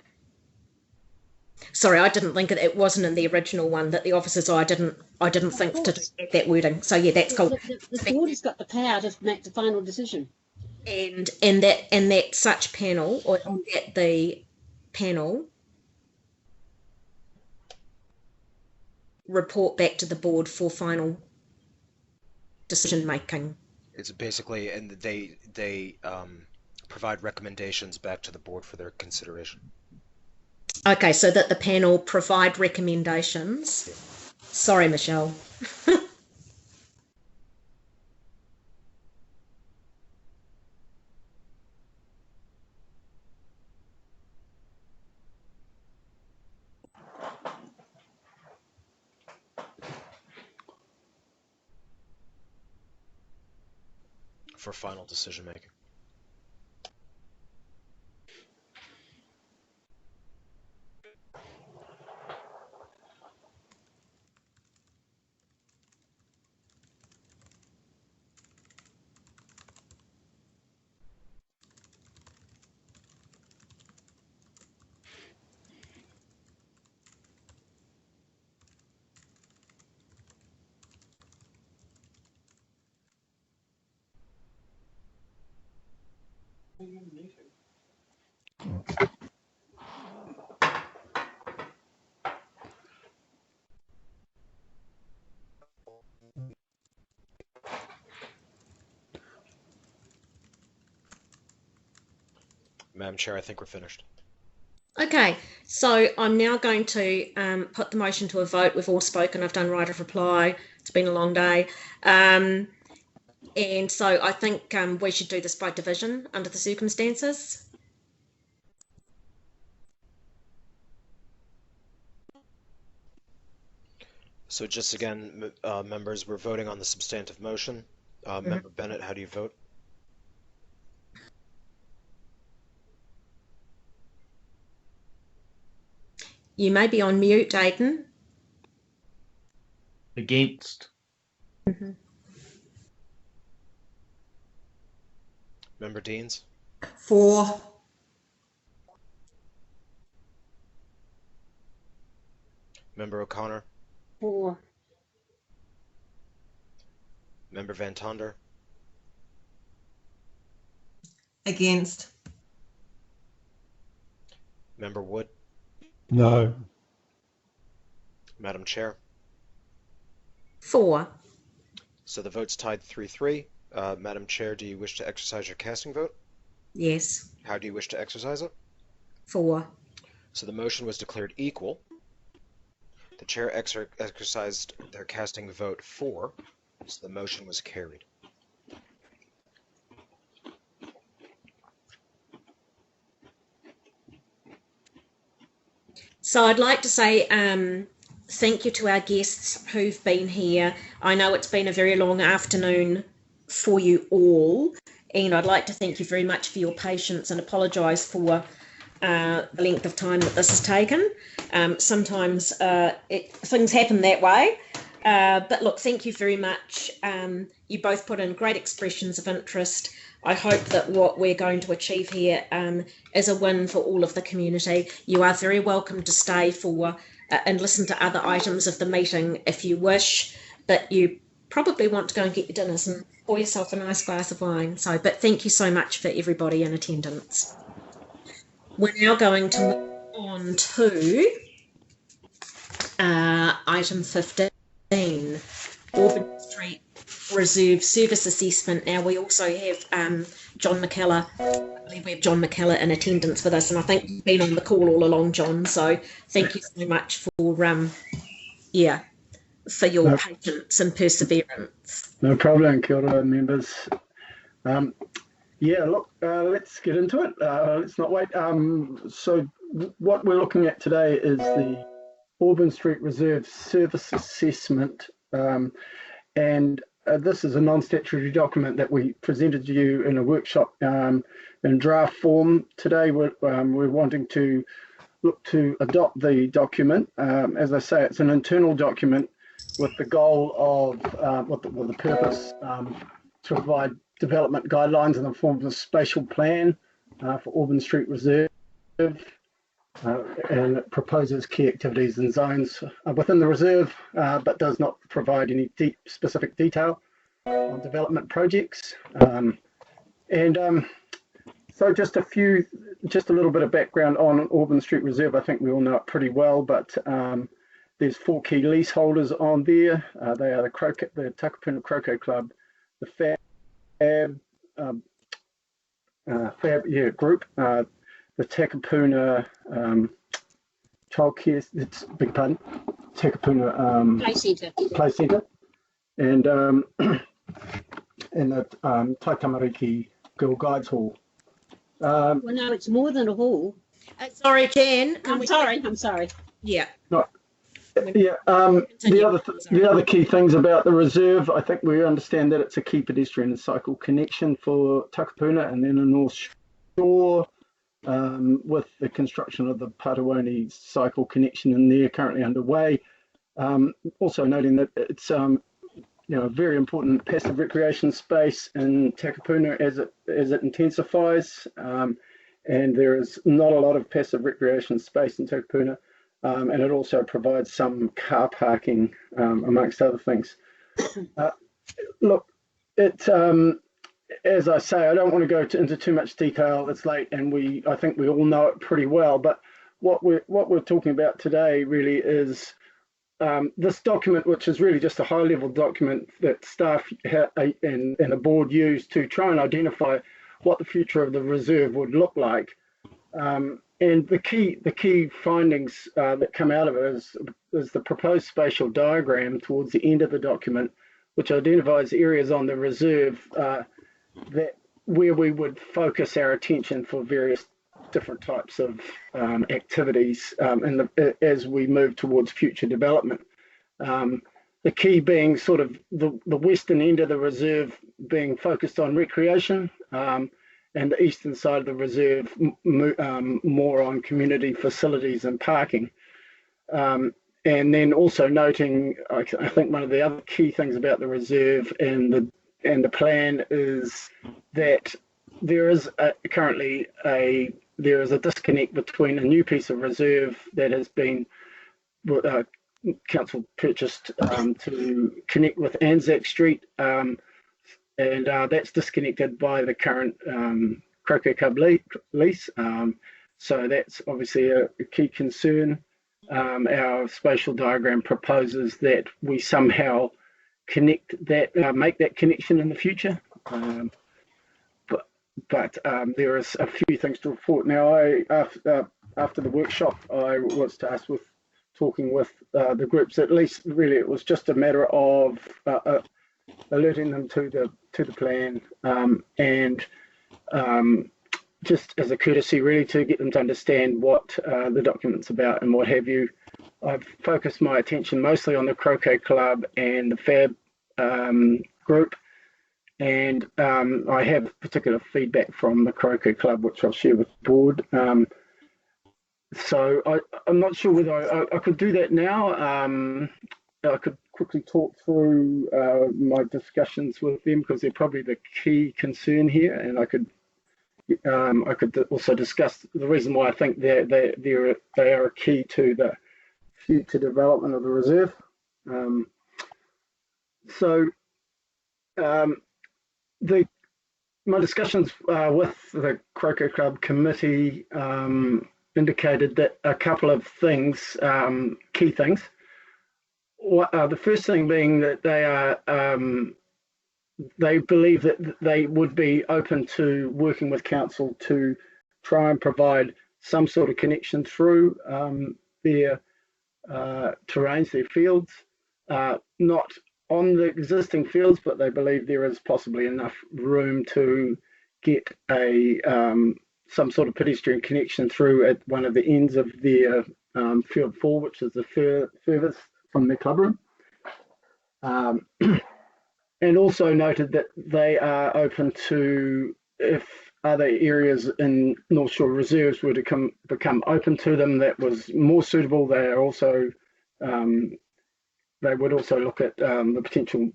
Sorry, I didn't think it wasn't in the original one that the officers. I didn't think to add that wording. So yeah, that's cool. The board has got the power to make the final decision. And that such panel, or that the panel report back to the board for final decision making. It's basically, and they provide recommendations back to the board for their consideration. Okay, so that the panel provide recommendations. Sorry, Michelle. For final decision making. Madam Chair, I think we're finished. Okay, so I'm now going to put the motion to a vote. We've all spoken. I've done right of reply. It's been a long day. And so I think we should do this by division under the circumstances. So just again, members, we're voting on the substantive motion. Member Bennett, how do you vote? You may be on mute, Aidan. Against. Member Deans? For. Member O'Connor? For. Member Van Tonder? Against. Member Wood? No. Madam Chair? For. So the vote's tied 3-3. Madam Chair, do you wish to exercise your casting vote? Yes. How do you wish to exercise it? 4. So the motion was declared equal. The chair exercised their casting vote 4, so the motion was carried. So I'd like to say thank you to our guests who've been here. I know it's been a very long afternoon for you all, and I'd like to thank you very much for your patience and apologise for the length of time that this has taken. Sometimes things happen that way. But look, thank you very much. You both put in great expressions of interest. I hope that what we're going to achieve here is a win for all of the community. You are very welcome to stay for and listen to other items of the meeting if you wish, but you probably want to go and get your dinners and pour yourself a nice glass of wine. So, but thank you so much for everybody in attendance. We're now going to move on to item 15, Auburn Street Reserve Service Assessment. Now we also have John McKellar. I believe we have John McKellar in attendance with us, and I think you've been on the call all along, John. So thank you so much for your patience and perseverance. No problem, kia ora, members. Let's get into it. Let's not wait. So what we're looking at today is the Auburn Street Reserve Service Assessment, and this is a non-statutory document that we presented to you in a workshop in draft form. Today we're wanting to look to adopt the document. As I say, it's an internal document with the goal of, with the purpose to provide development guidelines in the form of a spatial plan for Auburn Street Reserve, and it proposes key activities and zones within the reserve, but does not provide any specific detail on development projects. So just a little bit of background on Auburn Street Reserve. I think we all know it pretty well, but there's 4 key leaseholders on there. They are the Takapuna Croquet Club, the Fab group, the Takapuna Childcare, it's big pardon, Takapuna Play Centre, and the Taikamariki Girl Guides Hall. Well, no, it's more than a hall. Sorry, Jen. I'm sorry. Yeah. No. Yeah. The other key things about the reserve, I think we understand that it's a key pedestrian and cycle connection for Takapuna, and then a North Shore, with the construction of the Patawani cycle connection in there currently underway. Also noting that it's a very important passive recreation space in Takapuna as it intensifies, and there is not a lot of passive recreation space in Takapuna. And it also provides some car parking, amongst other things. Look, as I say, I don't want to go into too much detail. It's late, and I think we all know it pretty well. But what we're talking about today really is this document, which is really just a high-level document that staff and the board use to try and identify what the future of the reserve would look like. And the key findings that come out of it is the proposed spatial diagram towards the end of the document, which identifies areas on the reserve where we would focus our attention for various different types of activities as we move towards future development. The key being sort of the western end of the reserve being focused on recreation, and the eastern side of the reserve more on community facilities and parking. And then also noting, I think one of the other key things about the reserve and the plan is that there is currently a disconnect between a new piece of reserve that has been council purchased to connect with Anzac Street, and that's disconnected by the current Croquet Club lease. So that's obviously a key concern. Our spatial diagram proposes that we somehow connect that, make that connection in the future. But there is a few things to report. Now, after the workshop, I was tasked with talking with the groups. At least, really, it was just a matter of alerting them to the plan and just as a courtesy, really, to get them to understand what the document's about and what have you. I've focused my attention mostly on the Croquet Club and the FAB group. And I have particular feedback from the Croquet Club, which I'll share with the board. So I'm not sure whether I could do that now. I could quickly talk through my discussions with them because they're probably the key concern here, and I could also discuss the reason why I think they are a key to the future development of the reserve. My discussions with the Croquet Club committee indicated that a couple of things, key things. The first thing being that they believe that they would be open to working with council to try and provide some sort of connection through their terrains, their fields, not on the existing fields, but they believe there is possibly enough room to get some sort of pedestrian connection through at one of the ends of their field 4, which is the furthest from their clubroom. And also noted that they are open to, if other areas in North Shore reserves were to become open to them that was more suitable, they are also they would also look at the potential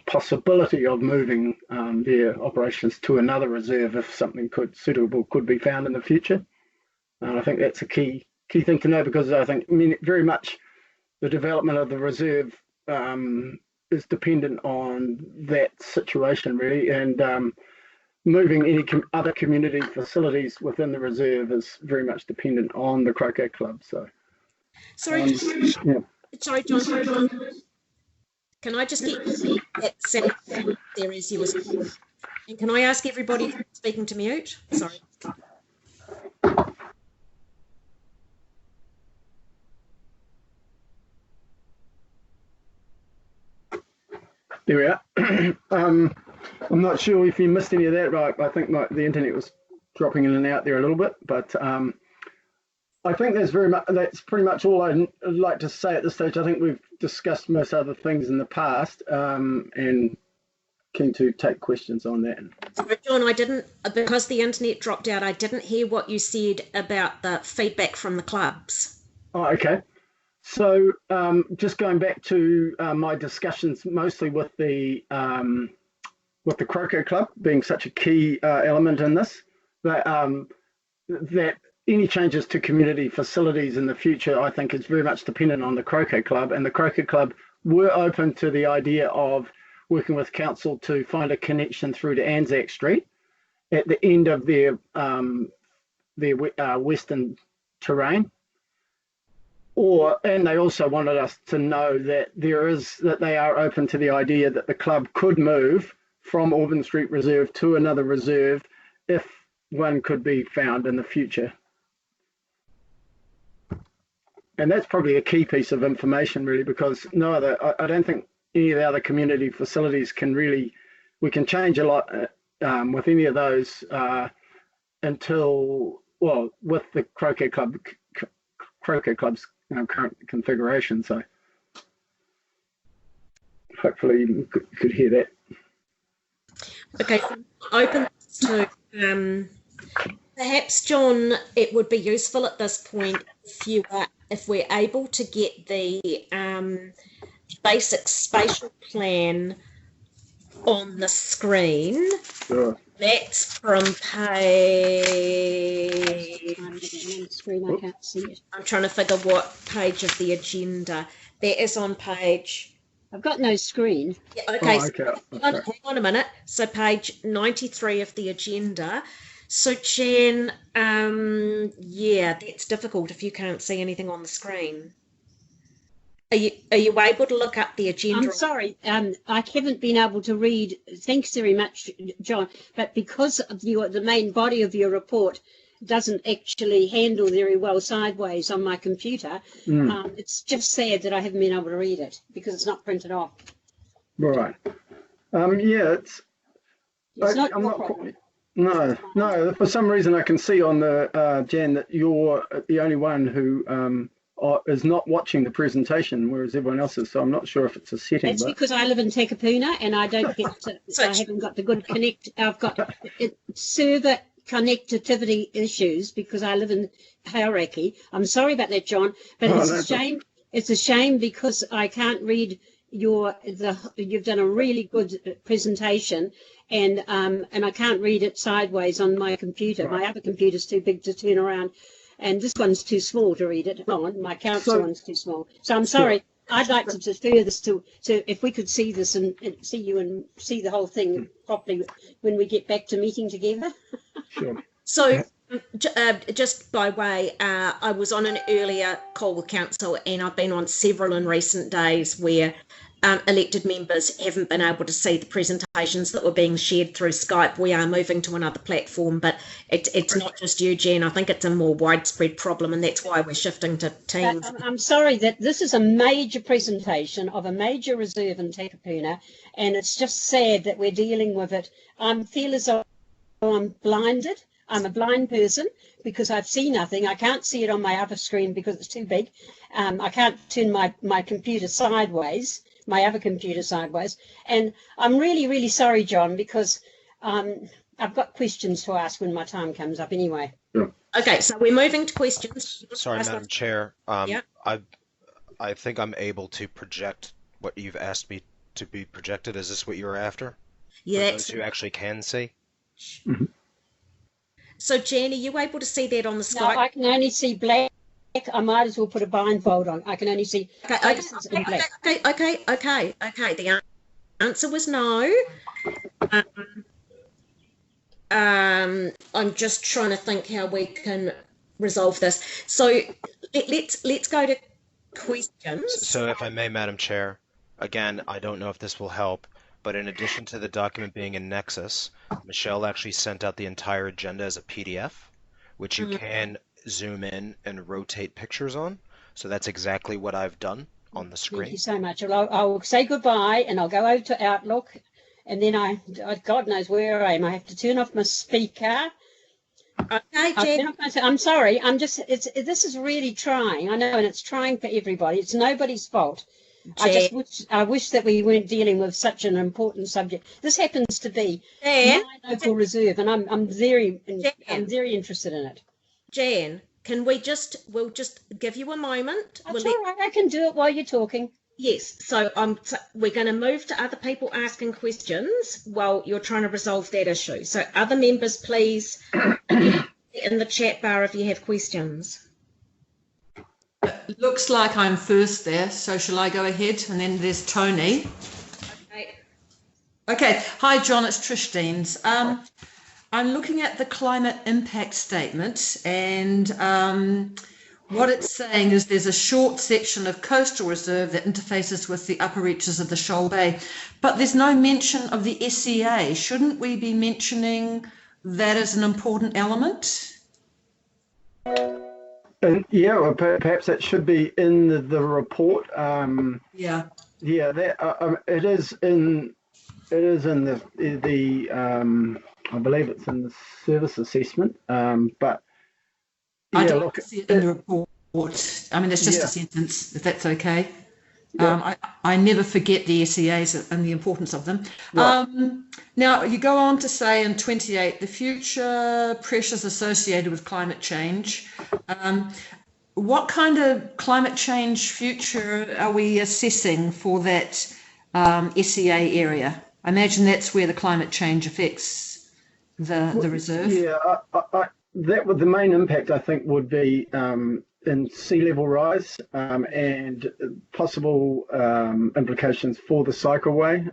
possibility of moving their operations to another reserve if something suitable could be found in the future. And I think that's a key thing to know, because I think very much the development of the reserve is dependent on that situation, really, and moving any other community facilities within the reserve is very much dependent on the Croquet Club. So, sorry, yeah. Sorry, John. Can I just get that sound there as you were speaking? And can I ask everybody speaking to mute? Sorry. There we are. I'm not sure if you missed any of that, right? I think the internet was dropping in and out there a little bit, but I think that's pretty much all I'd like to say at this stage. I think we've discussed most other things in the past, and keen to take questions on that. Sorry, John, I didn't, because the internet dropped out, I didn't hear what you said about the feedback from the clubs. Oh, okay. So just going back to my discussions mostly with the Croquet Club being such a key element in this, that any changes to community facilities in the future, I think, is very much dependent on the Croquet Club, and the Croquet Club were open to the idea of working with council to find a connection through to Anzac Street at the end of their western terrain. And they also wanted us to know that they are open to the idea that the club could move from Auburn Street Reserve to another reserve if one could be found in the future. And that's probably a key piece of information, really, because I don't think any of the other community facilities we can change a lot with any of those with the Croquet Club's current configuration. So hopefully you could hear that. Okay, so open to perhaps, John, it would be useful at this point if we're able to get the basic spatial plan on the screen. Sure. That's from page. I can't see it. I'm trying to figure what page of the agenda. That is on page. I've got no screen. Yeah, okay. Oh, okay. So hang on a minute. So page 93 of the agenda. So Jen, yeah, that's difficult if you can't see anything on the screen. Are you able to look up the agenda? I'm sorry, I haven't been able to read. Thanks very much, John. But because of the main body of your report doesn't actually handle very well sideways on my computer, it's just sad that I haven't been able to read it because it's not printed off. Right. Yeah, It's not I'm your not problem. No. For some reason, I can see on the Jan that you're the only one who is not watching the presentation, whereas everyone else is. So I'm not sure if it's a setting. That's because I live in Takapuna and I don't get to, I haven't got the good connect. I've got server connectivity issues because I live in Hauraki. I'm sorry about that, John, but it's a shame. It's a shame because I can't read you've done a really good presentation, and I can't read it sideways on my computer. Right. My other computer's too big to turn around, and this one's too small to read it on. My council one's too small. So I'm sorry. I'd like to defer this to if we could see this and see you and see the whole thing properly when we get back to meeting together. Sure. So just by way, I was on an earlier call with council, and I've been on several in recent days where elected members haven't been able to see the presentations that were being shared through Skype. We are moving to another platform, but it's not just you, Jen. I think it's a more widespread problem, and that's why we're shifting to Teams. I'm sorry that this is a major presentation of a major reserve in Takapuna, and it's just sad that we're dealing with it. I feel as though I'm blinded. I'm a blind person because I've seen nothing. I can't see it on my other screen because it's too big. I can't turn my computer sideways, my other computer sideways. And I'm really, really sorry, John, because I've got questions to ask when my time comes up anyway. Yeah. Okay, so we're moving to questions. Sorry, Madam Chair. Yeah. I think I'm able to project what you've asked me to be projected. Is this what you're after? Yeah. For those who actually can see? Mm-hmm. So, Jan, are you able to see that on the Skype? No, I can only see black. I might as well put a blindfold on. I can only see in black. Okay. The answer was no. I'm just trying to think how we can resolve this. So let's go to questions. So if I may, Madam Chair, again, I don't know if this will help, but in addition to the document being in Nexus, Michelle actually sent out the entire agenda as a PDF, which you can zoom in and rotate pictures on. So that's exactly what I've done on the screen. Thank you so much. I'll say goodbye and I'll go over to Outlook, and then God knows where I am. I have to turn off my speaker. Okay, Jen. I'm sorry. This is really trying. I know, and it's trying for everybody. It's nobody's fault. I wish that we weren't dealing with such an important subject. This happens to be my local reserve, and I'm very interested in it. Jan, we'll just give you a moment. That's all right. I can do it while you're talking. Yes. So we're going to move to other people asking questions while you're trying to resolve that issue. So other members, please, in the chat bar if you have questions. It looks like I'm first there, so shall I go ahead? And then there's Tony. Okay. Hi, John. It's Trish Deans. I'm looking at the climate impact statement, and what it's saying is there's a short section of coastal reserve that interfaces with the upper reaches of the Shoal Bay, but there's no mention of the SEA. Shouldn't we be mentioning that as an important element? Yeah, or perhaps that should be in the report. Yeah. It is in the I believe it's in the service assessment. But yeah, I don't see it in the report. I mean, it's just a sentence, if that's okay. Yeah. I never forget the SEAs and the importance of them. Right. Now, you go on to say in 28, the future pressures associated with climate change. What kind of climate change future are we assessing for that SEA area? I imagine that's where the climate change affects the reserve. Yeah, the main impact, I think, would be in sea level rise and possible implications for the cycleway.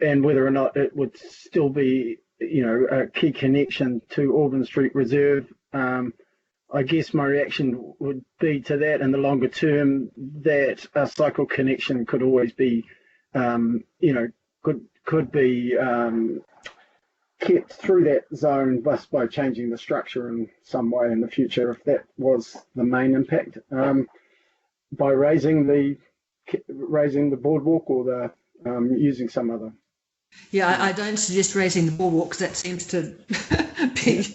And whether or not it would still be, a key connection to Auckland Street Reserve. I guess my reaction would be to that in the longer term that a cycle connection could always be, could be kept through that zone just by changing the structure in some way in the future, if that was the main impact, by raising the boardwalk or the using some other. Yeah, I don't suggest raising the boardwalk because that seems to be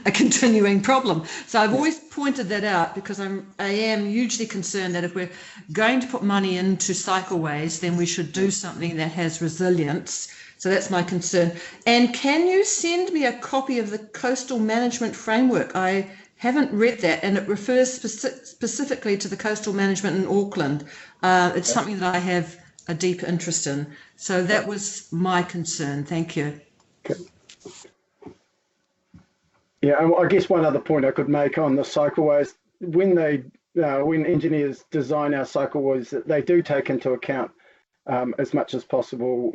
a continuing problem. So I've always pointed that out because I am hugely concerned that if we're going to put money into cycleways, then we should do something that has resilience. So that's my concern. And can you send me a copy of the Coastal Management Framework? I haven't read that, and it refers specifically to the coastal management in Auckland. It's something that I have a deep interest in. So that was my concern. Thank you. Okay. Yeah, and I guess one other point I could make on the cycleways, when engineers design our cycleways, that they do take into account as much as possible,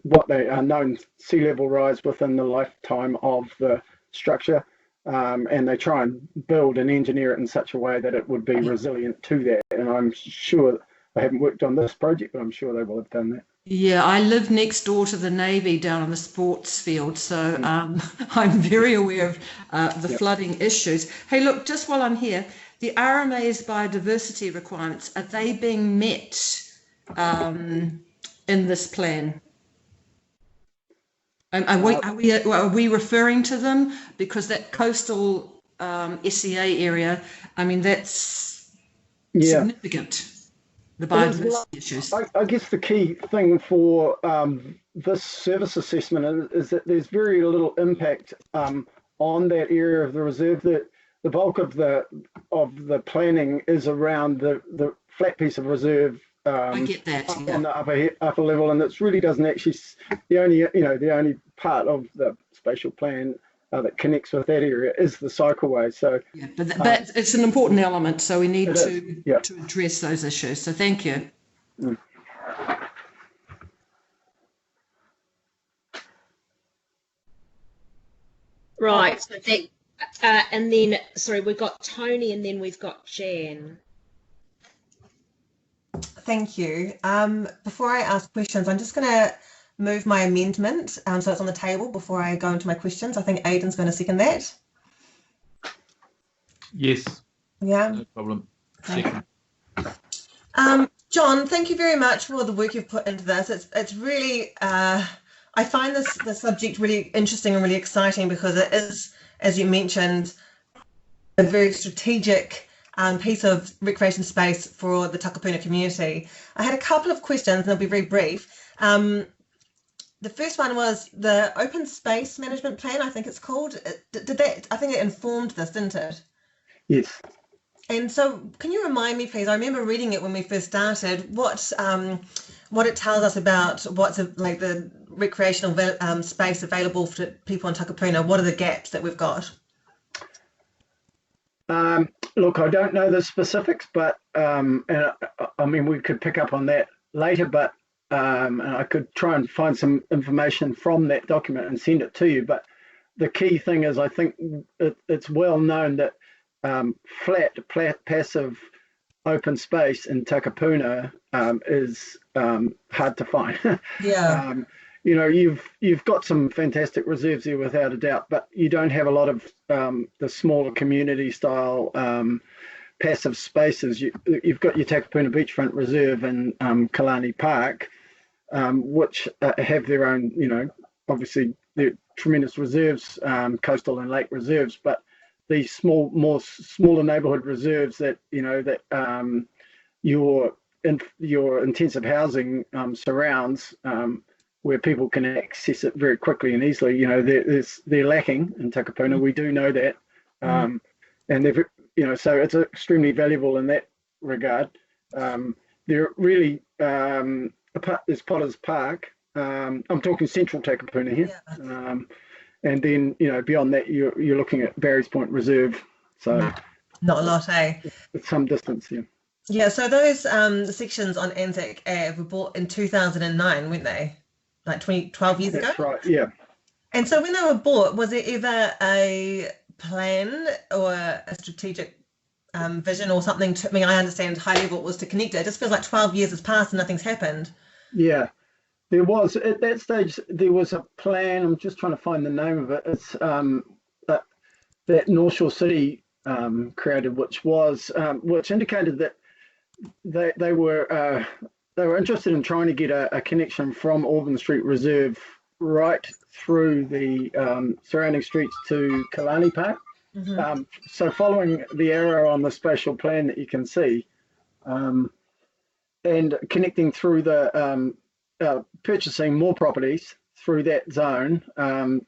what they are known sea level rise within the lifetime of the structure, and they try and build and engineer it in such a way that it would be resilient to that. And I'm sure, I haven't worked on this project, but I'm sure they will have done that. Yeah, I live next door to the Navy down on the sports field, so I'm very aware of the flooding issues. Hey, look, just while I'm here, the RMA's biodiversity requirements, are they being met in this plan? Are we referring to them? Because that coastal SEA area, I mean, that's significant. The biodiversity issues. I guess the key thing for this service assessment is that there's very little impact on that area of the reserve. That the bulk of the planning is around the flat piece of reserve. I get that. On the upper level, and it really doesn't actually the only part of the spatial plan that connects with that area is the cycleway. So yeah, but it's an important element. So we need to address those issues. So thank you. Mm. Right. So that, and then we've got Tony, and then we've got Jan. Thank you. Before I ask questions, I'm just going to move my amendment so it's on the table before I go into my questions. I think Aidan's going to second that. Yes. Yeah. No problem. Second. John, thank you very much for the work you've put into this. It's really, I find the subject really interesting and really exciting because it is, as you mentioned, a very strategic piece of recreation space for the Takapuna community. I had a couple of questions and they'll be very brief. The first one was the open space management plan, I think it's called. I think it informed this, didn't it? Yes. And so can you remind me, please, I remember reading it when we first started, what it tells us about what's like the recreational space available for people in Takapuna. What are the gaps that we've got? Look, I don't know the specifics, but and I mean, we could pick up on that later, but and I could try and find some information from that document and send it to you. But the key thing is, I think it's well known that flat, passive, open space in Takapuna is hard to find. Yeah. You've got some fantastic reserves here without a doubt, but you don't have a lot of the smaller community style passive spaces. You've got your Takapuna Beachfront Reserve and Kalani Park, which have their own, obviously they're tremendous reserves, coastal and lake reserves, but these smaller neighbourhood reserves that your intensive housing surrounds, where people can access it very quickly and easily. They're lacking in Takapuna. We do know that, and they've, so it's extremely valuable in that regard. They're really there's Potter's Park. I'm talking central Takapuna here, and then beyond that you're looking at Barry's Point Reserve. So not a lot, eh? It's some distance, yeah. Yeah. So those the sections on Anzac Ave were bought in 2009, weren't they? Like 12 years ago? That's right, yeah. And so when they were bought, was there ever a plan or a strategic vision or something? I mean, I understand high level it was to connect it. It just feels like 12 years has passed and nothing's happened. Yeah, there was at that stage. There was a plan. I'm just trying to find the name of it. It's that North Shore City created, which indicated that they were interested in trying to get a connection from Auburn Street Reserve right through the surrounding streets to Kalani Park. Mm-hmm. So following the arrow on the spatial plan that you can see, and connecting through the purchasing more properties through that zone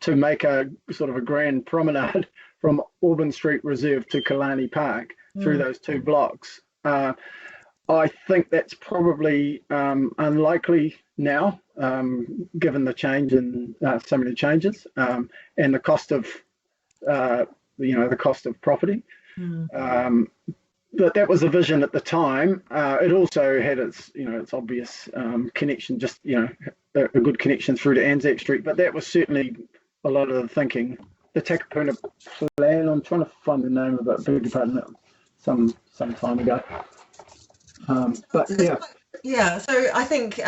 to make a sort of a grand promenade from Auburn Street Reserve to Kalani Park through those two blocks. I think that's probably unlikely now, given the change in so many changes and the cost of the cost of property. But that was a vision at the time. It also had its obvious connection, just a good connection through to Anzac Street. But that was certainly a lot of the thinking. The Takapuna plan. I'm trying to find the name of it. Beg your pardon, some time ago. But yeah. Yeah. So I think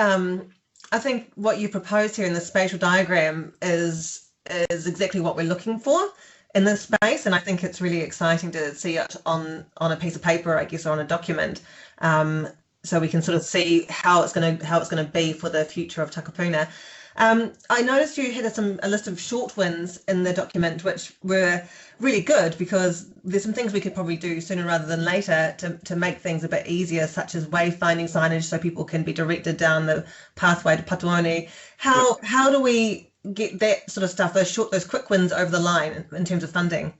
what you proposed here in the spatial diagram is exactly what we're looking for in this space, and I think it's really exciting to see it on a piece of paper, I guess, or on a document, so we can sort of see how it's going to be for the future of Takapuna. I noticed you had a list of short wins in the document, which were really good, because there's some things we could probably do sooner rather than later to make things a bit easier, such as wayfinding signage so people can be directed down the pathway to Patuone. How do we get that sort of stuff, those quick wins over the line in terms of funding?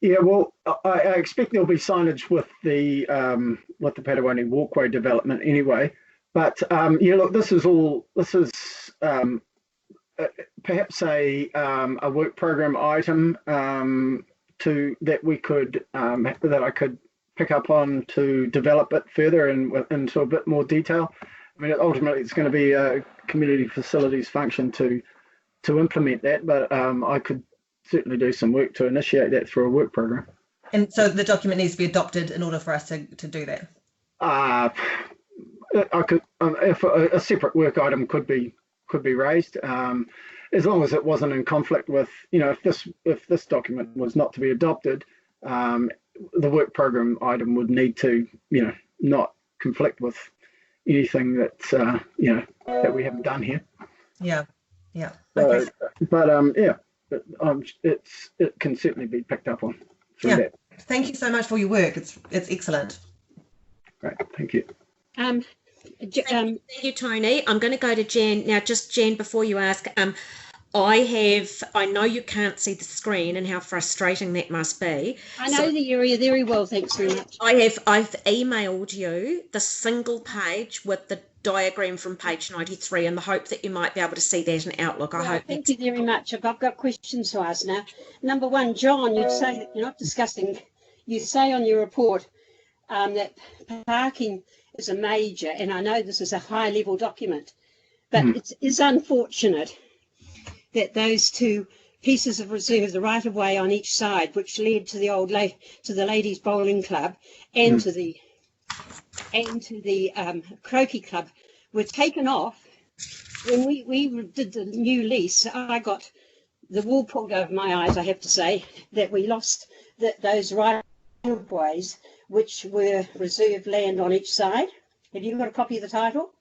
Yeah, well, I expect there'll be signage with the Patuone walkway development anyway. But look, this is perhaps a work program item that I could pick up on to develop it further and into a bit more detail. I mean, ultimately, it's going to be a community facilities function to implement that, but I could certainly do some work to initiate that through a work program. And so the document needs to be adopted in order for us to do that? I could, if a separate work item could be raised, as long as it wasn't in conflict with, if this document was not to be adopted, the work program item would need to, not conflict with anything that's, that we haven't done here. Yeah. Okay. It can certainly be picked up on through that. Thank you so much for your work. It's excellent. Great, thank you. Thank you, Tony. I'm going to go to Jen now. Just Jen, before you ask, I know you can't see the screen and how frustrating that must be. I know the area very well, thanks very much. I've emailed you the single page with the diagram from page 93 in the hope that you might be able to see that in Outlook. I hope. Thank you very much. I've got questions to ask now. Number one, John, you say that you're not discussing. You say on your report that parking is a major, and I know this is a high-level document, but it's unfortunate that those two pieces of reserve, the right-of-way on each side, which led to the ladies' bowling club and to the croquet club, were taken off. When we did the new lease, I got the wool pulled over my eyes, I have to say, that we lost those right-of-ways, which were reserved land on each side. Have you got a copy of the title,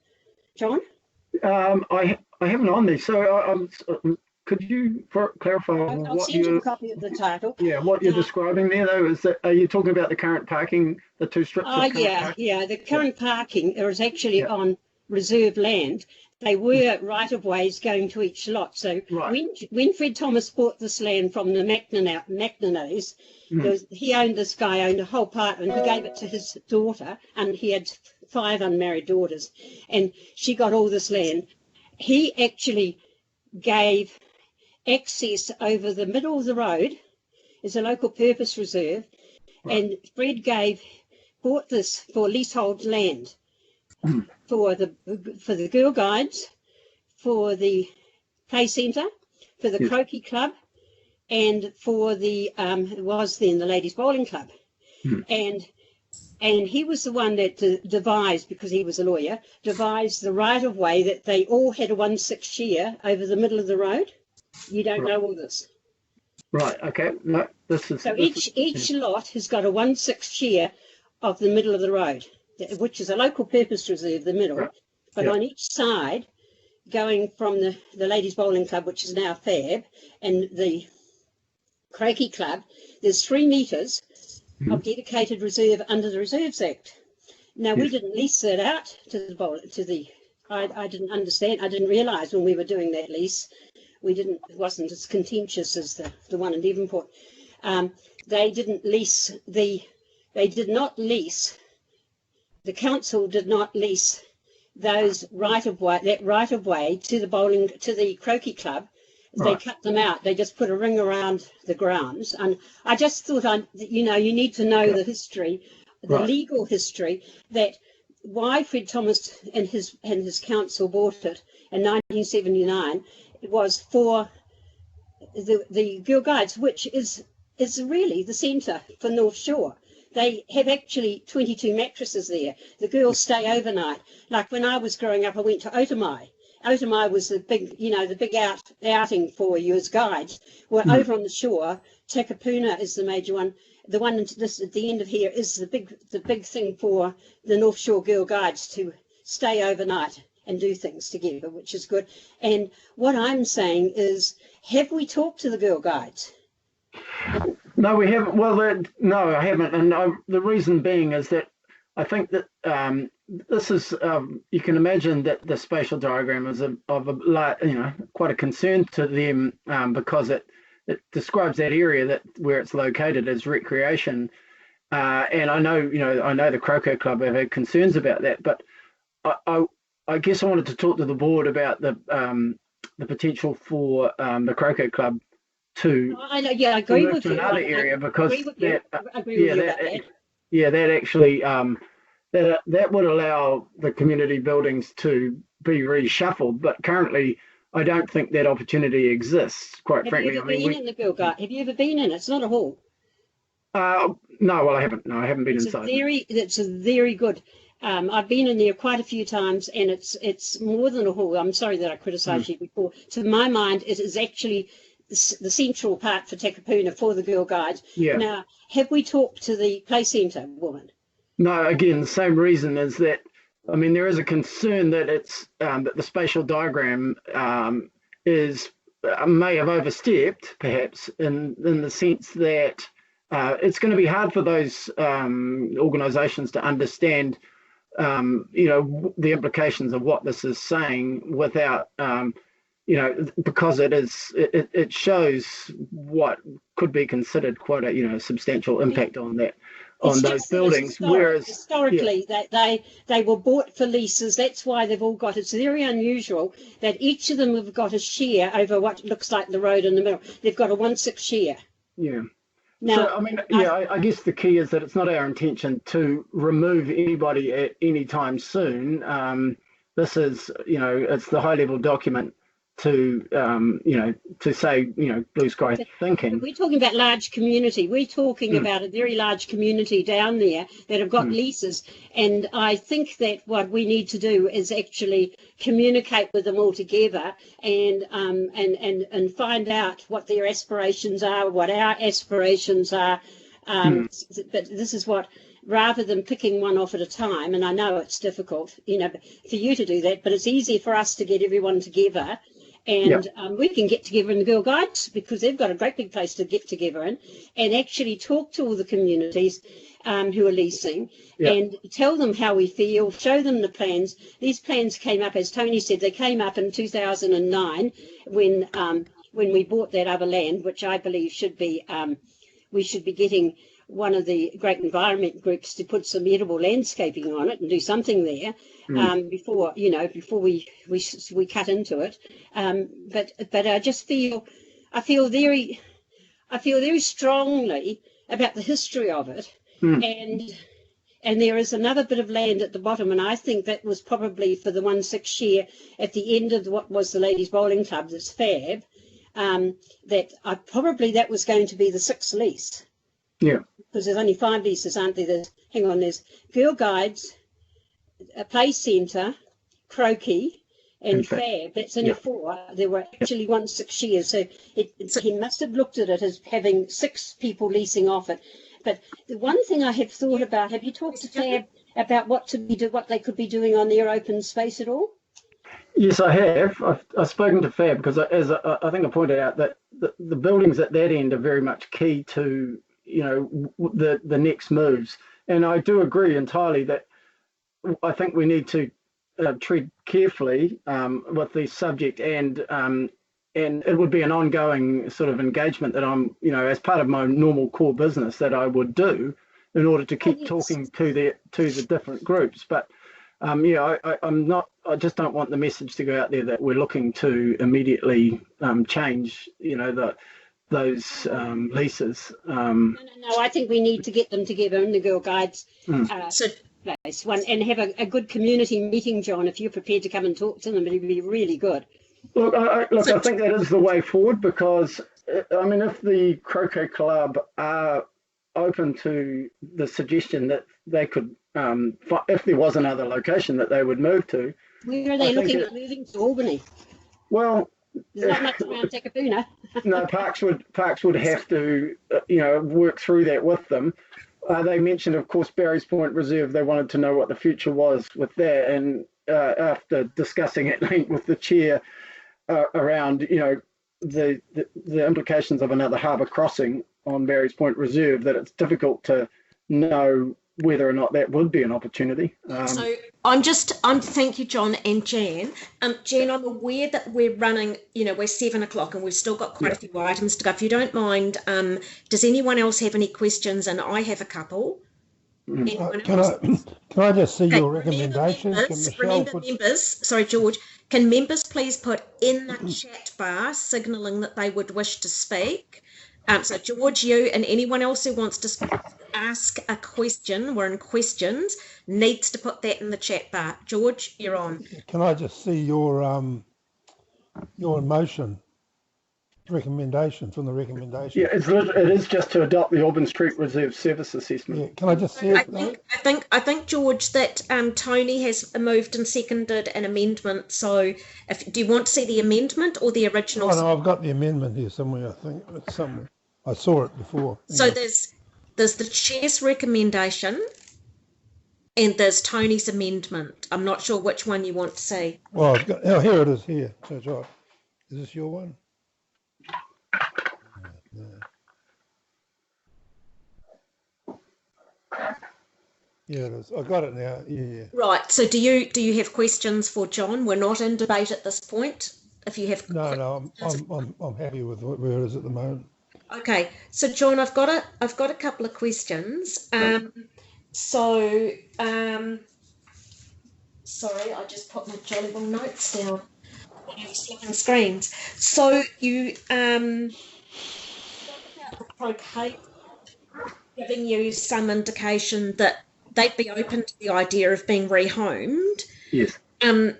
John? I haven't on there, so could you clarify I'll send you a copy of the title. Yeah, what you're describing there, though, are you talking about the current parking, the two strips of current parking? Yeah, the current parking is actually on reserved land. They were right-of-ways going to each lot. So when Fred Thomas bought this land from the McNanays, this guy owned a whole part, and he gave it to his daughter, and he had 5 unmarried daughters, and she got all this land. He actually gave access over the middle of the road as a local purpose reserve, and Fred bought this for leasehold land for the Girl Guides, for the play centre, for the croquet club, and for the it was then the Ladies Bowling Club, and he was the one that devised, because he was a lawyer, devised the right of way that they all had a 1/6 share over the middle of the road. You don't know all this. Right. Okay. No, this is So each lot has got a 1/6 share of the middle of the road, which is a local purpose reserve, the middle. But on each side, going from the Ladies Bowling Club, which is now Fab, and the Croquet Club, there's 3 metres of dedicated reserve under the Reserves Act. Now, we didn't lease that out to the I didn't understand, I didn't realise when we were doing that lease, it wasn't as contentious as the one in Devonport. They did not lease, the council did not lease that right of way to the Croquet Club. They cut them out. They just put a ring around the grounds. And I just thought, you need to know the history, the legal history, that why Fred Thomas and his council bought it in 1979 was for the Girl Guides, which is really the centre for North Shore. They have actually 22 mattresses there. The girls stay overnight. Like when I was growing up, I went to Otamai. Otamai was the big outing for you as guides. Well, over on the shore, Takapuna is the major one. The one at the end of here is the big thing for the North Shore Girl Guides to stay overnight and do things together, which is good. And what I'm saying is, have we talked to the Girl Guides? No, we haven't. Well, no, I haven't. And the reason being is that I think that this is, you can imagine that the spatial diagram is quite a concern to them, because it describes that area where it's located as recreation. And I know the Croquet Club have had concerns about that, but I guess I wanted to talk to the board about the potential for the Croquet Club to I agree with to you. another area, because that actually that would allow the community buildings to be reshuffled, but currently I don't think that opportunity exists, quite frankly. Have you ever been in the Girl Guide? Have you ever been in it? It's not a hall. No, well, I haven't. No, I haven't been inside. It's a very good. I've been in there quite a few times, and it's more than a hall. I'm sorry that I criticised you before. To my mind, it is actually the central part for Takapuna for the Girl Guides. Yeah. Now, have we talked to the play centre woman? No, again, the same reason is that, I mean, there is a concern that it's that the spatial diagram may have overstepped, perhaps, in the sense that it's going to be hard for those organisations to understand, the implications of what this is saying without, because it shows what could be considered quite a substantial impact on that. On those buildings, whereas historically that they were bought for leases. That's why they've all got. It's very unusual that each of them have got a share over what looks like the road in the middle. They've got a 1/6 share. Yeah. Now, so I mean, I guess the key is that it's not our intention to remove anybody at any time soon. This is, it's the high level document to say, blue sky thinking. We're talking about large community. We're talking about a very large community down there that have got leases. And I think that what we need to do is actually communicate with them all together and find out what their aspirations are, what our aspirations are. But this is what, rather than picking one off at a time, and I know it's difficult, for you to do that, but it's easier for us to get everyone together. And we can get together in the Girl Guides, because they've got a great big place to get together in, and actually talk to all the communities who are leasing and tell them how we feel, show them the plans. These plans came up, as Tony said, they came up in 2009 when we bought that other land, which I believe we should be getting one of the great environment groups to put some edible landscaping on it and do something there before we cut into it. But I just feel very strongly about the history of it, and there is another bit of land at the bottom, and I think that was probably for the 1/6 share at the end of what was the Ladies Bowling Club. That's Fab. that that was going to be the 6th lease. Yeah. Because there's only 5 leases, aren't there? There's Girl Guides, a play centre, croquet, and fab. That's only 4. There were actually 6 years, so he must have looked at it as having 6 people leasing off it. But the one thing I have thought about, have you talked to Fab about what they could be doing on their open space at all? Yes, I have. I've spoken to Fab because, as I think I pointed out, that the buildings at that end are very much key to the next moves. And I do agree entirely that I think we need to tread carefully with the subject, and it would be an ongoing sort of engagement that I'm, as part of my normal core business that I would do in order to keep talking to the different groups. But I just don't want the message to go out there that we're looking to immediately change, those leases. No, I think we need to get them together in the Girl Guides place and have a good community meeting, John. If you're prepared to come and talk to them, it'd be really good. Look, I think that is the way forward, because, I mean, if the Croquet Club are open to the suggestion that they could, if there was another location that they would move to. Where are they looking at moving to? Albany? Well, there's not much around Takapuna. No, Parks would have to, work through that with them. They mentioned, of course, Barry's Point Reserve. They wanted to know what the future was with that, and after discussing at length with the chair around, the implications of another harbour crossing on Barry's Point Reserve, that it's difficult to know whether or not that would be an opportunity. So thank you, John and Jan. Jan, I'm aware that we're running, we're 7 o'clock and we've still got quite a few items to go. If you don't mind, does anyone else have any questions? And I have a couple. Can I just see your recommendation? Sorry, George, can members please put in the chat bar signalling that they would wish to speak? So George, you and anyone else who wants to ask a question, we're in questions, needs to put that in the chat bar. George, you're on. Can I just see your motion recommendation from the recommendation? Yeah, it is just to adopt the Auburn Street Reserve Service Assessment. Yeah, can I just see it? I think George, that Tony has moved and seconded an amendment. So, do you want to see the amendment or the original? Oh, no, I've got the amendment here somewhere. I think it's somewhere. I saw it before. So there's the chair's recommendation, and there's Tony's amendment. I'm not sure which one you want to see. Well, here it is. Here, so is this your one? No. Yeah, it is. I got it now. Yeah. Right. So do you have questions for John? We're not in debate at this point. If you have no, I'm happy with where it is at the moment. Okay. So John, I've got a couple of questions. Sorry, I just put my jolly well notes down. I was flipping screens. So you Croquet giving you some indication that they'd be open to the idea of being rehomed. Yes. And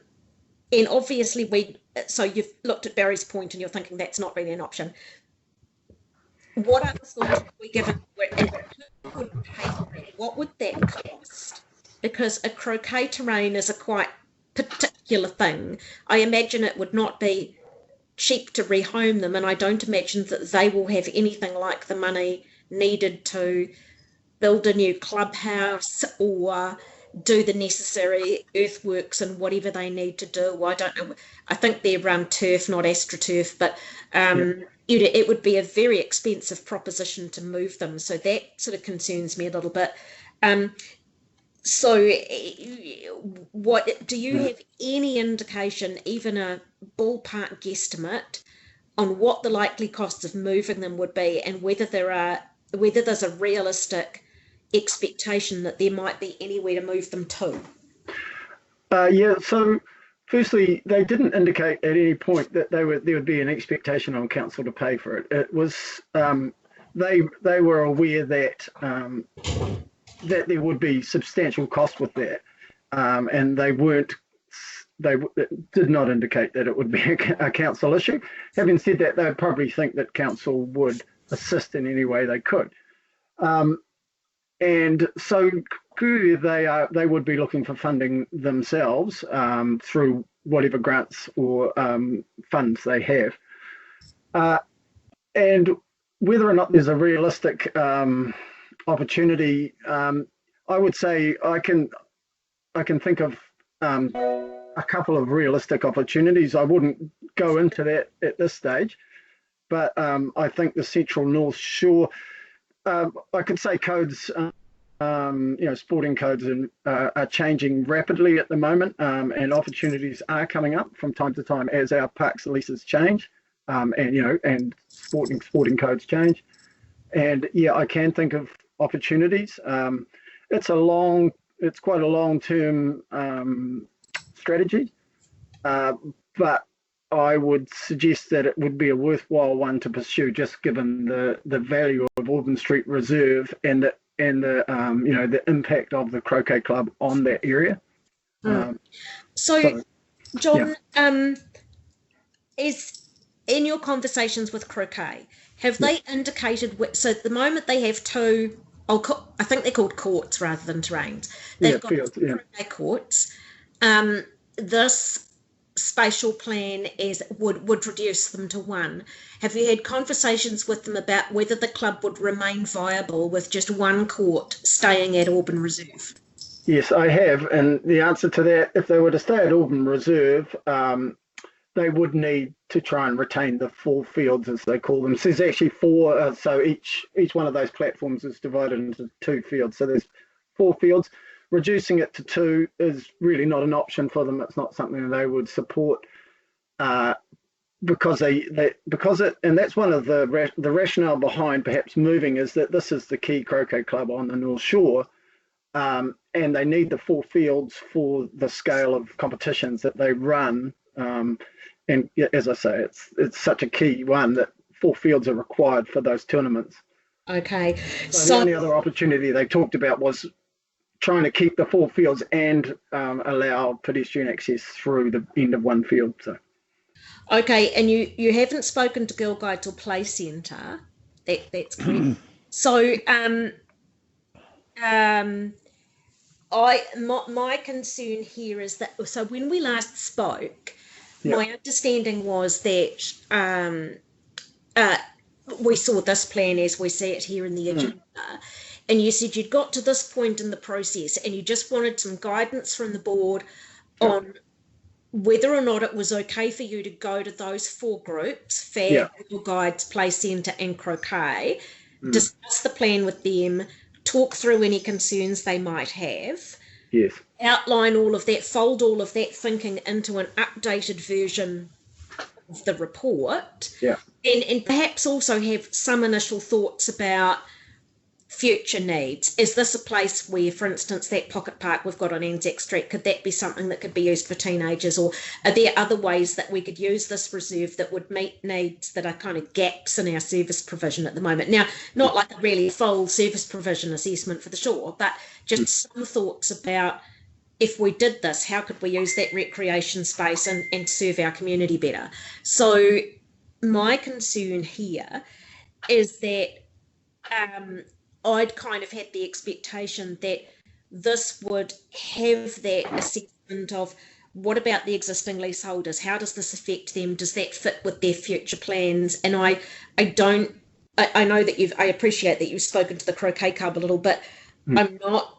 obviously so you've looked at Barry's Point and you're thinking that's not really an option. What other thoughts have we given, and who would pay for it? What would that cost? Because a croquet terrain is a quite particular thing. I imagine it would not be cheap to rehome them, and I don't imagine that they will have anything like the money needed to build a new clubhouse or do the necessary earthworks and whatever they need to do. I don't know. I think they're turf, not astroturf, but it would be a very expensive proposition to move them. So that sort of concerns me a little bit. So what do you have any indication, even a ballpark guesstimate, on what the likely costs of moving them would be, and whether there's a realistic expectation that there might be anywhere to move them to? So firstly, they didn't indicate at any point that there would be an expectation on council to pay for it. It was they were aware that that there would be substantial cost with that, and they weren't it did not indicate that it would be a council issue. Having said that, they would probably think that council would assist in any way they could. And so clearly they would be looking for funding themselves through whatever grants or funds they have. And whether or not there's a realistic opportunity, I would say I can think of a couple of realistic opportunities. I wouldn't go into that at this stage, but I think the Central North Shore, I could say codes, sporting codes are changing rapidly at the moment, and opportunities are coming up from time to time as our parks leases change, and sporting codes change. And yeah, I can think of opportunities. It's quite a long-term strategy, but I would suggest that it would be a worthwhile one to pursue, just given the value of Auburn Street Reserve and the impact of the Croquet Club on that area. So, John, is in your conversations with Croquet, have they indicated? So at the moment they have two. I think they're called courts rather than terrains. They've got Croquet courts. This spatial plan would reduce them to one. Have you had conversations with them about whether the club would remain viable with just one court staying at Auburn Reserve? Yes, I have, and the answer to that, if they were to stay at Auburn Reserve, they would need to try and retain the 4 fields, as they call them. So there's actually 4, so each one of those platforms is divided into 2 fields. So there's 4 fields. Reducing it to 2 is really not an option for them. It's not something they would support because and that's one of the rationale behind perhaps moving, is that this is the key croquet club on the North Shore, and they need the 4 fields for the scale of competitions that they run. And as I say, it's such a key one that 4 fields are required for those tournaments. Okay. So the only other opportunity they talked about was trying to keep the 4 fields and allow pedestrian access through the end of one field. So. Okay, and you haven't spoken to Girl Guides or Play Centre. That's correct. So my concern here is that, so when we last spoke, my understanding was that we saw this plan as we see it here in the agenda, and you said you'd got to this point in the process and you just wanted some guidance from the board on whether or not it was okay for you to go to those 4 groups, FAB, Girl Guides, Play Centre and Croquet, discuss the plan with them, talk through any concerns they might have, outline all of that, fold all of that thinking into an updated version of the report, and perhaps also have some initial thoughts about future needs. Is this a place where, for instance, that pocket park we've got on Anzac Street, could that be something that could be used for teenagers, or are there other ways that we could use this reserve that would meet needs that are kind of gaps in our service provision at the moment? Now, not like a really full service provision assessment for the shore, but just some thoughts about, if we did this, how could we use that recreation space and serve our community better? So my concern here is that I'd kind of had the expectation that this would have that assessment of, what about the existing leaseholders? How does this affect them? Does that fit with their future plans? And I know that I appreciate that you've spoken to the Croquet Club a little bit. I'm not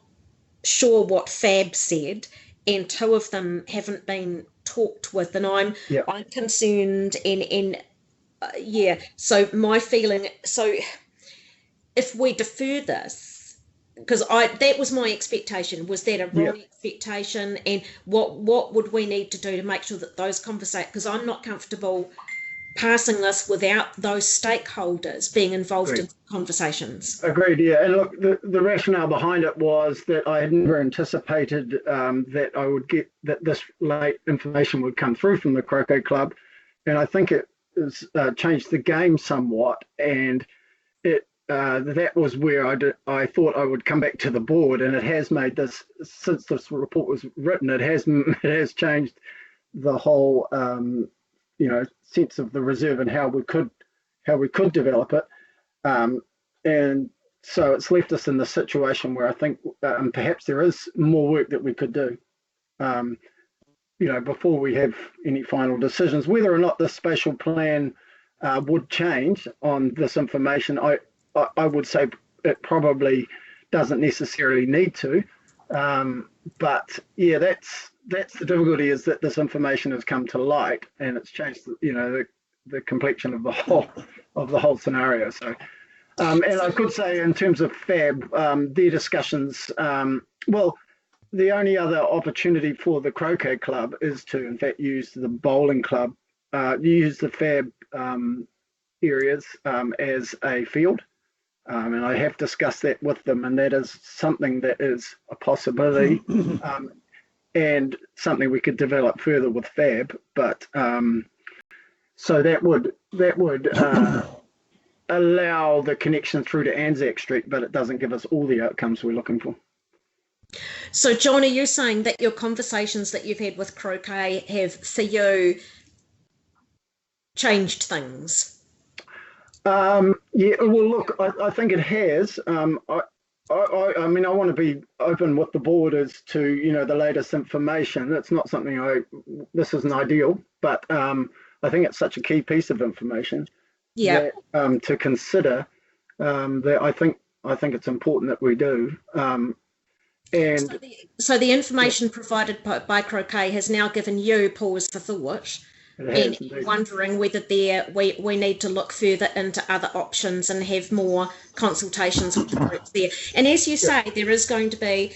sure what FAB said, and 2 of them haven't been talked with, and I'm concerned. So my feeling, so if we defer this, because that was my expectation, was that a wrong expectation, and what would we need to do to make sure that those conversations, because I'm not comfortable passing this without those stakeholders being involved in conversations. Agreed, and look, the rationale behind it was that I had never anticipated that I would get that this late information would come through from the Croquet Club, and I think it has changed the game somewhat, and that was where I thought I would come back to the board, and it has made this, since this report was written, it has changed the whole sense of the reserve and how we could develop it. And so it's left us in the situation where I think perhaps there is more work that we could do, before we have any final decisions. Whether or not the spatial plan would change on this information, I would say it probably doesn't necessarily need to. But yeah, that's the difficulty, is that this information has come to light and it's changed, the complexion of the whole scenario. So, and I could say in terms of FAB, their discussions, the only other opportunity for the croquet club is to, in fact, use the bowling club, use the FAB areas as a field. And I have discussed that with them, and that is something that is a possibility, and something we could develop further with FAB. But so that would allow the connection through to Anzac Street, but it doesn't give us all the outcomes we're looking for. So, John, are you saying that your conversations that you've had with croquet have, for you, changed things? Yeah, well, look, I think it has. I mean, I want to be open with the board as to, the latest information. It's not something this isn't ideal, but I think it's such a key piece of information that, to consider, that I think it's important that we do. And so the information provided by croquet has now given you pause for thought. And wondering whether we need to look further into other options and have more consultations with the groups there. And as you say, there is going to be,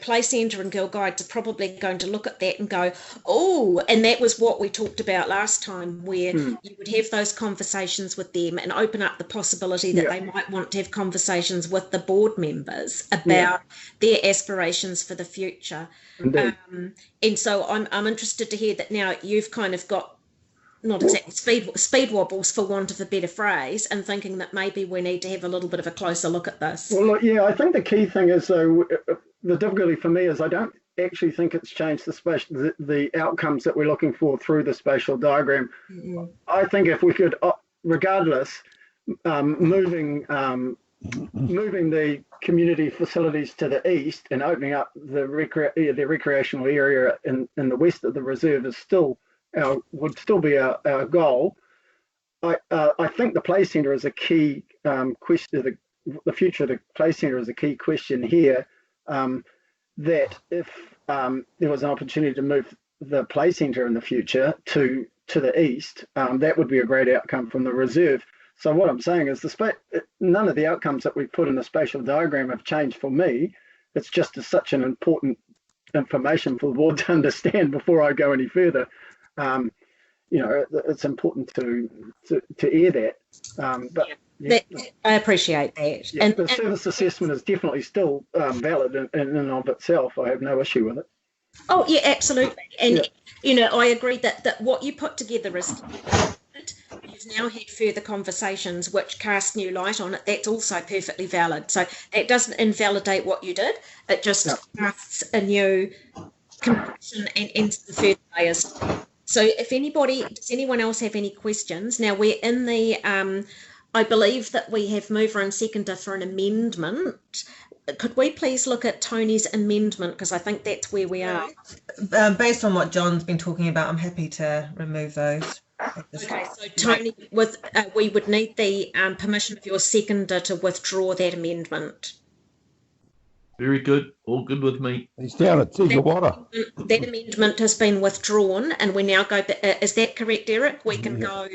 Play Centre and Girl Guides are probably going to look at that and go, oh, and that was what we talked about last time, where you would have those conversations with them and open up the possibility that they might want to have conversations with the board members about their aspirations for the future. And so I'm interested to hear that now you've kind of got, not exactly speed wobbles, for want of a better phrase, and thinking that maybe we need to have a little bit of a closer look at this. Well, yeah, I think the key thing is, though, the difficulty for me is I don't actually think it's changed the outcomes that we're looking for through the spatial diagram. I think if we could, regardless, moving the community facilities to the east and opening up the recreational area in the west of the reserve would still be our goal. I think the play centre is a key question. The future of the play centre is a key question here. That if there was an opportunity to move the play centre in the future to the east, that would be a great outcome from the reserve. So what I'm saying is none of the outcomes that we put in the spatial diagram have changed for me. It's just such an important information for the board to understand before I go any further. It's important to air that. I appreciate that. Yeah, and the service assessment is definitely still valid in and of itself. I have no issue with it. Oh, yeah, absolutely. And, I agree that what you put together is, you've now had further conversations which cast new light on it. That's also perfectly valid. So that doesn't invalidate what you did. It just casts a new complexion and some further layers. So does anyone else have any questions? Now we're in the, I believe that we have mover and seconder for an amendment. Could we please look at Tony's amendment, because I think that's where we are. Based on what John's been talking about, I'm happy to remove those. Okay, so Tony, we would need the permission of your seconder to withdraw that amendment. Very good. All good with me. He's down at Tigawara. That amendment has been withdrawn, and we now go back. Is that correct, Eric? We can go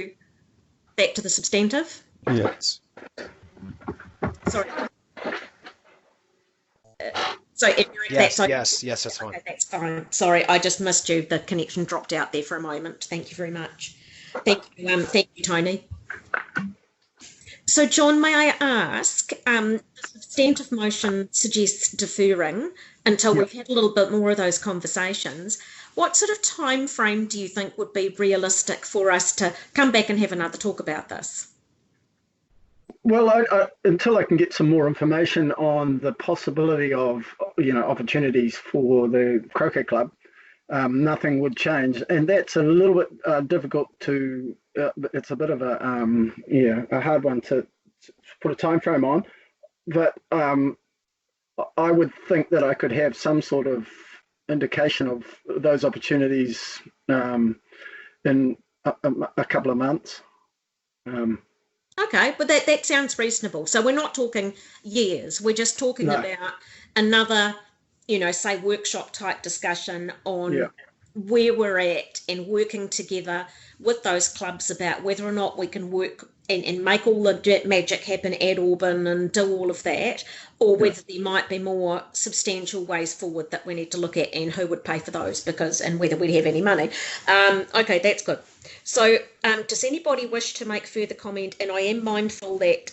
back to the substantive? Yes. Sorry. So, Eric, yes, that's yes, that's fine. Okay, that's fine. Sorry, I just missed you. The connection dropped out there for a moment. Thank you very much. Thank you, Tony. So, John, may I ask, the substantive motion suggests deferring until we've had a little bit more of those conversations. What sort of time frame do you think would be realistic for us to come back and have another talk about this? Well, until I can get some more information on the possibility of, opportunities for the croquet club, nothing would change, and that's a little bit difficult to. It's a bit of a a hard one to put a time frame on, but I would think that I could have some sort of indication of those opportunities in a couple of months. Okay, but that sounds reasonable. So we're not talking years. We're just talking about another, say workshop type discussion on where we're at and working together with those clubs about whether or not we can work and make all the magic happen at Auburn and do all of that, or whether there might be more substantial ways forward that we need to look at and who would pay for those and whether we'd have any money. Okay, that's good. So does anybody wish to make further comment? And I am mindful that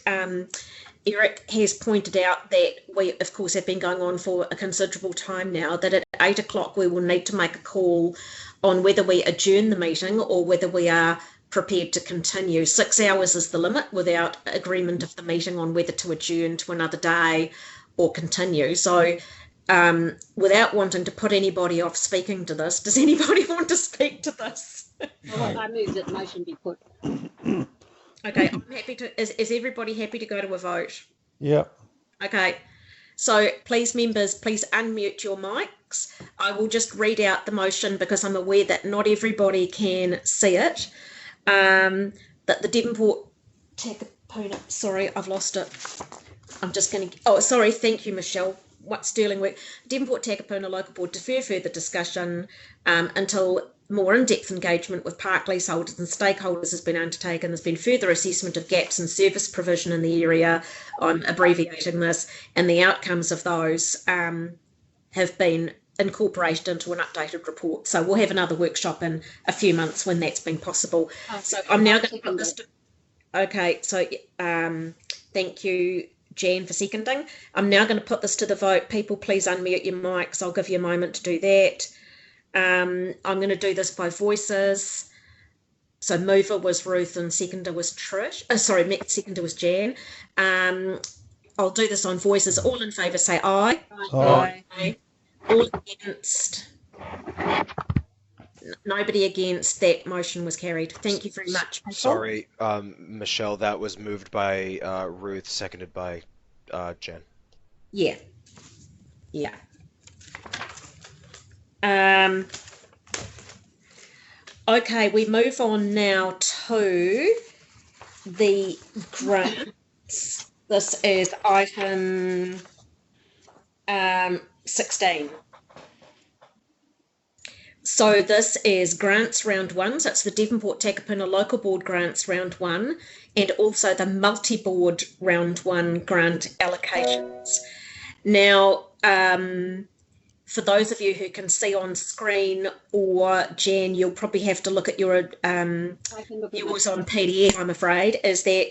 Eric has pointed out that we, of course, have been going on for a considerable time now, that at 8 o'clock we will need to make a call on whether we adjourn the meeting or whether we are prepared to continue. 6 hours is the limit without agreement of the meeting on whether to adjourn to another day or continue. So without wanting to put anybody off speaking to this, does anybody want to speak to this? Well, I move that motion be put. Okay, I'm happy to. Is everybody happy to go to a vote? Yeah. Okay. So please, members, please unmute your mics. I will just read out the motion because I'm aware that not everybody can see it. That the Devonport Takapuna, sorry, I've lost it. I'm just going to, oh, sorry, thank you, Michelle. What sterling work. Devonport Takapuna Local Board defer further discussion until more in-depth engagement with park leaseholders and stakeholders has been undertaken. There's been further assessment of gaps in service provision in the area. I'm abbreviating this, and the outcomes of those have been incorporated into an updated report. So we'll have another workshop in a few months when that's been possible. So I'm now going to put this to, okay, so thank you, Jan, for seconding. I'm now going to put this to the vote. People, please unmute your mics. I'll give you a moment to do that. I'm going to do this by voices. So mover was Ruth and seconder was Trish. Seconder was Jan. I'll do this on voices. All in favour say aye. Aye. Aye. All against? Nobody against. That motion was carried. Thank you very much. People. Sorry, Michelle, that was moved by Ruth, seconded by Jen. Yeah. Yeah. Okay, we move on now to the grants. This is item 16. So this is grants round one. So it's the Devonport Takapuna Local Board grants round one, and also the multi-board round one grant allocations. Now, for those of you who can see on screen, or Jan, you'll probably have to look at your yours on PDF, I'm afraid, is that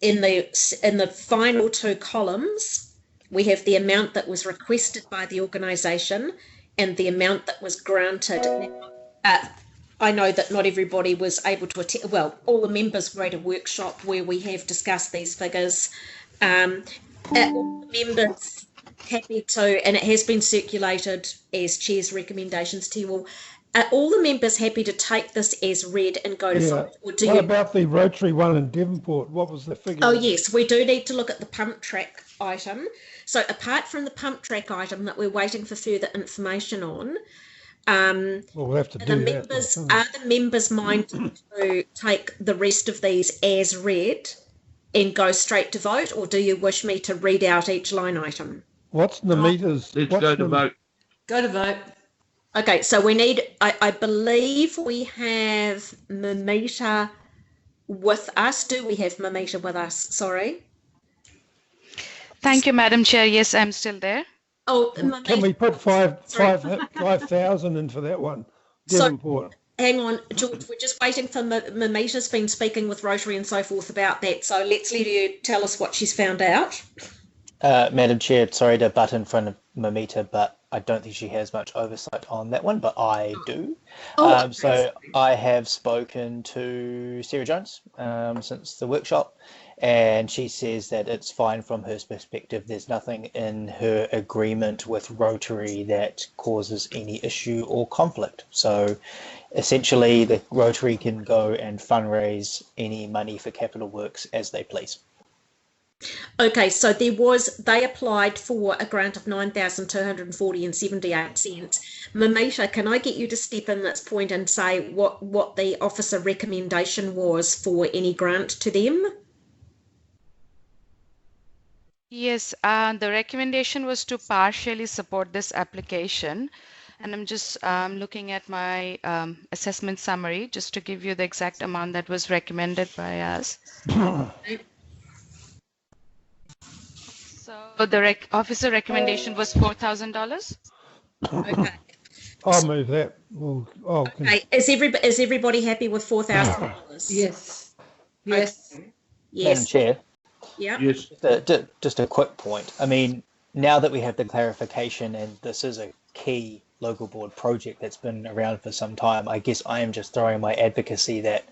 in the final two columns, we have the amount that was requested by the organisation and the amount that was granted. I know that not everybody was able to attend. Well, all the members were at a workshop where we have discussed these figures. All the members happy to, and it has been circulated as Chair's recommendations to you all. Are all the members happy to take this as read and go to vote? Or do what about the Rotary one in Devonport? What was the figure? Oh, yes, we do need to look at the pump track item. So apart from the pump track item that we're waiting for further information on, well, we'll have to do members, are the members minded to take the rest of these as read and go straight to vote, or do you wish me to read out each line item? What's the meters? Let's go to vote. Go to vote. Okay, so we need, I believe we have Mamita with us. Do we have Mamita with us? Sorry. Thank you, Madam Chair. Yes, I'm still there. Oh, can we put 5,000 in for that one? Devonport. So, hang on, George, we're just waiting for Mamita's been speaking with Rotary and so forth about that. So let's let you tell us what she's found out. Madam Chair, sorry to butt in front of Mamita, but I don't think she has much oversight on that one, but I do. So I have spoken to Sarah Jones since the workshop, And she says that it's fine from her perspective. There's nothing in her agreement with Rotary that causes any issue or conflict. So essentially, the Rotary can go and fundraise any money for capital works as they please. Okay, so they applied for a grant of $9,240.78. Mamita, can I get you to step in this point and say what the officer recommendation was for any grant to them? Yes, the recommendation was to partially support this application. And I'm just looking at my assessment summary just to give you the exact amount that was recommended by us. So the officer recommendation was $4,000. Okay. I'll move that. Okay. Is everybody happy with $4,000? Yes. Yes. Madam Chair. Yeah. Yes. Just a quick point. I mean, now that we have the clarification and this is a key local board project that's been around for some time, I guess I am just throwing my advocacy that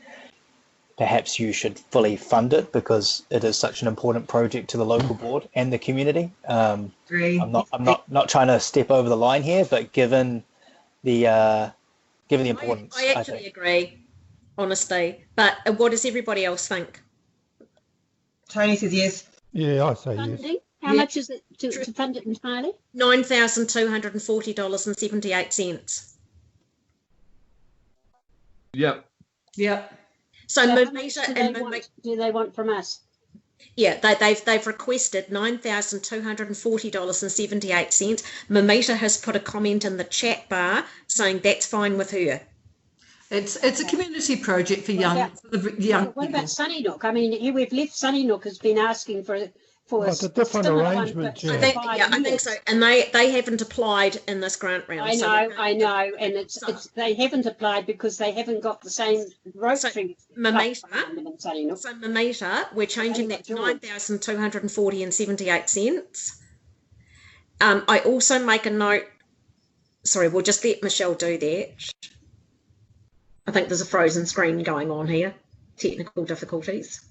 perhaps you should fully fund it because it is such an important project to the local board and the community. I'm not trying to step over the line here, but given the importance, I actually agree, honestly. But what does everybody else think? Tony says yes. Yeah, I say yes. Funding? How much is it to fund it entirely? $9,240.78. Yep. Yep. So how Mamita much do they want from us? Yeah, they've requested $9,240.78. Mamita has put a comment in the chat bar saying that's fine with her. It's a community project for young What about Sunnynook? I mean, we've left Sunnynook has been asking for it's a different arrangement, I think so. And they haven't applied in this grant round. I know, and it's they haven't applied because they haven't got the same Rotary. So Mamita, we're changing that to $9,240.78. I also make a note. Sorry, we'll just let Michelle do that. I think there's a frozen screen going on here. Technical difficulties.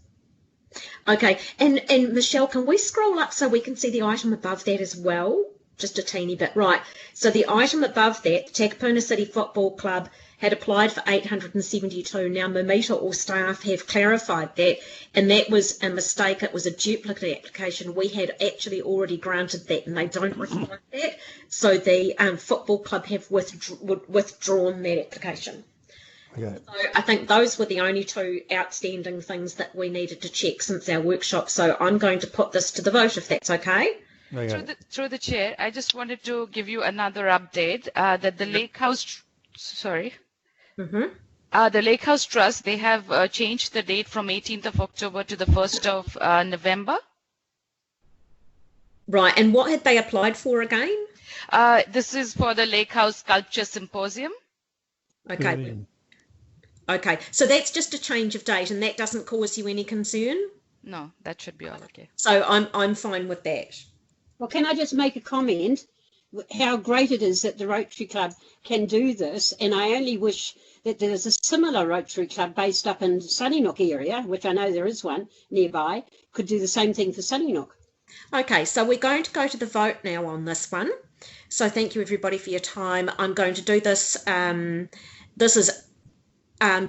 Okay, and Michelle, can we scroll up so we can see the item above that as well? Just a teeny bit. Right, so the item above that, the Takapuna City Football Club had applied for $872. Now Mamita or staff have clarified that, and that was a mistake. It was a duplicate application. We had actually already granted that, and they don't require that. So the football club have withdrawn that application. Okay. So I think those were the only two outstanding things that we needed to check since our workshop. So I'm going to put this to the vote if that's okay. Okay. Through the chair, I just wanted to give you another update that the Lake House, the Lake House Trust, they have changed the date from 18th of October to the 1st of November. Right, and what had they applied for again? This is for the Lake House Sculpture Symposium. Okay. Brilliant. Okay, so that's just a change of date, and that doesn't cause you any concern? No, that should be all okay. So I'm fine with that. Well, can I just make a comment? How great it is that the Rotary Club can do this, and I only wish that there's a similar Rotary Club based up in Sunnynook area, which I know there is one nearby, could do the same thing for Sunnynook. Okay, so we're going to go to the vote now on this one. So thank you everybody for your time. I'm going to do this. This is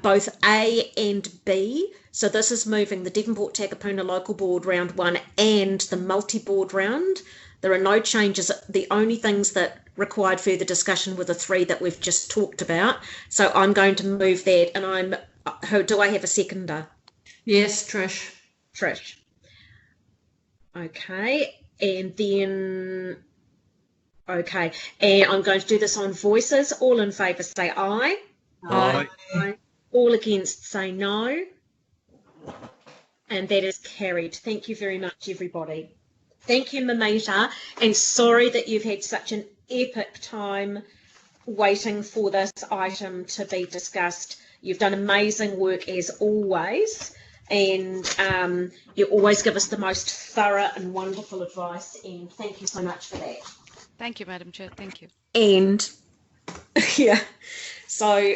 both A and B. So this is moving the Devonport Takapuna Local Board round 1 and the multi-board round. There are no changes. The only things that required further discussion were the 3 that we've just talked about. So I'm going to move that, and do I have a seconder? Yes, Trish. Trish. Okay, and then, okay, and I'm going to do this on voices. All in favour say aye. Aye. Aye. All against say no. And that is carried. Thank you very much, everybody. Thank you, Mamita, and sorry that you've had such an epic time waiting for this item to be discussed. You've done amazing work as always, and you always give us the most thorough and wonderful advice, and thank you so much for that. Thank you, Madam Chair. Thank you. And yeah, so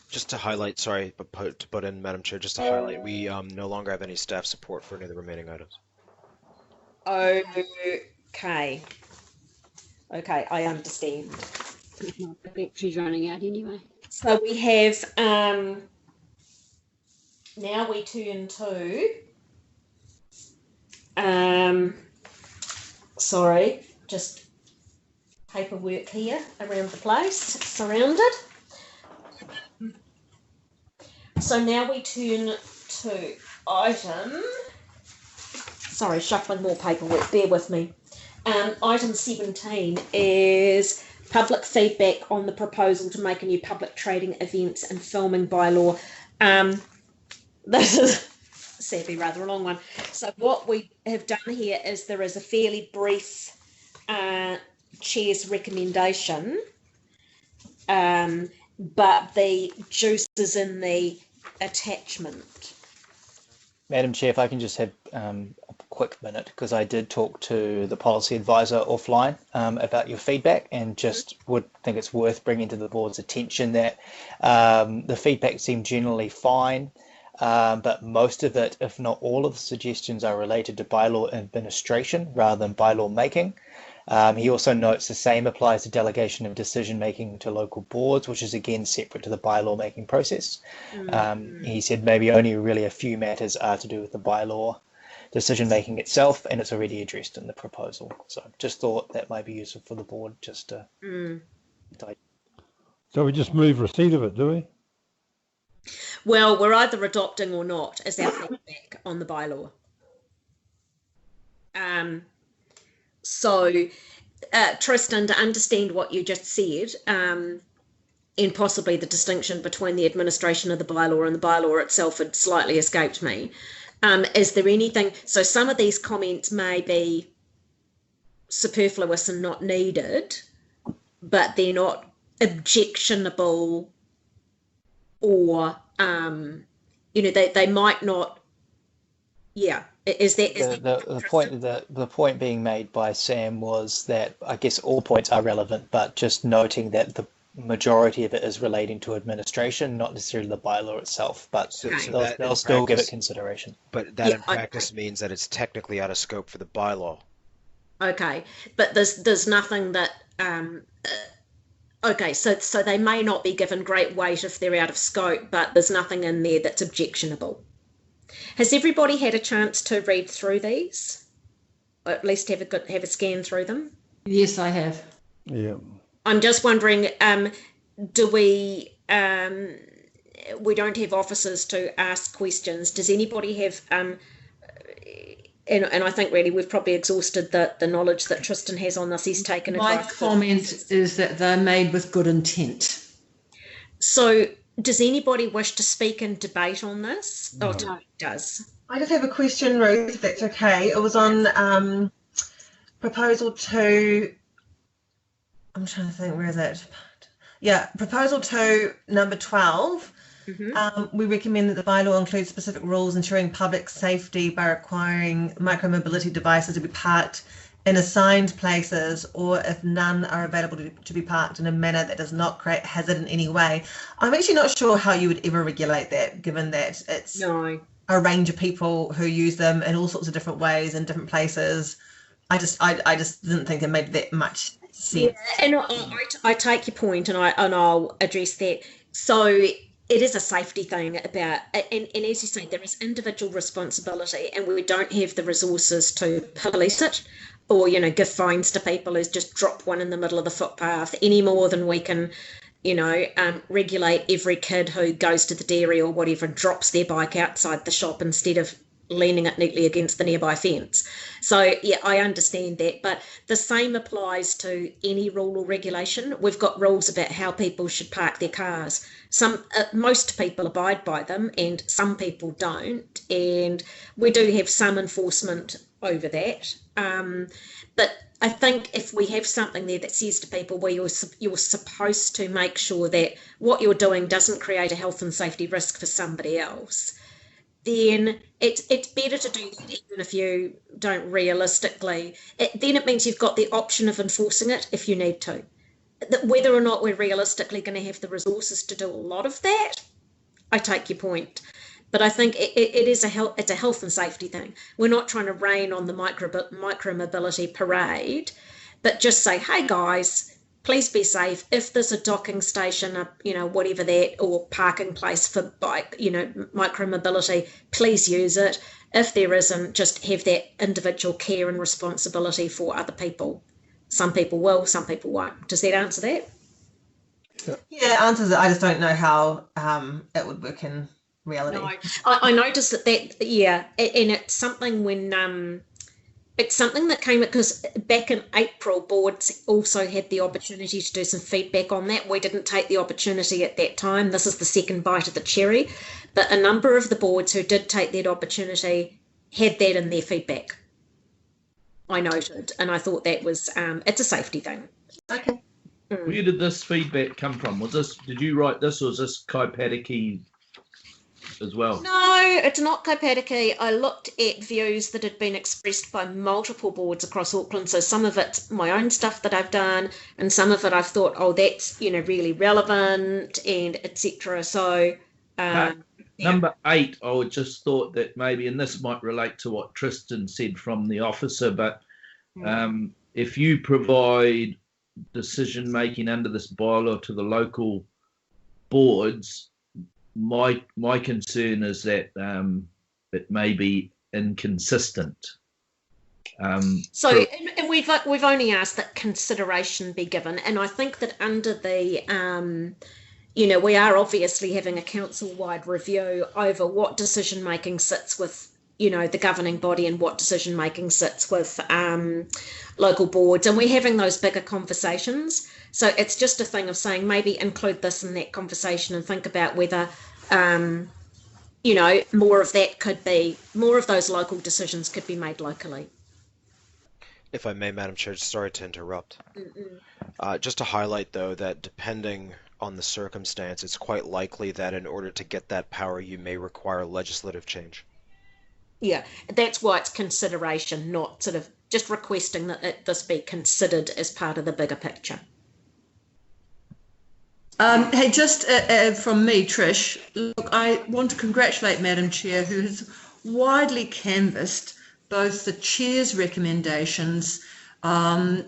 Just to highlight, sorry, but to put in, Madam Chair, just to highlight, we no longer have any staff support for any of the remaining items. Okay. Okay, I understand. The battery's running out anyway. So we have, now we turn to, sorry, just paperwork here around the place, surrounded. So now we turn to item, sorry, shuffling more paperwork, bear with me. Item 17 is public feedback on the proposal to make a new public trading events and filming bylaw. This is sadly rather a long one. So what we have done here is there is a fairly brief chair's recommendation, but the juice is in the attachment. Madam Chair, if I can just have a quick minute, because I did talk to the policy advisor offline about your feedback, and just would think it's worth bringing to the board's attention that the feedback seemed generally fine, but most of it, if not all of the suggestions, are related to bylaw administration rather than bylaw making. He also notes the same applies to delegation of decision making to local boards, which is again separate to the bylaw making process. He said maybe only really a few matters are to do with the bylaw decision making itself, and it's already addressed in the proposal. So just thought that might be useful for the board just to. So we just move receipt of it, do we? Well, we're either adopting or not as our feedback on the bylaw. So, Tristan, to understand what you just said, and possibly the distinction between the administration of the bylaw and the bylaw itself had slightly escaped me. Is there anything, so some of these comments may be superfluous and not needed, but they're not objectionable, or, they might not, yeah. The point being made by Sam was that I guess all points are relevant, but just noting that the majority of it is relating to administration, not necessarily the bylaw itself, but they'll still give it consideration. But that in practice means that it's technically out of scope for the bylaw. Okay, but there's nothing that okay, so they may not be given great weight if they're out of scope, but there's nothing in there that's objectionable. Has everybody had a chance to read through these, or at least have a scan through them? Yes, I have. Yeah. I'm just wondering, do we don't have officers to ask questions. Does anybody have, and I think really we've probably exhausted the knowledge that Tristan has on this. He's taken it. My comment is that they're made with good intent. So does anybody wish to speak and debate on this? No. Oh, Tony does. I just have a question, Ruth, if that's okay. It was on proposal 2. I'm trying to think, where is it? Yeah, proposal 2, number 12. We recommend that the bylaw includes specific rules ensuring public safety by requiring micromobility devices to be parked in assigned places, or if none are available to be parked in a manner that does not create hazard in any way. I'm actually not sure how you would ever regulate that, given that it's a range of people who use them in all sorts of different ways in different places. I just didn't think it made that much sense. Yeah, and I take your point, and I'll address that. So it is a safety thing about, and as you say, there is individual responsibility, and we don't have the resources to police it, or give fines to people who just drop one in the middle of the footpath, any more than we can regulate every kid who goes to the dairy or whatever and drops their bike outside the shop instead of leaning it neatly against the nearby fence. So yeah, I understand that, but the same applies to any rule or regulation. We've got rules about how people should park their cars. Most people abide by them, and some people don't, and we do have some enforcement over that. But I think if we have something there that says to people where you're supposed to make sure that what you're doing doesn't create a health and safety risk for somebody else, then it's better to do that, even if you don't realistically. Then it means you've got the option of enforcing it if you need to. whether or not we're realistically going to have the resources to do a lot of that, I take your point. But I think it's a health and safety thing. We're not trying to rain on the micro mobility parade, but just say, hey guys, please be safe. If there's a docking station, whatever that, or parking place for bike, micro mobility, please use it. If there isn't, just have that individual care and responsibility for other people. Some people will, some people won't. Does that answer that? Yeah, it answers it. I just don't know how it would work in reality. No, I noticed that, yeah, and it's something it's something that came because back in April, boards also had the opportunity to do some feedback on that. We didn't take the opportunity at that time. This is the second bite of the cherry, but a number of the boards who did take that opportunity had that in their feedback. I noted, and I thought that was it's a safety thing. Okay. Where did this feedback come from? Did you write this, or was this Kaipatiki as well? No, it's not Kaipatiki. I looked at views that had been expressed by multiple boards across Auckland. So some of it's my own stuff that I've done, and some of it I've thought, oh, that's really relevant, and etc. So Number 8, I would just thought that maybe, and this might relate to what Tristan said from the officer, but if you provide decision making under this bylaw to the local boards, my concern is that it may be inconsistent. And we've only asked that consideration be given, and I think that under the we are obviously having a council-wide review over what decision making sits with the governing body and what decision making sits with local boards, and we're having those bigger conversations. So it's just a thing of saying maybe include this in that conversation and think about whether more of those local decisions could be made locally. If I may, Madam Chair, sorry to interrupt. Just to highlight, though, that depending on the circumstance, it's quite likely that in order to get that power, you may require legislative change. Yeah, that's why it's consideration, not sort of just requesting that this be considered as part of the bigger picture. Hey, just from me, Trish, look, I want to congratulate Madam Chair, who has widely canvassed both the Chair's recommendations and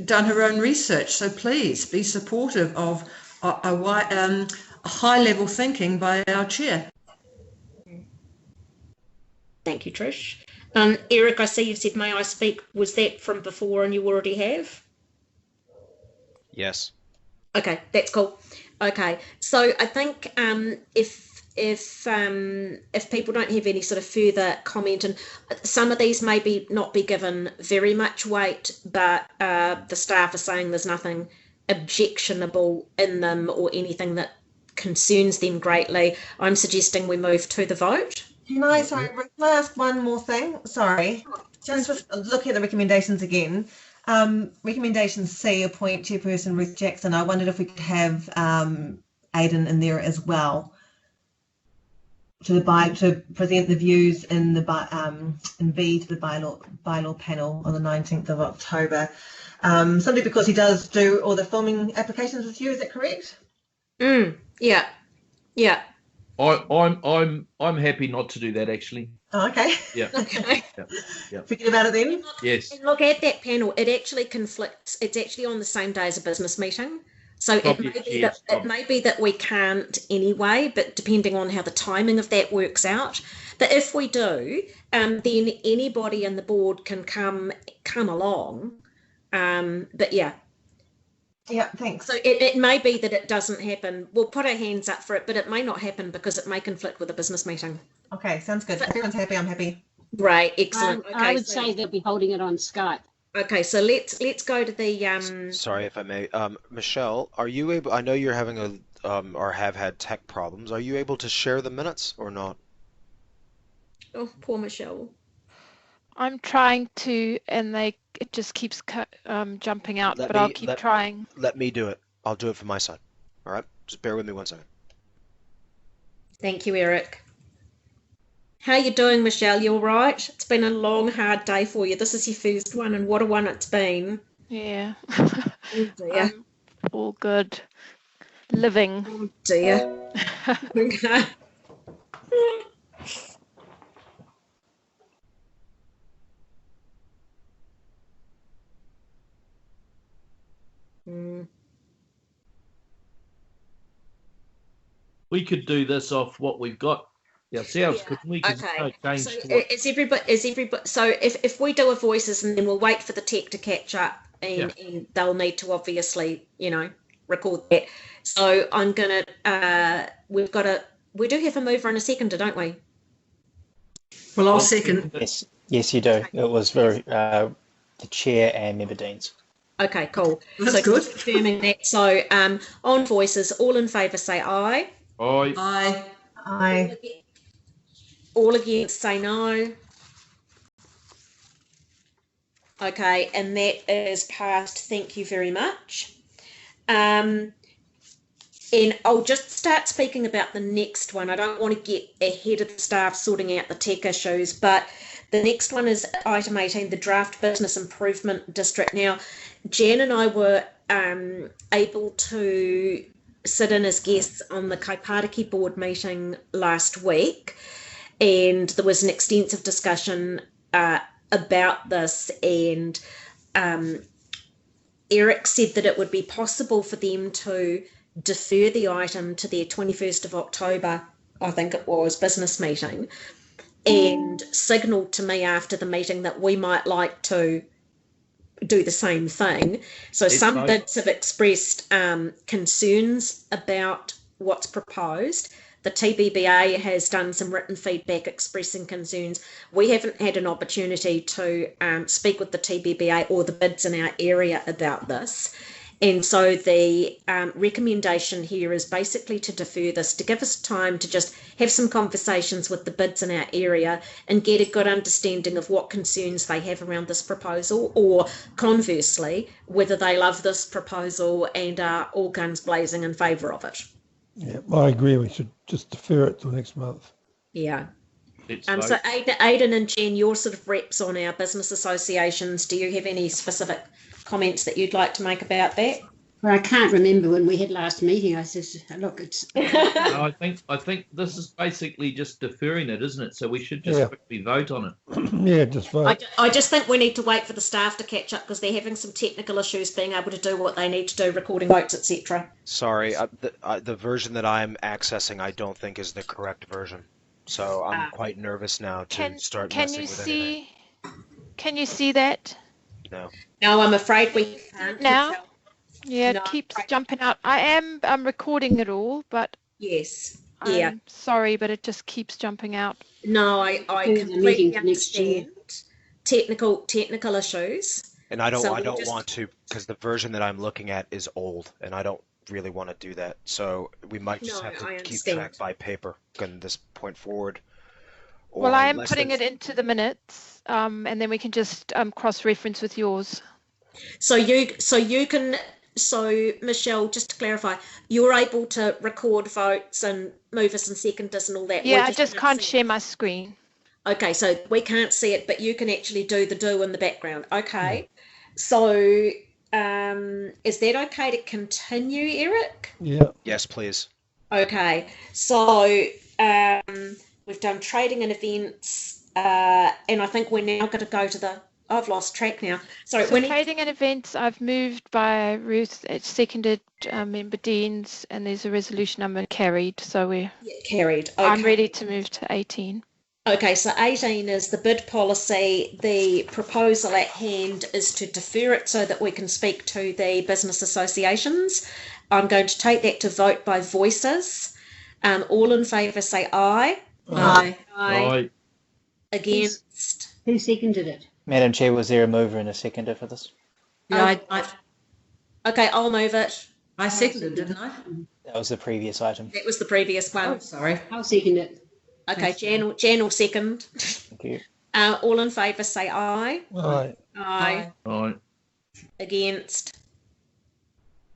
done her own research. So please be supportive of a high-level thinking by our Chair. Thank you, Trish. Eric, I see you've said, may I speak? Was that from before and you already have? Yes. Okay, that's cool. Okay, so I think if people don't have any sort of further comment, and some of these maybe not be given very much weight, but the staff are saying there's nothing objectionable in them or anything that concerns them greatly, I'm suggesting we move to the vote. Can I ask one more thing? Sorry, just with looking at the recommendations again. Recommendation C, appoint Chairperson Ruth Jackson. I wondered if we could have Aidan in there as well to present the views in B to the bylaw panel on the 19th of October. Simply because he does do all the filming applications with you. Is that correct? Yeah. I'm happy not to do that, actually. Oh, okay. Yeah. Okay. Yeah. Forget about it then. Yes. And look, at that panel, it actually conflicts. It's actually on the same day as a business meeting. So it may be that we can't anyway, but depending on how the timing of that works out. But if we do, then anybody in the board can come along. But yeah. Yeah, thanks. So it may be that it doesn't happen. We'll put our hands up for it, but it may not happen because it may conflict with a business meeting. Okay, sounds good. If everyone's happy, I'm happy. Right, excellent. I would say they'll be holding it on Skype. Okay, so let's go to the Sorry if I may, Michelle, are you able? I know you're having or have had tech problems. Are you able to share the minutes or not? Oh, poor Michelle. I'm trying to, and it just keeps jumping out, but I'll keep trying. Let me do it. I'll do it from my side. All right, just bear with me 1 second. Thank you, Eric. How you doing, Michelle? You all right? It's been a long, hard day for you. This is your first one, and what a one it's been. Yeah. Oh dear. all good living. Oh dear. Okay. We could do this off what we've got ourselves, couldn't we? 'Cause Okay. no change So to what, is everybody? So if we do a voices and then we'll wait for the tech to catch up, and they'll need to obviously, record that. So I'm gonna. We do have a mover and a seconder, don't we? Well, I'll second. Yes, you do. It was very the chair and member Deans. Okay, cool. That's so good. Confirming that. So on voices, all in favour say aye. Aye. Aye. Aye. All against say no. Okay, and that is passed. Thank you very much. And I'll just start speaking about the next one. I don't want to get ahead of the staff sorting out the tech issues, but the next one is item 18, the Draft Business Improvement District. Now, Jan and I were able to sit in as guests on the Kaipāriki board meeting last week, and there was an extensive discussion about this, and Eric said that it would be possible for them to defer the item to their 21st of October, I think it was, business meeting, and signalled to me after the meeting that we might like to do the same thing. So some bids have expressed concerns about what's proposed. The TBBA has done some written feedback expressing concerns. We haven't had an opportunity to speak with the TBBA or the bids in our area about this. And so the recommendation here is basically to defer this, to give us time to just have some conversations with the bids in our area and get a good understanding of what concerns they have around this proposal, or conversely, whether they love this proposal and are all guns blazing in favour of it. Yeah, I agree. We should just defer it till next month. Yeah. So Aidan and Jen, you're sort of reps on our business associations. Do you have any specific comments that you'd like to make about that? Well, I can't remember when we had last meeting. I said, look, it's... No, I think this is basically just deferring it, isn't it? So we should just quickly vote on it. Yeah, just vote. I just think we need to wait for the staff to catch up because they're having some technical issues being able to do what they need to do, recording votes, etc. Sorry, the version that I'm accessing I don't think is the correct version. So I'm quite nervous now to start messing with anything. Can you see that? No. No, I'm afraid we can't. Now? Yeah, it keeps jumping out. I am recording it all, but yes, I'm sorry, but it just keeps jumping out. No, I completely understand technical issues. And I don't want to, because the version that I'm looking at is old, and I don't really want to do that. So we might just have to keep track by paper from this point forward. Well, I am putting it into the minutes, and then we can just cross-reference with yours. So Michelle, just to clarify, you're able to record votes and movers and seconders and all that. Yeah, I just can't share my screen. Okay, so we can't see it, but you can actually do in the background. Okay, so is that okay to continue, Eric? Yeah. Yes, please. Okay, so we've done trading and events, and I think we're now going to go to the... I've lost track now. Sorry. So trading and events, I've moved by Ruth. It's seconded member Deans, and there's a resolution number carried. So we're carried. Okay. I'm ready to move to 18. Okay, so 18 is the bid policy. The proposal at hand is to defer it so that we can speak to the business associations. I'm going to take that to vote by voices. All in favour say aye. Aye. Aye. Against? Who seconded it? Madam Chair, was there a mover and a seconder for this? Yeah, Okay, I'll move it. I seconded, didn't I? That was the previous item. That was the previous one. Oh, sorry. I'll second it. Okay, Jan will second. Thank you. All in favour say aye. Aye. Aye. Aye. Against?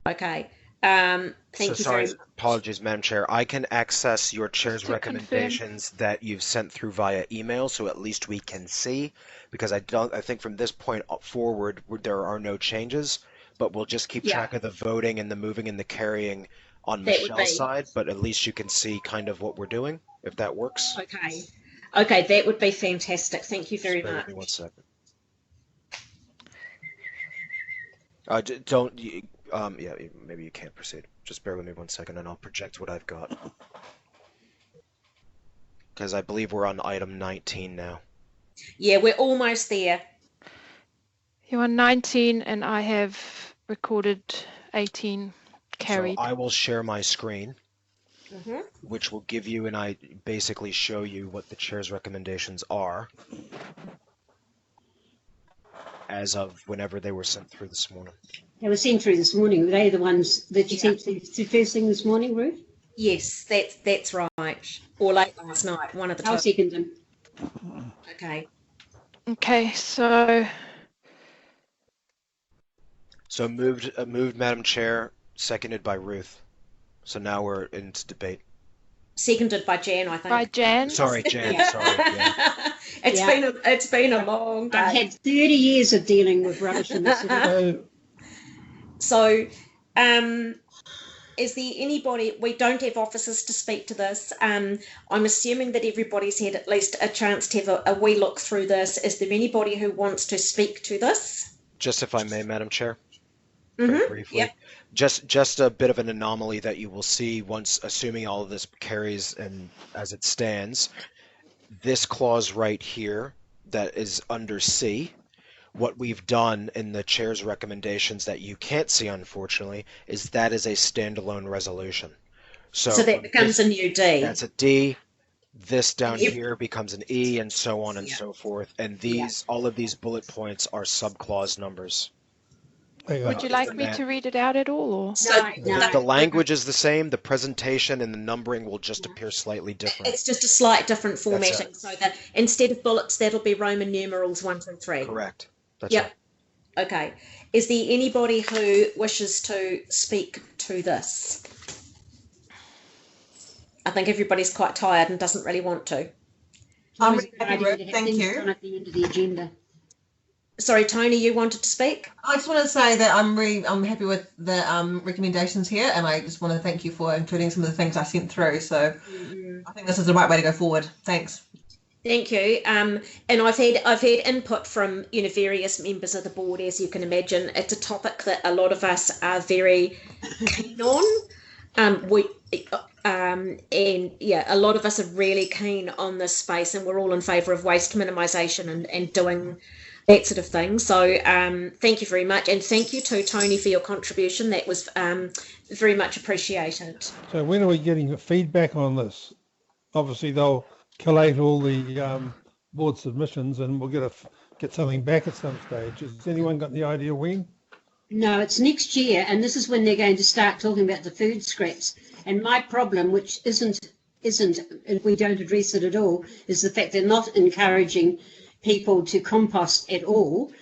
Okay. Thank you. Sorry, apologies, Madam Chair. I can access your chair's recommendations that you've sent through via email, so at least we can see, because I think from this point forward there are no changes. but we'll just keep Yeah. track of the voting and the moving and the carrying on That would Michelle's be side, but at least you can see kind of what we're doing, if that works. okay. Okay, that would be fantastic. Thank you very Bear with much. me 1 second. Don't, yeah, maybe you can't proceed. Just bear with me 1 second and I'll project what I've got. Because I believe we're on item 19 now. Yeah, we're almost there. You're on 19 and I have recorded 18 carried. So I will share my screen, Mhm. which will give you and I basically show you what the chair's recommendations are as of whenever they were sent through this morning. They were sent through this morning. Were they the ones that you sent through first thing this morning, Ruth? Yes, that's right. Or late last night, one of the I'll two. second them. Okay. Okay, so So moved, Madam Chair, seconded by Ruth. So now we're into debate. Seconded by Jan, I think. by Jan. Sorry, Jan. Sorry. Yeah. It's been a long day. I've had 30 years of dealing with rubbish in this city. So, is there anybody? We don't have officers to speak to this. I'm assuming that everybody's had at least a chance to have a wee look through this. Is there anybody who wants to speak to this? Just if I may, Madam Chair. Mm-hmm. Very briefly. Yep. Just a bit of an anomaly that you will see once, assuming all of this carries and as it stands. This clause right here that is under C, what we've done in the chair's recommendations that you can't see, unfortunately, is that is a standalone resolution. So that becomes a new D. That's a D. This down here becomes an E, and so on and so forth. And these, all of these bullet points are subclause numbers. Would you like me to read it out at all? Or? The language is the same. The presentation and the numbering will just appear slightly different. It's just a slight different formatting. So that instead of bullets, that'll be Roman numerals 1, 2, 3. Correct. That's Yep. right. Okay. Is there anybody who wishes to speak to this? I think everybody's quite tired and doesn't really want to. I'm really happy, Ruth. Thank you. At the end of the agenda. Sorry, Tony, you wanted to speak? I just want to say that I'm happy with the recommendations here, and I just want to thank you for including some of the things I sent through. So I think this is the right way to go forward. Thanks. Thank you. And I've had input from various members of the board, as you can imagine. It's a topic that a lot of us are very keen on. And yeah, a lot of us are really keen on this space, and we're all in favour of waste minimisation and doing that sort of thing. So thank you very much, and thank you to Tony for your contribution. That was very much appreciated. So when are we getting the feedback on this? Obviously they'll collate all the board submissions, and we'll get something back at some stage. Has anyone got the idea when? No, it's next year, and this is when they're going to start talking about the food scraps. And my problem, which isn't, if we don't address it at all, is the fact they're not encouraging people to compost at all.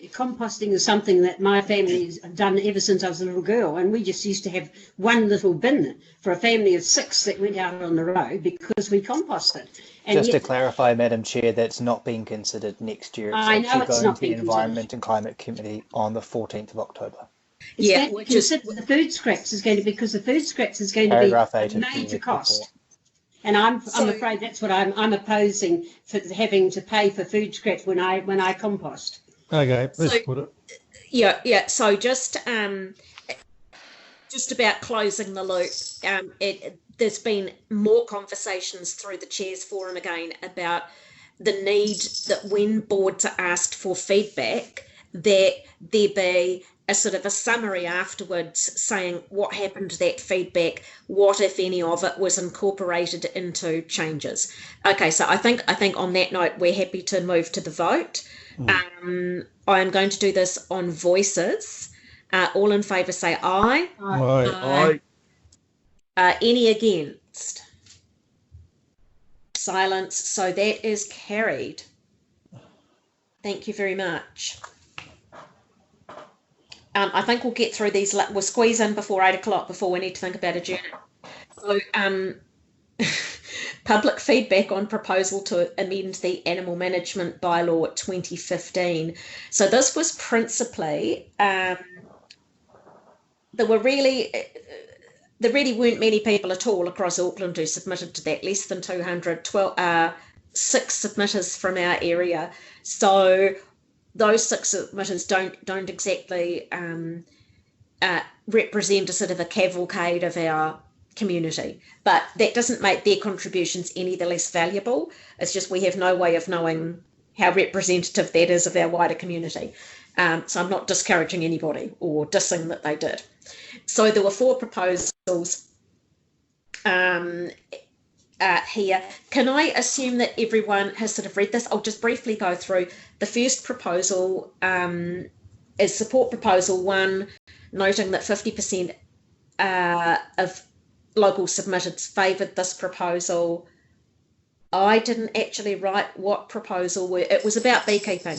Composting is something that my family's done ever since I was a little girl, and we just used to have one little bin for a family of 6 that went out on the road because we composted. And just to clarify, Madam Chair, that's not being considered next year. I know it's going not to the being Environment and Climate Committee on the 14th of October. Yeah, the food scraps is going to, because the food scraps is going to be Paragraph 8 a of the major report. cost. And I'm afraid that's what I'm opposing, for having to pay for food scraps when I compost. Okay, let's put it. Yeah. So just about closing the loop. There's been more conversations through the Chairs Forum again about the need that when boards are asked for feedback, that there be a sort of a summary afterwards saying what happened to that feedback, what if any of it was incorporated into changes. Okay, so I think on that note we're happy to move to the vote. I am going to do this on voices. All in favour say aye. Aye. Any against? Silence. So that is carried. Thank you very much. I think we'll get through these. We'll squeeze in before 8 o'clock before we need to think about adjourning. So public feedback on proposal to amend the animal management bylaw 2015. So this was principally, there really weren't many people at all across Auckland who submitted to that, less than 200, 6 submitters from our area. So those 6 submitters don't exactly represent a sort of a cavalcade of our community, but that doesn't make their contributions any the less valuable. It's just we have no way of knowing how representative that is of our wider community. So I'm not discouraging anybody or dissing that they did. So there were 4 proposals here. Can I assume that everyone has sort of read this? I'll just briefly go through. The first proposal is support proposal 1, noting that 50% of local submitteds favoured this proposal. I didn't actually write what proposal it was about beekeeping.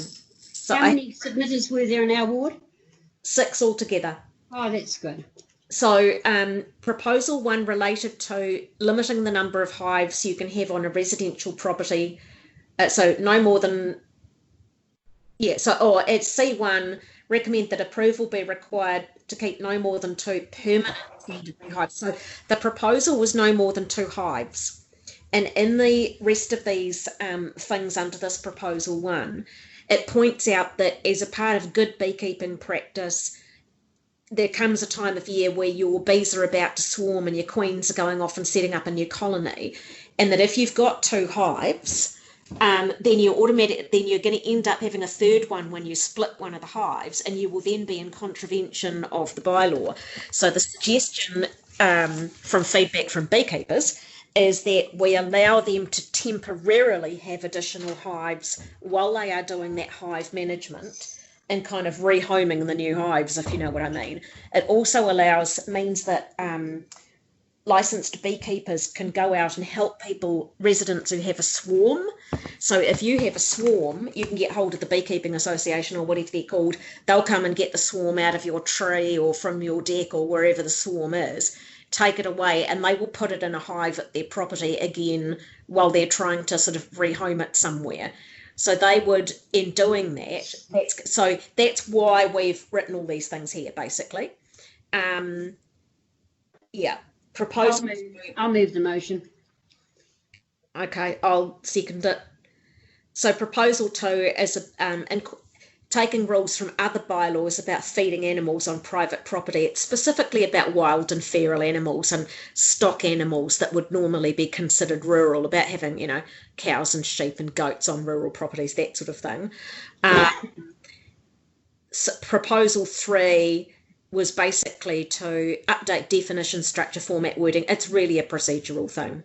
So how many submitters were there in our ward? 6 altogether. Oh, that's good. So proposal 1 related to limiting the number of hives you can have on a residential property. So no more than, at C1, recommend that approval be required to keep no more than 2 permanent hives. So the proposal was no more than 2 hives. And in the rest of these things under this proposal 1, it points out that as a part of good beekeeping practice, there comes a time of year where your bees are about to swarm and your queens are going off and setting up a new colony, and that if you've got 2 hives, then you're going to end up having a 3rd one when you split one of the hives, and you will then be in contravention of the bylaw. So the suggestion from feedback from beekeepers is that we allow them to temporarily have additional hives while they are doing that hive management and kind of rehoming the new hives, if you know what I mean. It also means that licensed beekeepers can go out and help residents who have a swarm. So if you have a swarm, you can get hold of the Beekeeping Association or whatever they're called. They'll come and get the swarm out of your tree or from your deck or wherever the swarm is, take it away, and they will put it in a hive at their property again while they're trying to sort of rehome it somewhere. So they would, in doing that, that's why we've written all these things here, basically. Proposal. I'll move the motion. Okay, I'll second it. So proposal 2 is taking rules from other bylaws about feeding animals on private property. It's specifically about wild and feral animals and stock animals that would normally be considered rural, about having, cows and sheep and goats on rural properties, that sort of thing. So proposal 3 was basically to update definition, structure, format, wording. It's really a procedural thing.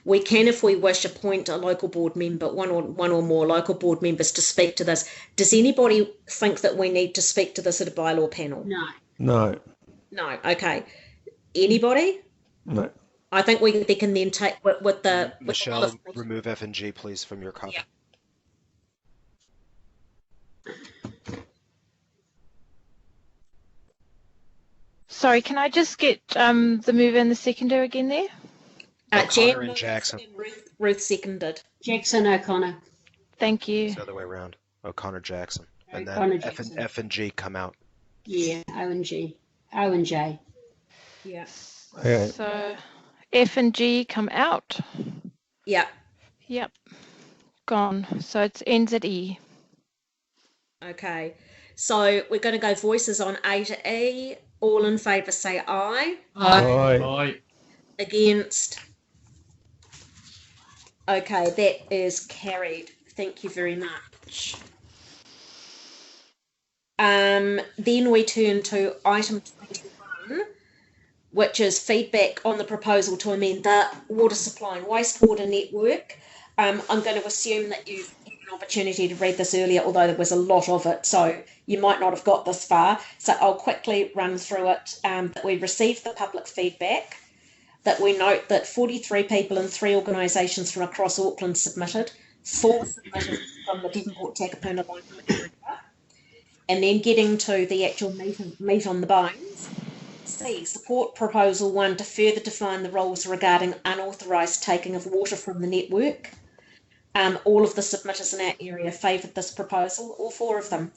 We can, if we wish, appoint a local board member, one or more local board members to speak to this. Does anybody think that we need to speak to this at a bylaw panel? No. No. Okay. Anybody? No. I think they can then take with the Michelle, remove F and G, please, from your copy. Yeah. Sorry, can I just get the mover and the seconder again there? O'Connor and Jackson. Ruth seconded. Jackson O'Connor. Thank you. It's the other way around. O'Connor Jackson. And O'Connor then Jackson. F and G come out. Yeah, O and G. O and J. Yeah. Yeah. So F and G come out. Yeah. Yep. Gone. So it's ends at E. Okay. So we're going to go voices on A to E. All in favour say aye. Aye. Against. Okay, that is carried. Thank you very much. Then we turn to item 21, which is feedback on the proposal to amend the water supply and wastewater network. I'm going to assume that you've had an opportunity to read this earlier, although there was a lot of it, so you might not have got this far. So I'll quickly run through it. That we received the public feedback, that we note that 43 people and 3 organisations from across Auckland submitted, 4 submitted from the Devonport Takapuna Local Board, and then getting to the actual meat on the bones. C, support proposal 1 to further define the rules regarding unauthorised taking of water from the network. All of the submitters in our area favoured this proposal, all 4 of them.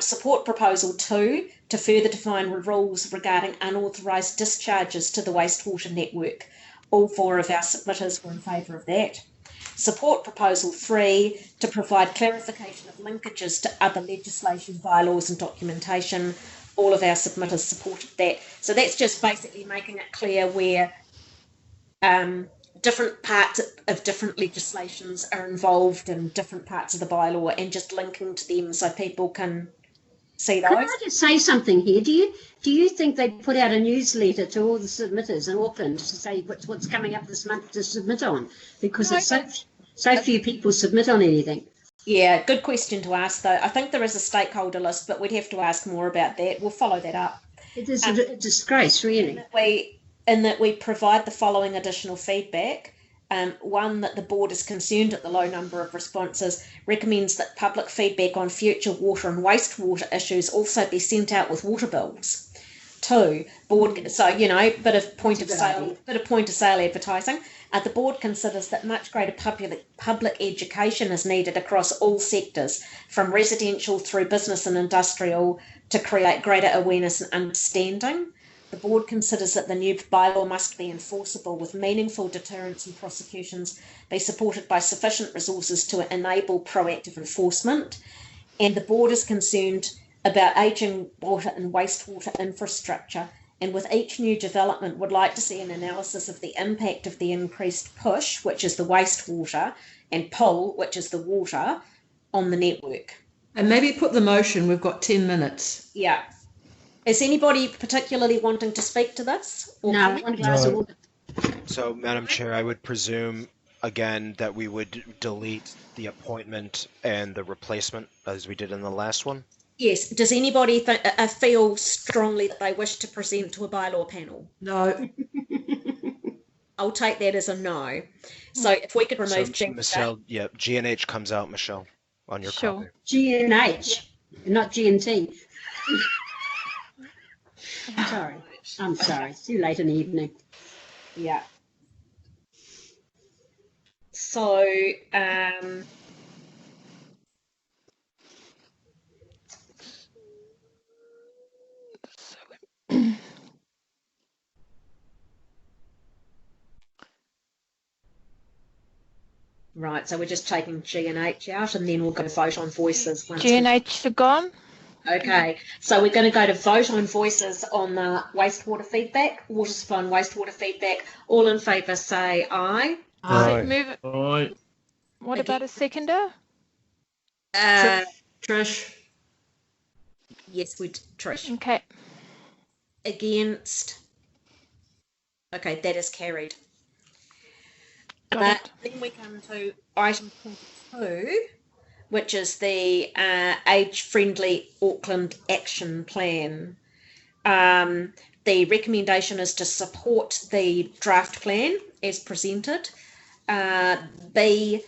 Support proposal 2 to further define rules regarding unauthorised discharges to the wastewater network. All 4 of our submitters were in favour of that. Support proposal 3 to provide clarification of linkages to other legislation, bylaws and documentation. All of our submitters supported that. So that's just basically making it clear where different parts of different legislations are involved in different parts of the bylaw, and just linking to them so people can see those. Can I just say something here? Do you think they put out a newsletter to all the submitters in Auckland to say what's coming up this month to submit on? Because it's so few people submit on anything. Yeah, good question to ask though. I think there is a stakeholder list, but we'd have to ask more about that. We'll follow that up. It is a disgrace, really. In that we provide the following additional feedback. 1, that the board is concerned at the low number of responses, recommends that public feedback on future water and wastewater issues also be sent out with water bills. 2, board, so, you know, bit of point of sale advertising. The board considers that much greater public education is needed across all sectors, from residential through business and industrial, to create greater awareness and understanding. The board considers that the new bylaw must be enforceable, with meaningful deterrence and prosecutions be supported by sufficient resources to enable proactive enforcement. And the board is concerned about ageing water and wastewater infrastructure, and with each new development would like to see an analysis of the impact of the increased push, which is the wastewater, and pull, which is the water, on the network. And maybe put the motion, we've got 10 minutes. Yeah. Is anybody particularly wanting to speak to this? No, I want a glass of water. So, Madam Chair, I would presume, again, that we would delete the appointment and the replacement as we did in the last one? Yes. Does anybody feel strongly that they wish to present to a bylaw panel? No. I'll take that as a no. So if we could remove Michelle, yeah, G&H comes out, Michelle, on your copy. G&H, not G&T. I'm sorry. It's too late in the evening. Yeah. So, right, so we're just taking G and H out, and then we'll go to vote on voices. G and H are gone. Okay, so we're going to go to vote on voices on the wastewater feedback, water supply and wastewater feedback. All in favour say aye. Aye. Move it. Aye. What about a seconder? Trish. Yes, Trish. Okay. Against. Okay, that is carried. Got it. Then we come to item 22, which is the age-friendly Auckland Action Plan. The recommendation is to support the draft plan as presented. B,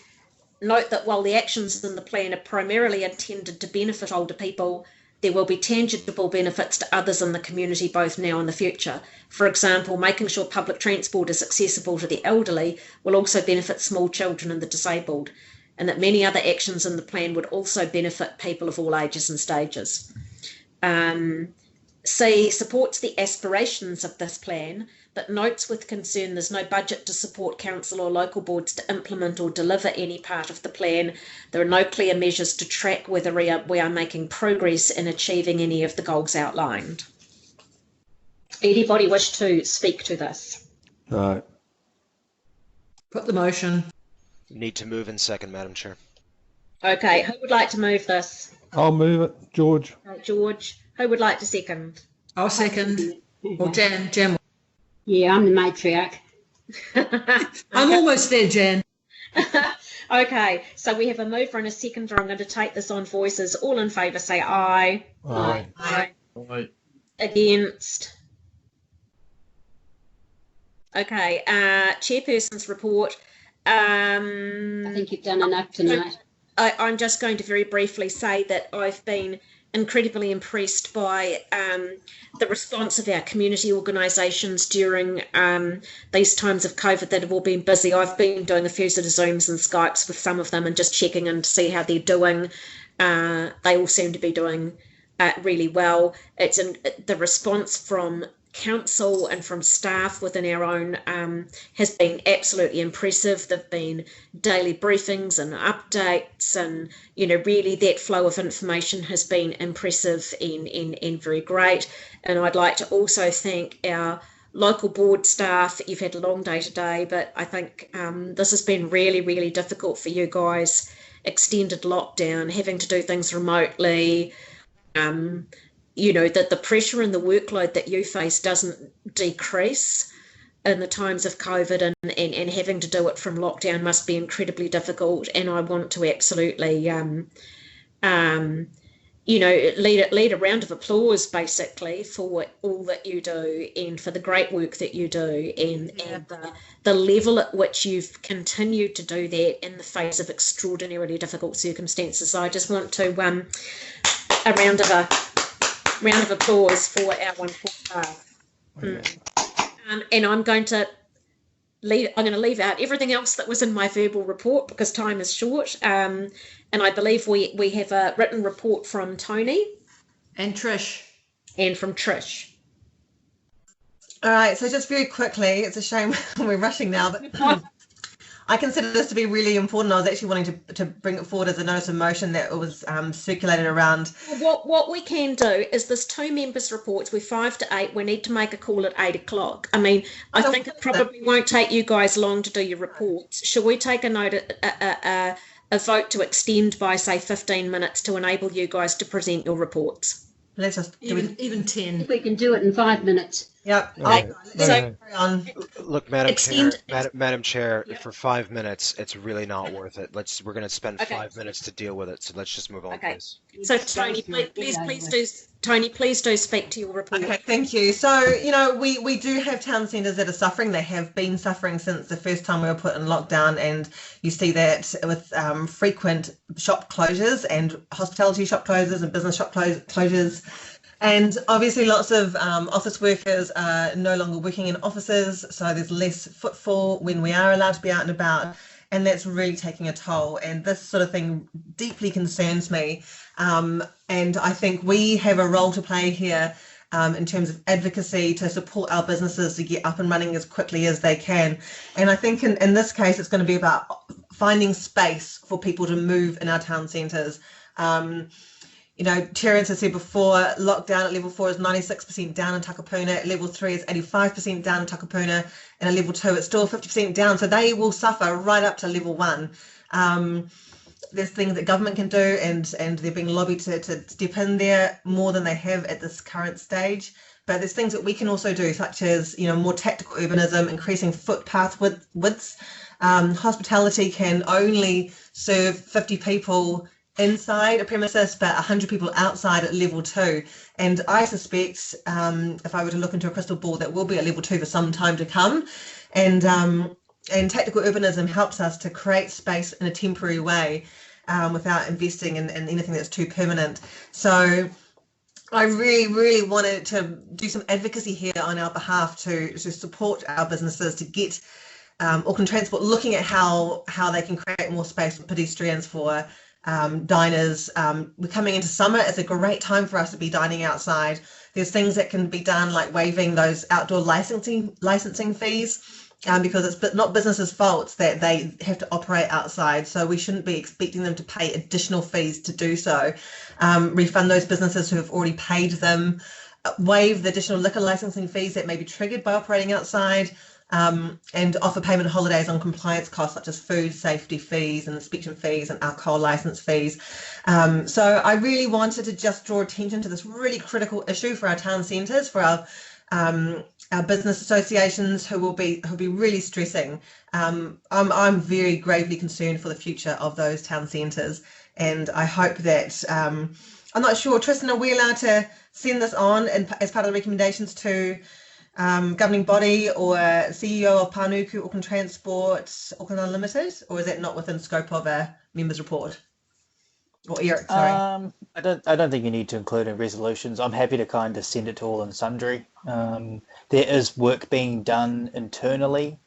note that while the actions in the plan are primarily intended to benefit older people, there will be tangible benefits to others in the community both now and the future. For example, making sure public transport is accessible to the elderly will also benefit small children and the disabled, and that many other actions in the plan would also benefit people of all ages and stages. C, supports the aspirations of this plan, but notes with concern there's no budget to support council or local boards to implement or deliver any part of the plan. There are no clear measures to track whether we are making progress in achieving any of the goals outlined. Anybody wish to speak to this? No. Put the motion. Need to move in second, Madam Chair. Okay, who would like to move this? I'll move it, George. George. Who would like to second? I'll second. Or Jan. Yeah, I'm the matriarch. I'm almost there, Jan. Okay, so we have a mover and a seconder. I'm going to take this on voices. All in favour say aye. Aye. Aye. Aye. Against? Okay, chairperson's report. I think you've done enough tonight. I'm just going to very briefly say that I've been incredibly impressed by the response of our community organisations during these times of COVID that have all been busy. I've been doing a few sort of Zooms and Skypes with some of them and just checking in to see how they're doing. They all seem to be doing really well. The response from council and from staff within our own has been absolutely impressive. There've been daily briefings and updates, and really that flow of information has been impressive and very great. And I'd like to also thank our local board staff. You've had a long day today, but I think this has been really, really difficult for you guys. Extended lockdown, having to do things remotely, that the pressure and the workload that you face doesn't decrease in the times of COVID, and having to do it from lockdown must be incredibly difficult. And I want to absolutely, lead a round of applause basically for all that you do and for the great work that you do, and the level at which you've continued to do that in the face of extraordinarily difficult circumstances. So I just want to a round of applause for our wonderful staff. And I'm going to leave out everything else that was in my verbal report because time is short. And I believe we have a written report from Tony and Trish, and from Trish. All right, so just very quickly, it's a shame we're rushing now, but I consider this to be really important. I was actually wanting to bring it forward as a notice of motion that was circulated around. What we can do is there's 2 members' reports. We're 5 to 8. We need to make a call at 8 o'clock. I mean, I think it probably won't take you guys long to do your reports. Shall we take a vote to extend by, say, 15 minutes to enable you guys to present your reports? Let's just even 10. If we can do it in 5 minutes. Yep. Look, Madam Chair, for 5 minutes, it's really not worth it. We're going to spend 5 minutes to deal with it. So let's just move on, please. So Tony, please do speak to your report. Okay, thank you. So we do have town centres that are suffering. They have been suffering since the first time we were put in lockdown, and you see that with frequent shop closures and hospitality shop closures and business shop closures. And obviously lots of office workers are no longer working in offices, so there's less footfall when we are allowed to be out and about, and that's really taking a toll. And this sort of thing deeply concerns me. And I think we have a role to play here in terms of advocacy to support our businesses to get up and running as quickly as they can. And I think in this case, it's going to be about finding space for people to move in our town centres. Terence has said before, lockdown at level 4 is 96% down in Takapuna, at level 3 is 85% down in Takapuna, and at level 2 it's still 50% down, so they will suffer right up to level 1. There's things that government can do, and they're being lobbied to step in there more than they have at this current stage. But there's things that we can also do, such as more tactical urbanism, increasing footpath widths. Hospitality can only serve 50 people inside a premises, but 100 people outside at level 2. And I suspect, if I were to look into a crystal ball, that will be at level 2 for some time to come. And tactical urbanism helps us to create space in a temporary way without investing in anything that's too permanent. So I really, really wanted to do some advocacy here on our behalf to support our businesses to get Auckland Transport looking at how they can create more space for pedestrians, for diners. We're coming into summer. It's a great time for us to be dining outside. There's things that can be done like waiving those outdoor licensing fees because it's not businesses' faults that they have to operate outside, so we shouldn't be expecting them to pay additional fees to do so. Refund those businesses who have already paid them, waive the additional liquor licensing fees that may be triggered by operating outside, and offer payment holidays on compliance costs such as food safety fees and inspection fees and alcohol license fees. So I really wanted to just draw attention to this really critical issue for our town centres, for our business associations who will be really stressing. I'm very gravely concerned for the future of those town centres, and I hope that I'm not sure, Tristan, are we allowed to send this on as part of the recommendations to governing body or CEO of Panuku, Auckland Transport, Auckland Unlimited, or is that not within scope of a member's report? Or Eric, sorry. I don't think you need to include in resolutions. I'm happy to kind of send it to all and sundry. There is work being done internally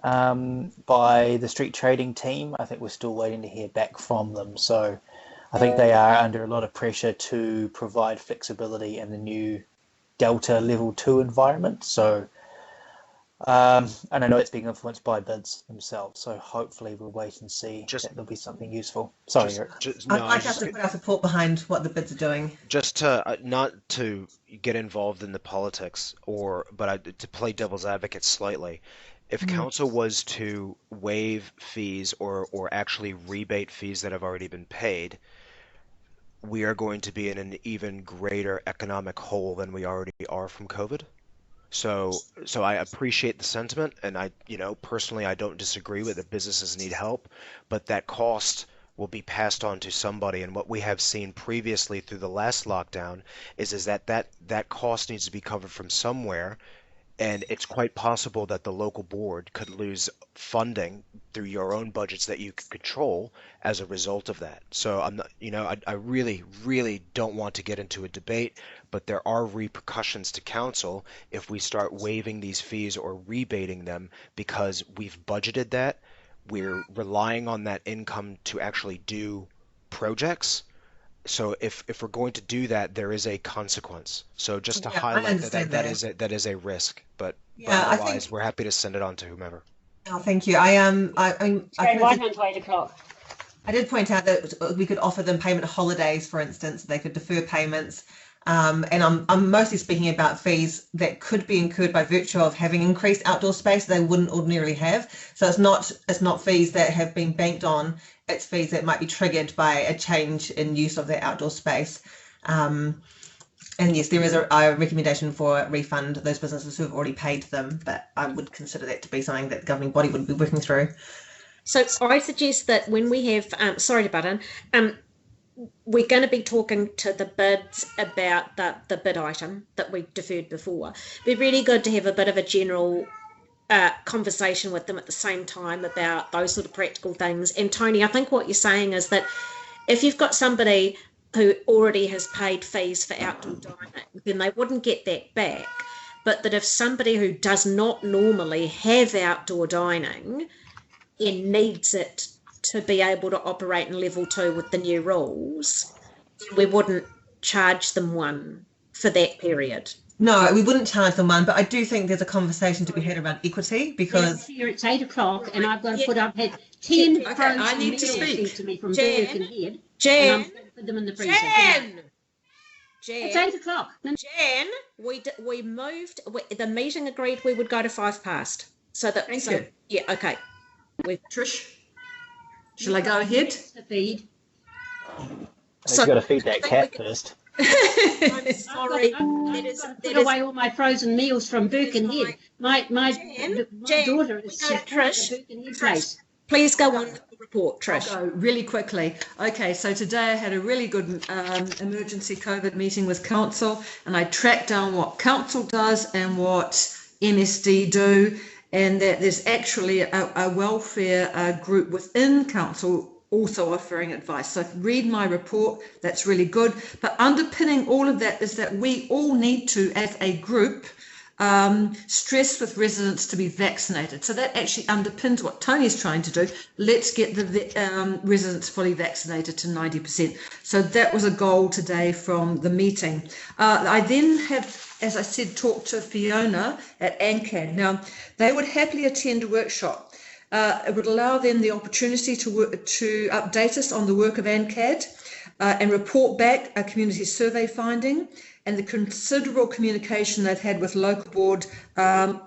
by the street trading team. I think we're still waiting to hear back from them. So I think they are under a lot of pressure to provide flexibility in the new Delta Level 2 environment. So, and I know it's being influenced by bids themselves. So hopefully we'll wait and see that there'll be something useful. Sorry, Eric. I'd like us to put our support behind what the bids are doing. Just to not to get involved in the politics, but to play devil's advocate slightly. If council was to waive fees or actually rebate fees that have already been paid, we are going to be in an even greater economic hole than we already are from COVID. So I appreciate the sentiment, and personally, I don't disagree with it. Businesses need help, but that cost will be passed on to somebody. And what we have seen previously through the last lockdown is that cost needs to be covered from somewhere. And it's quite possible that the local board could lose funding through your own budgets that you can control as a result of that. So I'm not, I really, really don't want to get into a debate, but there are repercussions to council if we start waiving these fees or rebating them because we've budgeted that. We're relying on that income to actually do projects. So if we're going to do that, there is a consequence. So just to highlight that is a risk, but otherwise we're happy to send it on to whomever. Oh, thank you. I 8 o'clock. I did point out that we could offer them payment holidays, for instance. They could defer payments. And I'm mostly speaking about fees that could be incurred by virtue of having increased outdoor space they wouldn't ordinarily have. So it's not fees that have been banked on. It's fees that might be triggered by a change in use of their outdoor space. And yes, there is a recommendation for a refund those businesses who have already paid them, but I would consider that to be something that the governing body would be working through. So I suggest that when we have, sorry to butt in, we're going to be talking to the bids about the bid item that we deferred before. It'd be really good to have a bit of a general conversation with them at the same time about those sort of practical things. And Tony, I think what you're saying is that if you've got somebody who already has paid fees for outdoor dining, then they wouldn't get that back. But that if somebody who does not normally have outdoor dining and needs it to be able to operate in level 2 with the new rules, we wouldn't charge them one for that period. No, we wouldn't charge them one, but I do think there's a conversation to be had around equity because here it's 8 o'clock and I've got to put up 10 I need to speak to me from Jan, and I'm put them in the freezer. Jan, it's 8 o'clock. Jan, we moved. The meeting agreed we would go to 5 past. So that. Thank you. Yeah. Okay. Trish, shall I go ahead? The feed. So, you've got to feed that cat first. I'm sorry. I've put away all my frozen meals from Birkenhead. My daughter is Trish, at the Birkenhead place. Please go on with the report, Trish. I'll go really quickly. Okay, so today I had a really good emergency COVID meeting with council, and I tracked down what council does and what MSD do, and that there's actually a welfare group within council also offering advice. So read my report, that's really good. But underpinning all of that is that we all need to, as a group, stress with residents to be vaccinated. So that actually underpins what Tony's trying to do. Let's get the residents fully vaccinated to 90%. So that was a goal today from the meeting. I then have, as I said, talked to Fiona at ANCAD. Now, they would happily attend a workshop. It would allow them the opportunity to update us on the work of ANCAD and report back a community survey finding and the considerable communication they've had with local board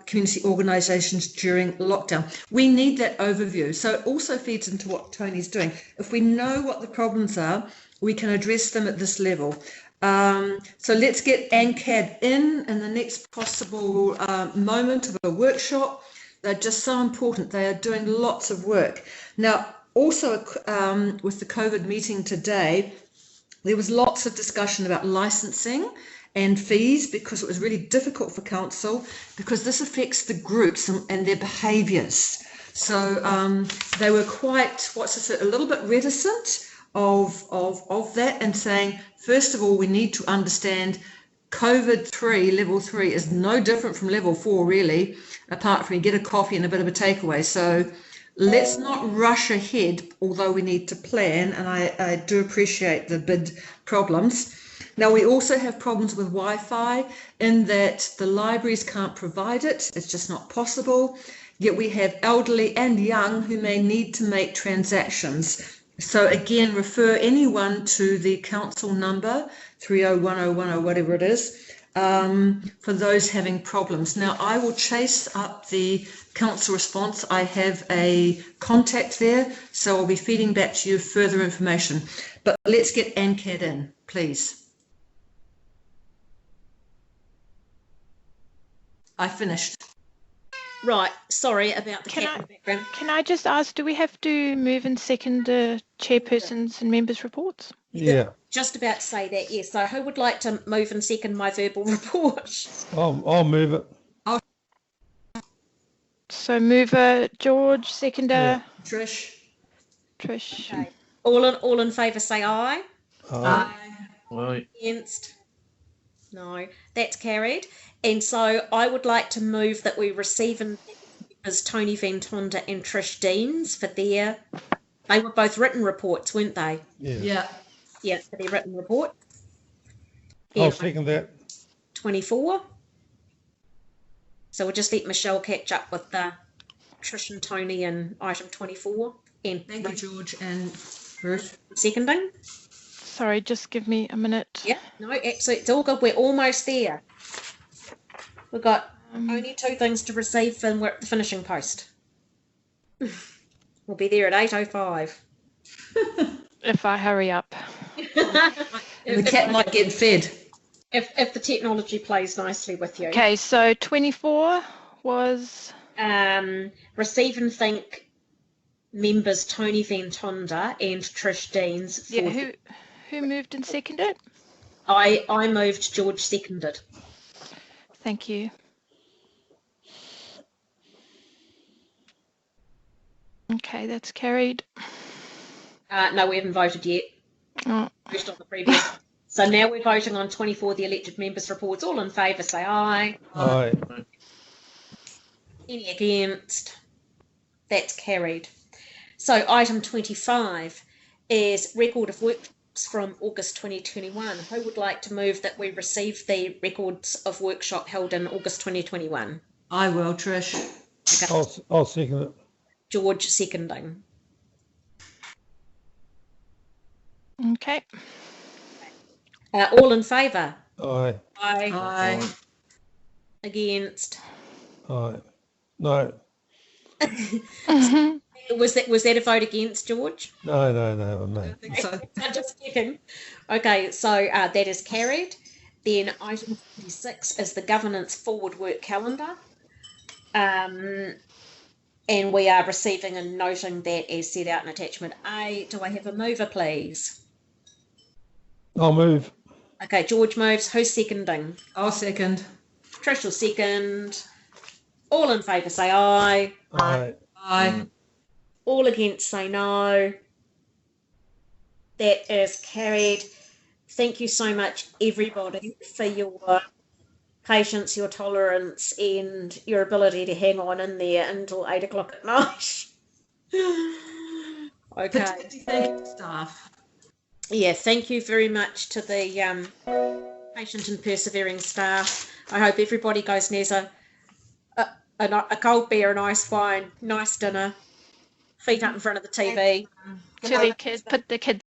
community organisations during lockdown. We need that overview. So it also feeds into what Tony's doing. If we know what the problems are, we can address them at this level. So let's get ANCAD in the next possible moment of a workshop. They're just so important. They are doing lots of work. Now, also with the COVID meeting today, there was lots of discussion about licensing and fees because it was really difficult for council because this affects the groups and their behaviours. So they were quite, a little bit reticent of that and saying, first of all, we need to understand COVID-3, level 3, is no different from level 4, really, apart from you get a coffee and a bit of a takeaway. So let's not rush ahead, although we need to plan, and I do appreciate the bid problems. Now, we also have problems with Wi-Fi in that the libraries can't provide it. It's just not possible. Yet we have elderly and young who may need to make transactions. So again, refer anyone to the council number, 301010 or whatever it is, for those having problems. Now, I will chase up the council response. I have a contact there, so I'll be feeding back to you further information. But let's get ANCAD in, please. I finished. Right, sorry about the cat in the background. Can I just ask, do we have to move and second the chairpersons and members' reports? Yeah. Just about to say that, yes. So who would like to move and second my verbal report? I'll move it. So mover George, seconder Trish. Trish. Okay. All in favour say aye. Aye. Aye. Against? No, that's carried. And so I would like to move that we receive and as Tony Van Tonda and Trish Deans for their, they were both written reports, weren't they? Yeah. Yeah, for their written report. I'll second that. 24. So we'll just let Michelle catch up with Trish and Tony in item 24. And thank you, George and Ruth. Seconding. Sorry, just give me a minute. Yeah, no, absolutely. It's all good. We're almost there. We've got only 2 things to receive and we're at the finishing post. We'll be there at 8:05. If I hurry up. The cat might get fed. If the technology plays nicely with you. Okay, so 24 was? Receive and thank members Tony Van Tonda and Trish Deans. For Yeah, who moved and seconded? I moved, George seconded. Thank you. Okay, that's carried. No, we haven't voted yet. Oh. Voted on the previous. So now we're voting on 24, the elected members' reports. All in favour say aye. Aye. Any against? That's carried. So item 25 is record of workshops from August 2021. Who would like to move that we receive the records of workshop held in August 2021? I will, Trish. Okay. I'll second it. George seconding. Okay. All in favour? Aye. Aye. Aye. Against? Aye. No. Was that a vote against, George? No. I think so. I'm just checking. Okay, so that is carried. Then item 26 is the governance forward work calendar. And we are receiving and noting that as set out in attachment A. Do I have a mover, please? I'll move. Okay, George moves. Who's seconding? I'll second. Trish will second. All in favour say aye. Aye. Aye. All against say no. That is carried. Thank you so much, everybody, for your patience, your tolerance, and your ability to hang on in there until 8 o'clock at night. Okay. Thank you, staff. Yeah, thank you very much to the patient and persevering staff. I hope everybody goes and has a cold beer, a nice wine, nice dinner, feet up in front of the TV. Chili kids, put the kids